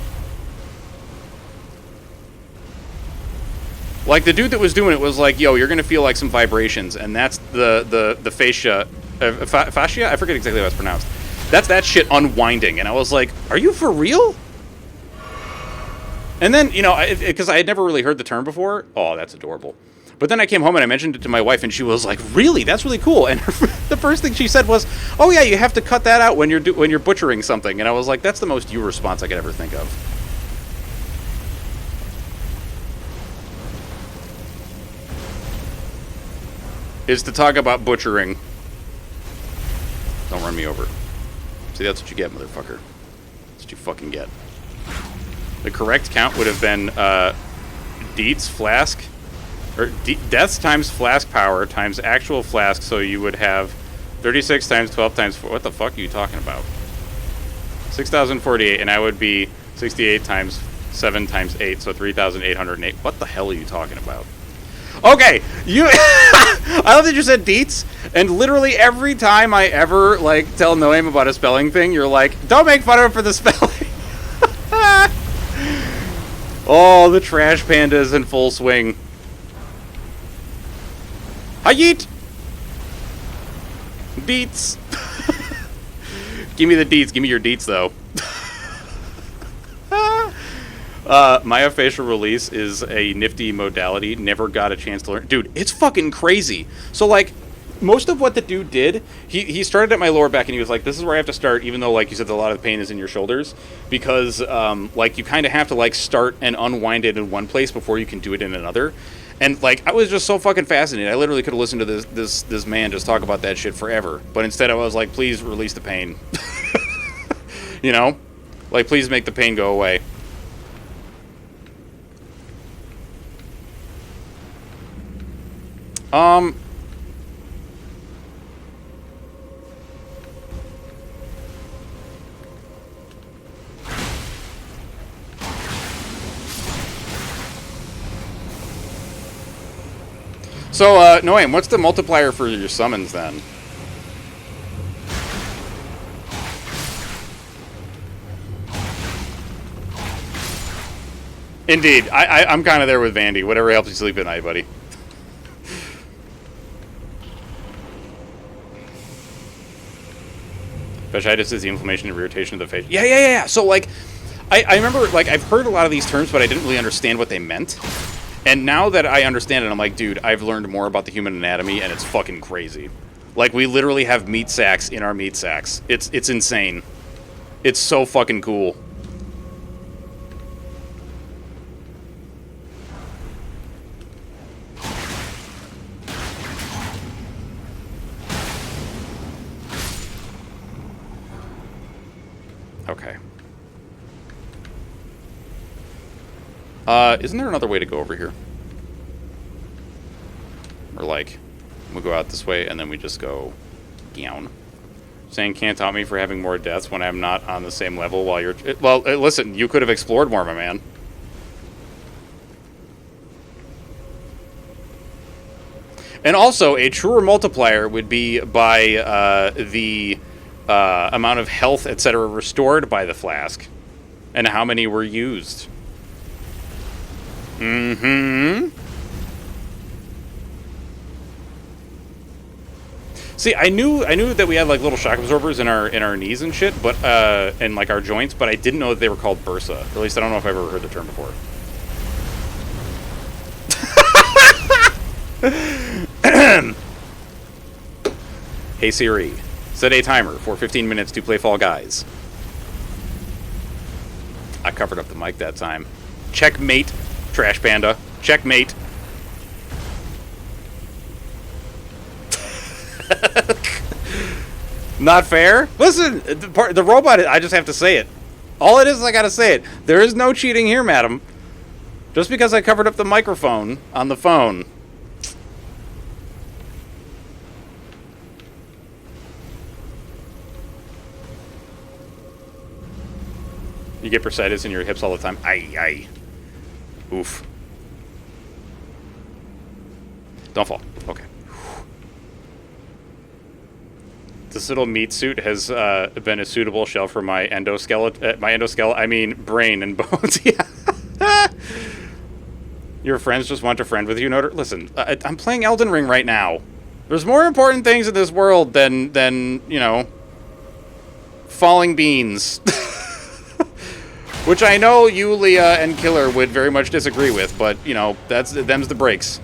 Like the dude that was doing it was like, "Yo, you're gonna feel like some vibrations," and that's the fascia, fascia. I forget exactly how it's pronounced. That's that shit unwinding, and I was like, "Are you for real?" And then, you know, because I had never really heard the term before. Oh, that's adorable. But then I came home and I mentioned it to my wife, and she was like, "Really? That's really cool." And the first thing she said was, "Oh yeah, you have to cut that out when you're butchering something." And I was like, "That's the most you response I could ever think of." Is to talk about butchering. Don't run me over. See, that's what you get, motherfucker. That's what you fucking get. The correct count would have been Deets flask, or deaths times flask power times actual flask, so you would have 36 times 12 times 4. What the fuck are you talking about? 6,048, and I would be 68 times 7 times 8, so 3,808. What the hell are you talking about? Okay, you. I love that you said Deets, and literally every time I ever like tell Noam about a spelling thing, you're like, "Don't make fun of him for the spelling." Oh, the trash panda is in full swing. Hi, yeet. Deets. Give me the deets. Give me your deets, though. Myofascial release is a nifty modality. Never got a chance to learn. Dude, it's fucking crazy. So, like, most of what the dude did, he started at my lower back, and he was like, "This is where I have to start," even though, like you said, a lot of the pain is in your shoulders. Because, like, you kind of have to, like, start and unwind it in one place before you can do it in another. And, like, I was just so fucking fascinated. I literally could have listened to this man just talk about that shit forever. But instead I was like, please release the pain. You know? Like, please make the pain go away. So, Noam, what's the multiplier for your summons then? Indeed. I'm kind of there with Vandy. Whatever helps you sleep at night, buddy. Fasciitis is the inflammation and irritation of the face. Yeah. So, like, I remember, like, I've heard a lot of these terms, but I didn't really understand what they meant. And now that I understand it, I'm like, dude, I've learned more about the human anatomy, and it's fucking crazy. Like, we literally have meat sacks in our meat sacks. It's insane. It's so fucking cool. Okay. Isn't there another way to go over here? Or like, we go out this way and then we just go down. Saying can't taunt me for having more deaths when I'm not on the same level while you're... Well, listen, you could have explored more, my man. And also, a truer multiplier would be by the amount of health, etc. restored by the flask. And how many were used. Mm-hmm. See, I knew that we had like little shock absorbers in our knees and shit, but and like our joints, but I didn't know that they were called bursa. Or at least I don't know if I've ever heard the term before. Hey Siri, set a timer for 15 minutes to play Fall Guys. I covered up the mic that time. Checkmate, Trash Panda. Checkmate. Not fair? Listen, the robot, I just have to say it. All it is I gotta say it. There is no cheating here, madam. Just because I covered up the microphone on the phone. You get bursitis in your hips all the time. Aye. Oof. Don't fall. Okay. This little meat suit has been a suitable shell for my endoskeleton. I mean, brain and bones. Yeah. Your friends just want to friend with you. No, listen, I'm playing Elden Ring right now. There's more important things in this world than you know, falling beans. Which I know you, Leah, and Killer would very much disagree with, but, you know, them's the breaks.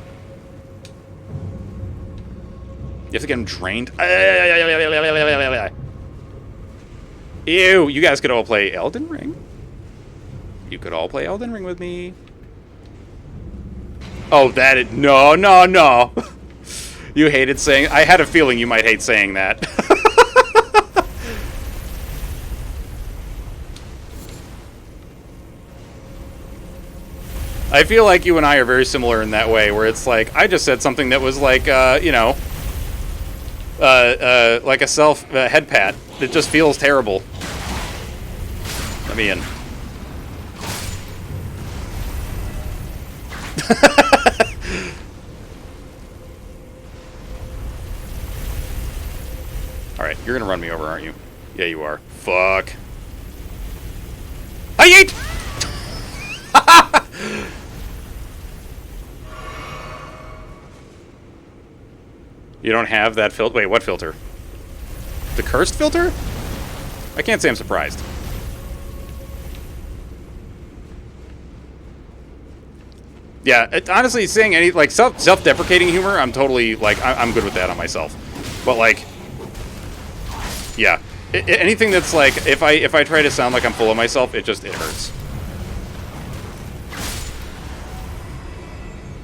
You have to get them drained. Ew, you guys could all play Elden Ring. You could all play Elden Ring with me. Oh, no. You hated saying... I had a feeling you might hate saying that. I feel like you and I are very similar in that way, where it's like, I just said something that was like, you know, like a head pat. It just feels terrible. Let me in. Alright, you're gonna run me over, aren't you? Yeah, you are. Fuck. I ate! You don't have that filter? Wait, what filter? The cursed filter? I can't say I'm surprised. Yeah, honestly, saying any, like, self-deprecating humor, I'm totally, like, I'm good with that on myself. But, like, yeah. Anything that's, like, if I try to sound like I'm full of myself, it hurts.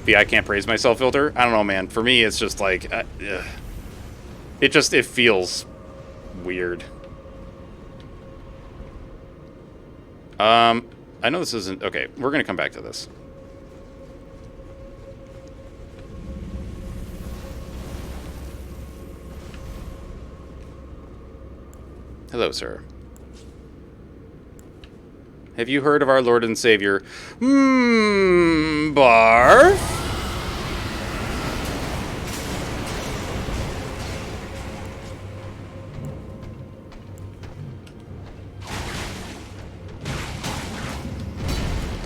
The I can't praise myself filter? I don't know, man. For me, it's just like... it feels weird. I know this isn't... Okay, we're gonna come back to this. Hello, sir. Have you heard of our Lord and Savior? Barf?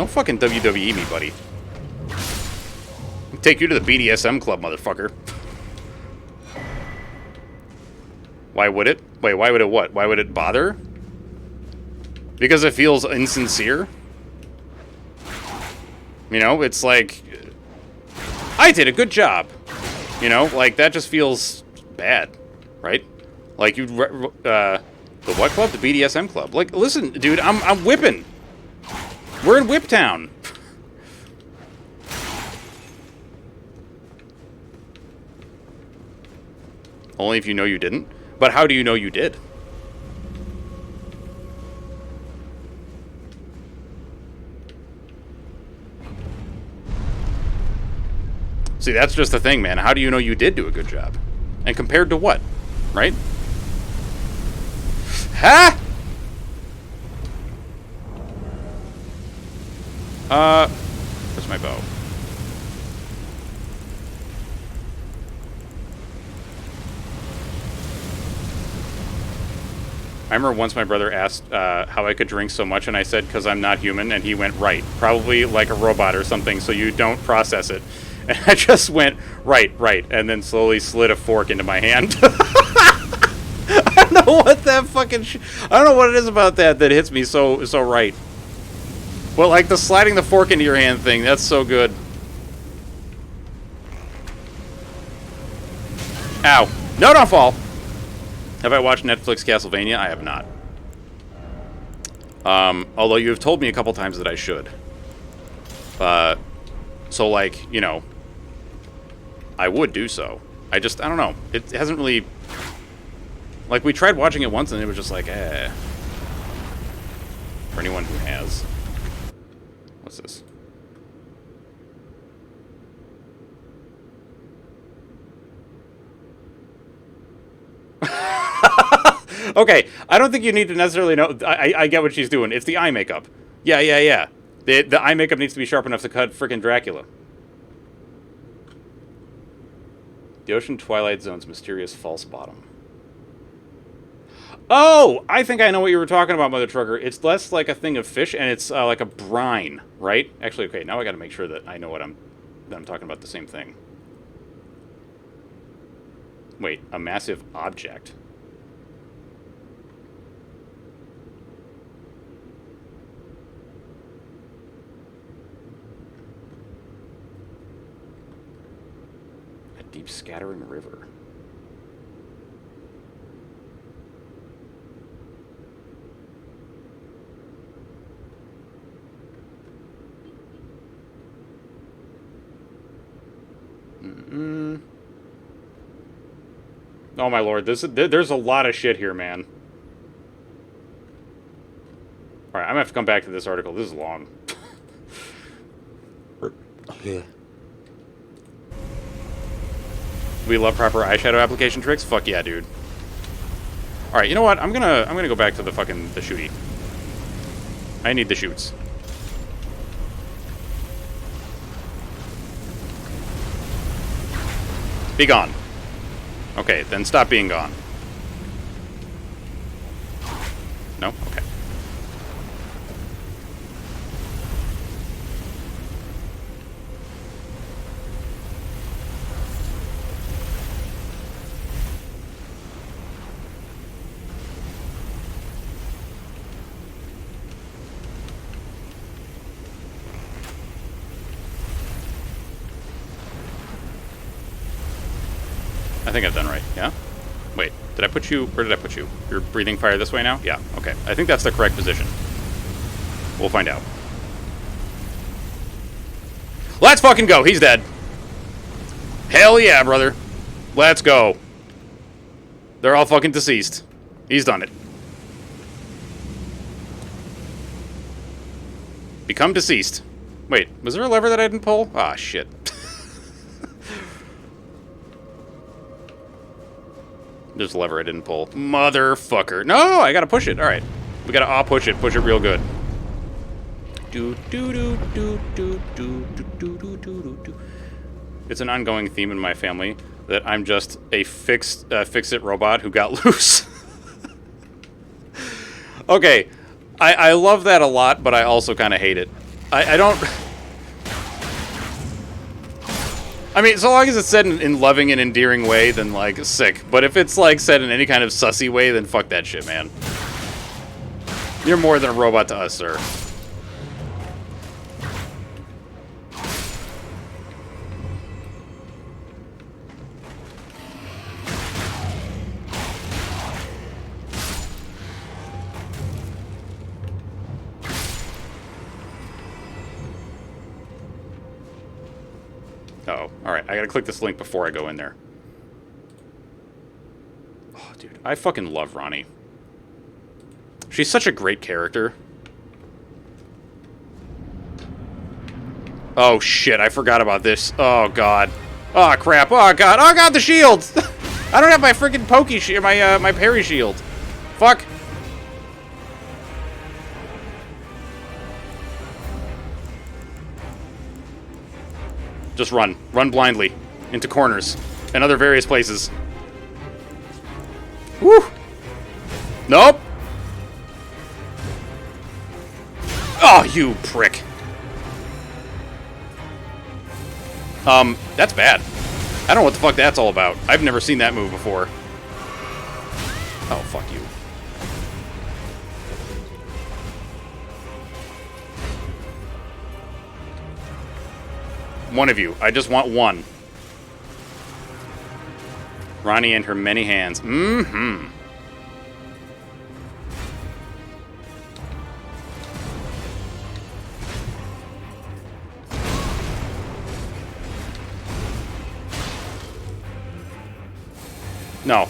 Don't fucking WWE me, buddy. I'll take you to the BDSM club, motherfucker. Why would it? Wait, why would it what? Why would it bother? Because it feels insincere? You know, it's like... I did a good job. You know, like, that just feels bad, right? Like, you'd... the what club? The BDSM club. Like, listen, dude, I'm whipping. We're in Whip Town. Only if you know you didn't? But how do you know you did? See, that's just the thing, man. How do you know you did do a good job? And compared to what? Right? Ha! Where's my bow? I remember once my brother asked how I could drink so much, and I said, because I'm not human, and he went, right. Probably like a robot or something, so you don't process it. And I just went, right, and then slowly slid a fork into my hand. I don't know what that fucking I don't know what it is about that hits me so right. Well, like the sliding the fork into your hand thing, that's so good. Ow. No, don't fall. Have I watched Netflix Castlevania? I have not. Although you have told me a couple times that I should. So, like, you know, I would do so. I don't know. It hasn't really... Like, we tried watching it once, and it was just like, eh. For anyone who has. What's this? Okay, I don't think you need to necessarily know... I get what she's doing. It's the eye makeup. Yeah. The eye makeup needs to be sharp enough to cut frickin' Dracula. The Ocean Twilight Zone's mysterious false bottom. Oh! I think I know what you were talking about, Mother Trucker. It's less like a thing of fish, and it's like a brine, right? Actually, okay, now I gotta make sure that I know that I'm talking about the same thing. Wait, a massive object. A deep scattering river. Oh my lord, there's a lot of shit here, man. Alright, I'm gonna have to come back to this article. This is long. Yeah. We love proper eyeshadow application tricks? Fuck yeah, dude. Alright, you know what? I'm gonna go back to the shooty. I need the shoots. Be gone. Okay, then stop being gone. No? Okay. I think I've done right, yeah? Wait, did I put you... Where did I put you? You're breathing fire this way now? Yeah, okay. I think that's the correct position. We'll find out. Let's fucking go! He's dead. Hell yeah, brother. Let's go. They're all fucking deceased. He's done it. Become deceased. Wait, was there a lever that I didn't pull? Ah, shit. There's a lever I didn't pull. Motherfucker. No, I gotta push it. Alright. We gotta push it. Push it real good. It's an ongoing theme in my family that I'm just a fix-it robot who got loose. Okay. I love that a lot, but I also kind of hate it. I don't... I mean, so long as it's said in loving and endearing way, then, like, sick. But if it's, like, said in any kind of sussy way, then fuck that shit, man. You're more than a robot to us, sir. Uh-oh. Alright, I gotta click this link before I go in there. Oh, dude. I fucking love Ronnie. She's such a great character. Oh, shit. I forgot about this. Oh, God. Oh, crap. Oh, God. Oh, God, the shield! I don't have my freaking pokey shield. My parry shield. Fuck. Just run. Run blindly. Into corners. And other various places. Woo! Nope! Oh, you prick. That's bad. I don't know what the fuck that's all about. I've never seen that move before. Oh, fuck you. One of you. I just want one. Ronnie and her many hands. Mm-hmm. No.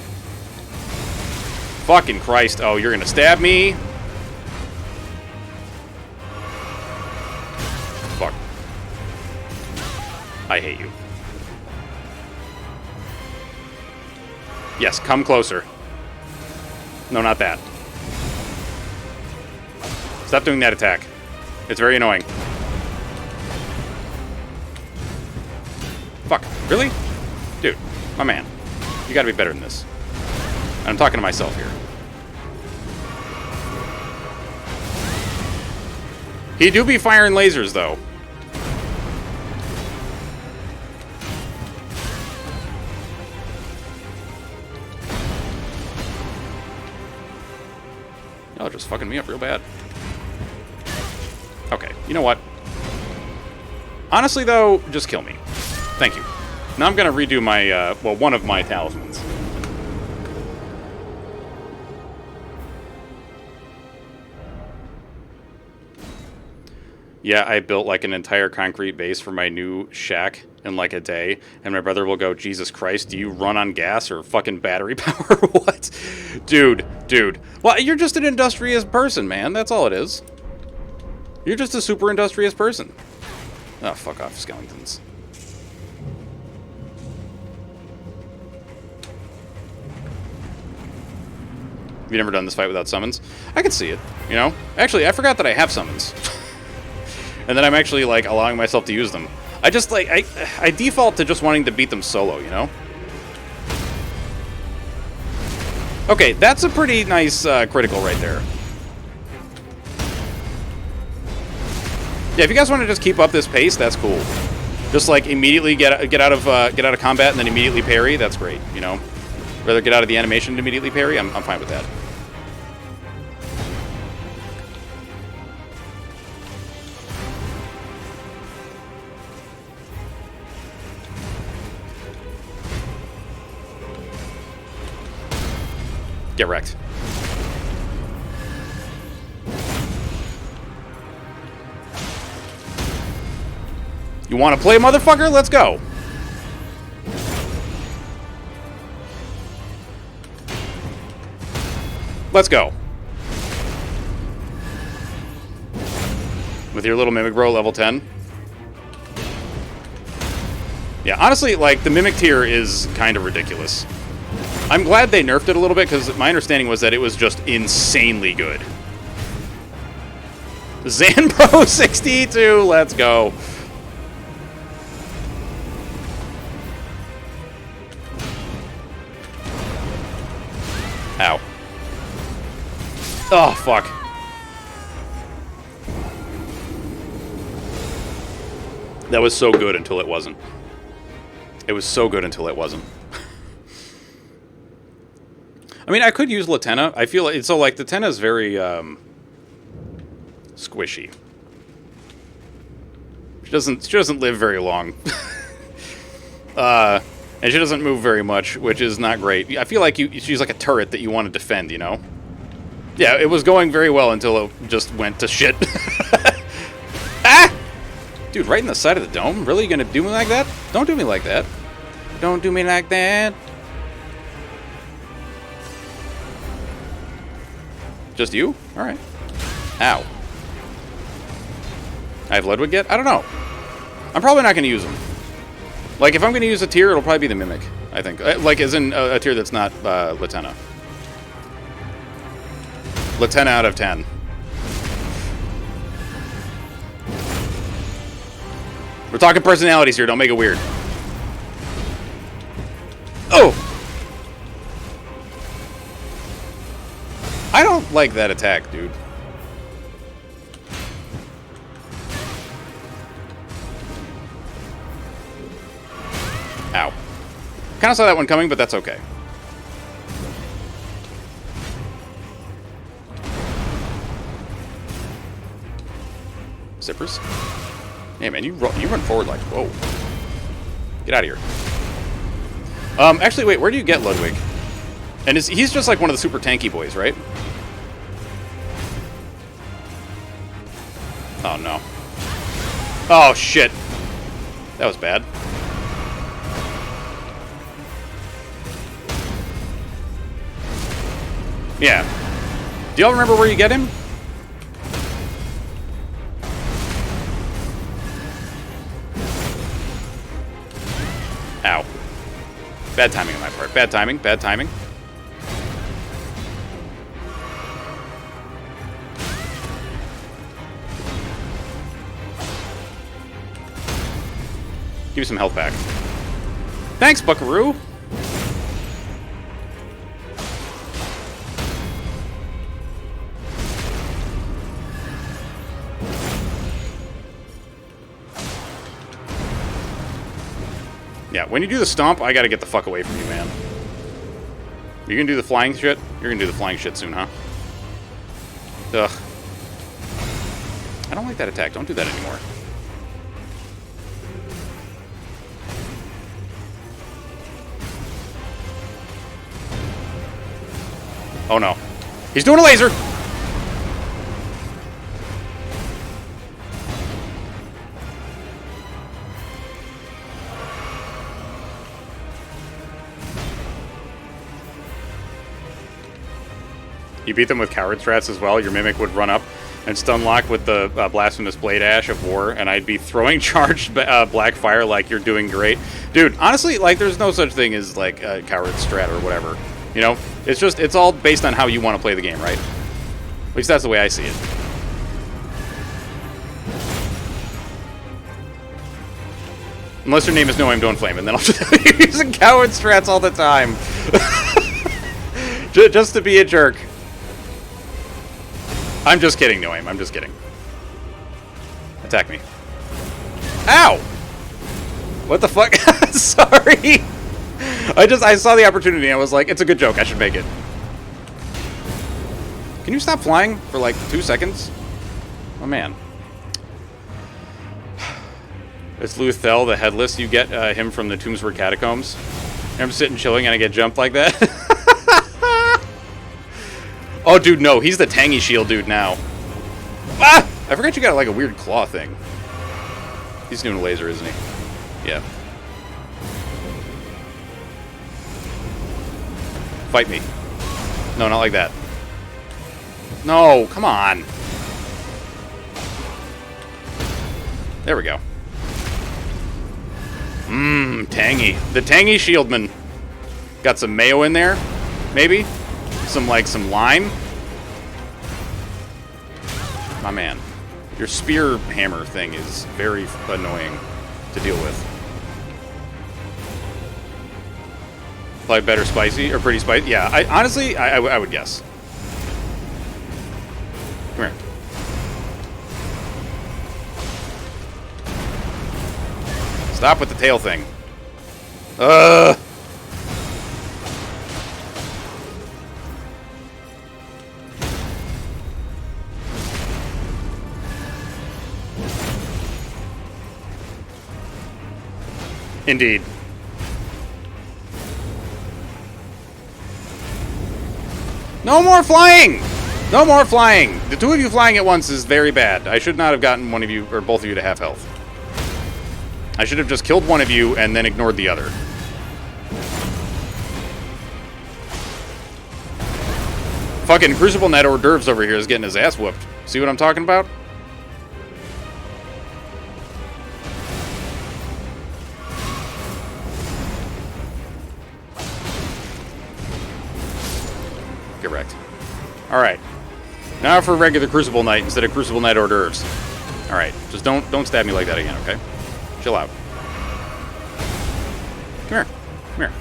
Fucking Christ. Oh, you're gonna stab me? Fuck. I hate you. Yes, come closer. No, not that. Stop doing that attack. It's very annoying. Fuck. Really? Dude, my man. You gotta be better than this. And I'm talking to myself here. He do be firing lasers, though. Y'all are just fucking me up real bad. Okay, you know what? Honestly, though, just kill me. Thank you. Now I'm gonna redo my, well, one of my talismans. Yeah, I built, like, an entire concrete base for my new shack in, like, a day. And my brother will go, Jesus Christ, do you run on gas or fucking battery power or what? Dude. Well, you're just an industrious person, man. That's all it is. You're just a super industrious person. Oh, fuck off, skeletons. Have you never done this fight without summons? I can see it, you know? Actually, I forgot that I have summons. And then I'm actually, like, allowing myself to use them. I just, like, I default to just wanting to beat them solo, you know? Okay, that's a pretty nice critical right there. Yeah, if you guys want to just keep up this pace, that's cool. Just, like, immediately get out of combat and then immediately parry, that's great, you know? Rather get out of the animation and immediately parry, I'm fine with that. Get wrecked. You want to play, motherfucker? Let's go. Let's go. With your little Mimic Bro, level 10. Yeah, honestly, like, the Mimic tier is kind of ridiculous. I'm glad they nerfed it a little bit, because my understanding was that it was just insanely good. Zanbro 62, let's go. Ow. Oh, fuck. That was so good until it wasn't. It was so good until it wasn't. I mean, I could use Latenna. I feel like... So, like, the Tenna is very, squishy. She doesn't live very long. And she doesn't move very much, which is not great. I feel like she's like a turret that you want to defend, you know? Yeah, it was going very well until it just went to shit. Ah! Dude, right in the side of the dome? Really? You gonna do me like that? Don't do me like that. Don't do me like that. Just you? Alright. Ow. I have Ludwig yet? I don't know. I'm probably not going to use him. Like, if I'm going to use a tier, it'll probably be the Mimic, I think. Like, as in a tier that's not Latenna. Latenna out of 10. We're talking personalities here, don't make it weird. Oh! I don't like that attack, dude. Ow. Kind of saw that one coming, but that's okay. Zippers? Hey, man, you run forward like, whoa. Get out of here. Actually, wait, where do you get Ludwig? And he's just like one of the super tanky boys, right? Oh, no. Oh, shit. That was bad. Yeah. Do y'all remember where you get him? Ow. Bad timing on my part. Bad timing. Bad timing. Give me some health back. Thanks, Buckaroo! Yeah, when you do the stomp, I gotta get the fuck away from you, man. You gonna do the flying shit? You're gonna do the flying shit soon, huh? Ugh. I don't like that attack. Don't do that anymore. Oh no. He's doing a laser! You beat them with coward strats as well. Your Mimic would run up and stun lock with the Blasphemous Blade Ash of War, and I'd be throwing charged Black Fire like you're doing great. Dude, honestly, like, there's no such thing as, like, a coward strat or whatever. You know? It's all based on how you want to play the game, right? At least that's the way I see it. Unless your name is No, I'm Doing Flame, and then I'll just be using coward strats all the time. Just to be a jerk. I'm just kidding, No Aim. I'm just kidding. Attack me. Ow! What the fuck? Sorry! I saw the opportunity and I was like, it's a good joke, I should make it. Can you stop flying for like 2 seconds? Oh man. It's Luthel, the Headless. You get him from the Tombsburg Catacombs. I'm sitting chilling and I get jumped like that. Oh, dude, no. He's the tangy shield dude now. Ah! I forgot you got, like, a weird claw thing. He's doing a laser, isn't he? Yeah. Fight me. No, not like that. No, come on. There we go. Tangy. The tangy shieldman. Got some mayo in there, maybe? Some lime. My man. Your spear hammer thing is very annoying to deal with. Probably better spicy, or pretty spicy. Yeah, honestly, I would guess. Come here. Stop with the tail thing. Ugh. Indeed. No more flying! No more flying! The two of you flying at once is very bad. I should not have gotten one of you, or both of you, to half health. I should have just killed one of you and then ignored the other. Fucking Crucible Knight hors d'oeuvres over here is getting his ass whooped. See what I'm talking about? Get wrecked. Alright. Now for regular Crucible Knight instead of Crucible Knight hors d'oeuvres. Alright, just don't stab me like that again, okay? Chill out. Come here. Come here.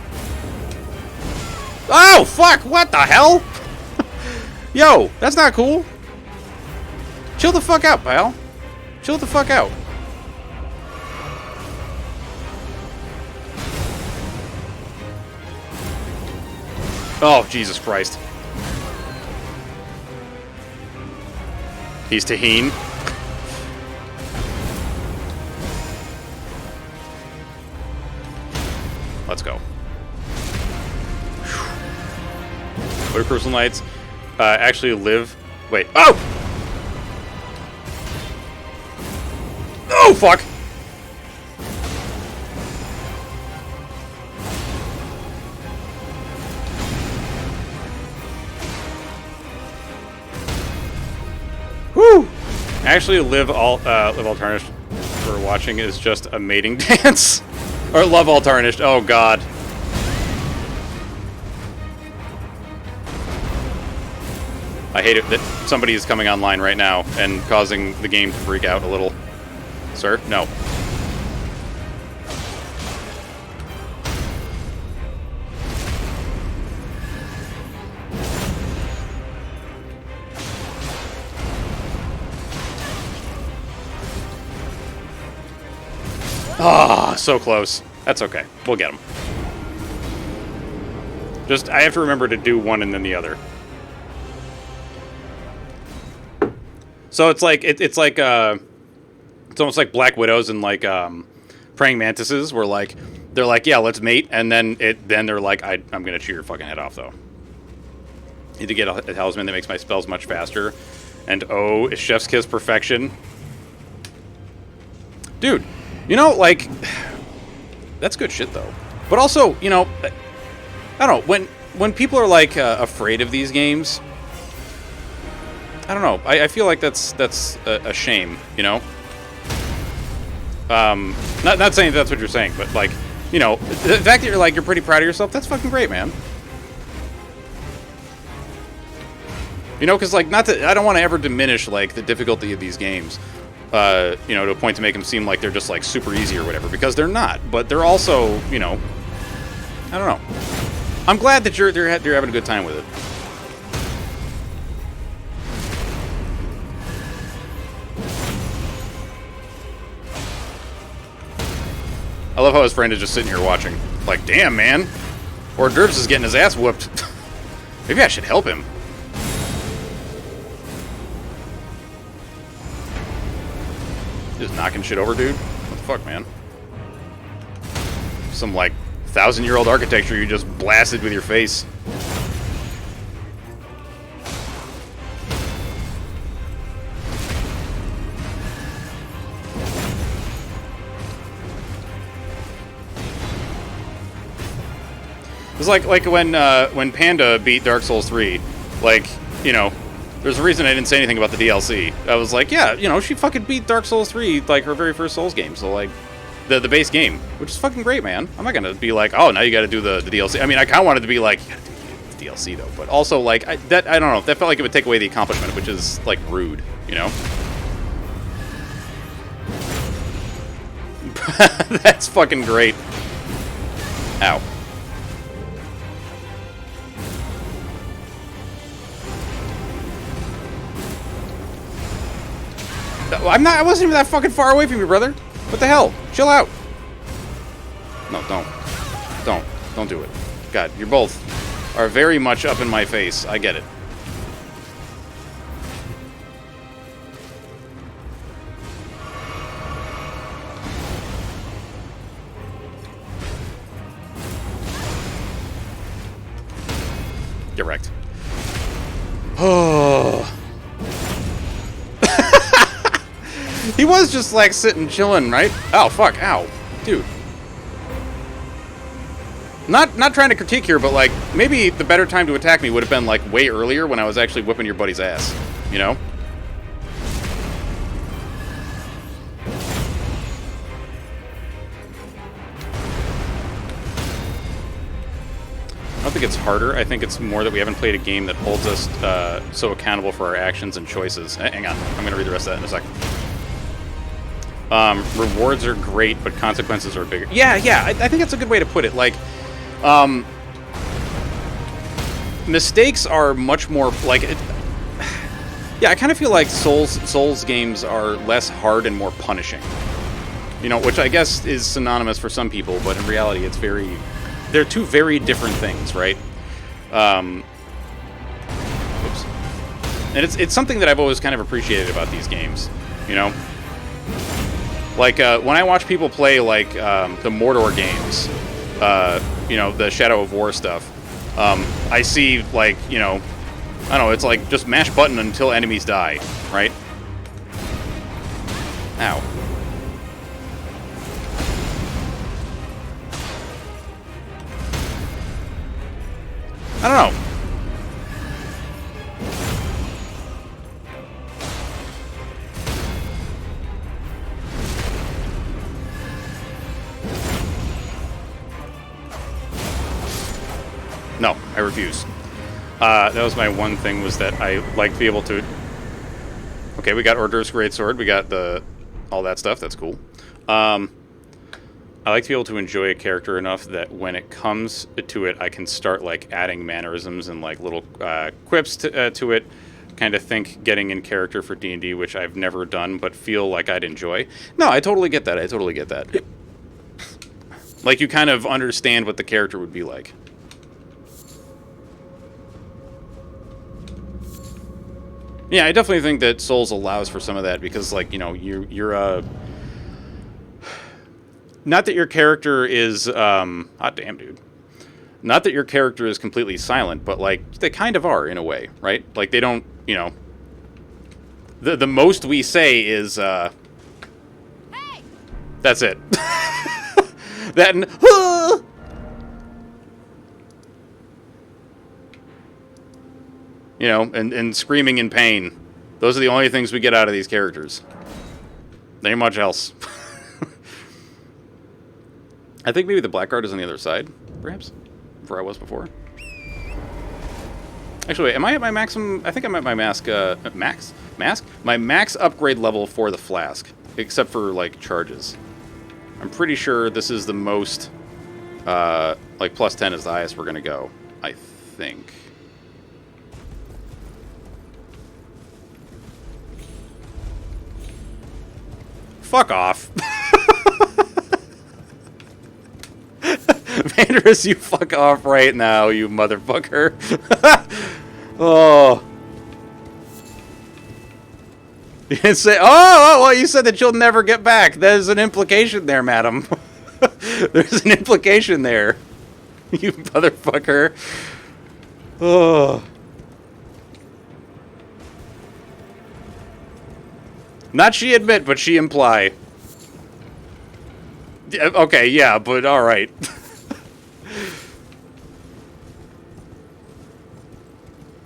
Oh, fuck! What the hell? Yo, that's not cool. Chill the fuck out, pal. Chill the fuck out. Oh, Jesus Christ. He's Taheen. Let's go. What do Crucible Knights actually live? Wait. Oh! Oh, fuck! Woo! Actually, live all tarnished for watching is just a mating dance. Or love all tarnished. Oh god. I hate it that somebody is coming online right now and causing the game to freak out a little. Sir? No. Ah, so close. That's okay. We'll get him. Just, I have to remember to do one and then the other. So it's like it's almost like Black Widows and like praying mantises, where like they're like, yeah, let's mate, and then they're like, I'm gonna chew your fucking head off though. Need to get a talisman that makes my spells much faster, and oh, it's Chef's Kiss perfection, dude. You know, like that's good shit though. But also, you know, I don't know when people are like afraid of these games. I don't know. I feel like that's a shame, you know. Not saying that's what you're saying, but like, you know, the fact that you're pretty proud of yourself, that's fucking great, man. You know, because like, I don't want to ever diminish like the difficulty of these games, you know, to a point to make them seem like they're just like super easy or whatever, because they're not. But they're also, you know, I don't know. I'm glad that you're having a good time with it. I love how his friend is just sitting here watching. Like, damn, man. Hors d'oeuvres is getting his ass whooped. Maybe I should help him. Just knocking shit over, dude. What the fuck, man? Some, like, 1,000-year-old architecture you just blasted with your face. It's like when Panda beat Dark Souls 3, like, you know, there's a reason I didn't say anything about the DLC. I was like, yeah, you know, she fucking beat Dark Souls 3, like, her very first Souls game, so, like, the base game, which is fucking great, man. I'm not gonna be like, oh, now you gotta do the DLC. I mean, I kind of wanted to be like, you gotta do the DLC, though, but also, like, I don't know, that felt like it would take away the accomplishment, which is, like, rude, you know? That's fucking great. Ow. I wasn't even that fucking far away from you, brother. What the hell? Chill out. Don't do it. God, you're both are very much up in my face. I get it. Get wrecked. Oh. He was just like sitting chilling, right? Oh fuck, ow. Dude. Not trying to critique here, but like maybe the better time to attack me would have been like way earlier when I was actually whipping your buddy's ass, you know? I don't think it's harder. I think it's more that we haven't played a game that holds us so accountable for our actions and choices. Hang on. I'm going to read the rest of that in a second. Rewards are great, but consequences are bigger. Yeah, I think that's a good way to put it. Like, mistakes are much more like it. Yeah, I kind of feel like Souls games are less hard and more punishing. You know, which I guess is synonymous for some people, but in reality, it's very. They're two very different things, right? Oops. And it's something that I've always kind of appreciated about these games, you know. Like when I watch people play like the Mordor games, you know, the Shadow of War stuff. I see like, you know, I don't know, it's like just mash button until enemies die, right? Ow. I don't know. No, I refuse. That was my one thing, was that I like to be able to... Okay, we got Hors d'oeuvres Greatsword, we got all that stuff, that's cool. I like to be able to enjoy a character enough that when it comes to it, I can start like adding mannerisms and like little quips to it. Kind of think getting in character for D&D, which I've never done, but feel like I'd enjoy. No, I totally get that. I totally get that. Like you kind of understand what the character would be like. Yeah, I definitely think that Souls allows for some of that because, like, you know, you're not that your character is, hot damn, dude. Not that your character is completely silent, but, like, they kind of are, in a way, right? Like, they don't, you know... The most we say is, Hey! That's it. That and... You know, and screaming in pain. Those are the only things we get out of these characters. There ain't much else. I think maybe the Blackguard is on the other side, perhaps? Where I was before. Actually, wait, am I at my maximum? I think I'm at my mask, mask? My max upgrade level for the flask, except for, like, charges. I'm pretty sure this is the most, like, plus 10 is the highest we're gonna go. I think. Fuck off. Vanderus, you fuck off right now, you motherfucker. Oh. You didn't say, well, you said that you'll never get back. There's an implication there, madam. There's an implication there. You motherfucker. Oh. Not she admit, but she imply. Okay, yeah, but alright.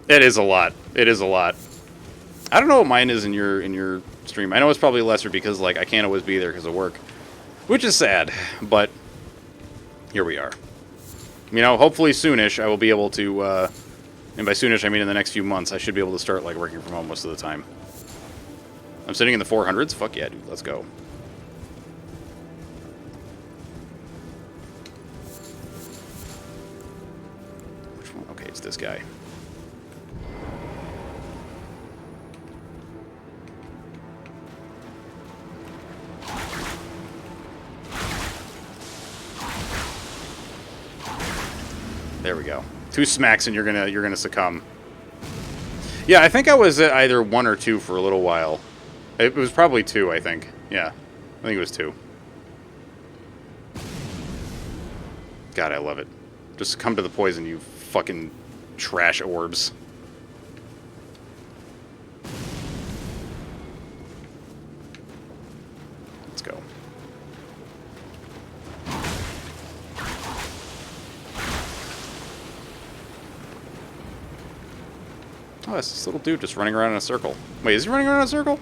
It is a lot. It is a lot. I don't know what mine is in your stream. I know it's probably lesser because, like, I can't always be there because of work. Which is sad, but here we are. You know, hopefully soonish I will be able to, and by soonish I mean in the next few months, I should be able to start, like, working from home most of the time. I'm sitting in the 400s? Fuck yeah, dude. Let's go. Which one? Okay, it's this guy. There we go. 2 smacks and you're gonna succumb. Yeah, I think I was at either 1 or 2 for a little while. It was probably 2, I think. Yeah, I think it was 2. God, I love it. Just succumb to the poison, you fucking trash orbs. Let's go. Oh, that's this little dude just running around in a circle. Wait, is he running around in a circle?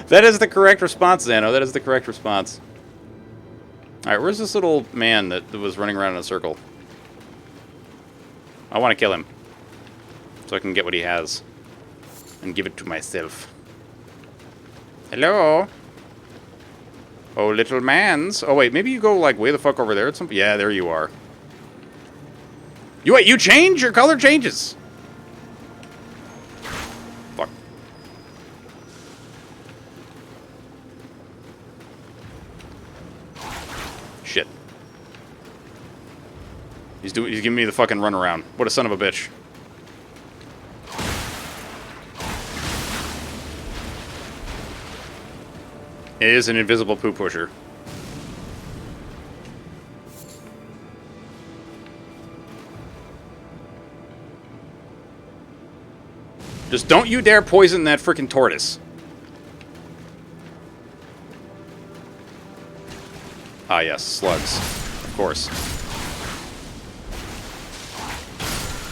That is the correct response, Xano. That is the correct response. Alright, where's this little man that was running around in a circle? I want to kill him. So I can get what he has. And give it to myself. Hello? Oh, little mans. Oh, wait, maybe you go, like, way the fuck over there at some... Yeah, there you are. You change? Your color changes. Fuck. Shit. He's giving me the fucking runaround. What a son of a bitch. It is an invisible poo pusher. Just don't you dare poison that frickin' tortoise. Ah, yes, slugs. Of course.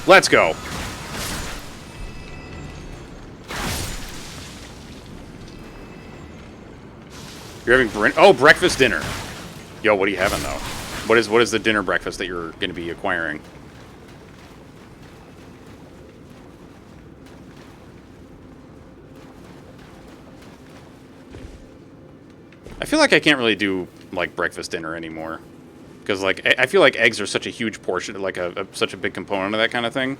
Let's go. You're having breakfast dinner. Yo, what are you having though? What is the dinner breakfast that you're going to be acquiring? I feel like I can't really do like breakfast dinner anymore because like I feel like eggs are such a huge portion, like such a big component of that kind of thing.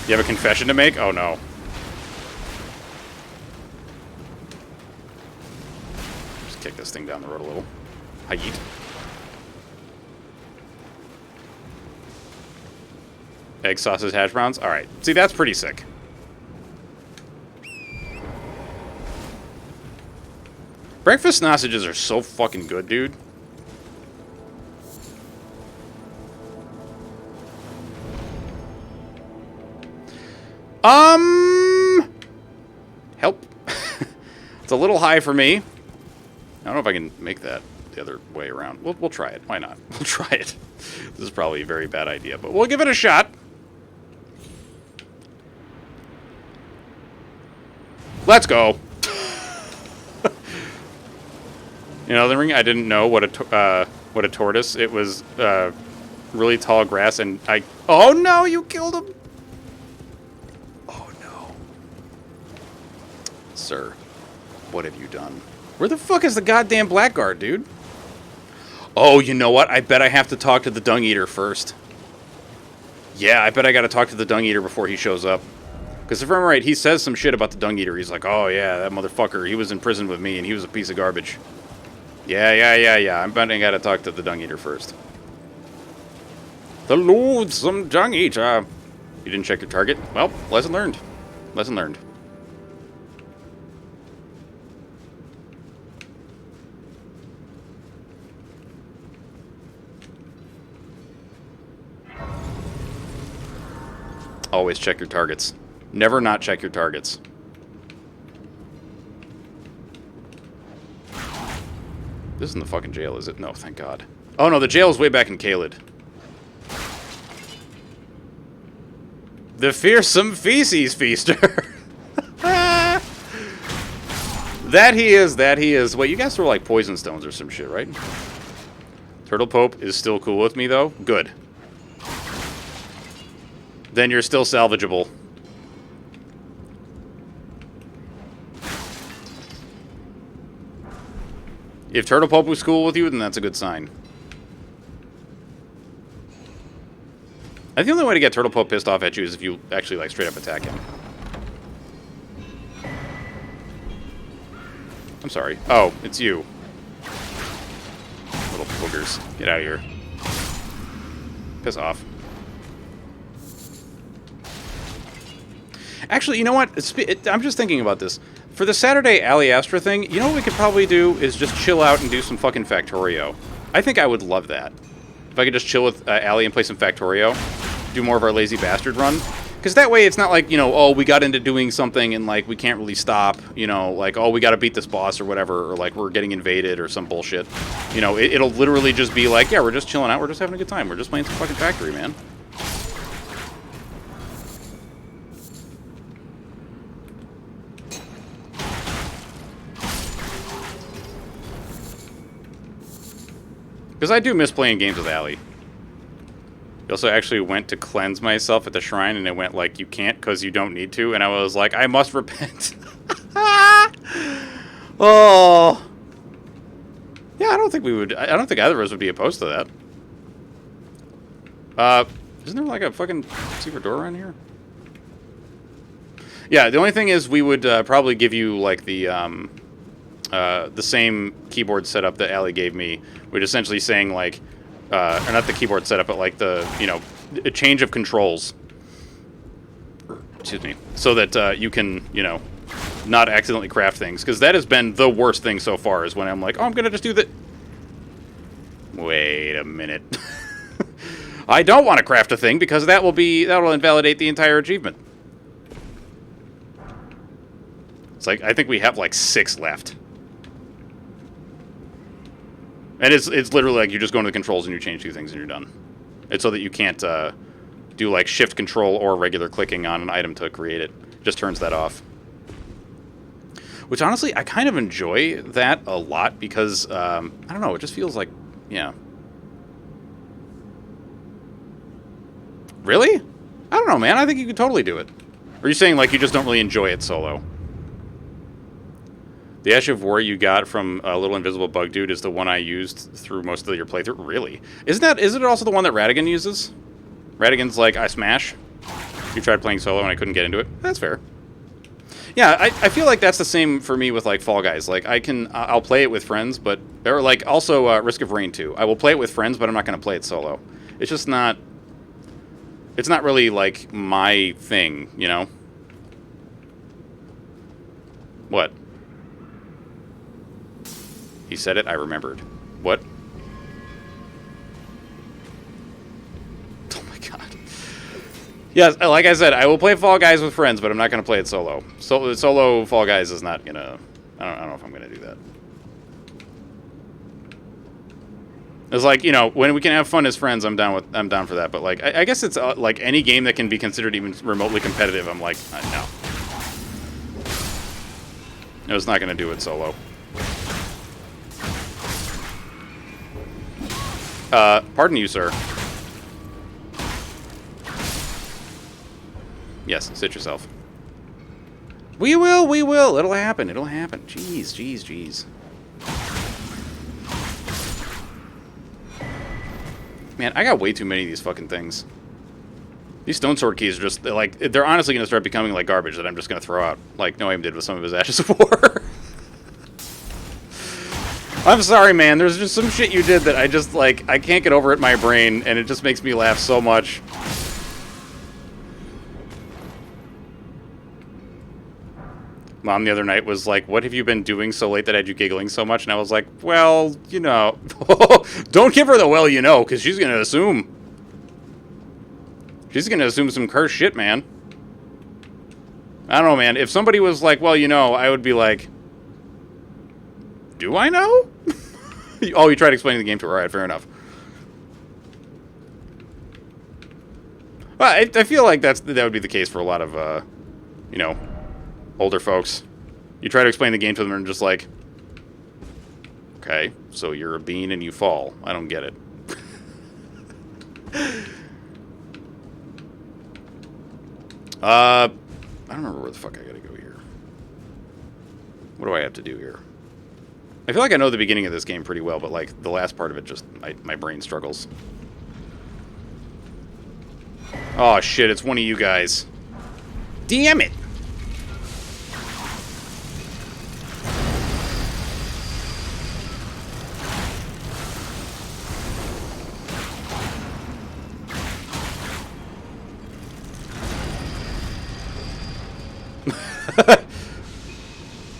You have a confession to make? Oh no. Kick this thing down the road a little. Hi, yeet. Egg, sausage, hash browns? Alright. See, that's pretty sick. Breakfast sausages are so fucking good, dude. Help. It's a little high for me. I don't know if I can make that the other way around. We'll try it. Why not? We'll try it. This is probably a very bad idea, but we'll give it a shot. Let's go. In Elden Ring, I didn't know what a tortoise. It was really tall grass, and I. Oh no! You killed him. Oh no, sir. What have you done? Where the fuck is the goddamn blackguard, dude? Oh, you know what? I bet I have to talk to the Dung Eater first. Yeah, I bet I gotta talk to the Dung Eater before he shows up. Because if I'm right, he says some shit about the Dung Eater. He's like, oh yeah, that motherfucker, he was in prison with me and he was a piece of garbage. Yeah. I'm betting I gotta talk to the Dung Eater first. The loathsome Dung Eater. You didn't check your target? Well, lesson learned. Lesson learned. Always check your targets. Never not check your targets. This isn't the fucking jail, is it? No, thank God. Oh no, the jail is way back in Caelid. The fearsome feces feaster. That he is. Wait, you guys throw like poison stones or some shit, right? Turtle Pope is still cool with me though? Good. Then you're still salvageable. If Turtle Pope was cool with you, then that's a good sign. I think the only way to get Turtle Pope pissed off at you is if you actually, like, straight up attack him. I'm sorry. Oh, it's you. Little boogers. Get out of here. Piss off. Actually, you know what? I'm just thinking about this. For the Saturday Ali Astra thing, you know what we could probably do is just chill out and do some fucking Factorio. I think I would love that. If I could just chill with Ali and play some Factorio. Do more of our Lazy Bastard run. Because that way it's not like, you know, oh, we got into doing something and, like, we can't really stop. You know, like, oh, we got to beat this boss or whatever. Or, like, we're getting invaded or some bullshit. You know, it'll literally just be like, yeah, we're just chilling out. We're just having a good time. We're just playing some fucking Factory, man. Because I do miss playing games with Allie. I also actually went to cleanse myself at the shrine, and it went like, you can't because you don't need to. And I was like, I must repent. Oh. Yeah, I don't think we would. I don't think either of us would be opposed to that. Isn't there like a fucking secret door around here? Yeah, the only thing is we would probably give you like the same keyboard setup that Allie gave me, which essentially saying like, or not the keyboard setup, but like the, you know, a change of controls. Excuse me. So that you can, you know, not accidentally craft things. Because that has been the worst thing so far, is when I'm like, oh, I'm going to just do the... Wait a minute. I don't want to craft a thing, because that'll invalidate the entire achievement. It's like, I think we have like 6 left. And it's literally like you just go into the controls and you change 2 things and you're done. It's so that you can't do like shift control or regular clicking on an item to create it. Just turns that off. Which honestly, I kind of enjoy that a lot because, I don't know, it just feels like, yeah. Really? I don't know, man. I think you could totally do it. Or are you saying like you just don't really enjoy it solo? The Ash of War you got from Little Invisible Bug Dude is the one I used through most of your playthrough. Really? Isn't it also the one that Radigan uses? Radigan's like, I smash. You tried playing solo and I couldn't get into it. That's fair. Yeah, I feel like that's the same for me with like Fall Guys. Like I'll play it with friends, but or like also Risk of Rain 2. I will play it with friends, but I'm not going to play it solo. It's just not. It's not really like my thing, you know. What? He said it, I remembered. What? Oh my god. Yes, like I said, I will play Fall Guys with friends, but I'm not going to play it solo. Solo Fall Guys is not going to... I don't know if I'm going to do that. It's like, you know, when we can have fun as friends, I'm down for that. But like, I guess it's like any game that can be considered even remotely competitive, I'm like, no. I was not going to do it solo. Pardon you, sir. Yes, sit yourself. We will. It'll happen. Jeez. Man, I got way too many of these fucking things. These stone sword keys are just, they're honestly going to start becoming like garbage that I'm just going to throw out. Like Noam did with some of his Ashes of War. I'm sorry, man. There's just some shit you did that I just, like, I can't get over it in my brain, and it just makes me laugh so much. Mom the other night was like, what have you been doing so late that had you giggling so much? And I was like, well, you know. Don't give her the well, you know, because she's going to assume. She's going to assume some cursed shit, man. I don't know, man. If somebody was like, well, you know, I would be like, do I know? Oh, you tried explaining the game to her. All right, fair enough. Well, I feel like that would be the case for a lot of, you know, older folks. You try to explain the game to them and just like, okay, so you're a bean and you fall. I don't get it. I don't remember where the fuck I gotta go here. What do I have to do here? I feel like I know the beginning of this game pretty well, but like the last part of it just, my brain struggles. Oh shit, it's one of you guys. Damn it!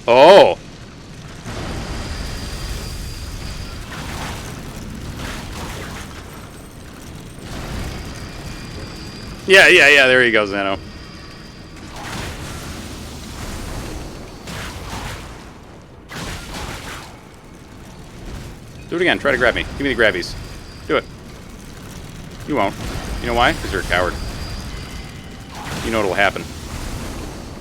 Oh! Yeah, there he goes, Nano. Do it again, try to grab me. Give me the grabbies. Do it. You won't. You know why? Because you're a coward. You know what'll happen.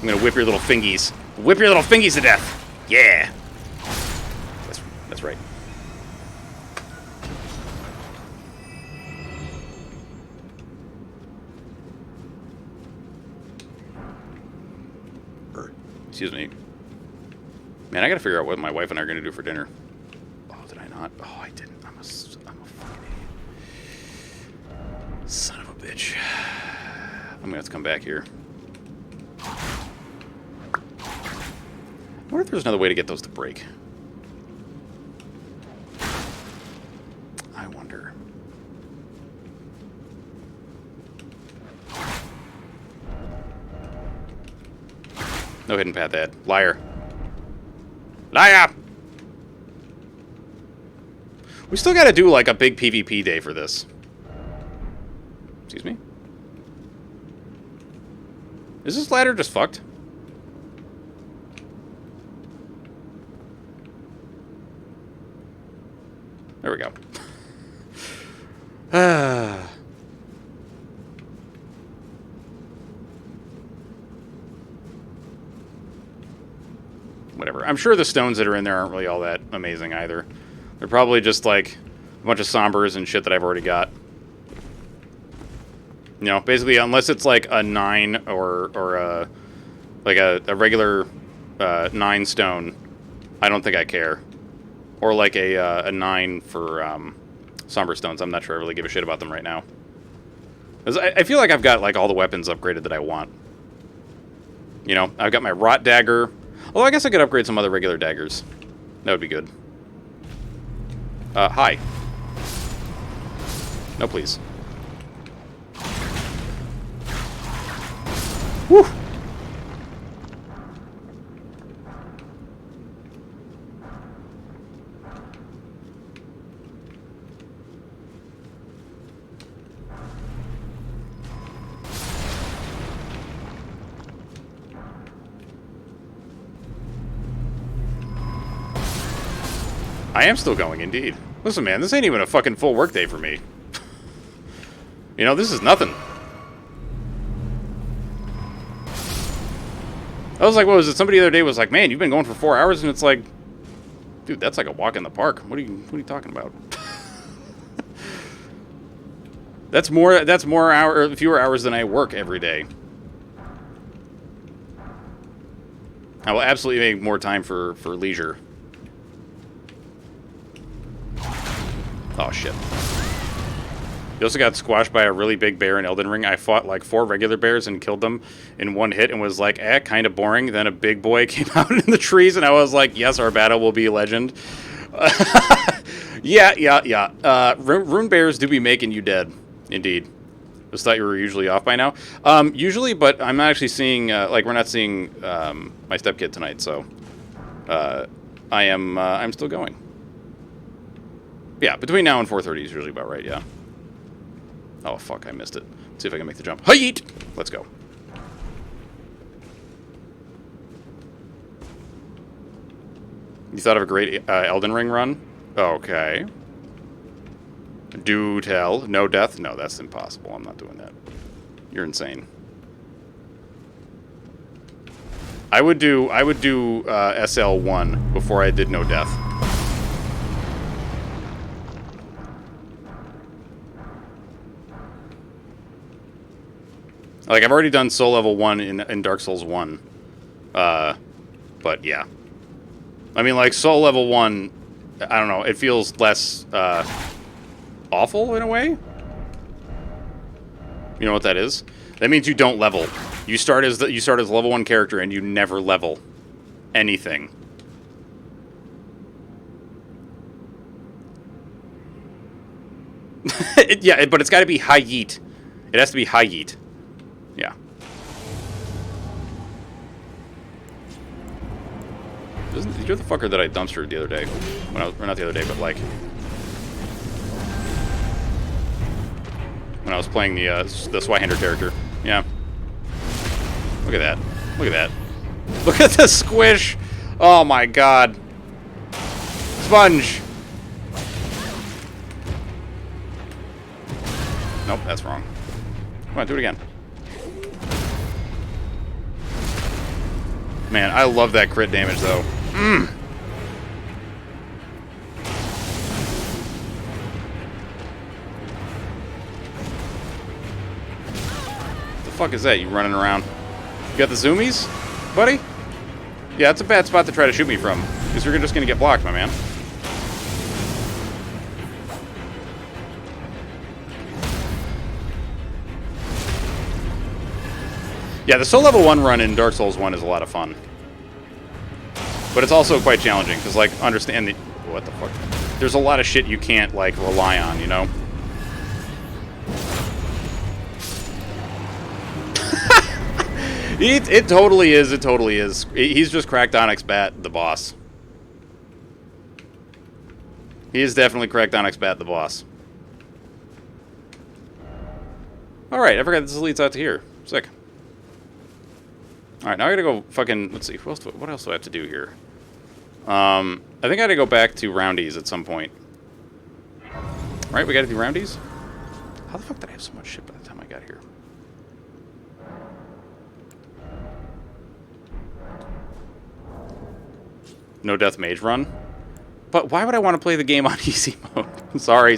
I'm gonna whip your little fingies. Whip your little fingies to death! Yeah! That's right. Excuse me. Man, I gotta figure out what my wife and I are gonna do for dinner. Oh, did I not? Oh, I didn't. I'm a fucking idiot. Son of a bitch. I'm gonna have to come back here. I wonder if there's another way to get those to break. I wonder. No hidden path ad. Liar. Liar! We still gotta do, like, a big PvP day for this. Excuse me? Is this ladder just fucked? There we go. Whatever. I'm sure the stones that are in there aren't really all that amazing either. They're probably just like a bunch of sombers and shit that I've already got. You know, basically, unless it's like a 9 or a, like a regular 9 stone, I don't think I care. Or like a 9 for somber stones. I'm not sure I really give a shit about them right now. 'Cause I feel like I've got like all the weapons upgraded that I want. You know, I've got my rot dagger. Although I guess I could upgrade some other regular daggers. That would be good. Hi. No, please. Whew. I am still going, indeed. Listen, man, this ain't even a fucking full workday for me. You know, this is nothing. I was like, what was it? Somebody the other day was like, man, you've been going for 4 hours, and it's like, dude, that's like a walk in the park. What are you talking about? That's fewer hours than I work every day. I will absolutely make more time for leisure. Oh, shit. You also got squashed by a really big bear in Elden Ring. I fought like 4 regular bears and killed them in one hit and was like, kind of boring. Then a big boy came out in the trees and I was like, yes, our battle will be legend. Yeah. Rune bears do be making you dead. Indeed. Just thought you were usually off by now. Usually, but I'm not actually seeing, like, we're not seeing my stepkid tonight, so I'm still going. Yeah, between now and 4:30 is usually about right, yeah. Oh, fuck, I missed it. Let's see if I can make the jump. Yeet! Let's go. You thought of a great Elden Ring run? Okay. Do tell. No death? No, that's impossible. I'm not doing that. You're insane. I would do SL1 before I did no death. Like, I've already done soul level 1 in Dark Souls 1. But, yeah. I mean, like, soul level 1, I don't know, it feels less, awful in a way? You You know what that is? That means you don't level. You start as level 1 character and you never level anything. Yeah, but it's got to be high yeet. It has to be high yeet. Yeah. You're the fucker that I dumpstered the other day. Or not the other day, but like when I was playing the Swyhander character. Yeah. Look at that. Look at that. Look at the squish. Oh my god. Sponge. Nope, that's wrong. Come on, do it again. Man, I love that crit damage, though. Mmm. The fuck is that? You running around? You got the zoomies, buddy? Yeah, it's a bad spot to try to shoot me from, because you're just gonna get blocked, my man. Yeah, the soul level 1 run in Dark Souls 1 is a lot of fun. But it's also quite challenging, because, like, understand the... What the fuck? There's a lot of shit you can't, like, rely on, you know? It totally is, it totally is. He's just cracked Onyx Bat, the boss. He is definitely cracked Onyx Bat, the boss. Alright, I forgot this leads out to here. Sick. Alright, now I gotta go fucking... Let's see, what else do I have to do here? I think I gotta go back to Roundies at some point. Right, we gotta do Roundies? How the fuck did I have so much shit by the time I got here? No Death Mage run? But why would I want to play the game on easy mode? Sorry.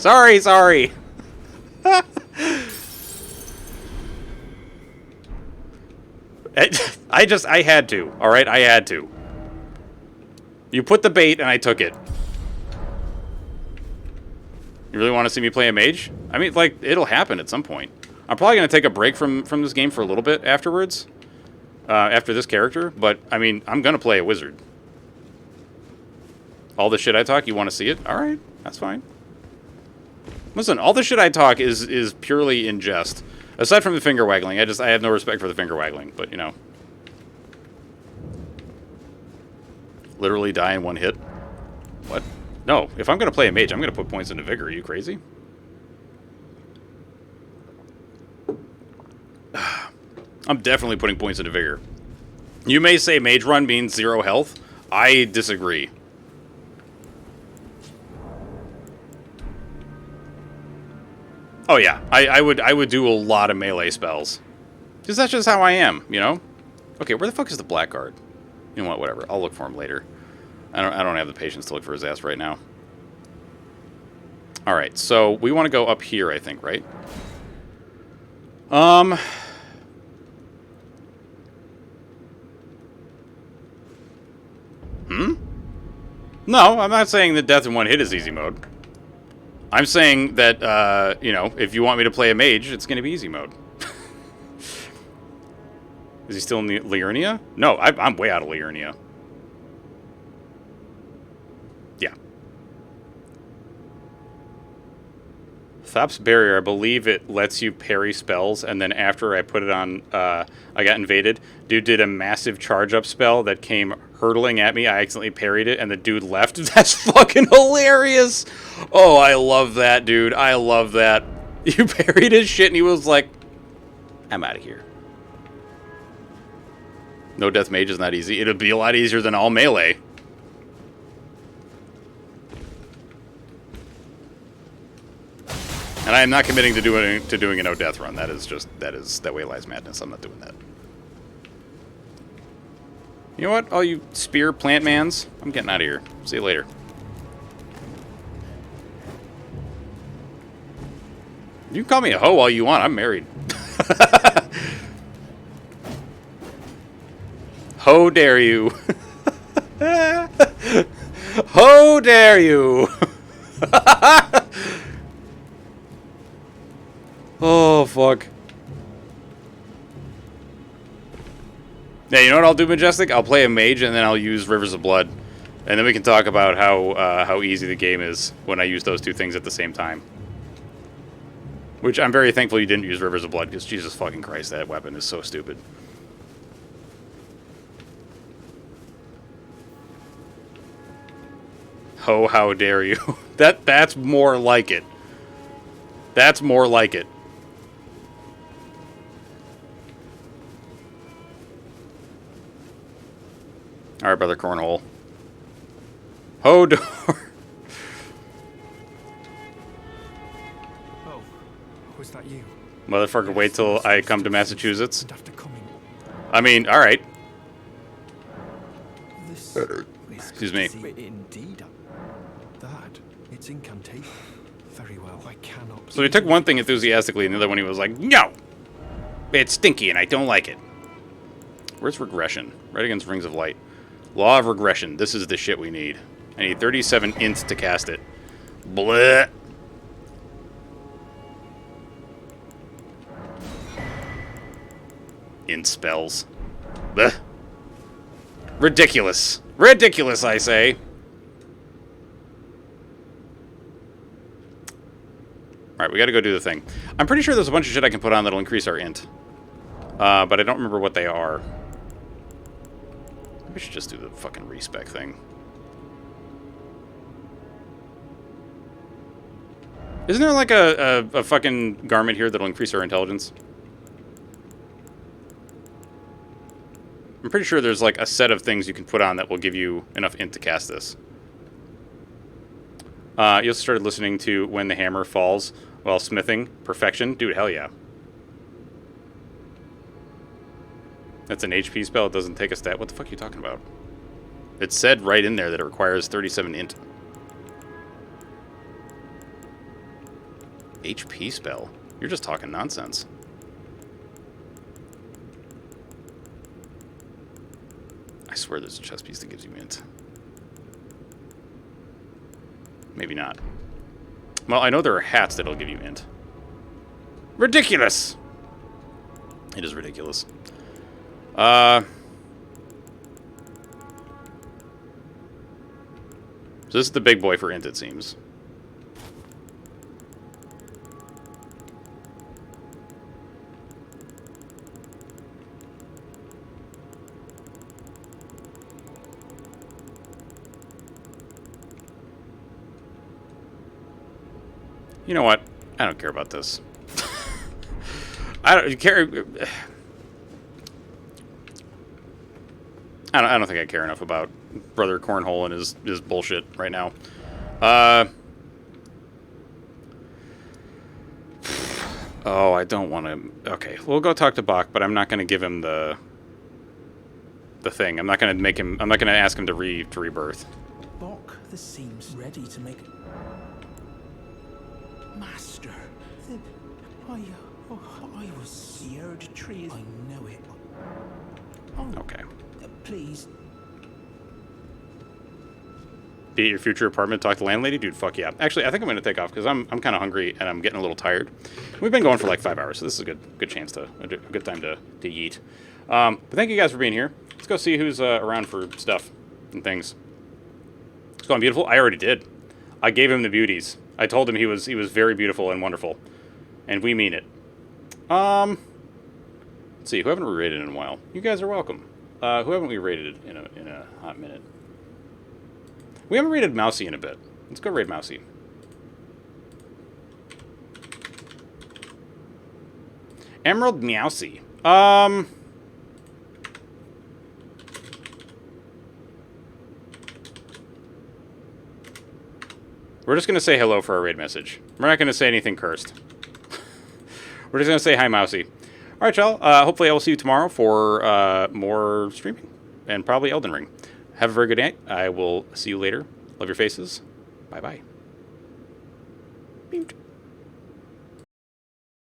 I had to, alright? I had to. You put the bait, and I took it. You really want to see me play a mage? I mean, like, it'll happen at some point. I'm probably going to take a break from this game for a little bit afterwards. After this character. But, I mean, I'm going to play a wizard. All the shit I talk, you want to see it? Alright, that's fine. Listen, all the shit I talk is purely in jest. Aside from the finger waggling, I have no respect for the finger waggling, but, you know. Literally die in one hit? What? No, if I'm going to play a mage, I'm going to put points into Vigor. Are you crazy? I'm definitely putting points into Vigor. You may say mage run means 0 health. I disagree. Oh yeah, I would do a lot of melee spells. Because that's just how I am, you know? Okay, where the fuck is the blackguard? You know what, whatever. I'll look for him later. I don't have the patience to look for his ass right now. Alright, so we want to go up here, I think, right? No, I'm not saying that death in one hit is easy mode. I'm saying that, you know, if you want me to play a mage, it's going to be easy mode. Is he still in Liurnia? No, I'm way out of Liurnia. Yeah. Thop's Barrier, I believe it lets you parry spells, and then after I put it on, I got invaded. Dude did a massive charge-up spell that came hurtling at me. I accidentally parried it, and the dude left. That's fucking hilarious! Oh, I love that, dude. I love that. You parried his shit, and he was like, I'm out of here. No Death Mage is not easy. It'll be a lot easier than all melee. And I am not committing to doing a no death run. That way lies madness. I'm not doing that. You know what? All you spear plant mans, I'm getting out of here. See you later. You can call me a hoe all you want. I'm married. How dare you? How dare you? Oh, fuck. Now, you know what I'll do, Majestic? I'll play a mage, and then I'll use Rivers of Blood. And then we can talk about how easy the game is when I use those two things at the same time. Which I'm very thankful you didn't use Rivers of Blood, because Jesus fucking Christ, that weapon is so stupid. Oh, how dare you. That's more like it. That's more like it. Alright, brother Cornhole. Hodor. Oh, was that you? Motherfucker, wait till I come to Massachusetts. And after coming, I mean, alright. this Excuse me. Indeed. That, it's incantation. Very well, I cannot. So he took one thing enthusiastically, and the other one he was like, no! It's stinky, and I don't like it. Where's regression? Right against Rings of Light. Law of regression. This is the shit we need. I need 37 ints to cast it. Bleh. Int spells. Bleh. Ridiculous. Ridiculous, I say. Alright, we gotta go do the thing. I'm pretty sure there's a bunch of shit I can put on that'll increase our int. But I don't remember what they are. We should just do the fucking respec thing. Isn't there like a fucking garment here that'll increase our intelligence? I'm pretty sure there's like a set of things you can put on that will give you enough int to cast this. You also started listening to When the Hammer Falls while smithing. Perfection. Dude, hell yeah. That's an HP spell. It doesn't take a stat. What the fuck are you talking about? It said right in there that it requires 37 int. HP spell? You're just talking nonsense. I swear there's a chest piece that gives you int. Maybe not. Well, I know there are hats that'll give you int. Ridiculous! It is ridiculous. So this is the big boy for int, it seems. You know what? I don't care about this. I don't care. I don't think I care enough about Brother Cornhole and his bullshit right now. Oh, I don't want to. Okay, we'll go talk to Bach, but I'm not going to give him the thing. I'm not going to make him. I'm not going to ask him to rebirth. Bok, this seems ready to make. Master, I was the Erd tree. I know it. Oh, Okay. Please. Be at your future apartment, talk to the landlady? Dude, fuck yeah. Actually, I think I'm going to take off because I'm kind of hungry and I'm getting a little tired. We've been going for like 5 hours, so this is a good chance to, a good time to yeet. But thank you guys for being here. Let's go see who's around for stuff and things. It's going beautiful. I already did. I gave him the beauties. I told him he was very beautiful and wonderful. And we mean it. Let's see, who haven't we rated in a while? You guys are welcome. Who haven't we rated in a hot minute? We haven't rated Mousy in a bit. Let's go raid Mousy. Emerald Meowsy. We're just going to say hello for our raid message. We're not going to say anything cursed. We're just going to say hi, Mousy. All right, y'all. Hopefully I will see you tomorrow for more streaming and probably Elden Ring. Have a very good night. I will see you later. Love your faces. Bye-bye.